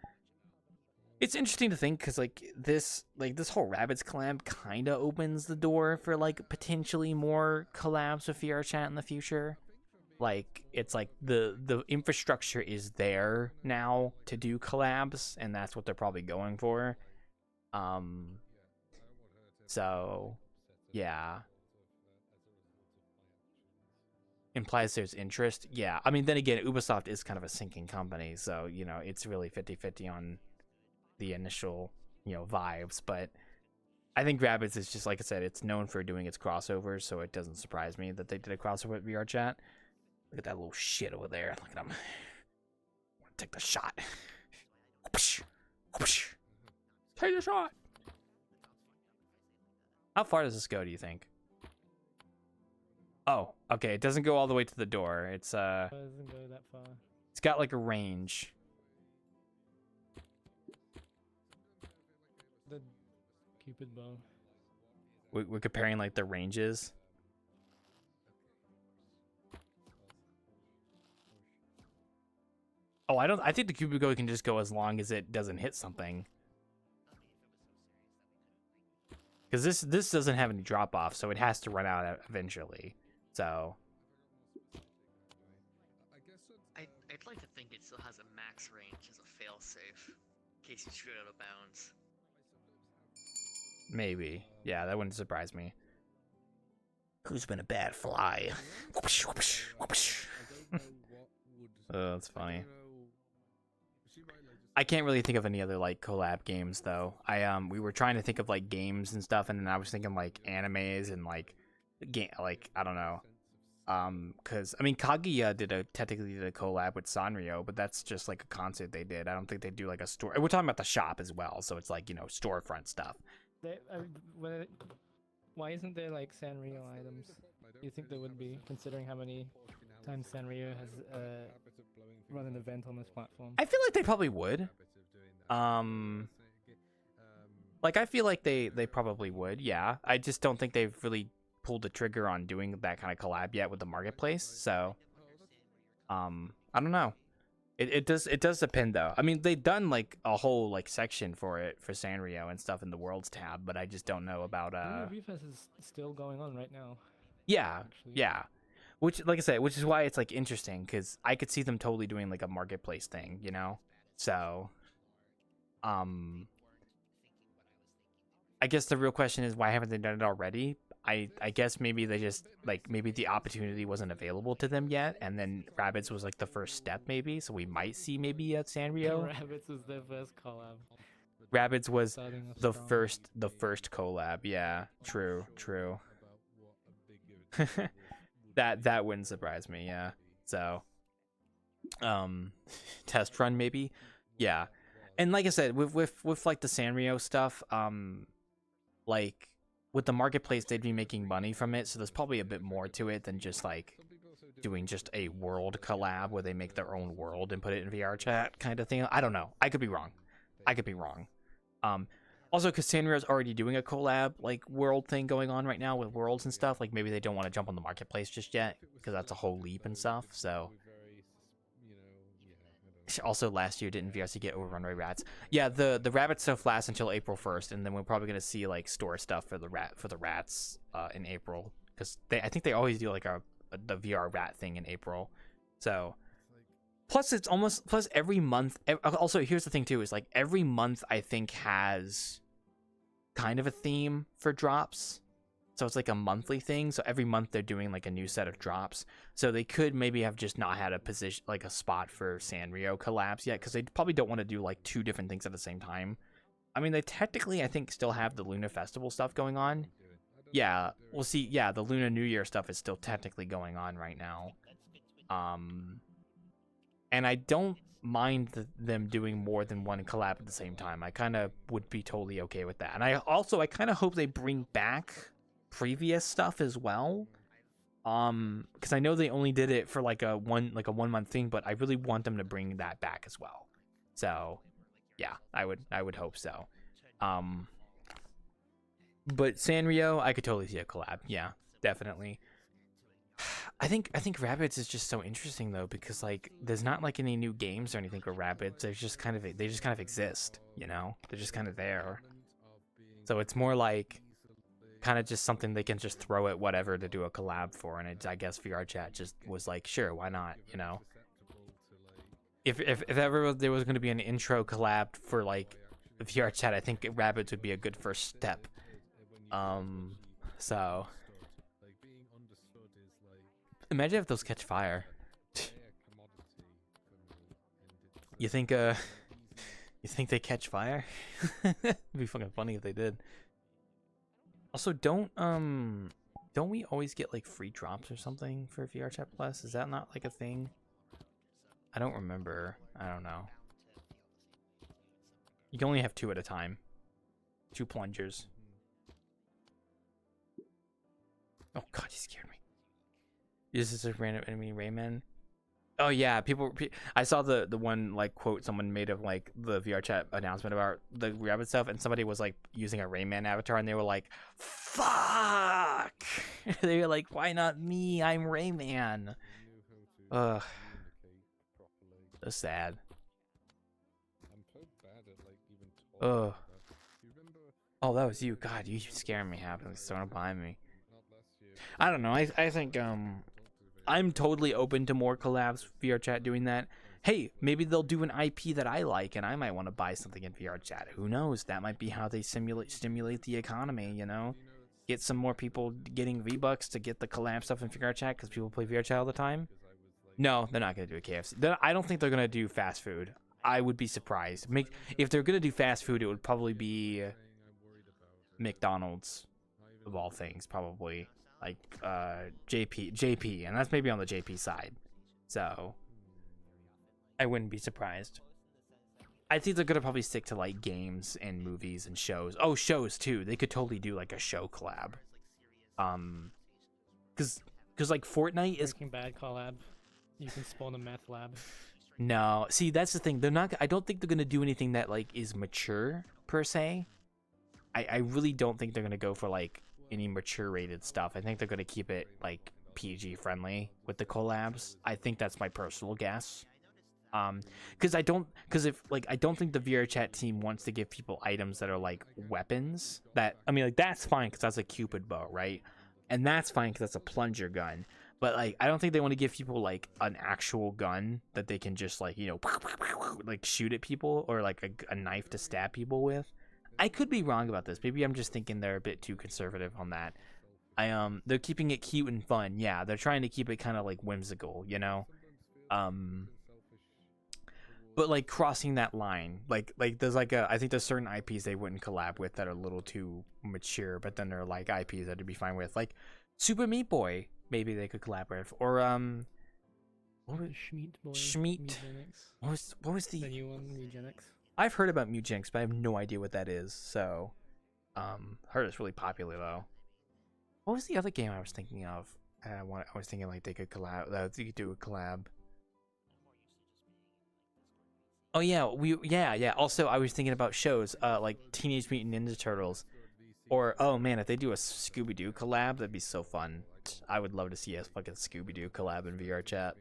It's interesting to think because like this whole Rabbids collab kind of opens the door for like potentially more collabs with VRChat in the future. Like it's like the infrastructure is there now to do collabs, and that's what they're probably going for. So, yeah. Implies there's interest. Yeah. I mean, then again, Ubisoft is kind of a sinking company, so, you know, it's really 50-50 on the initial, you know, vibes. But I think Rabbids is just, like I said, it's known for doing its crossovers, so it doesn't surprise me that they did a crossover with VRChat. Look at that little shit over there. Look at him. Take the shot. Take the shot. How far does this go, do you think? Oh, okay. It doesn't go all the way to the door. It doesn't go that far. It's got like a range. The Cupid bow. We're comparing like the ranges. Oh, I think the Cupid bow can just go as long as it doesn't hit something. Because this doesn't have any drop off, so it has to run out eventually. So I'd like to think it still has a max range as a failsafe in case you shoot out of bounds. maybe, yeah, that wouldn't surprise me. Who's been a bad fly? Oh, that's funny. I can't really think of any other like collab games though. We were trying to think of like games and stuff, and then I was thinking like animes and like I don't know. Cause I mean Kaguya technically did a collab with Sanrio, but that's just like a concert they did. I don't think they do like a store. We're talking about the shop as well, so it's like, you know, storefront stuff. Why isn't there like Sanrio items? You think there would be, considering how many times Sanrio has run an event on this platform? I feel like they probably would. Like I feel like they probably would. Yeah, I just don't think they've really pulled the trigger on doing that kind of collab yet with the marketplace. So, I don't know. It does depend though. I mean, they've done like a whole like section for it for Sanrio and stuff in the Worlds tab, but I just don't know about Refest is still going on right now. Yeah, actually. yeah. Which, like I said, which is why it's like interesting because I could see them totally doing like a marketplace thing, you know. So, I guess the real question is why haven't they done it already? I guess maybe they just like maybe the opportunity wasn't available to them yet, and then Rabbids was like the first step maybe, so we might see maybe at Sanrio. Rabbids was their first collab. Rabbids was Starting off the strong. first collab. Yeah, true. that wouldn't surprise me. Yeah. So, test run maybe. Yeah, and like I said, with like the Sanrio stuff, like with the marketplace, they'd be making money from it, so there's probably a bit more to it than just like doing just a world collab where they make their own world and put it in VRChat kind of thing. I don't know. I could be wrong. Also, because Sanrio's already doing a collab like world thing going on right now with worlds and stuff. Like maybe they don't want to jump on the marketplace just yet because that's a whole leap and stuff. So. Also, last year didn't VRC get overrun by rats? Yeah, the rabbit stuff lasts until April 1st, and then we're probably gonna see like store stuff for the rats in April because I think they always do like the VR rat thing in April. So plus every month. Also, here's the thing too: is like every month I think has kind of a theme for drops. So it's like a monthly thing. So every month they're doing like a new set of drops. So they could maybe have just not had a position, like a spot for Sanrio collabs yet, because they probably don't want to do like two different things at the same time. I mean, they technically, I think, still have the Luna Festival stuff going on. Yeah, we'll see. Yeah, the Luna New Year stuff is still technically going on right now. And I don't mind them doing more than one collab at the same time. I kind of would be totally okay with that. And I kind of hope they bring back previous stuff as well, because I know they only did it for like a 1 month thing, but I really want them to bring that back as well. So yeah, I would hope so. But Sanrio, I could totally see a collab. Yeah, definitely. I think Rabbids is just so interesting though, because like there's not like any new games or anything for Rabbids. They just kind of exist, you know. They're just kind of there. So it's more like kind of just something they can just throw at whatever to do a collab for, and I guess VRChat just was like, sure, why not, you know? If ever there was going to be an intro collab for like VRChat, I think Rabbids would be a good first step. So imagine if those catch fire. You think they catch fire? It'd be fucking funny if they did. Also, don't we always get like free drops or something for VRChat Plus? Is that not like a thing? I don't remember. I don't know. You can only have 2 at a time. 2 plungers. Oh god, you scared me. This is a random enemy Rayman. Oh yeah, I saw the one like quote someone made of like the VRChat announcement about the rabbit stuff, and somebody was like using a Rayman avatar, and they were like, "Fuck!" They were like, "Why not me? I'm Rayman." Ugh, so sad. Ugh. Oh, that was you. God, you scaring me. Happening so behind me. I don't know. I think I'm totally open to more collabs, VRChat doing that. Hey, maybe they'll do an IP that I like, and I might want to buy something in VRChat. Who knows? That might be how they stimulate the economy, you know? Get some more people getting V-Bucks to get the collab stuff in VRChat because people play VRChat all the time. No, they're not going to do a KFC. I don't think they're going to do fast food. I would be surprised. If they're going to do fast food, it would probably be McDonald's, of all things, probably. Like JP, and that's maybe on the JP side, so I wouldn't be surprised. I think they're gonna probably stick to like games and movies and shows. Oh, shows too. They could totally do like a show collab. Because like Fortnite is Breaking Bad collab. You can spawn a meth lab. No, see that's the thing. They're not. I don't think they're gonna do anything that like is mature per se. I really don't think they're gonna go for like any mature rated stuff. I think they're gonna keep it like PG friendly with the collabs. I think that's my personal guess. Because I don't think the VRChat team wants to give people items that are like weapons. That, I mean, like, that's fine because that's a Cupid bow, right? And that's fine because that's a plunger gun. But like, I don't think they want to give people like an actual gun that they can just like, you know, like shoot at people, or like a knife to stab people with. I could be wrong about this. Maybe I'm just thinking they're a bit too conservative on that. They're keeping it cute and fun. Yeah, they're trying to keep it kind of like whimsical, you know. But like crossing that line, like there's like I think there's certain IPs they wouldn't collab with that are a little too mature, but then there are like IPs that would be fine with, like Super Meat Boy. Maybe they could collab with, or what was Schmeat Boy? Schmeat. What was the new one? Eugenics. I've heard about Mutagenics, but I have no idea what that is. So, heard it's really popular though. What was the other game I was thinking of? I was thinking like they could collab. They could do a collab. Oh yeah. Also, I was thinking about shows like Teenage Mutant Ninja Turtles, or oh man, if they do a Scooby Doo collab, that'd be so fun. I would love to see a fucking Scooby Doo collab in VRChat.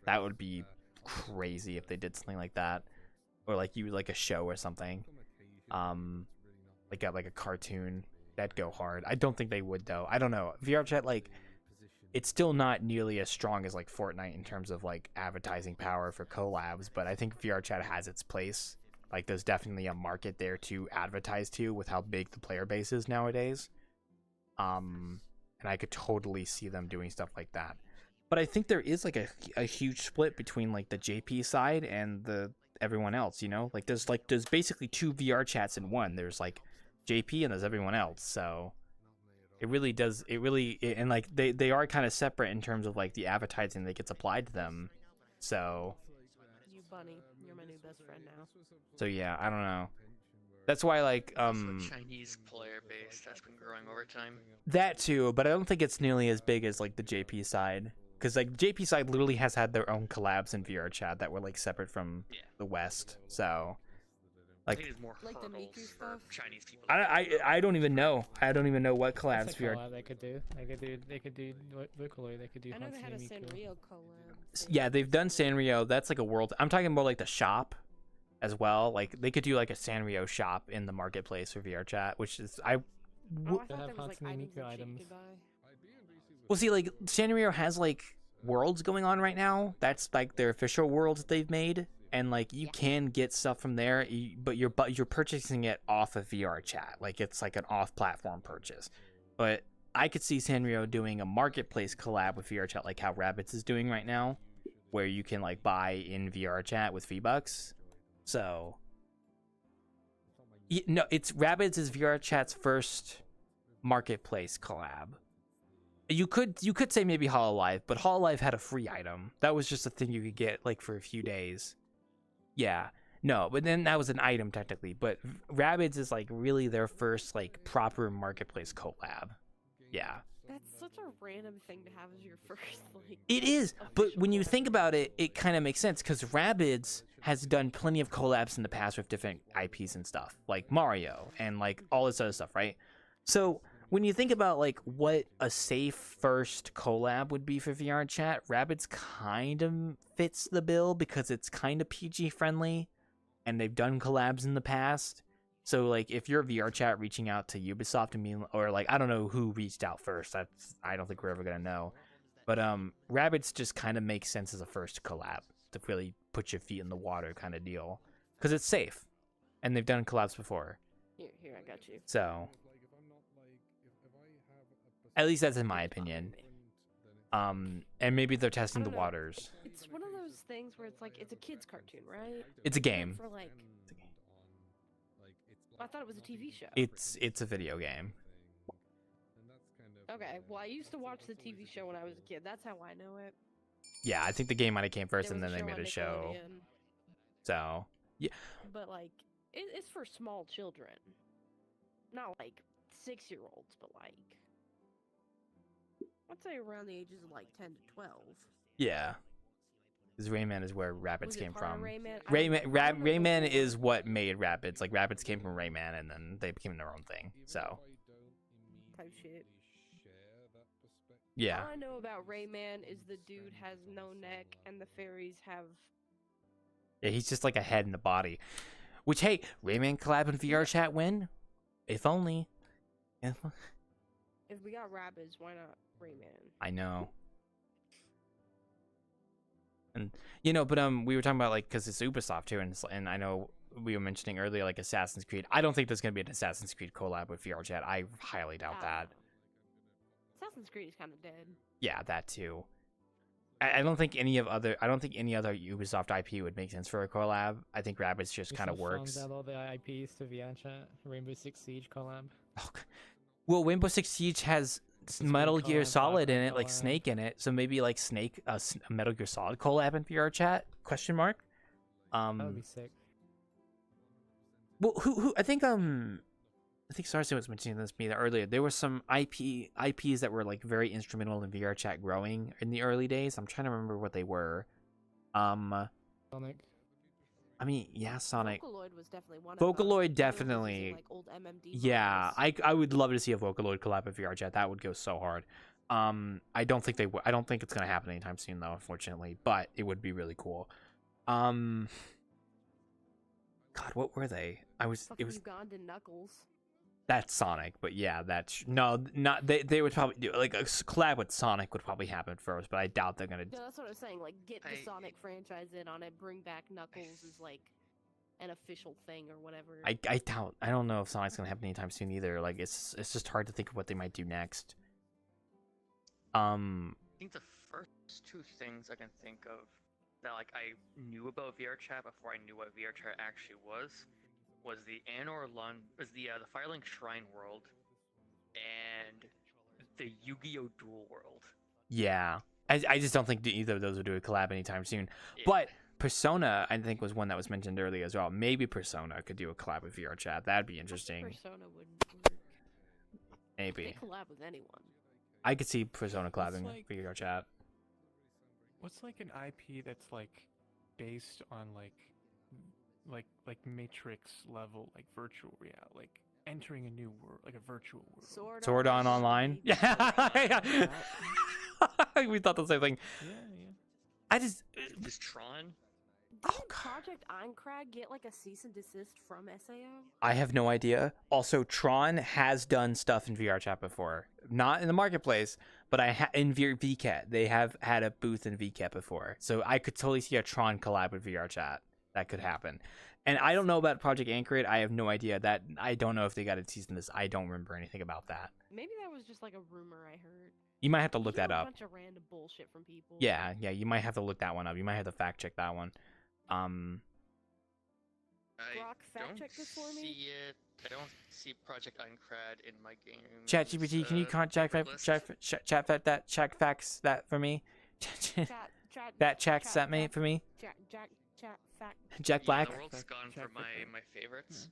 That would be crazy if they did something like that, or like a show or something, like a cartoon. That'd go hard. I don't think they would though. I don't know. VRChat, like, it's still not nearly as strong as like Fortnite in terms of like advertising power for collabs, but I think VRChat has its place. Like, there's definitely a market there to advertise to with how big the player base is nowadays. And I could totally see them doing stuff like that. But I think there is like a huge split between like the JP side and the everyone else, you know? Like there's basically two VRChats in one. There's like JP and there's everyone else. So and like they are kind of separate in terms of like the advertising that gets applied to them. So You bunny, you're my new best friend now. So yeah, I don't know. That's why like Chinese player base that's been growing over time. That too, but I don't think it's nearly as big as like the JP side, because like JP side literally has had their own collabs in VRChat that were like separate from the West. So I like think it's more hurdles for Chinese people. I don't even know. I don't even know what collabs That's a collab they could do. They could do locally. They could do. I know they had a Hatsune Miku. Sanrio collab. Yeah, they've done Sanrio. That's like a world. I'm talking about like the shop as well. Like they could do like a Sanrio shop in the marketplace for VRChat, which is I They thought have there was like Hatsune items Miku that items. could buy. Well, see, like Sanrio has like worlds going on right now. That's like their official worlds that they've made, and like you can get stuff from there, but you're purchasing it off of VRChat. Like it's like an off-platform purchase. But I could see Sanrio doing a marketplace collab with VRChat, like how Rabbids is doing right now, where you can like buy in VRChat with V-Bucks. So, no, it's Rabbids is VRChat's first marketplace collab. You could say maybe Hololive, but Hololive had a free item. That was just a thing you could get like for a few days. Yeah, no, but then that was an item technically. But Rabbids is like really their first like proper marketplace collab. Yeah. That's such a random thing to have as your first like. It is, but when you think about it, it kind of makes sense because Rabbids has done plenty of collabs in the past with different IPs and stuff, like Mario and like all this other stuff, right? So when you think about like what a safe first collab would be for VRChat, Rabbids kind of fits the bill because it's kind of PG friendly, and they've done collabs in the past. So like if you're VRChat reaching out to Ubisoft and being, or like I don't know who reached out first. I don't think we're ever gonna know. But Rabbids just kind of makes sense as a first collab to really put your feet in the water kind of deal, because it's safe, and they've done collabs before. Here, I got you. So at least that's in my opinion. And maybe they're testing the waters. It's one of those things where it's like it's a kids cartoon, right? It's a game. For like. I thought it was a TV show. It's a video game. Okay, well I used to watch the TV show when I was a kid. That's how I know it. Yeah, I think the game might have came first, There and was then they a made a show on show. Nickelodeon. So yeah, But like, it's for small children, not like 6-year-olds, but like, I'd say around the ages of like 10 to 12. yeah. Because Rayman is where Rabbids Was it came part of from. Rayman? I don't know. Rayman is what made Rabbids. Like Rabbids came from Rayman, and then they became their own thing. So type shit. Yeah. All I know about Rayman is the dude has no neck and the fairies have. Yeah, he's just like a head and a body. Which, hey, Rayman collab and VRChat win? If only. If we got rabbits, why not Rayman? I know. And you know, but we were talking about like because it's Ubisoft too, and I know we were mentioning earlier like Assassin's Creed. I don't think there's gonna be an Assassin's Creed collab with VRChat. I highly doubt that. Assassin's Creed is kind of dead. Yeah, that too. I don't think any other Ubisoft IP would make sense for a collab. I think Rabbids just kind of works. Add all the IPs to VRChat. Rainbow Six Siege collab. Well, Rainbow Six Siege has Metal Gear collab, Solid in it, collab. like Snake in it. So maybe like Snake, a Metal Gear Solid collab in VRChat? Question mark. That would be sick. Well, who I think Sarsi was mentioning this to me earlier. There were some IPs that were like very instrumental in VRChat growing in the early days. I'm trying to remember what they were. Sonic. I mean, yeah, Sonic. Vocaloid was definitely one of Vocaloid them. definitely. Like old MMD Yeah, I would love to see a Vocaloid collab with VRChat. That would go so hard. I don't think I don't think it's gonna happen anytime soon though, unfortunately. But it would be really cool. God, what were they? It was Ugandan Knuckles. That's Sonic, but yeah, not they would probably do like a collab with Sonic would probably happen first, but I doubt they're gonna. Yeah, that's what I'm saying. Like, get the Sonic franchise in on it. Bring back Knuckles as like an official thing or whatever. I don't know if Sonic's gonna happen anytime soon either. Like, it's just hard to think of what they might do next. I think the first two things I can think of that like I knew about VRChat before I knew what VRChat actually was the the Firelink Shrine World and the Yu-Gi-Oh! Duel World. Yeah, I just don't think either of those would do a collab anytime soon. Yeah. But Persona, I think, was one that was mentioned earlier as well. Maybe Persona could do a collab with VRChat. That'd be interesting. Persona would work. Maybe. They collab with anyone. I could see Persona collabing with VRChat. What's like an IP that's like based on like Matrix level, like virtual reality, like entering a new world, like a virtual world. Sword on Online. Yeah. We thought the same thing. Yeah. I just. Is Tron? Didn't Project Einkrag get like a cease and desist from SAO? I have no idea. Also, Tron has done stuff in VRChat before, not in the marketplace, but in VCat. They have had a booth in VCat before, so I could totally see a Tron collab with VRChat. That could happen. And I don't know about Project Anchorage. I have no idea. That I don't know if they got a season this. I don't remember anything about that. Maybe that was just like a rumor I heard. You might have to look that up. A bunch of random bullshit from people. Yeah, you might have to look that one up. You might have to fact check that one. I Brock, fact check this for me. See it. I don't see Project Uncrad in my game. ChatGPT, can you check facts that for me? Chat sent me for me. Jack Black. Yeah, the world's gone for my favorites.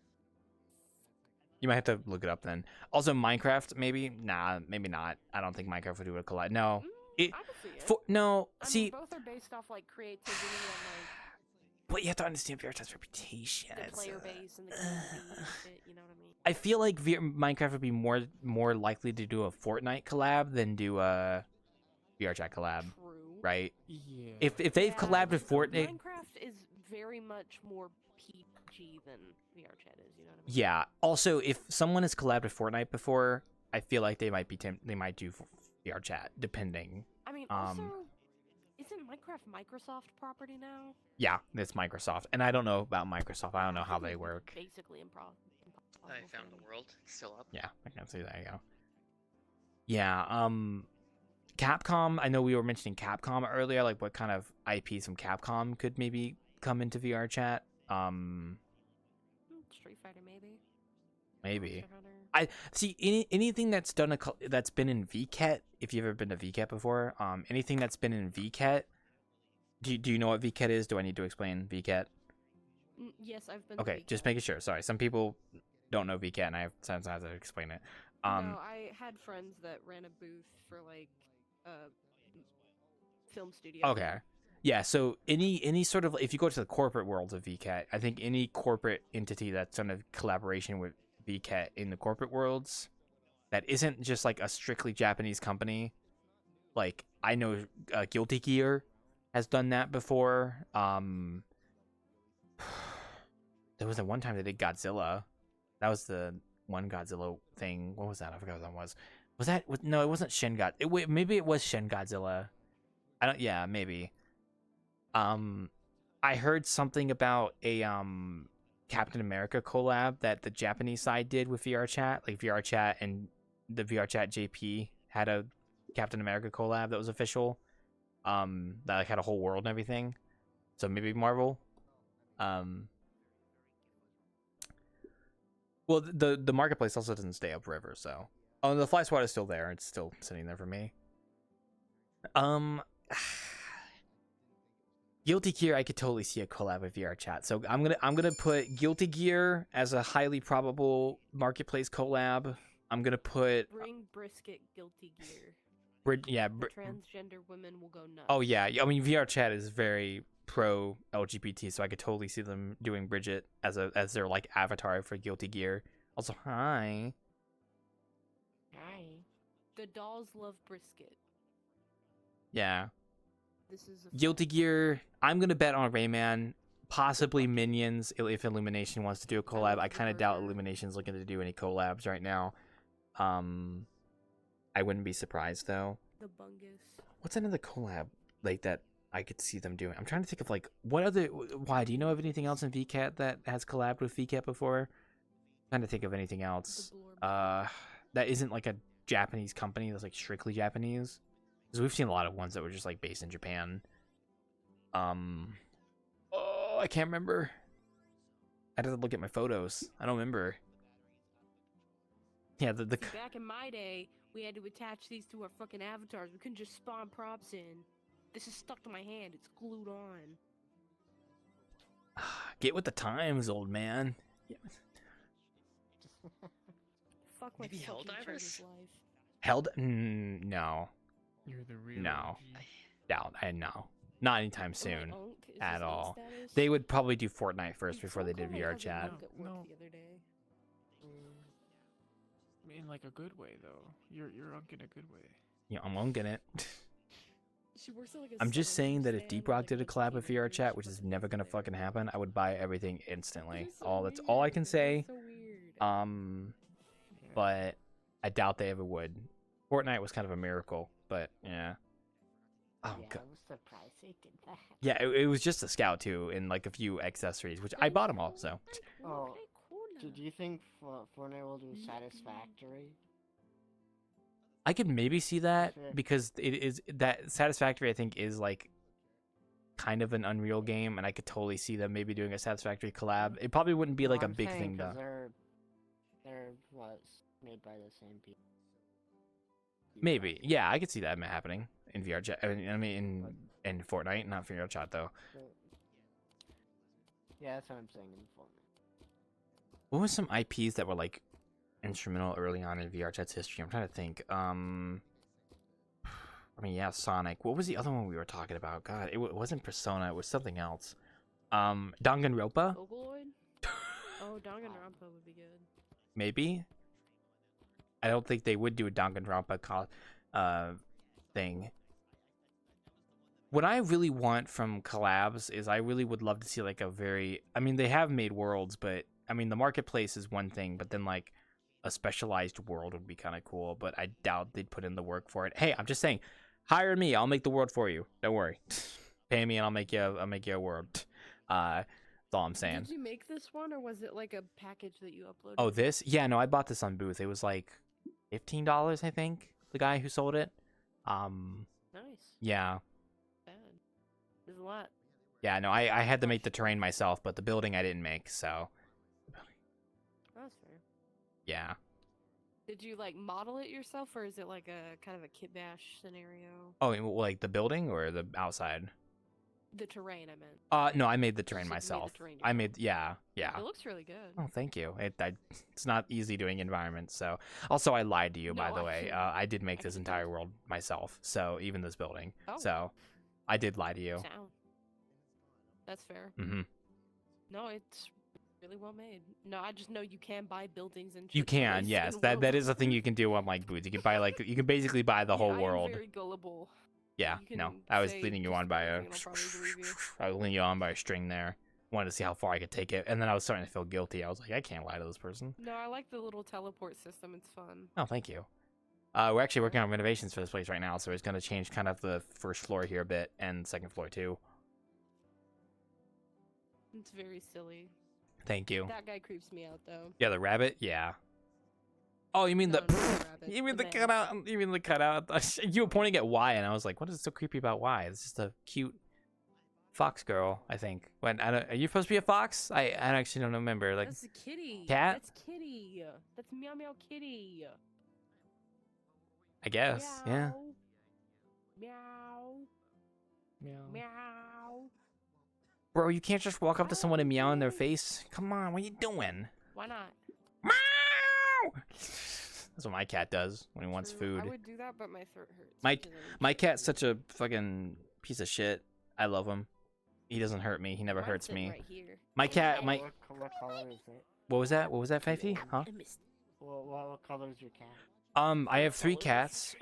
You might have to look it up then. Also, Minecraft, maybe? Nah, maybe not. I don't think Minecraft would do a collab. No. I can see it. I mean, both are based off like creativity and like. But you have to understand VRChat's reputation. The player base and the community and shit, you know what I mean? I feel like Minecraft would be more likely to do a Fortnite collab than do a VRChat collab. True. Right? Yeah. If they've collabed with Fortnite. Minecraft is very much more PG than VRChat is, you know what I mean? Yeah. Also, if someone has collabed with Fortnite before, I feel like they might do VRChat, depending. I mean, also, isn't Minecraft Microsoft property now? Yeah, it's Microsoft, and I don't know about Microsoft. I don't know how they work. Basically impossible. I found the world. It's still up. Yeah, I can see. There you go. Yeah. Capcom. I know we were mentioning Capcom earlier. Like, what kind of IPs from Capcom could maybe come into VRChat? Street Fighter, maybe. Maybe. I see anything that's that's been in VCat. If you've ever been to VCat before, anything that's been in VCat. Do you know what VCat is? Do I need to explain VCat? Yes, I've been. Okay, just making sure. Sorry, some people don't know VCat, and I have sometimes to explain it. No, I had friends that ran a booth for like film studio. Okay. Yeah, so any sort of, if you go to the corporate world of VCat, I think any corporate entity that's done a collaboration with VCat in the corporate worlds that isn't just like a strictly Japanese company. Like I know Guilty Gear has done that before. There was the one time they did Godzilla. That was the one Godzilla thing. What was that? I forgot what that was. Was that no? It wasn't Shin God. Maybe it was Shin Godzilla. I don't. Yeah, maybe. I heard something about a Captain America collab that the Japanese side did with VRChat. Like VRChat and the VRChat JP had a Captain America collab that was official. That like had a whole world and everything. So maybe Marvel. Well, the marketplace also doesn't stay up forever, so. Oh, the Fly Squad is still there. It's still sitting there for me. Guilty Gear, I could totally see a collab with VRChat. So I'm gonna put Guilty Gear as a highly probable marketplace collab. I'm gonna put Bring Brisket Guilty Gear. yeah. The transgender women will go nuts. Oh yeah, I mean VRChat is very pro LGBT, so I could totally see them doing Bridget as their like avatar for Guilty Gear. Also, hi. Hi. The dolls love Brisket. Yeah. This is a Guilty Gear. I'm gonna bet on Rayman, possibly Minions if Illumination wants to do a collab. I kind of doubt Illumination's looking to do any collabs right now. I wouldn't be surprised though. The Bungus. What's another collab like that I could see them doing? I'm trying to think of like what other. Why do you know of anything else in VCat that has collabed with VCat before? I'm trying to think of anything else. That isn't like a Japanese company that's like strictly Japanese. Because we've seen a lot of ones that were just like based in Japan. Oh, I can't remember. I'd have to look at my photos. I don't remember. Yeah, the See, back in my day, we had to attach these to our fucking avatars. We couldn't just spawn props in. This is stuck to my hand. It's glued on. get with the times, old man. Yeah. Fuck my Maybe fucking Helldivers? child's life. Held? No. You're the real No. OG. Doubt. I know. Not anytime soon. Unk? Is At this Unk all. status? They would probably do Fortnite first Dude, before they did Full Call has VRChat. an Unk at work No. the other day. In like a good way though. You're unk in a good way. Yeah, I'm unking it. She works at like a I'm just 7-Eleven saying that if stand Deep with, Rock like, did a bunch of collab with teenagers. VRChat, She which is fucking never works gonna there. fucking happen, I would buy everything instantly. This is so That's all I can weird. say. That's so weird. But I doubt they ever would. Fortnite was kind of a miracle, but yeah. Oh god. I was surprised they did that. Yeah, it was just a Scout too, and like a few accessories, which I bought them all. So Oh, do you think Fortnite will do Satisfactory? I could maybe see that Sure. because it is that Satisfactory. I think is like kind of an Unreal game, and I could totally see them maybe doing a Satisfactory collab. It probably wouldn't be like a I'm big saying thing 'cause though. They're what, made by the same people. Maybe, yeah, I could see that happening in VRChat. I mean, in Fortnite, not VRChat though. Yeah, that's what I'm saying in Fortnite. What was some IPs that were like instrumental early on in VRChat's history? I'm trying to think. I mean, yeah, Sonic. What was the other one we were talking about? God, it wasn't Persona. It was something else. Danganronpa, Vocaloid? Oh, Danganronpa would be good. maybe. I don't think they would do a Danganronpa thing. What I really want from collabs is I really would love to see like a very. I mean, they have made worlds, but I mean, the marketplace is one thing, but then like a specialized world would be kind of cool. But I doubt they'd put in the work for it. Hey, I'm just saying, hire me. I'll make the world for you. Don't worry. Pay me and I'll make you a world. That's all I'm saying. Did you make this one, or was it like a package that you uploaded? Oh, this? Yeah, no, I bought this on Booth. It was like $15, I think. The guy who sold it. Nice. Yeah. Bad. There's a lot. Yeah, no, I had to make the terrain myself, but the building I didn't make, so That's fair. yeah. Did you like model it yourself, or is it like a kind of a kit bash scenario? Oh, like the building or the outside? The terrain, I meant. No, I made the terrain You said you made the myself. terrain I made, yeah. It looks really good. Oh, thank you. It's not easy doing environments, so. Also, I lied to you, by No, the I way. can- I did make this entire world myself, so even this building. Oh. So, I did lie to you. Sound. That's fair. Mm-hmm. No, it's Really well made. No, I just know you can buy buildings and You shit can, twice yes. in That is Roblox. a thing you can do on like Boots. You can buy like you can basically buy the whole I am world. very gullible. Yeah, You no. can I was say leading you just on by a anything and I'll probably believe you. I was leading you on by a string there. Wanted to see how far I could take it, and then I was starting to feel guilty. I was like, I can't lie to this person. No, I like the little teleport system. It's fun. Oh, thank you. We're actually working on renovations for this place right now, so it's going to change kind of the first floor here a bit, and second floor too. It's very silly. Thank you. That guy creeps me out though. Yeah, the rabbit. Yeah. Oh, you mean the? rabbit, You mean the the man. cutout? You mean the cutout? You were pointing at Y, and I was like, "What is so creepy about Y?" It's just a cute fox girl, I think. When I don't, are you supposed to be a fox? I actually don't remember. Like, That's a kitty. cat? That's kitty. That's meow meow kitty. I guess. Yeah. Meow. Meow. Meow. Bro, you can't just walk up to someone and meow in their face. Come on, what are you doing? Why not? That's what my cat does when he wants food. I would do that, but my throat hurts. My cat's such a fucking piece of shit. I love him. He doesn't hurt me. He never Mine's hurts sitting me. right here. My cat, my What color is it? what was that? What was that, Fifi? Huh? What color is your cat? I have 3 cats.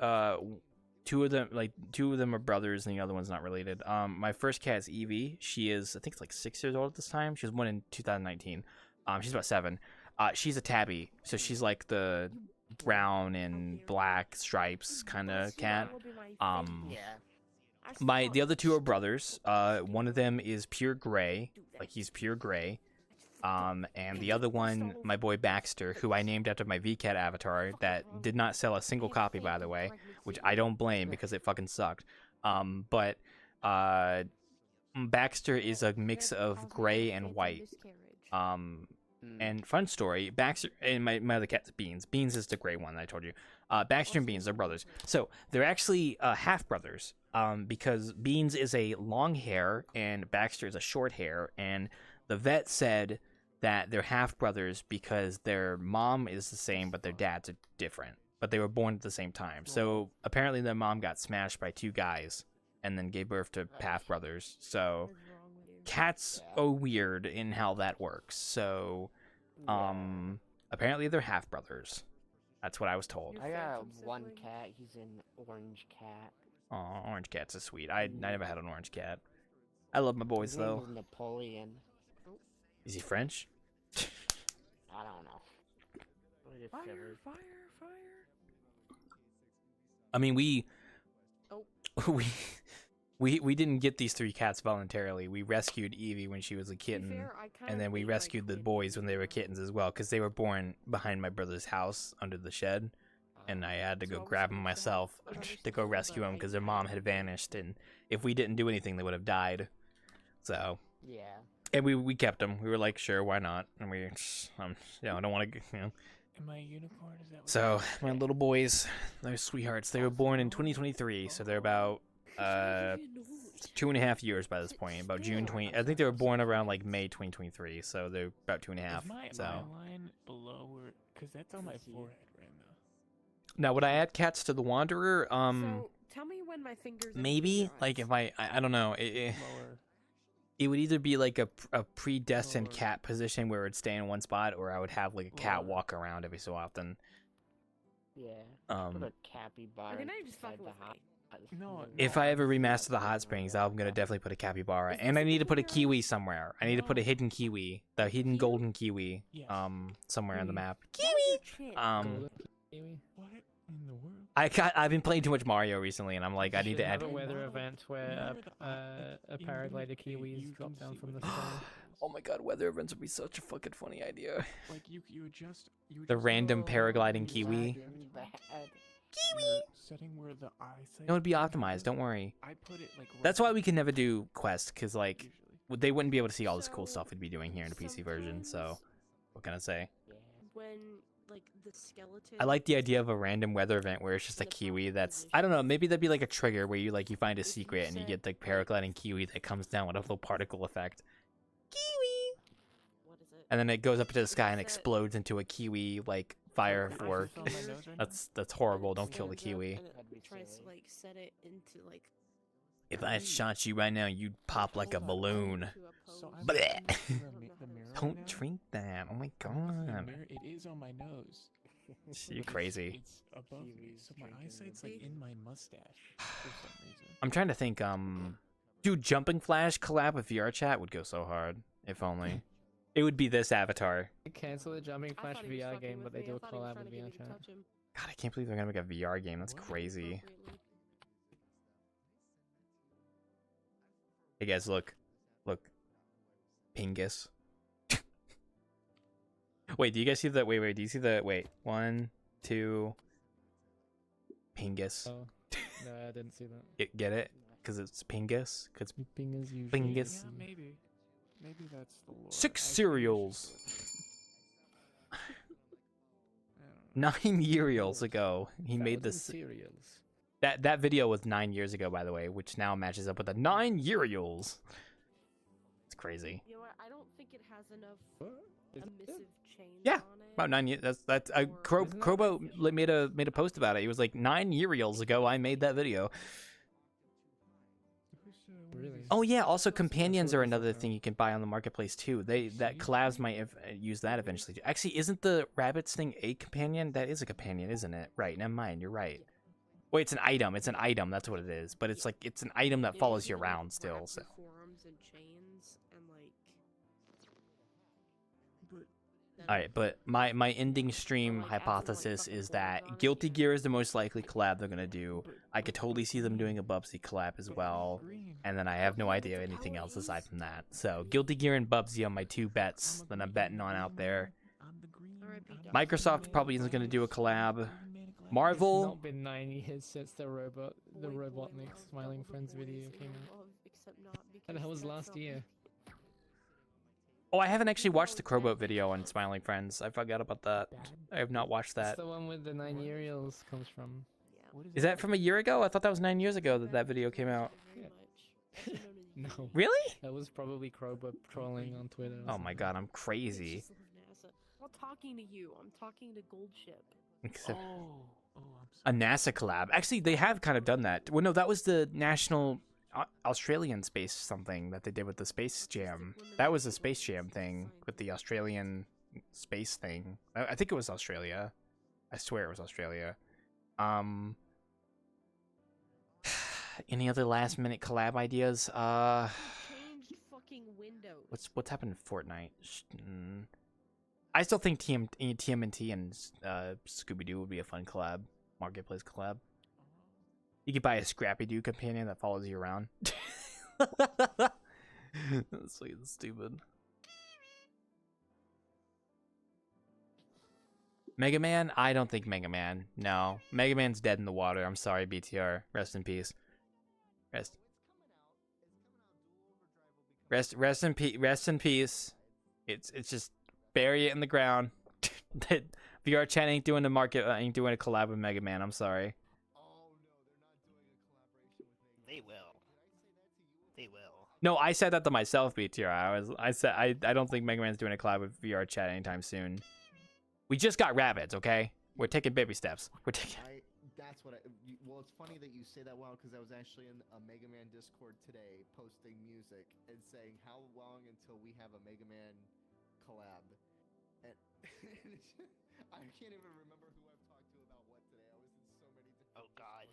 Two of them are brothers, and the other one's not related. My first cat is Evie. She is, I think, it's like 6 years old at this time. She was born in 2019. She's about 7. She's a tabby, so she's like the brown and black stripes kind of cat. The other 2 are brothers. One of them is pure gray, like he's pure gray. And the other one, my boy Baxter, who I named after my VCat avatar that did not sell a single copy, by the way, which I don't blame because it fucking sucked. But Baxter is a mix of gray and white. And fun story, Baxter and my other cat's Beans. Beans is the gray one that I told you. Baxter and Beans, they're brothers. So they're actually half brothers. Because Beans is a long hair and Baxter is a short hair, and the vet said that they're half brothers because their mom is the same, but their dads are different. But they were born at the same time. So apparently their mom got smashed by 2 guys and then gave birth to half brothers. So cats are weird in how that works. So apparently they're half brothers. That's what I was told. I got one cat. He's an orange cat. Oh, orange cats are sweet. I never had an orange cat. I love my boys His name though. is Napoleon. Is he French? I don't know. Fire. I mean, we didn't get these 3 cats voluntarily. We rescued Evie when she was a kitten, and then we rescued the boys when they were kittens as well, because they were born behind my brother's house under the shed, and I had to go grab them myself to go rescue them because their mom had vanished, and if we didn't do anything, they would have died. So yeah. And we kept them. We were like, sure, why not? And we, I don't want to, Am I a unicorn? Is that what So my little boys, they're sweethearts. They were born in 2023, so they're about 2.5 years by this point. About June 20. I think they were born around like May 2023, so they're about 2.5. Is my line below where? Because that's on my forehead right now. Now, would I add cats to the Wanderer? So tell me when my fingers. Maybe. Like if I don't know. It would either be like a predestined cat position where it would stay in one spot, or I would have like a cat walk around every so often. Yeah. Um, Put a capybara. Now you're just fucking with me. No. If I ever remaster the hot springs, I'm gonna definitely put a capybara, and I need to put a kiwi somewhere. I need to put a hidden kiwi, the hidden golden kiwi, somewhere on the map. Kiwi. What in the world? I've been playing too much Mario recently, and I'm like, I need to add. Have a weather event where a paraglider kiwis drop down from the sky. Oh my god, weather events would be such a fucking funny idea. Like you adjust. The random paragliding kiwi. Kiwi. Setting where the eyesight. It would be optimized. Don't worry. I put it like. That's why we can never do Quest, because like they wouldn't be able to see all this cool stuff we'd be doing here in the PC version. So, what can I say? When like the skeleton. I like the idea of a random weather event where it's just a kiwi that's, I don't know, maybe that'd be like a trigger where you find a secret and you get the paragliding kiwi that comes down with a little particle effect. Kiwi! What is it? And then it goes up into the sky and explodes into a kiwi like firework. That's horrible. Don't kill the kiwi. It tries to like set it into like. If I shot you right now, you'd pop like a balloon. So Blech. Don't now? drink that. Oh my I'm looking in the god. mirror, it is on my nose. You But crazy. It's above me, so my eyesight's like in my mustache for some reason. I'm trying to think, dude, Jumping Flash collab with VRChat would go so hard. If only. It would be this avatar. They cancel the Jumping Flash VR game, but they do a collab with VRChat. God, I can't believe they're gonna make a VR game. That's crazy. Hey guys, look. Look. Pingus. Wait, do you guys see the wait, do you see the wait? 1, 2 Pingus. Oh. No, I didn't see that. Get it? Cause it's Pingus? Cause Pingus usually. Pingus. Yeah, maybe. Maybe that's the lore. 6 cereals. 9 years ago, he made this. Cereals. That video was 9 years ago, by the way, which now matches up with the 9 years. It's crazy. You know what? I don't think it has enough emissive change Yeah, on it. about 9 years. That's Crobo made a post about it. He was like 9 years ago. I made that video. Really? Oh yeah. Also, companions are another thing you can buy on the marketplace too. That collabs might use that eventually. Actually, isn't the rabbits thing a companion? That is a companion, isn't it? Right. Never mind. You're right. Wait, it's an item. It's an item. That's what it is. But it's like it's an item that follows you around still. So. Forums and chains and like. All right, but my ending stream hypothesis is that Guilty Gear is the most likely collab they're gonna do. I could totally see them doing a Bubsy collab as well, and then I have no idea anything else aside from that. So Guilty Gear and Bubsy are my 2 bets that I'm betting on out there. Microsoft probably isn't gonna do a collab. It's Marvel. not been 9 years since the Robotnik Smiling Friends video came out. And that was last year. Oh, I haven't actually watched the Crowboat video on Smiling Friends. I forgot about that. I have not watched that. That's the one with the 9 years comes from. Is that from a year ago? I thought that was 9 years ago that video came out. No. Really? That was probably Crowbot trolling on Twitter. Oh my god, I'm crazy. I'm not talking to you. I'm talking to Goldship. Except I'm a NASA collab. Actually, they have kind of done that. Well, no, that was the national Australian space something that they did with the Space Jam. That was a Space Jam thing with the Australian space thing. I think it was Australia. I swear it was Australia. Any other last minute collab ideas? Changed fucking Windows. What's happened in Fortnite? I still think TMNT and Scooby-Doo would be a fun collab. Marketplace collab. You could buy a Scrappy-Doo companion that follows you around. That's so stupid. Mega Man? I don't think Mega Man. No. Mega Man's dead in the water. I'm sorry, BTR. Rest in peace. Rest in peace. Rest in peace. It's just bury it in the ground. VRChat ain't doing ain't doing a collab with Mega Man. I'm sorry. They will. They will. No, I said that to myself, BTR. I don't think Mega Man's doing a collab with VRChat anytime soon. We just got rabbits, okay? We're taking baby steps. We're taking. That's what well, it's funny that you say that, well, because I was actually in a Mega Man Discord today posting music and saying how long until we have a Mega Man collab. And I can't even remember who I've talked to about what today. I was in so many different. Oh God.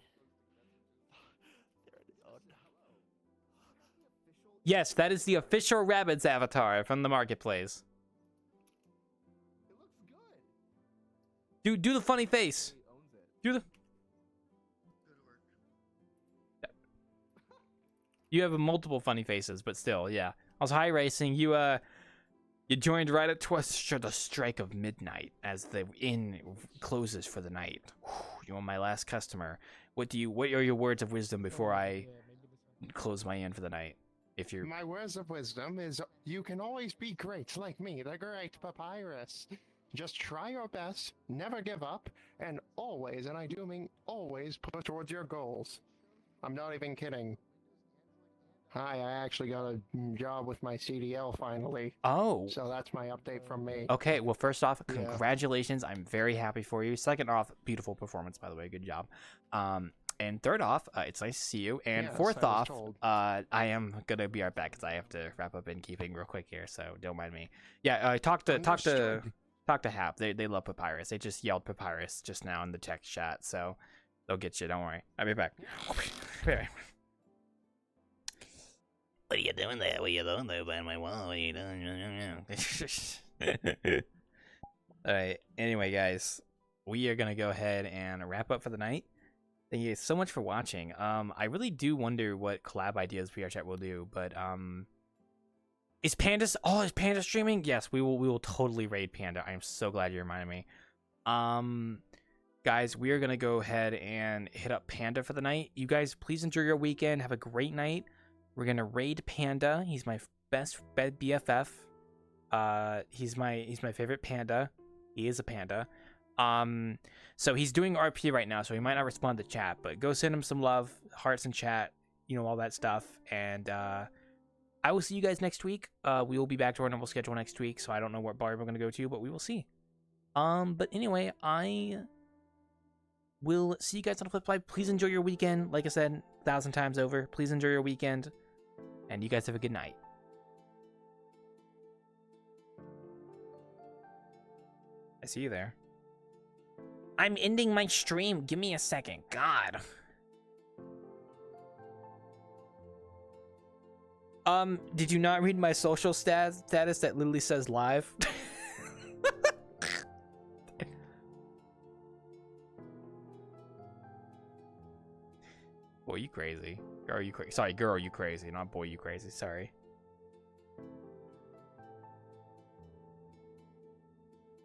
Yes, that is the official rabbits avatar from the marketplace. It looks good. Do the funny face. Do the. You have multiple funny faces, but still, yeah. I was high racing. You joined right at the strike of midnight as the inn closes for the night. You are my last customer. What are your words of wisdom before I close my inn for the night? If you're My words of wisdom is you can always be great like me, the great Papyrus. Just try your best, never give up, and always, and I do mean always, push towards your goals. I'm not even kidding. Hi, I actually got a job with my CDL finally. Oh. So that's my update from me. Okay, well, first off, Yeah. congratulations. I'm very happy for you. Second off, beautiful performance, by the way. Good job. And third off, it's nice to see you. And Yes, fourth I was off, told. I am gonna be right back because I have to wrap up Innkeeping real quick here, so don't mind me. Yeah, talk to Hap. They love Papyrus. They just yelled Papyrus just now in the text chat, so they'll get you. Don't worry. I'll be back. What are you doing there? What are you doing there by my wall? What are you doing? All right. Anyway, guys, we are gonna go ahead and wrap up for the night. Thank you so much for watching. I really do wonder what collab ideas VRChat will do, but is Panda streaming? Yes, we will totally raid Panda. I am so glad you reminded me. Guys, we are gonna go ahead and hit up Panda for the night. You guys, please enjoy your weekend. Have a great night. We're gonna raid Panda. He's my best BFF. He's my favorite panda. He is a panda. So he's doing RP right now, so he might not respond to chat, but go send him some love, hearts in chat, all that stuff. And I will see you guys next week. We will be back to our normal schedule next week, so I don't know what bar we're gonna go to, but we will see. But anyway, I will see you guys on the flip side. Please enjoy your weekend. Like I said 1,000 times over, please enjoy your weekend, and you guys have a good night. I see you there. I'm ending my stream. Give me a second. God. Did you not read my social status that literally says live? Boy, you crazy. Girl, you crazy. Sorry, girl, you crazy. Not boy, you crazy. Sorry.